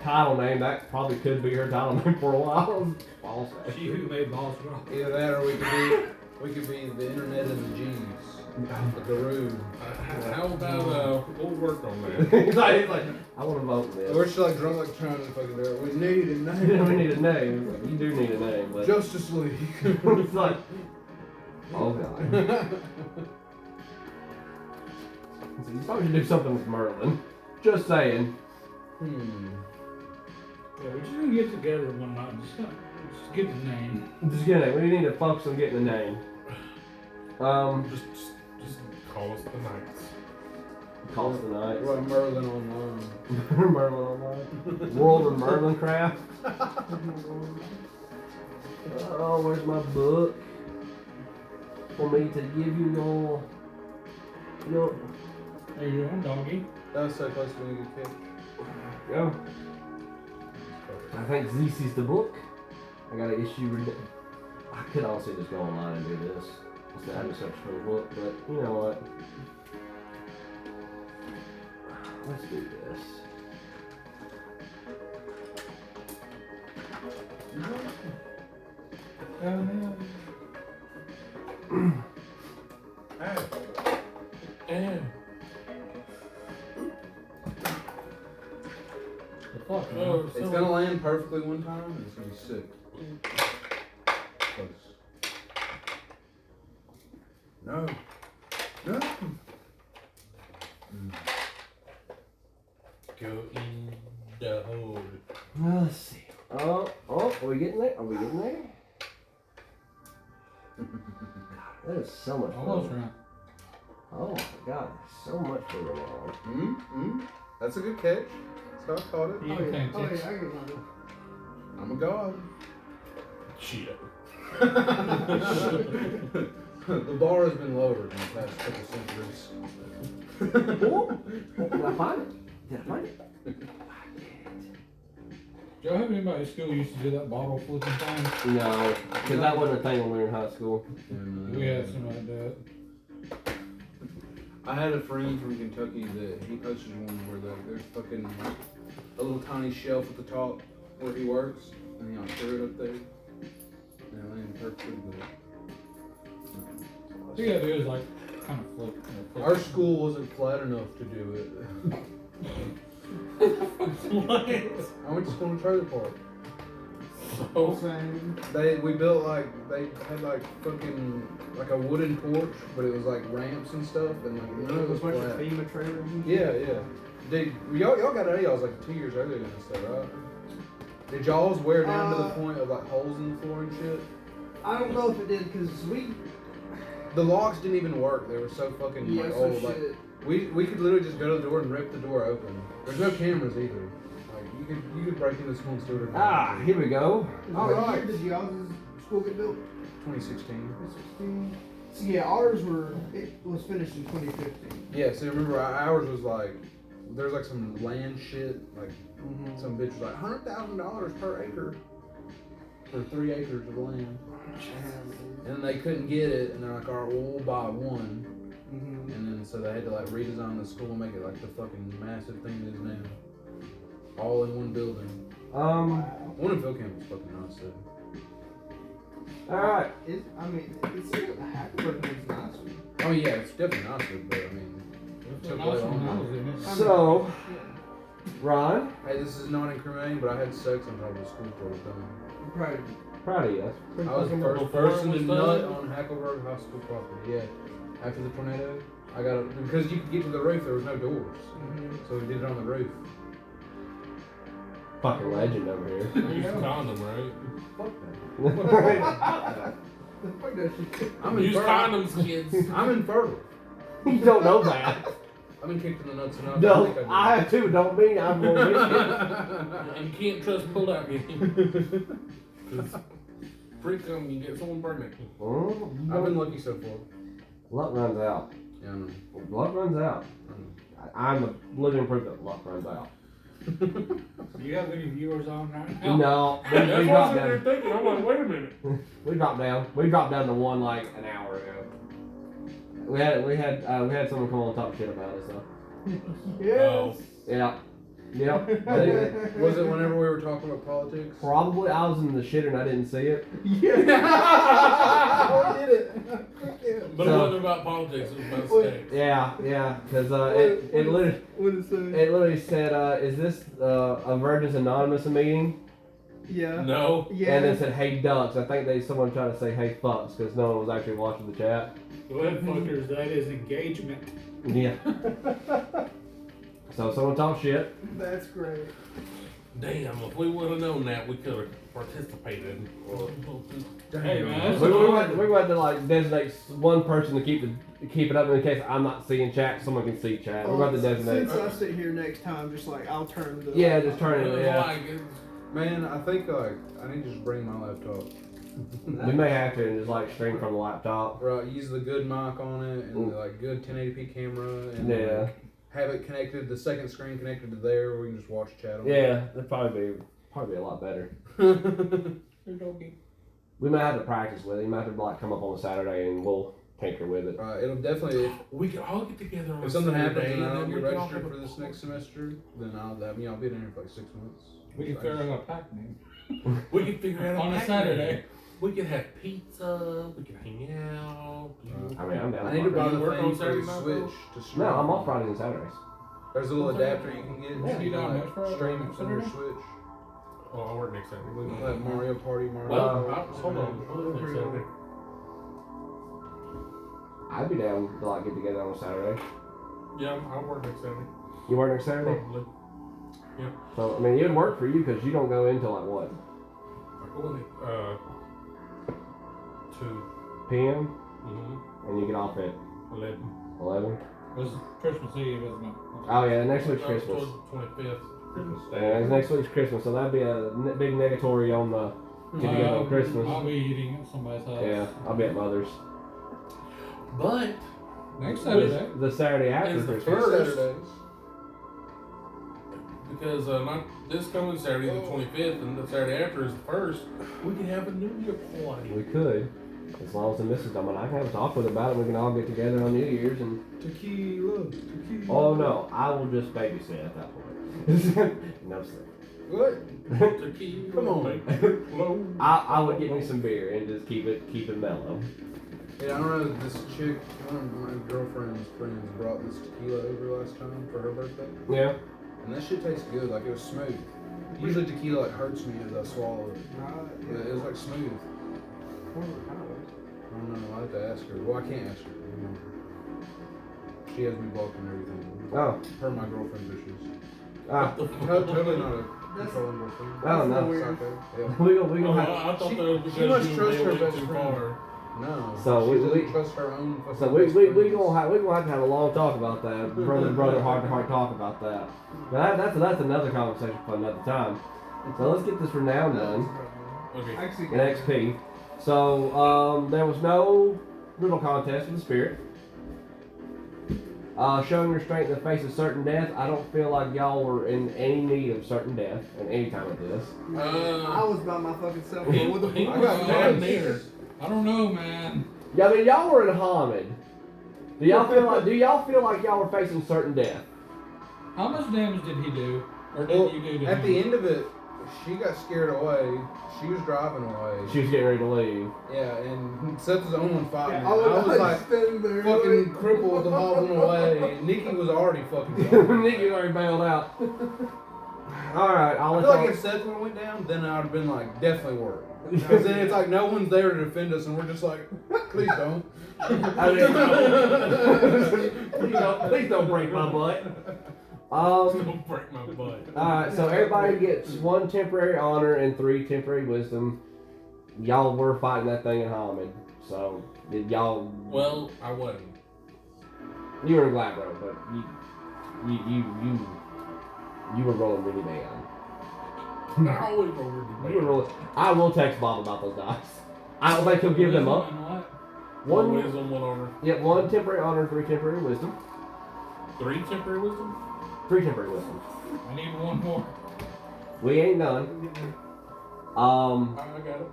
title name, that probably could be her title name for a while. Ball snatcher. She who made balls rock. either that or we could be the Internet of the G's. The Guru. How about we'll work on that. he's like, I want to vote for We're this. just drunk trying to fucking do it. We need a name. We need a name. Like, you do need a name, but Justice League. it's like, oh god. So you probably should do something with Merlin. Just saying. Yeah, we're just gonna get together one night. Just get the name. Just get a name. We need to focus on getting a name. Just call us the Knights. Call us the Knights. What about Merlin Online? Merlin Online. World of Merlin Craft. Oh, where's my book? For me to give you your There you go, doggy. That was so close to being a good kid. go. I think this is the book. I got an issue. I could honestly just go online and do this. Instead of search for the book, but you know what? Let's do this. It's gonna land perfectly one time and it's gonna be sick. Close. No. Go in the hole. Let's see. Oh, are we getting there? Are we getting there? That is so much Almost fun. right. Oh my god, so much going on. That's a good catch. That's how I caught it. Yeah. Oh yeah, Thanks. I get mine. I'm a god. Shit. The bar has been lowered in the past couple centuries. Did I find it? Did I find it? Do y'all have anybody at school who used to do that bottle flipping thing? No, because that wasn't a thing when we were in high school. And, We had something like that. I had a friend from Kentucky that he posted one where there's fucking like a little tiny shelf at the top where he works, and he like threw it up there. And it landed perfectly good. I think that is like kind of flip. Our school wasn't flat enough to do it. What? I went to school in a trailer park. Oh, Same. We built like they had like fucking like a wooden porch, but it was like ramps and stuff, and like none of it A was bunch of flat. FEMA trailers and Yeah, yeah. Did y'all got out of y'all's like 2 years earlier than us, though, right? Did y'all's wear down to the point of like holes in the floor and shit? I don't know if it did because The locks didn't even work. They were so fucking yeah, like so old. Like shit. we could literally just go to the door and rip the door open. There's no cameras either. Like you could break into school and steal their Ah, here we go. All What right. year did y'all's school get built? 2016. 2016. So yeah, ours was finished in 2015. Yeah. So remember, ours was like there's like some land shit. Like Mm-hmm. some bitch was like $100,000 per acre for 3 acres of land, and they couldn't get it, and they're like, all right, well, we'll buy one. Mm-hmm. And then so they had to like redesign the school and make it like the fucking massive thing it is now. All in one building. One in Philcamp was fucking nice too. Alright. It's the Hackleburg one's nice. Oh yeah, it's definitely nicer, but I mean, it took way Nice when I longer. was in it. So, Ron, Hey, this is not incriminating, but I had sex on top of the school before it was done. I'm proud of you. proud of you. That's pretty I was the fucking first cool. person to was nut done? on Hackleburg High School property. Yeah, after the tornado, I got it because you could get to the roof. There was no doors, so we did it on the roof. Fucking legend over here. use condom, right? Fuck that. Fuck that shit. I'm Use infertile. condoms, kids. I'm infertile. You don't know that. I've been kicked in the nuts enough. No, think I have too. Don't mean I'm going to And you can't trust pull-out game. Cause freak them, you get someone pregnant. I've been lucky so far. Luck runs out. Yeah, I know. Luck runs out. I know. I'm a living proof that luck runs out. Do you have any viewers on right now? No, we That's what dropped I'm down. thinking. I'm like, wait a minute. We dropped down. We dropped down to one like an hour ago. We had someone come on and talk shit about us. So Yes. yeah, yep. Was it whenever we were talking about politics? Probably I was in the shitter and I didn't see it. Yeah. We did it. But So- it wasn't about politics. It was about sex. Yeah, because it literally said, "Is this a Virgins Anonymous meeting?" Yeah. No. Yeah. And it said, "Hey ducks." I think someone tried to say, "Hey fucks," because no one was actually watching the chat. Well, fuckers, that is engagement. Yeah. So someone talked shit. That's great. Damn, if we would have known that, we could have participated. Hey, man, We went to like designate one person to keep it up in case I'm not seeing chat. Someone can see chat. We're going to designate. Since I sit here next time, just like I'll turn the. Yeah, just turn It it. was Yeah. like, Man, I think like I need to just bring my laptop. We may have to and just like stream from the laptop. Right, use the good mic on it and the, like good 1080p camera and Yeah. like, have it connected, the second screen connected to there where we can just watch chat on. Yeah, that'd probably be a lot better. We might have to practice with it. You might have to like come up on a Saturday and we'll tinker with it. Right, it'll definitely. we could all get together on If something happens Saturday, and I then don't we get could all registered have for a this next semester, then I'll be in there for like 6 months. We can figure out a pack name. We could figure out On a pack Saturday. day. We could have pizza. We could hang out. I mean, I'm down. I need to buy you the work thing on for Saturday the night, Switch to stream. No, I'm off Fridays and Saturdays. There's a little adapter you can get. Yeah, so you you don't can have like Friday stream and it from your Saturday? Switch. Oh, I work next Saturday. We can play Mario Party, Mario. Well, Kart. hold on. Next Saturday. I'd be down to like get together on a Saturday. Yeah, I'll work next Saturday. You work next Saturday? Probably. So I mean, it would work for you because you don't go until like what? I go in at 2 p.m. mm-hmm. and you get off at 11. 11. It was Christmas Eve, isn't it? Oh yeah, next week's Christmas. 25th. Christmas Yeah, Day. next week's Christmas, so that'd be a big negatory on the get together on Christmas. I'll be eating at somebody's house. Yeah, I'll be at Mother's. But Next Saturday. The Saturday after As the Christmas. first- Saturdays. because not this coming Saturday the 25th and the Saturday after is the 1st, we can have a New Year party. We could, as long as the missus don't mind. I can have a talk with her about it. We can all get together on New Year's and. Tequila. Oh no, I will just babysit at that point. No sir. What? Tequila. Come on. make it flow. I would get me some beer and just keep it mellow. Yeah, I don't know. This chick, one of my girlfriend's friends, brought this tequila over last time for her birthday, Yeah. and that shit tastes good. Like it was smooth. Usually tequila like hurts me as I swallow it, but it was like smooth. I don't know. I have to ask her. Well, I can't ask her. I don't know. She has me blocked and everything. Oh. Her and my girlfriend's issues. Ah. Totally not a controlling girlfriend. Oh no. Psycho. Yeah. We Oh, gonna have. I thought that was because she must you trust her went best too friend. far. No. So she we- doesn't we- trust her own. So we gonna have to have a long talk about that, brother to brother, heart to heart talk about that. But that's another conversation for another time. So let's get this renown done Okay. Actually, in XP. So there was no riddle contest with the spirit. Showing restraint in the face of certain death. I don't feel like y'all were in any need of certain death at any time of this. I was by my fucking self. He- What the he fuck? I got damn mad. near. I don't know, man. Yeah, I mean y'all were in Hamid. Do y'all feel like y'all were facing certain death? How much damage did he do? Or did Well, you do to at him? the end of it, she got scared away. She was driving away. She was getting ready to leave. Yeah, and Seth was the only one fighting. Yeah, I was like standing there. fucking crippled, hobbling away. Nikki was already fucking gone. Nikki already bailed out. Alright, I'll I let feel like y'all. if Seth would have went down, then I would have been like definitely worried. Because then it's like no one's there to defend us, and we're just like, please don't. I mean, please don't break my butt. Don't break my butt. Alright, so everybody gets 1 temporary honor and 3 temporary wisdom. Y'all were fighting that thing in Hamid. So, did y'all. Well, I wasn't. You were in Glabro, but you were rolling really bad. I always go really You were rolling. I will text Bob about those dice. I don't think he'll give them up. And what? One One, wisdom, one honor. yeah, 1 temporary honor and 3 temporary wisdom. 3 temporary wisdom? 3 temporary wisdom. I need one more. We ain't done. I got it.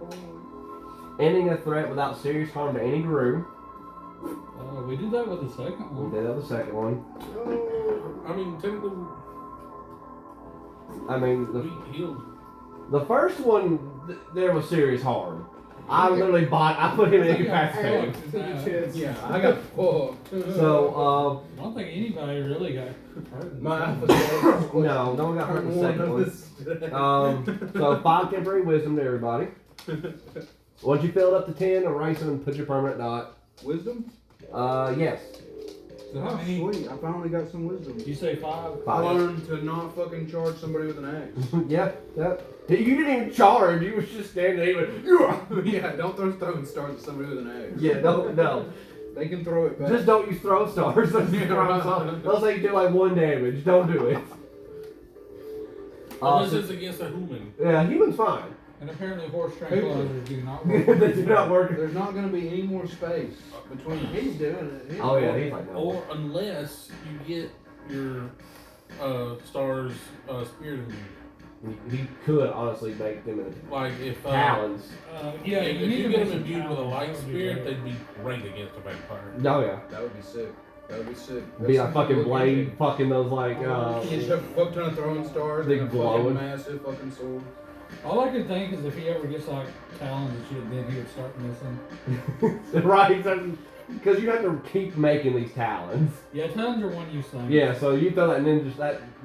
Ending a threat without serious harm to any group. We did that with the second We one. did that the second one. I mean, technically, I mean, we healed. the first one, there was serious harm. I literally I put him in incapacitated. Yeah, I got fucked. So, I don't think anybody really got hurt. My alpha no one got hurt in the second one. So 5 temporary wisdom to everybody. Once you filled up to 10, erase them and put your permanent dot. Wisdom? Yes. So how Oh, many? sweet. I finally got some wisdom. Did you say 5? I 5. learned to not fucking charge somebody with an axe. Yeah. You didn't even charge. You was just standing there. You went, Yeah, don't throw throwing stars at somebody with an axe. yeah, no. They can throw it back. Just don't use throw stars. They'll say you do like 1 damage. Don't do it. This is against a human. Yeah, human's fine. And apparently horse tranquilizers do not work. They do not work. There's not going to be any more space between us. He's doing it. Oh yeah, he's like that. Or unless you get your stars spirited. He could honestly make them in Like if talons. Yeah, if you need you to get make them some imbued with a talents. light That would be spirit, great. they'd be great against a vampire. Oh yeah. That would be sick. That would be sick. It'd be like fucking blade, fucking those like You just have a fuck ton of throwing stars Big and a glowing. fucking massive fucking sword. All I could think is if he ever gets like talons and shit, then he would start missing. right, because you have to keep making these talons. Yeah, talons are one use thing. Yeah, so you throw that ninja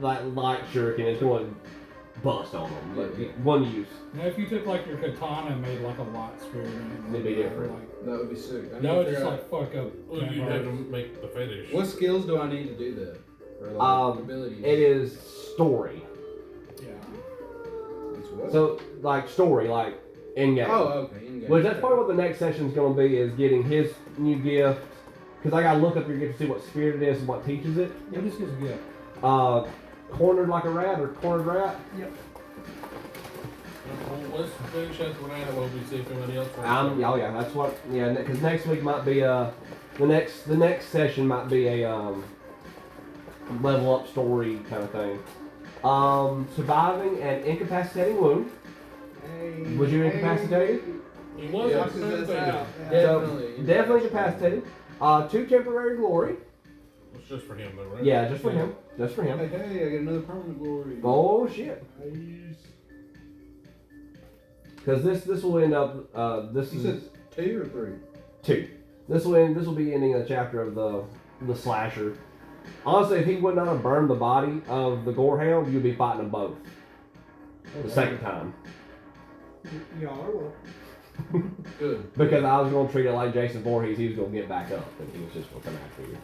that light shuriken, it's going to bust on them. But one use. Now if you took like your katana and made like a light spirit in it, It'd be different. Like, That would be sick. I need that to would figure just out like fuck up. Well, you have to vampires. make the fetish. what skills do I need to do that? Or like abilities? It is story. Yeah. It's what? So like story, like in game. Oh, okay. In-game. Which that's probably what the next session's going to be, is getting his new gift because I gotta look up here to get to see what spirit it is and what teaches it. What is his gift? Cornered like a rat or cornered rat. Let's finish up the rat while we see if anybody else wants Oh yeah, that's what. Yeah, because next week might be the next session might be a level up story kind of thing. Surviving an incapacitating wound. Hey, Was you incapacitated? He was Yeah, incapacitated. Definitely incapacitated. 2 temporary glory. It's just for him though, right? Yeah, just for him. Just for Hey, him. hey, I get another permanent glory. Oh shit. Because this will end up. This You is said 2 or 3? 2. This will be ending a chapter of the slasher. Honestly, if he would not have burned the body of the gorehound, you'd be fighting them both. The second time. Y'all are welcome. Good. Because I was going to treat it like Jason Voorhees, he was going to get back up, and he was just going to come after you.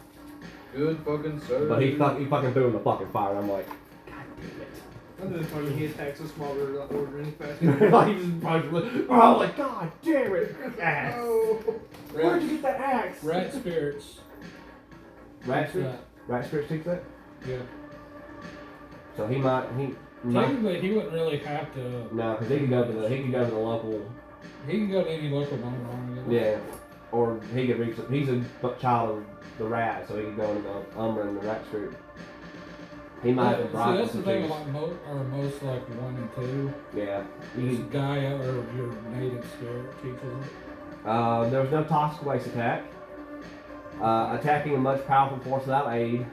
Good fucking sir. But he fucking threw in the fucking fire, and I'm like, God damn And then funny, he attacks us while we're ordering fast. it. Like, he just punches, oh, like, God damn it, axe. Oh. Where'd you get that axe? Rat spirits. Rat What's Spirit? that? Rat Spirit takes that? Yeah. So he might. Technically, he wouldn't really have to. No, because he could go to the local. He can go to any local bone barn. Yeah, or he could reach. He's a child of the rat, so he could go into the Umbra and the Rat Spirit. He might have See, brought that's the some thing things. about most like 1 and 2. Yeah, This guy or your native spirit teaches it. there was no toxic waste attack. Attacking a much powerful force without aid.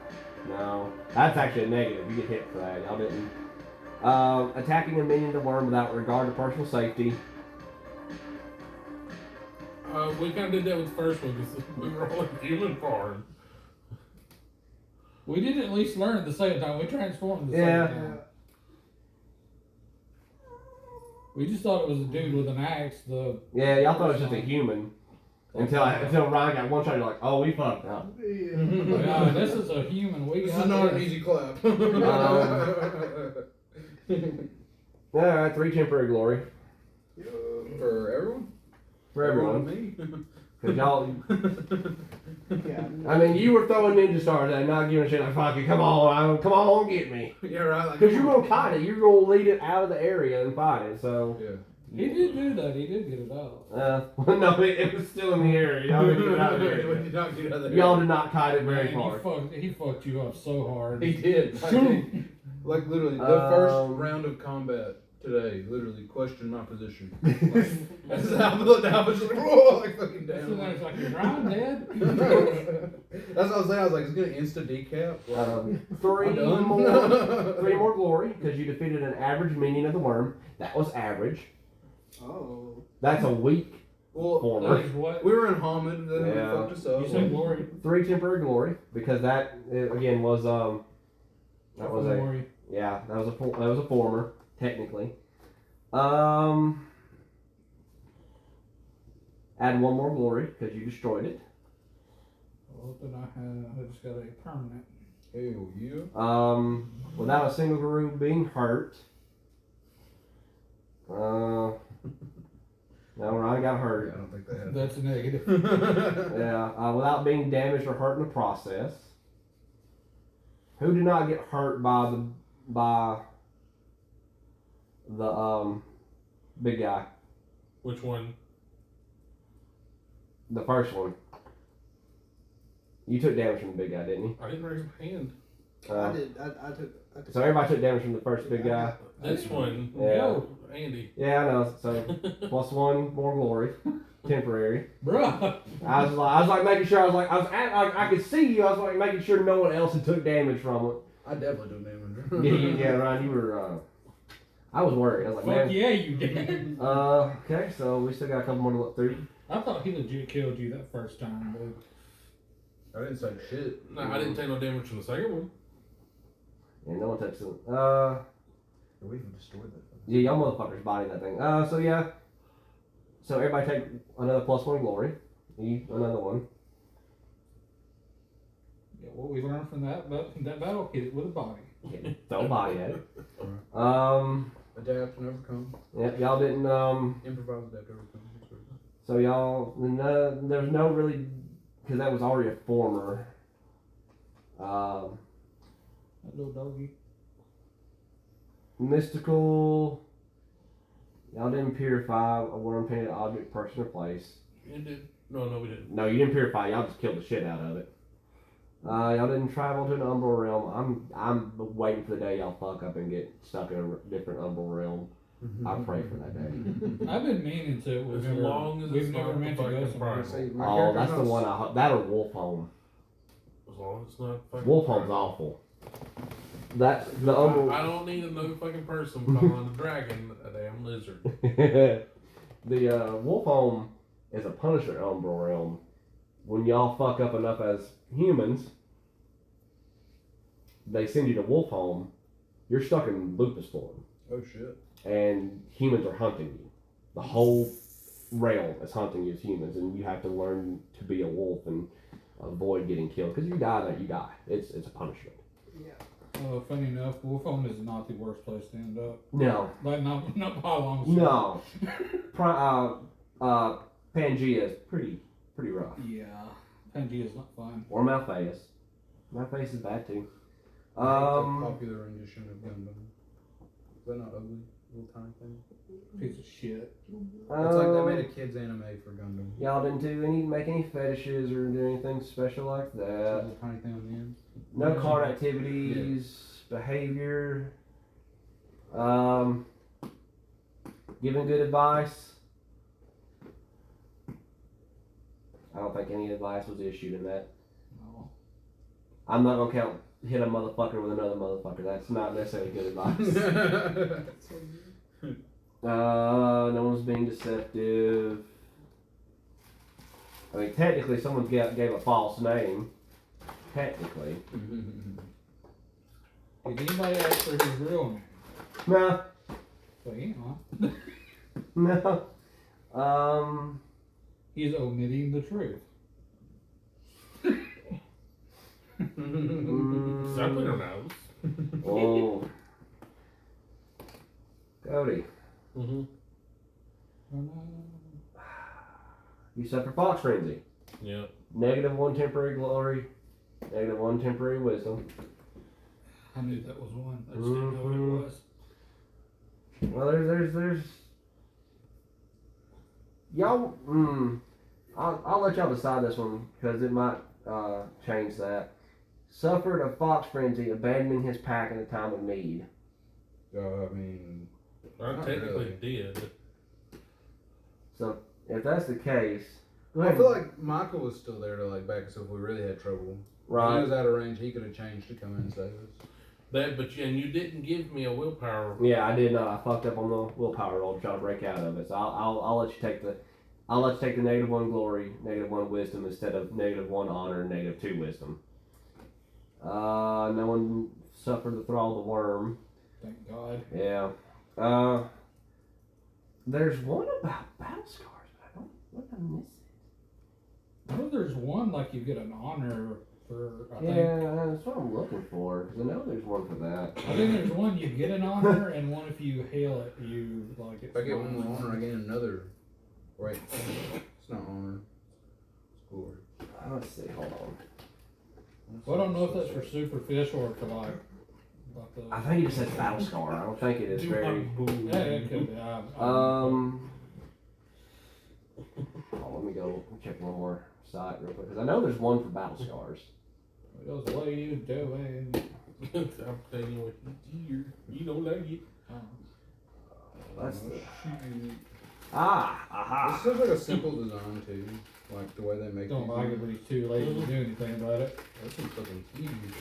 No, that's actually a negative. You get hit for that. Y'all didn't. Attacking a minion to worm without regard to personal safety. We kind of did that with the first one because we were all in human form. We did at least learn at the same time. We transformed at the Yeah. same time. We just thought it was a dude with an axe. Yeah, y'all thought it was just a human. Until Ryan got one shot, you're like, oh, we fucked up. Yeah, this is a human. We This got is not an this. easy clap. Alright, 3 temporary glory. For everyone? For everyone. Me? Because y'all, Yeah. I mean, you were throwing ninja stars and not giving a shit like, fuck it, come on, get me. Yeah, right. Like, Because you're going to kite it, you're going to lead it out of the area and fight it, so. Yeah. He did do that. He did get it out. No, it was still in the area. Y'all didn't get it out of the We area. did not get out of there. Y'all did not kite it very Man, far. he fucked you up so hard. He did. I did. Like literally, the first round of combat today, literally questioned my position. Like, that's how I looked down. I was just like, whoa, like fucking This down. is like, you're Ryan dead? That's what I was saying. I was like, it's gonna insta decap. Three done. more glory because you defeated an average minion of the worm. That was average. Oh. That's a weak Well, former. That is what? we were in Hamid, and then Yeah. they fucked us up. You said glory. 3 temporary glory because that again was that was a Glory. yeah that was a former technically. Add 1 more glory because you destroyed it. Well, then I just got a permanent. Hell yeah. Without a single guru being hurt. No, Ryan got Yeah, hurt. I don't think that That's a negative. happened. Yeah, without being damaged or hurt in the process. Who did not get hurt by the big guy? Which one? The first one. You took damage from the big guy, didn't you? I didn't raise my hand. I did. I took. So everybody took damage from the first big guy. This one. Yeah. No, Andy. Yeah, I know. So plus 1 more glory, temporary. Bruh. I was like making sure. I could see you. I was like making sure no one else had took damage from it. I definitely do damage. Yeah, Ryan, you were. I was worried. I was like, Fuck man. yeah, you did. Okay, so we still got a couple more to look through. I thought he legit killed you that first time, dude. I didn't say shit. No, I didn't take no damage from the second one. Yeah, no one touched it. We even destroyed that. Yeah, y'all motherfuckers body that thing. So yeah. So everybody take another plus 1 glory. You another one. Yeah, what we learned from that battle, hit it with a body. Yeah, throw body at it. Adapt and overcome. Yep, y'all didn't Improvise, adapt, overcome. So y'all, there's no really, because that was already a former. That little doggy. Mystical. Y'all didn't purify a worm painted object, person, or place. You did. No, we didn't. No, you didn't purify. Y'all just killed the shit out of it. Y'all didn't travel to an umbral realm. I'm waiting for the day y'all fuck up and get stuck in a different umbral realm. I pray for that day. I've been meaning to. As long as it's we've never not meant to go fucking somewhere. primal. Oh, that's the one I hope. That or Wolf Home. As long as it's not fucking Wolf Home's primal. awful. That's the umbral. I don't need another fucking person calling a dragon a damn lizard. The Wolf Home is a punishment umbral realm. When y'all fuck up enough as humans, they send you to Wolf Home. You're stuck in lupus form, Oh shit. and humans are hunting you. The whole realm is hunting you as humans, and you have to learn to be a wolf and avoid getting killed. Because if you die there, you die. It's a punishment. Funny enough, Wolf Home is not the worst place to end up. No, Like, not by a long shot. no. Pangea is pretty rough. Yeah. Pangea's not fun. Or Malphaeus. Malphaeus is bad too. The popular rendition of Gundam. Is that not ugly? Little tiny thing. Piece of shit. It's like they made a kids anime for Gundam. Y'all didn't make any fetishes or do anything special like It's a that. little tiny thing on the end. No card activities, behavior, giving good advice. I don't think any advice was issued in that. No. I'm not gonna count hit a motherfucker with another motherfucker. That's not necessarily good advice. No one's being deceptive. I mean, technically, someone gave a false name. Technically. Did anybody ask for his real name? No. Well, he ain't No. He's omitting the truth. Something or knows. Oh. Cody, Mm-hmm. you suffer fox frenzy. Yeah. -1 temporary glory. -1 temporary wisdom. I knew that was one. I just didn't know what it was. Well, there's. Y'all. I'll let y'all decide this one because it might change that. Suffered a fox frenzy, abandoning his pack in a time of need. I mean, I Not technically really. did. So if that's the case, go I ahead. feel like Michael was still there to like back us up if we really had trouble. If he Right. was out of range, he could have changed to come in and save us. And you didn't give me a willpower. Yeah, I did not. I fucked up on the willpower roll to try to break out of it. So I'll let you take the. I'll let you take the -1 glory, -1 wisdom instead of -1 honor, -2 wisdom. No one suffered the thrall of the worm. Thank God. Yeah. There's one about battle scars, but I don't. What did I miss? I know there's one like you get an honor for. I think. Yeah, that's what I'm looking for because I know there's one for that. I think there's one you get an honor, and one if you hail it, you like it. If I get one more honor, I gain another. Wait, it's not honor. It's glory. Let's see. Hold on. Well, I don't know if that's for superficial or for like. I think it just says battle scar. I don't think it is very. Yeah, it could be. Hold on, let me go check one more site real quick because I know there's one for battle scars. Just what are you doing? I'm telling you what you don't like it. That's the. This Aha! seems like a simple design too, like the way they make. Don't these like it, things. but he's too lazy to do anything about it. This one's fucking huge.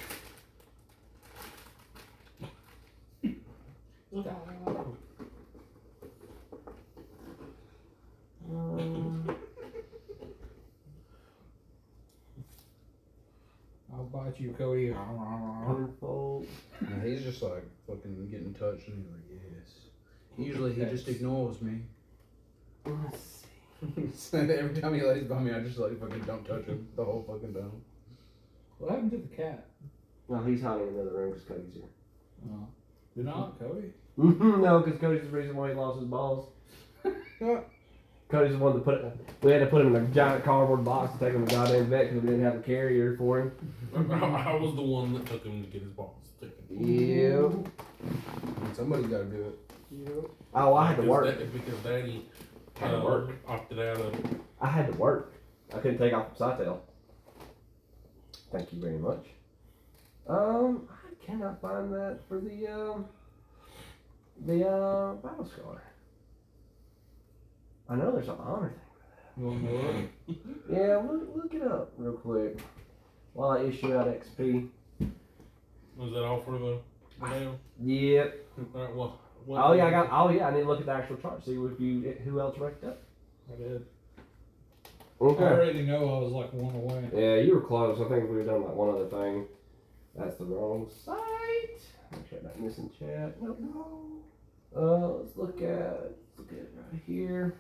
I'll bite you, Cody. Unfold. And he's just like fucking getting touched, and he's like, yes. Usually he just ignores me. Let's see. Every time he lays by me, I just like fucking don't touch him the whole fucking time. What happened to the cat? Well, he's hiding in another room because Cody's here. Oh. You're not, Cody? No, because Cody's the reason why he lost his balls. Cody's the one that put it. We had to put him in a giant cardboard box to take him to goddamn vet because we didn't have a carrier for him. I was the one that took him to get his balls taken. Yeah. Somebody's got to do it. Oh, I had to work. Because Daddy Had to work. opted out of it. I had to work. I couldn't take off from Sitel. Thank you very much. I cannot find that for the battle scar. I know there's an honor thing. You want to know it? Yeah, look it up real quick while I issue out XP. Was that all for the mail? Yep. Alright, well. Oh yeah, I need to look at the actual chart. See who else ranked up. I did. I Okay. already know I was like one away. Yeah, you were close. I think we were done like one other thing. That's the wrong site. Make sure I'm not missing chat. Nope. Let's look at it right here.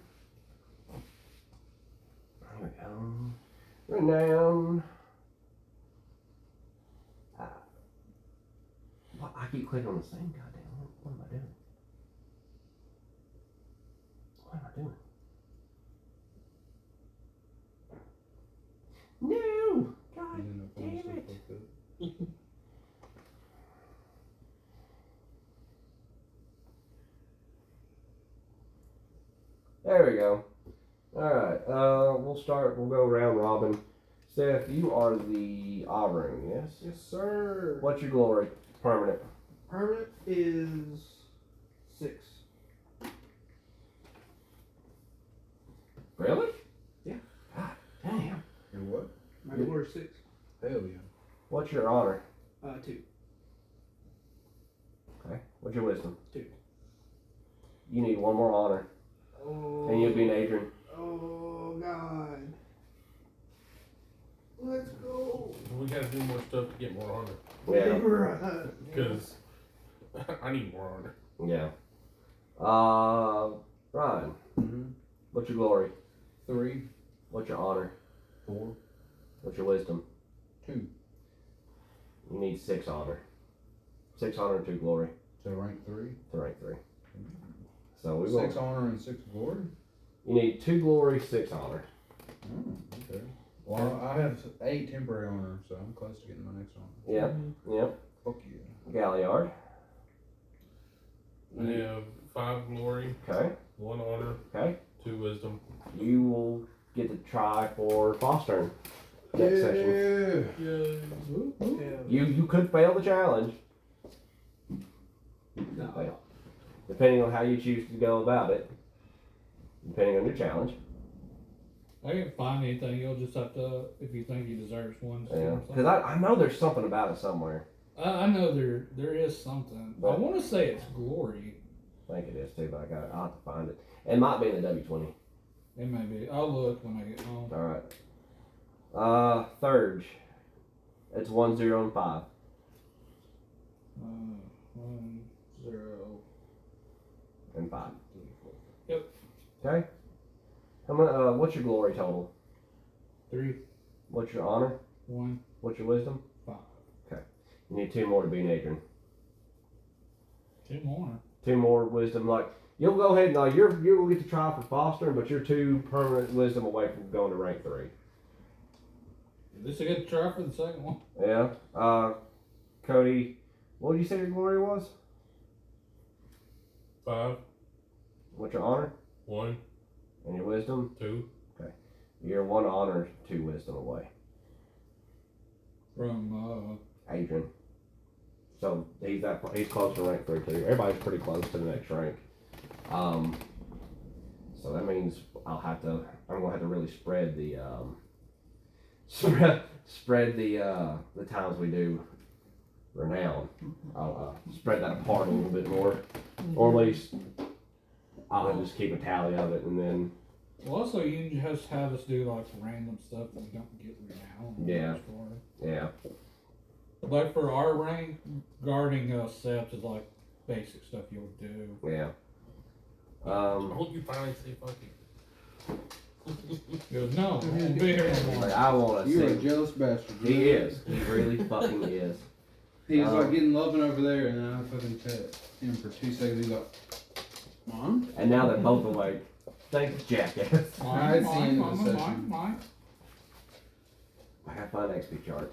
There we go. Renown. What? I keep clicking on the same goddamn. What am I doing? What am I doing? No! God damn it! There we go. Alright, we'll go round robin. Steph, you are the Auburn, yes? Yes, sir. What's your glory? Permanent. Permanent is 6. Really? Yeah. God damn. Your what? My glory is 6. Hell yeah. What's your honor? 2. Okay. What's your wisdom? 2. You need one more honor. Oh. And you'll be an Adrian. Oh God. Let's go. We gotta do more stuff to get more honor. Yeah. Right. Because I need more honor. Yeah. Ryan, Mm-hmm. what's your glory? 3, What's your honor? 4, What's your wisdom? 2. You need 6 honor. 6 honor and 2 glory So rank 3. to rank 3. So we 6 will. honor and 6 glory. You need 2 glory, 6 honor. Oh, okay. Well, I have 8 temporary honor, so I'm close to getting my next honor. Yep. Yep. Fuck yeah. Galliard. I have 5 glory, Okay. 1 honor, Okay. 2 wisdom. You will get to try for Foster next session. Yay. You could fail the challenge. You could fail. Depending on how you choose to go about it. Depending on your challenge. I can't find anything. You'll just have to, if you think he deserves one. Yeah. Because I know there's something about it somewhere. I know there is something. I want to say it's glory. I think it is too, but I'll have to find it. It might be in the W20. It may be. I'll look when I get home. Alright. Thurge. It's 1, 0, and 5. 1, 0. And 5. Yep. Okay? How much, what's your glory total? 3, What's your honor? 1, What's your wisdom? 5. You need 2 more to be an Adrian. 2 more. 2 more wisdom. Like, you'll go ahead and you'll get to try for Foster, but you're 2 permanent wisdom away from going to rank 3. Is this a good try for the second one? Yeah. Cody, what did you say your glory was? 5, What's your honor? 1, And your wisdom? 2. You're 1 honor, 2 wisdom away. From, Adrian. So he's close to rank 3 too. Everybody's pretty close to the next rank. So that means I'm gonna have to really spread the spread the times we do renown. I'll spread that apart a little bit more, or at least I'll just keep a tally of it, and then well, also you can just have us do like random stuff that we don't get renowned. Yeah. For. yeah, Like for our rank, guarding Sept is like basic stuff you'll do. yeah. I hope you finally say fuck it. He goes, no, I won't be here anymore. Like, I want to You're a see. jealous bastard. He is. He really fucking is. He was like getting loving over there, and then I fucking pet him for 2 seconds. He's like, Mom? And now they're both awake. Thanks, jackass. Alright, it's the end of the session. Mine. I gotta find the XP chart.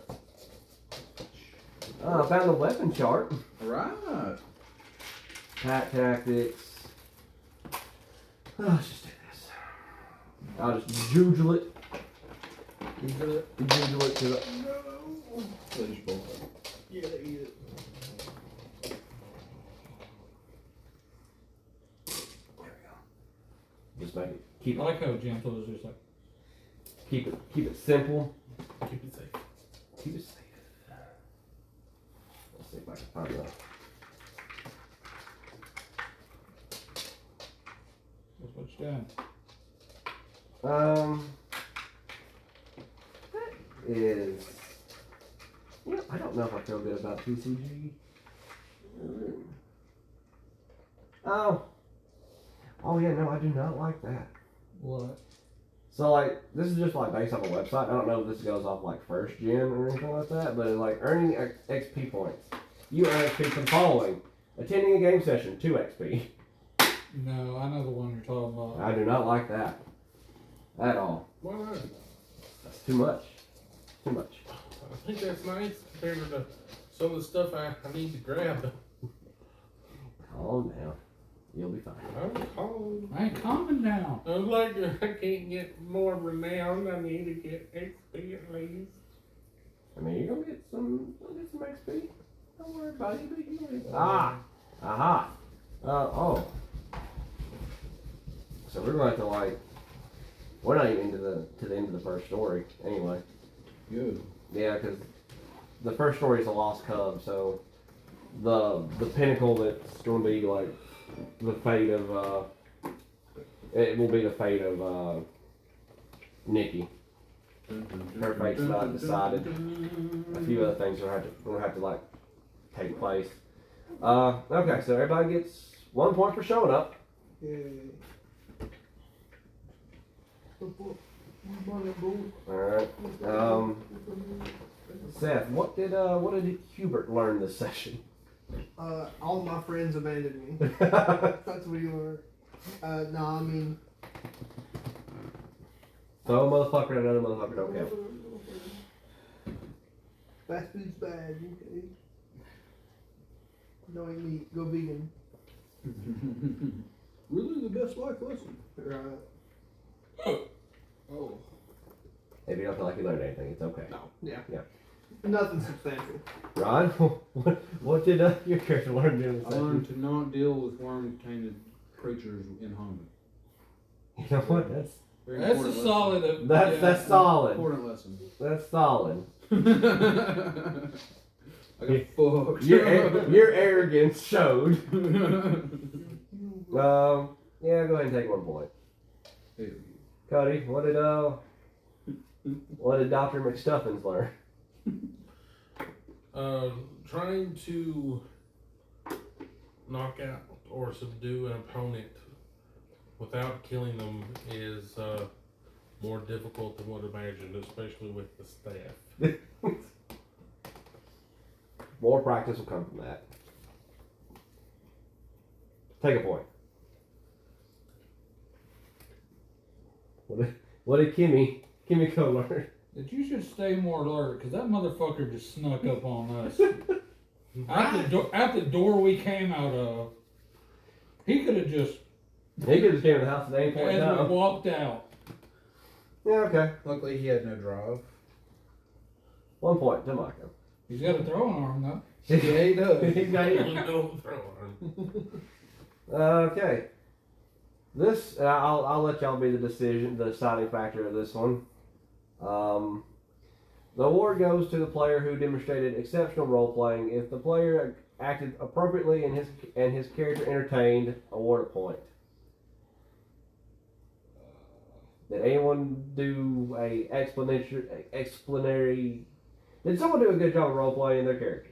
I found the weapon chart. Alright. Attack tactics. Let's just do this. I'll just juggle it. Juggle it to the. Please, boy. Yeah, they eat it. There we go. Just make it. Keep I like how gentle it's just like. Keep it simple. Keep it safe. Keep it safe. Let's see if I can find that. That's what you done. That is. You know, I don't know if I feel good about TCG. Oh. Oh yeah, no, I do not like that. What? So like, this is just like based off a website. I don't know if this goes off like first gen or anything like that, but like earning XP points. You earn XP for the following: attending a game session, 2 XP. No, I know the one you're talking about. I do not like that at all. Why not? That's too much. Too much. I think that's nice compared to some of the stuff I need to grab. Calm down. You'll be fine. I'm cold. I ain't calming down. I'm like, I can't get more renowned. I need to get XP at least. I mean, you're gonna get some XP. Don't worry about it. You're gonna get aha. Oh. So we're gonna have to like. We're not even to the end of the first story anyway. Good. Yeah, because the first story is a lost cub. So the pinnacle that's going to be like the fate of it will be the fate of Nikki. Her fate's not decided. A few other things are gonna have to like take place. Okay, so everybody gets 1 point for showing up. Yay. Alright. Seth, what did Hubert learn this session? All my friends abandoned me. That's what you learned. No, I mean. Throw a motherfucker at another motherfucker, don't count. Fast food's bad. You can eat. No eat meat. Go vegan. Really the best life lesson. Right. Oh. If you don't feel like you learned anything, it's okay. No. Yeah. Yeah. Nothing substantial. Ron, what did your character learn during the I session? learned to not deal with worm-tainted creatures in hunger. You know what? That's Very That's a important solid. lesson. that's solid. Important lesson. That's solid. I got fucked. Your arrogance showed. Yeah, go ahead and take 1 point. Hey, Cody, what did Dr. McStuffins learn? Trying to knock out or subdue an opponent without killing them is more difficult than one imagined, especially with the staff. More practice will come from that. Take a point. What did Kimiko learn? That you should stay more alert, because that motherfucker just snuck up on us. At the door we came out of, he could have just, He could have came to the house at any point as we now. walked out. Yeah, okay. luckily he had no drive. 1 point to Mako. He's got a throwing arm, though. Yeah, he does. He's got it. No throw arm. Okay. This I'll let y'all be the deciding factor of this one. The award goes to the player who demonstrated exceptional role playing. If the player acted appropriately and his character entertained, award a point. Did anyone do a explanatory? Did someone do a good job of role playing their character?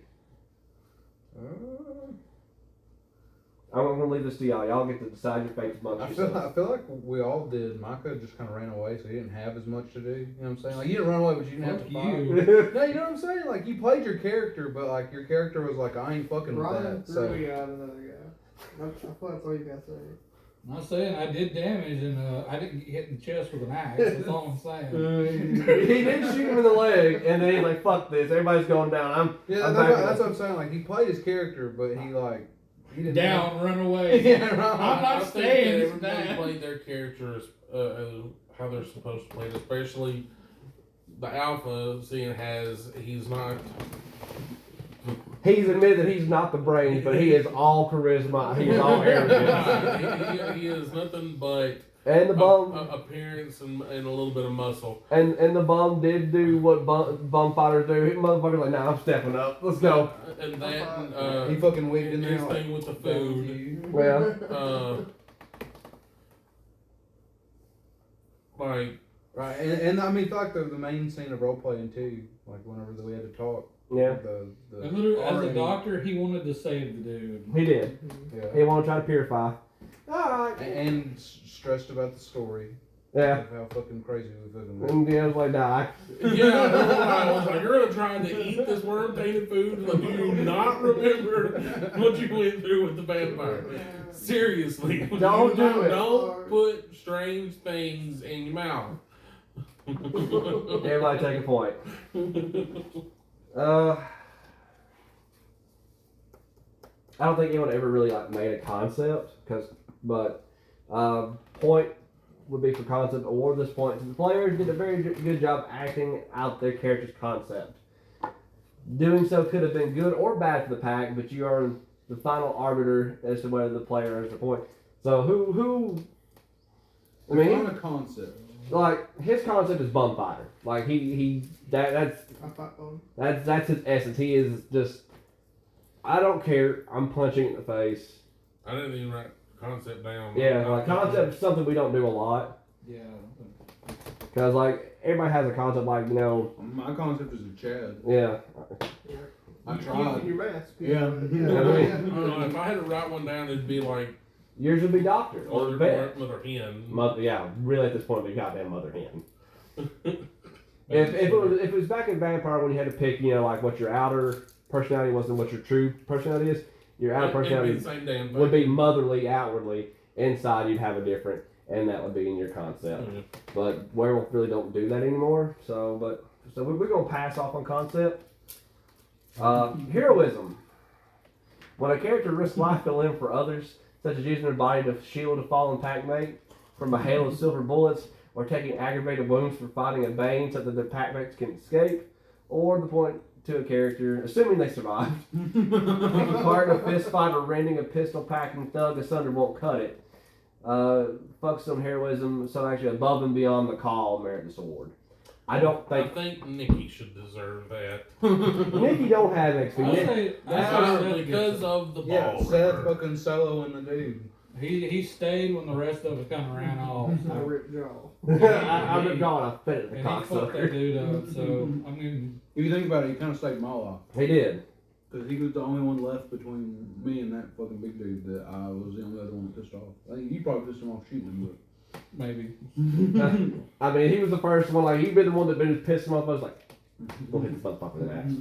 I'm gonna leave this to y'all. Y'all get to decide your fate amongst I yourselves. feel like we all did. Micah just kind of ran away, so he didn't have as much to do. You know what I'm saying? Like, you didn't run away, but you didn't have to Fuck fight. you. No, you know what I'm saying? Like, you played your character, but like your character was like, I ain't fucking with Ryan that. threw So me out another guy. I feel that's all you gotta say. I'm not saying I did damage and I didn't get hit in the chest with an axe. That's all I'm saying. He did shoot him in the leg, and then he's like, "Fuck this! Everybody's going down." Yeah, I'm that's what I'm saying. Like he played his character, but he didn't Down, run away. Yeah, right. I'm not I think staying. that It's everybody down. played their characters how they're supposed to play it, especially the alpha. Seeing he's not. He's admitted that he's not the brains, but he is all charisma. He's all arrogance. he is nothing but And the bum, appearance and a little bit of muscle. and the bum did do what bum fighters do. He motherfucker's like, "Nah, I'm stepping up. Let's go." And that he fucking waved in there. his thing with the food. Well, Like Right, and I mean, like the main scene of role playing too, like whenever we had to talk. yeah, And literally, as a RA. doctor, he wanted to save the dude. he did. Yeah. He wanted to try to purify. All right. And stressed about the story. Yeah. Of how fucking crazy we fucking were. And yeah, I was like, "Nah." I was like, you're gonna try to eat this worm-tainted food? Like, do you not remember what you went through with the vampire? Seriously, Don't do it. Don't put strange things in your mouth. Everybody take a point. I don't think anyone ever really like made a concept, but point would be for concept award this point. So the players did a very good job acting out their character's concept. Doing so could have been good or bad for the pack, but you are the final arbiter as to whether the player earns the point. So who? I mean, Define a concept. like his concept is bum fighter. Like that's his essence. He is just, I don't care. I'm punching in the face. I didn't even write the concept down. Yeah, like concept is something we don't do a lot. Yeah. Cause like everybody has a concept, like, you know. My concept is a Chad. Yeah. I tried. Your best. Yeah. I don't know, if I had to write one down, it'd be like Yours would be doctor or vet. mother hen. Yeah, really at this point, be goddamn mother hen. If it was back in Vampire when you had to pick, you know, like what your outer personality was and what your true personality is, your outer personality It'd be the same damn thing. would be motherly outwardly. Inside, you'd have a different, and that would be in your concept. Mhm. But werewolf really don't do that anymore. So we're gonna pass off on concept. Heroism. When a character risks life to live for others, such as using their body to shield a fallen packmate from a hail of silver bullets, or taking aggravated wounds for fighting a bane so that the packmates can escape, or the point to a character, assuming they survived, part of a fist fight or rending a pistol packing thug asunder won't cut it. Focus on heroism, so actually above and beyond the call, merit this award. I think Nikki should deserve that. Nikki don't have XP. I'll Nick, say that's Because of the Yeah, ball. Seth fucking soloing the dude. he stayed when the rest of us kind of ran off. I So. ripped jaw. I've been calling a fit at the And he fucked that cocksucker. dude up. So I mean, If you think about it, he kind of saved my life. He did. Because he was the only one left between me and that fucking big dude that I was the only other one that pissed off. I think you probably pissed him off shooting him, maybe. I mean, he was the first one. Like, he'd been the one that been pissing off. I was like, go hit this motherfucker in the ass.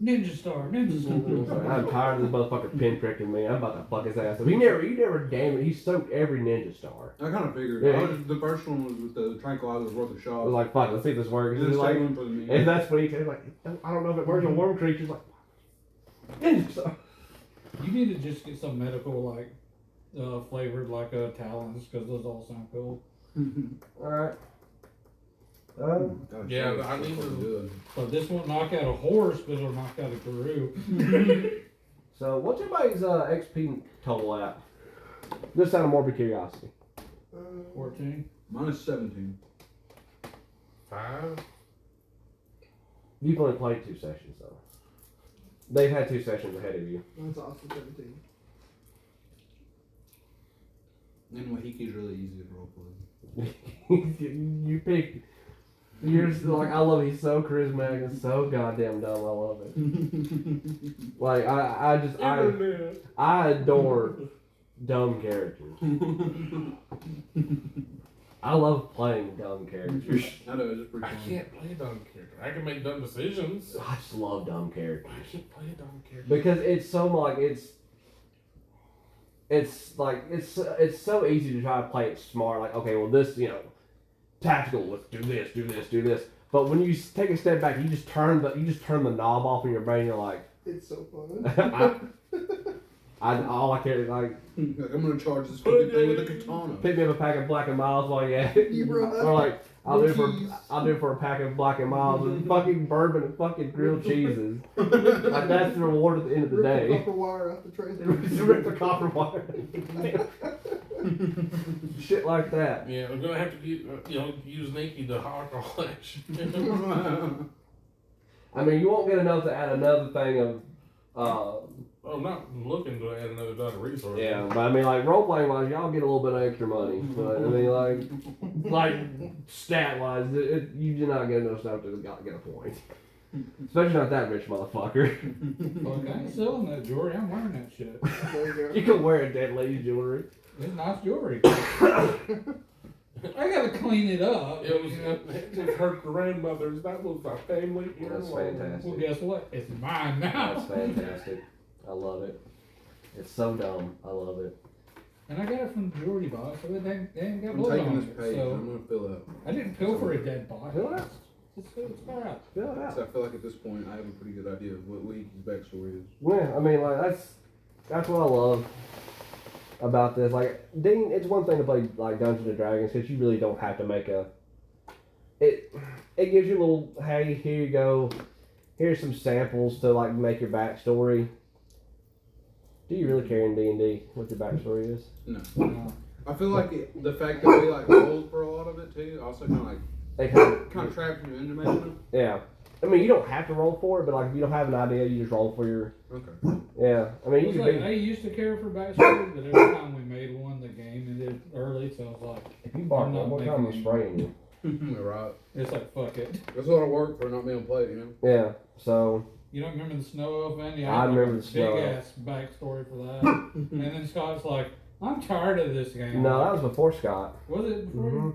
Ninja Star. I'm tired of this motherfucker pinpricking me. I'm about to fuck his ass up. He never damaged. He soaked every ninja star. I kind of figured. Yeah. The first one was with the tranquilizers worth a shot. I was like, fuck, let's see if this works. And And, the like, second one for the meat. and that's what he said. Like, I don't know if it works on worm creatures. Like, ninja star. You need to just get some medical like flavored like talons because those all sound cool. All right. God, Yeah, shit, I it's need fucking to- good. But this won't knock out a horse, but it'll knock out a guru. So, what's everybody's XP total at? Just out of morbid curiosity. 14. Mine is 17. 5? You've only played 2 sessions, though. They've had 2 sessions ahead of you. That's awesome. 17. And Wahiki's really easy to roleplay. You pick. You're just like, I love it. He's so charismatic and so goddamn dumb. I love it. Like, I adore dumb characters. I love playing dumb characters. I know, it's pretty I fun. can't play a dumb character. I can make dumb decisions. I just love dumb characters. I can't play a dumb character. Because it's so like, it's like it's so easy to try to play it smart. Like, okay, well this, you know, tactical. Let's do this, do this, do this. But when you take a step back, you just turn the knob off in your brain. You're like, It's so fun. all I care is like Like, I'm gonna charge this fucking thing with a katana. pick me up a pack of Black and Miles while you're at it. You brought Or like I'll do cheese. for a pack of Black and Miles and fucking bourbon and fucking grilled cheeses. Like that's the reward at the end of the Rip the day. copper wire out the trailer. Rip the copper wire. Shit like that. Yeah, we're gonna have to use Nikki to hawk all that shit. I mean, you won't get enough to add another thing of. I'm not looking to add another data resource. Yeah, but I mean, like role playing wise, y'all get a little bit of extra money. But I mean, like stat wise, you do not get enough stuff to get a point. Especially not that rich motherfucker. Fuck, I ain't selling that jewelry. I'm wearing that shit. There you go. You can wear a dead lady's jewelry. It's nice jewelry. I gotta clean it up. It was her grandmother's. That was our family That's heirloom. fantastic. Well, guess what? It's mine now. That's fantastic. I love it. It's so dumb. I love it. And I got it from the jewelry box, so they ain't got I'm blood taking on this it. page. So I'm gonna fill out. I didn't feel for a dead body. Fill it out. It's far out. Fill it out. So I feel like at this point I have a pretty good idea of what Leaky's backstory is. Yeah, I mean, like that's what I love about this. Like, Dean, it's one thing to play like Dungeons and Dragons because you really don't have to make a. It gives you a little, hey, here you go. Here's some samples to like make your backstory. Do you really care in D&D what your backstory is? No. I feel like the fact that we like rolled for a lot of it too also kind of like They kind of traps you into making yeah. I mean, you don't have to roll for it, but like if you don't have an idea, you just roll for your. it. Okay. Yeah, I mean, you It's could like, be. I used to care for backstory, but every time we made one, the game ended early, so I was like, If you bark I'm not one more making time, I'm any- spraying you. You're right. it's like, fuck it. That's a lot of work for not being played, you know? Yeah, so You don't remember the snow elf, Andy? I remember the big snow elf. ass backstory for that. And then Scott's like, I'm tired of this game. no, that was before Scott. Was it before? Mm-hmm.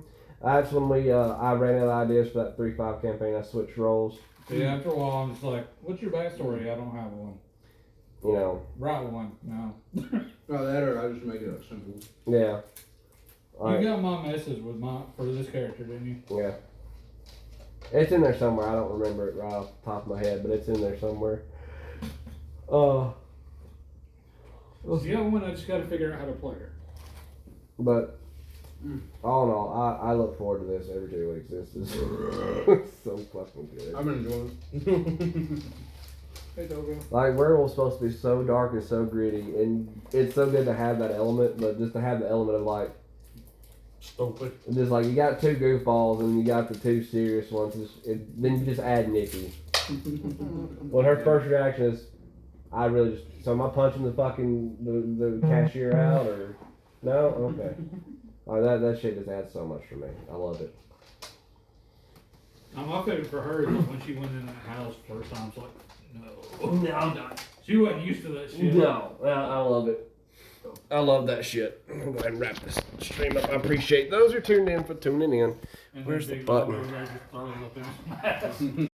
That's when I ran out of ideas for that 3-5 campaign. I switched roles. See, after a while, I'm just like, what's your backstory? I don't have one. You know, Write one. No. No, that or I just make it up simple. yeah. All You right. got my message with for this character, didn't you? Yeah. It's in there somewhere. I don't remember it right off the top of my head, but it's in there somewhere. The other one, I just got to figure out how to play her. But all in all, I look forward to this every 2 weeks. This is so fucking good. I've been enjoying it. Hey, Dogo. Like Werewolf's supposed to be so dark and so gritty, and it's so good to have that element, but just to have the element of like, Stupid. just like you got 2 goofballs and you got the 2 serious ones. Then you just add Nikki. Well, her first reaction is, I really just. So am I punching the fucking the cashier out or no? Okay. That shit just adds so much for me. I love it. Now, my favorite for her is when she went in that house first time. It's like, no. No, I'm not. She wasn't used to that shit. No, I love it. I love that shit. I'm going to go ahead and wrap this stream up. I appreciate those who tuned in for tuning in. And Where's her the big button? dog over there just throwing up in his mouth.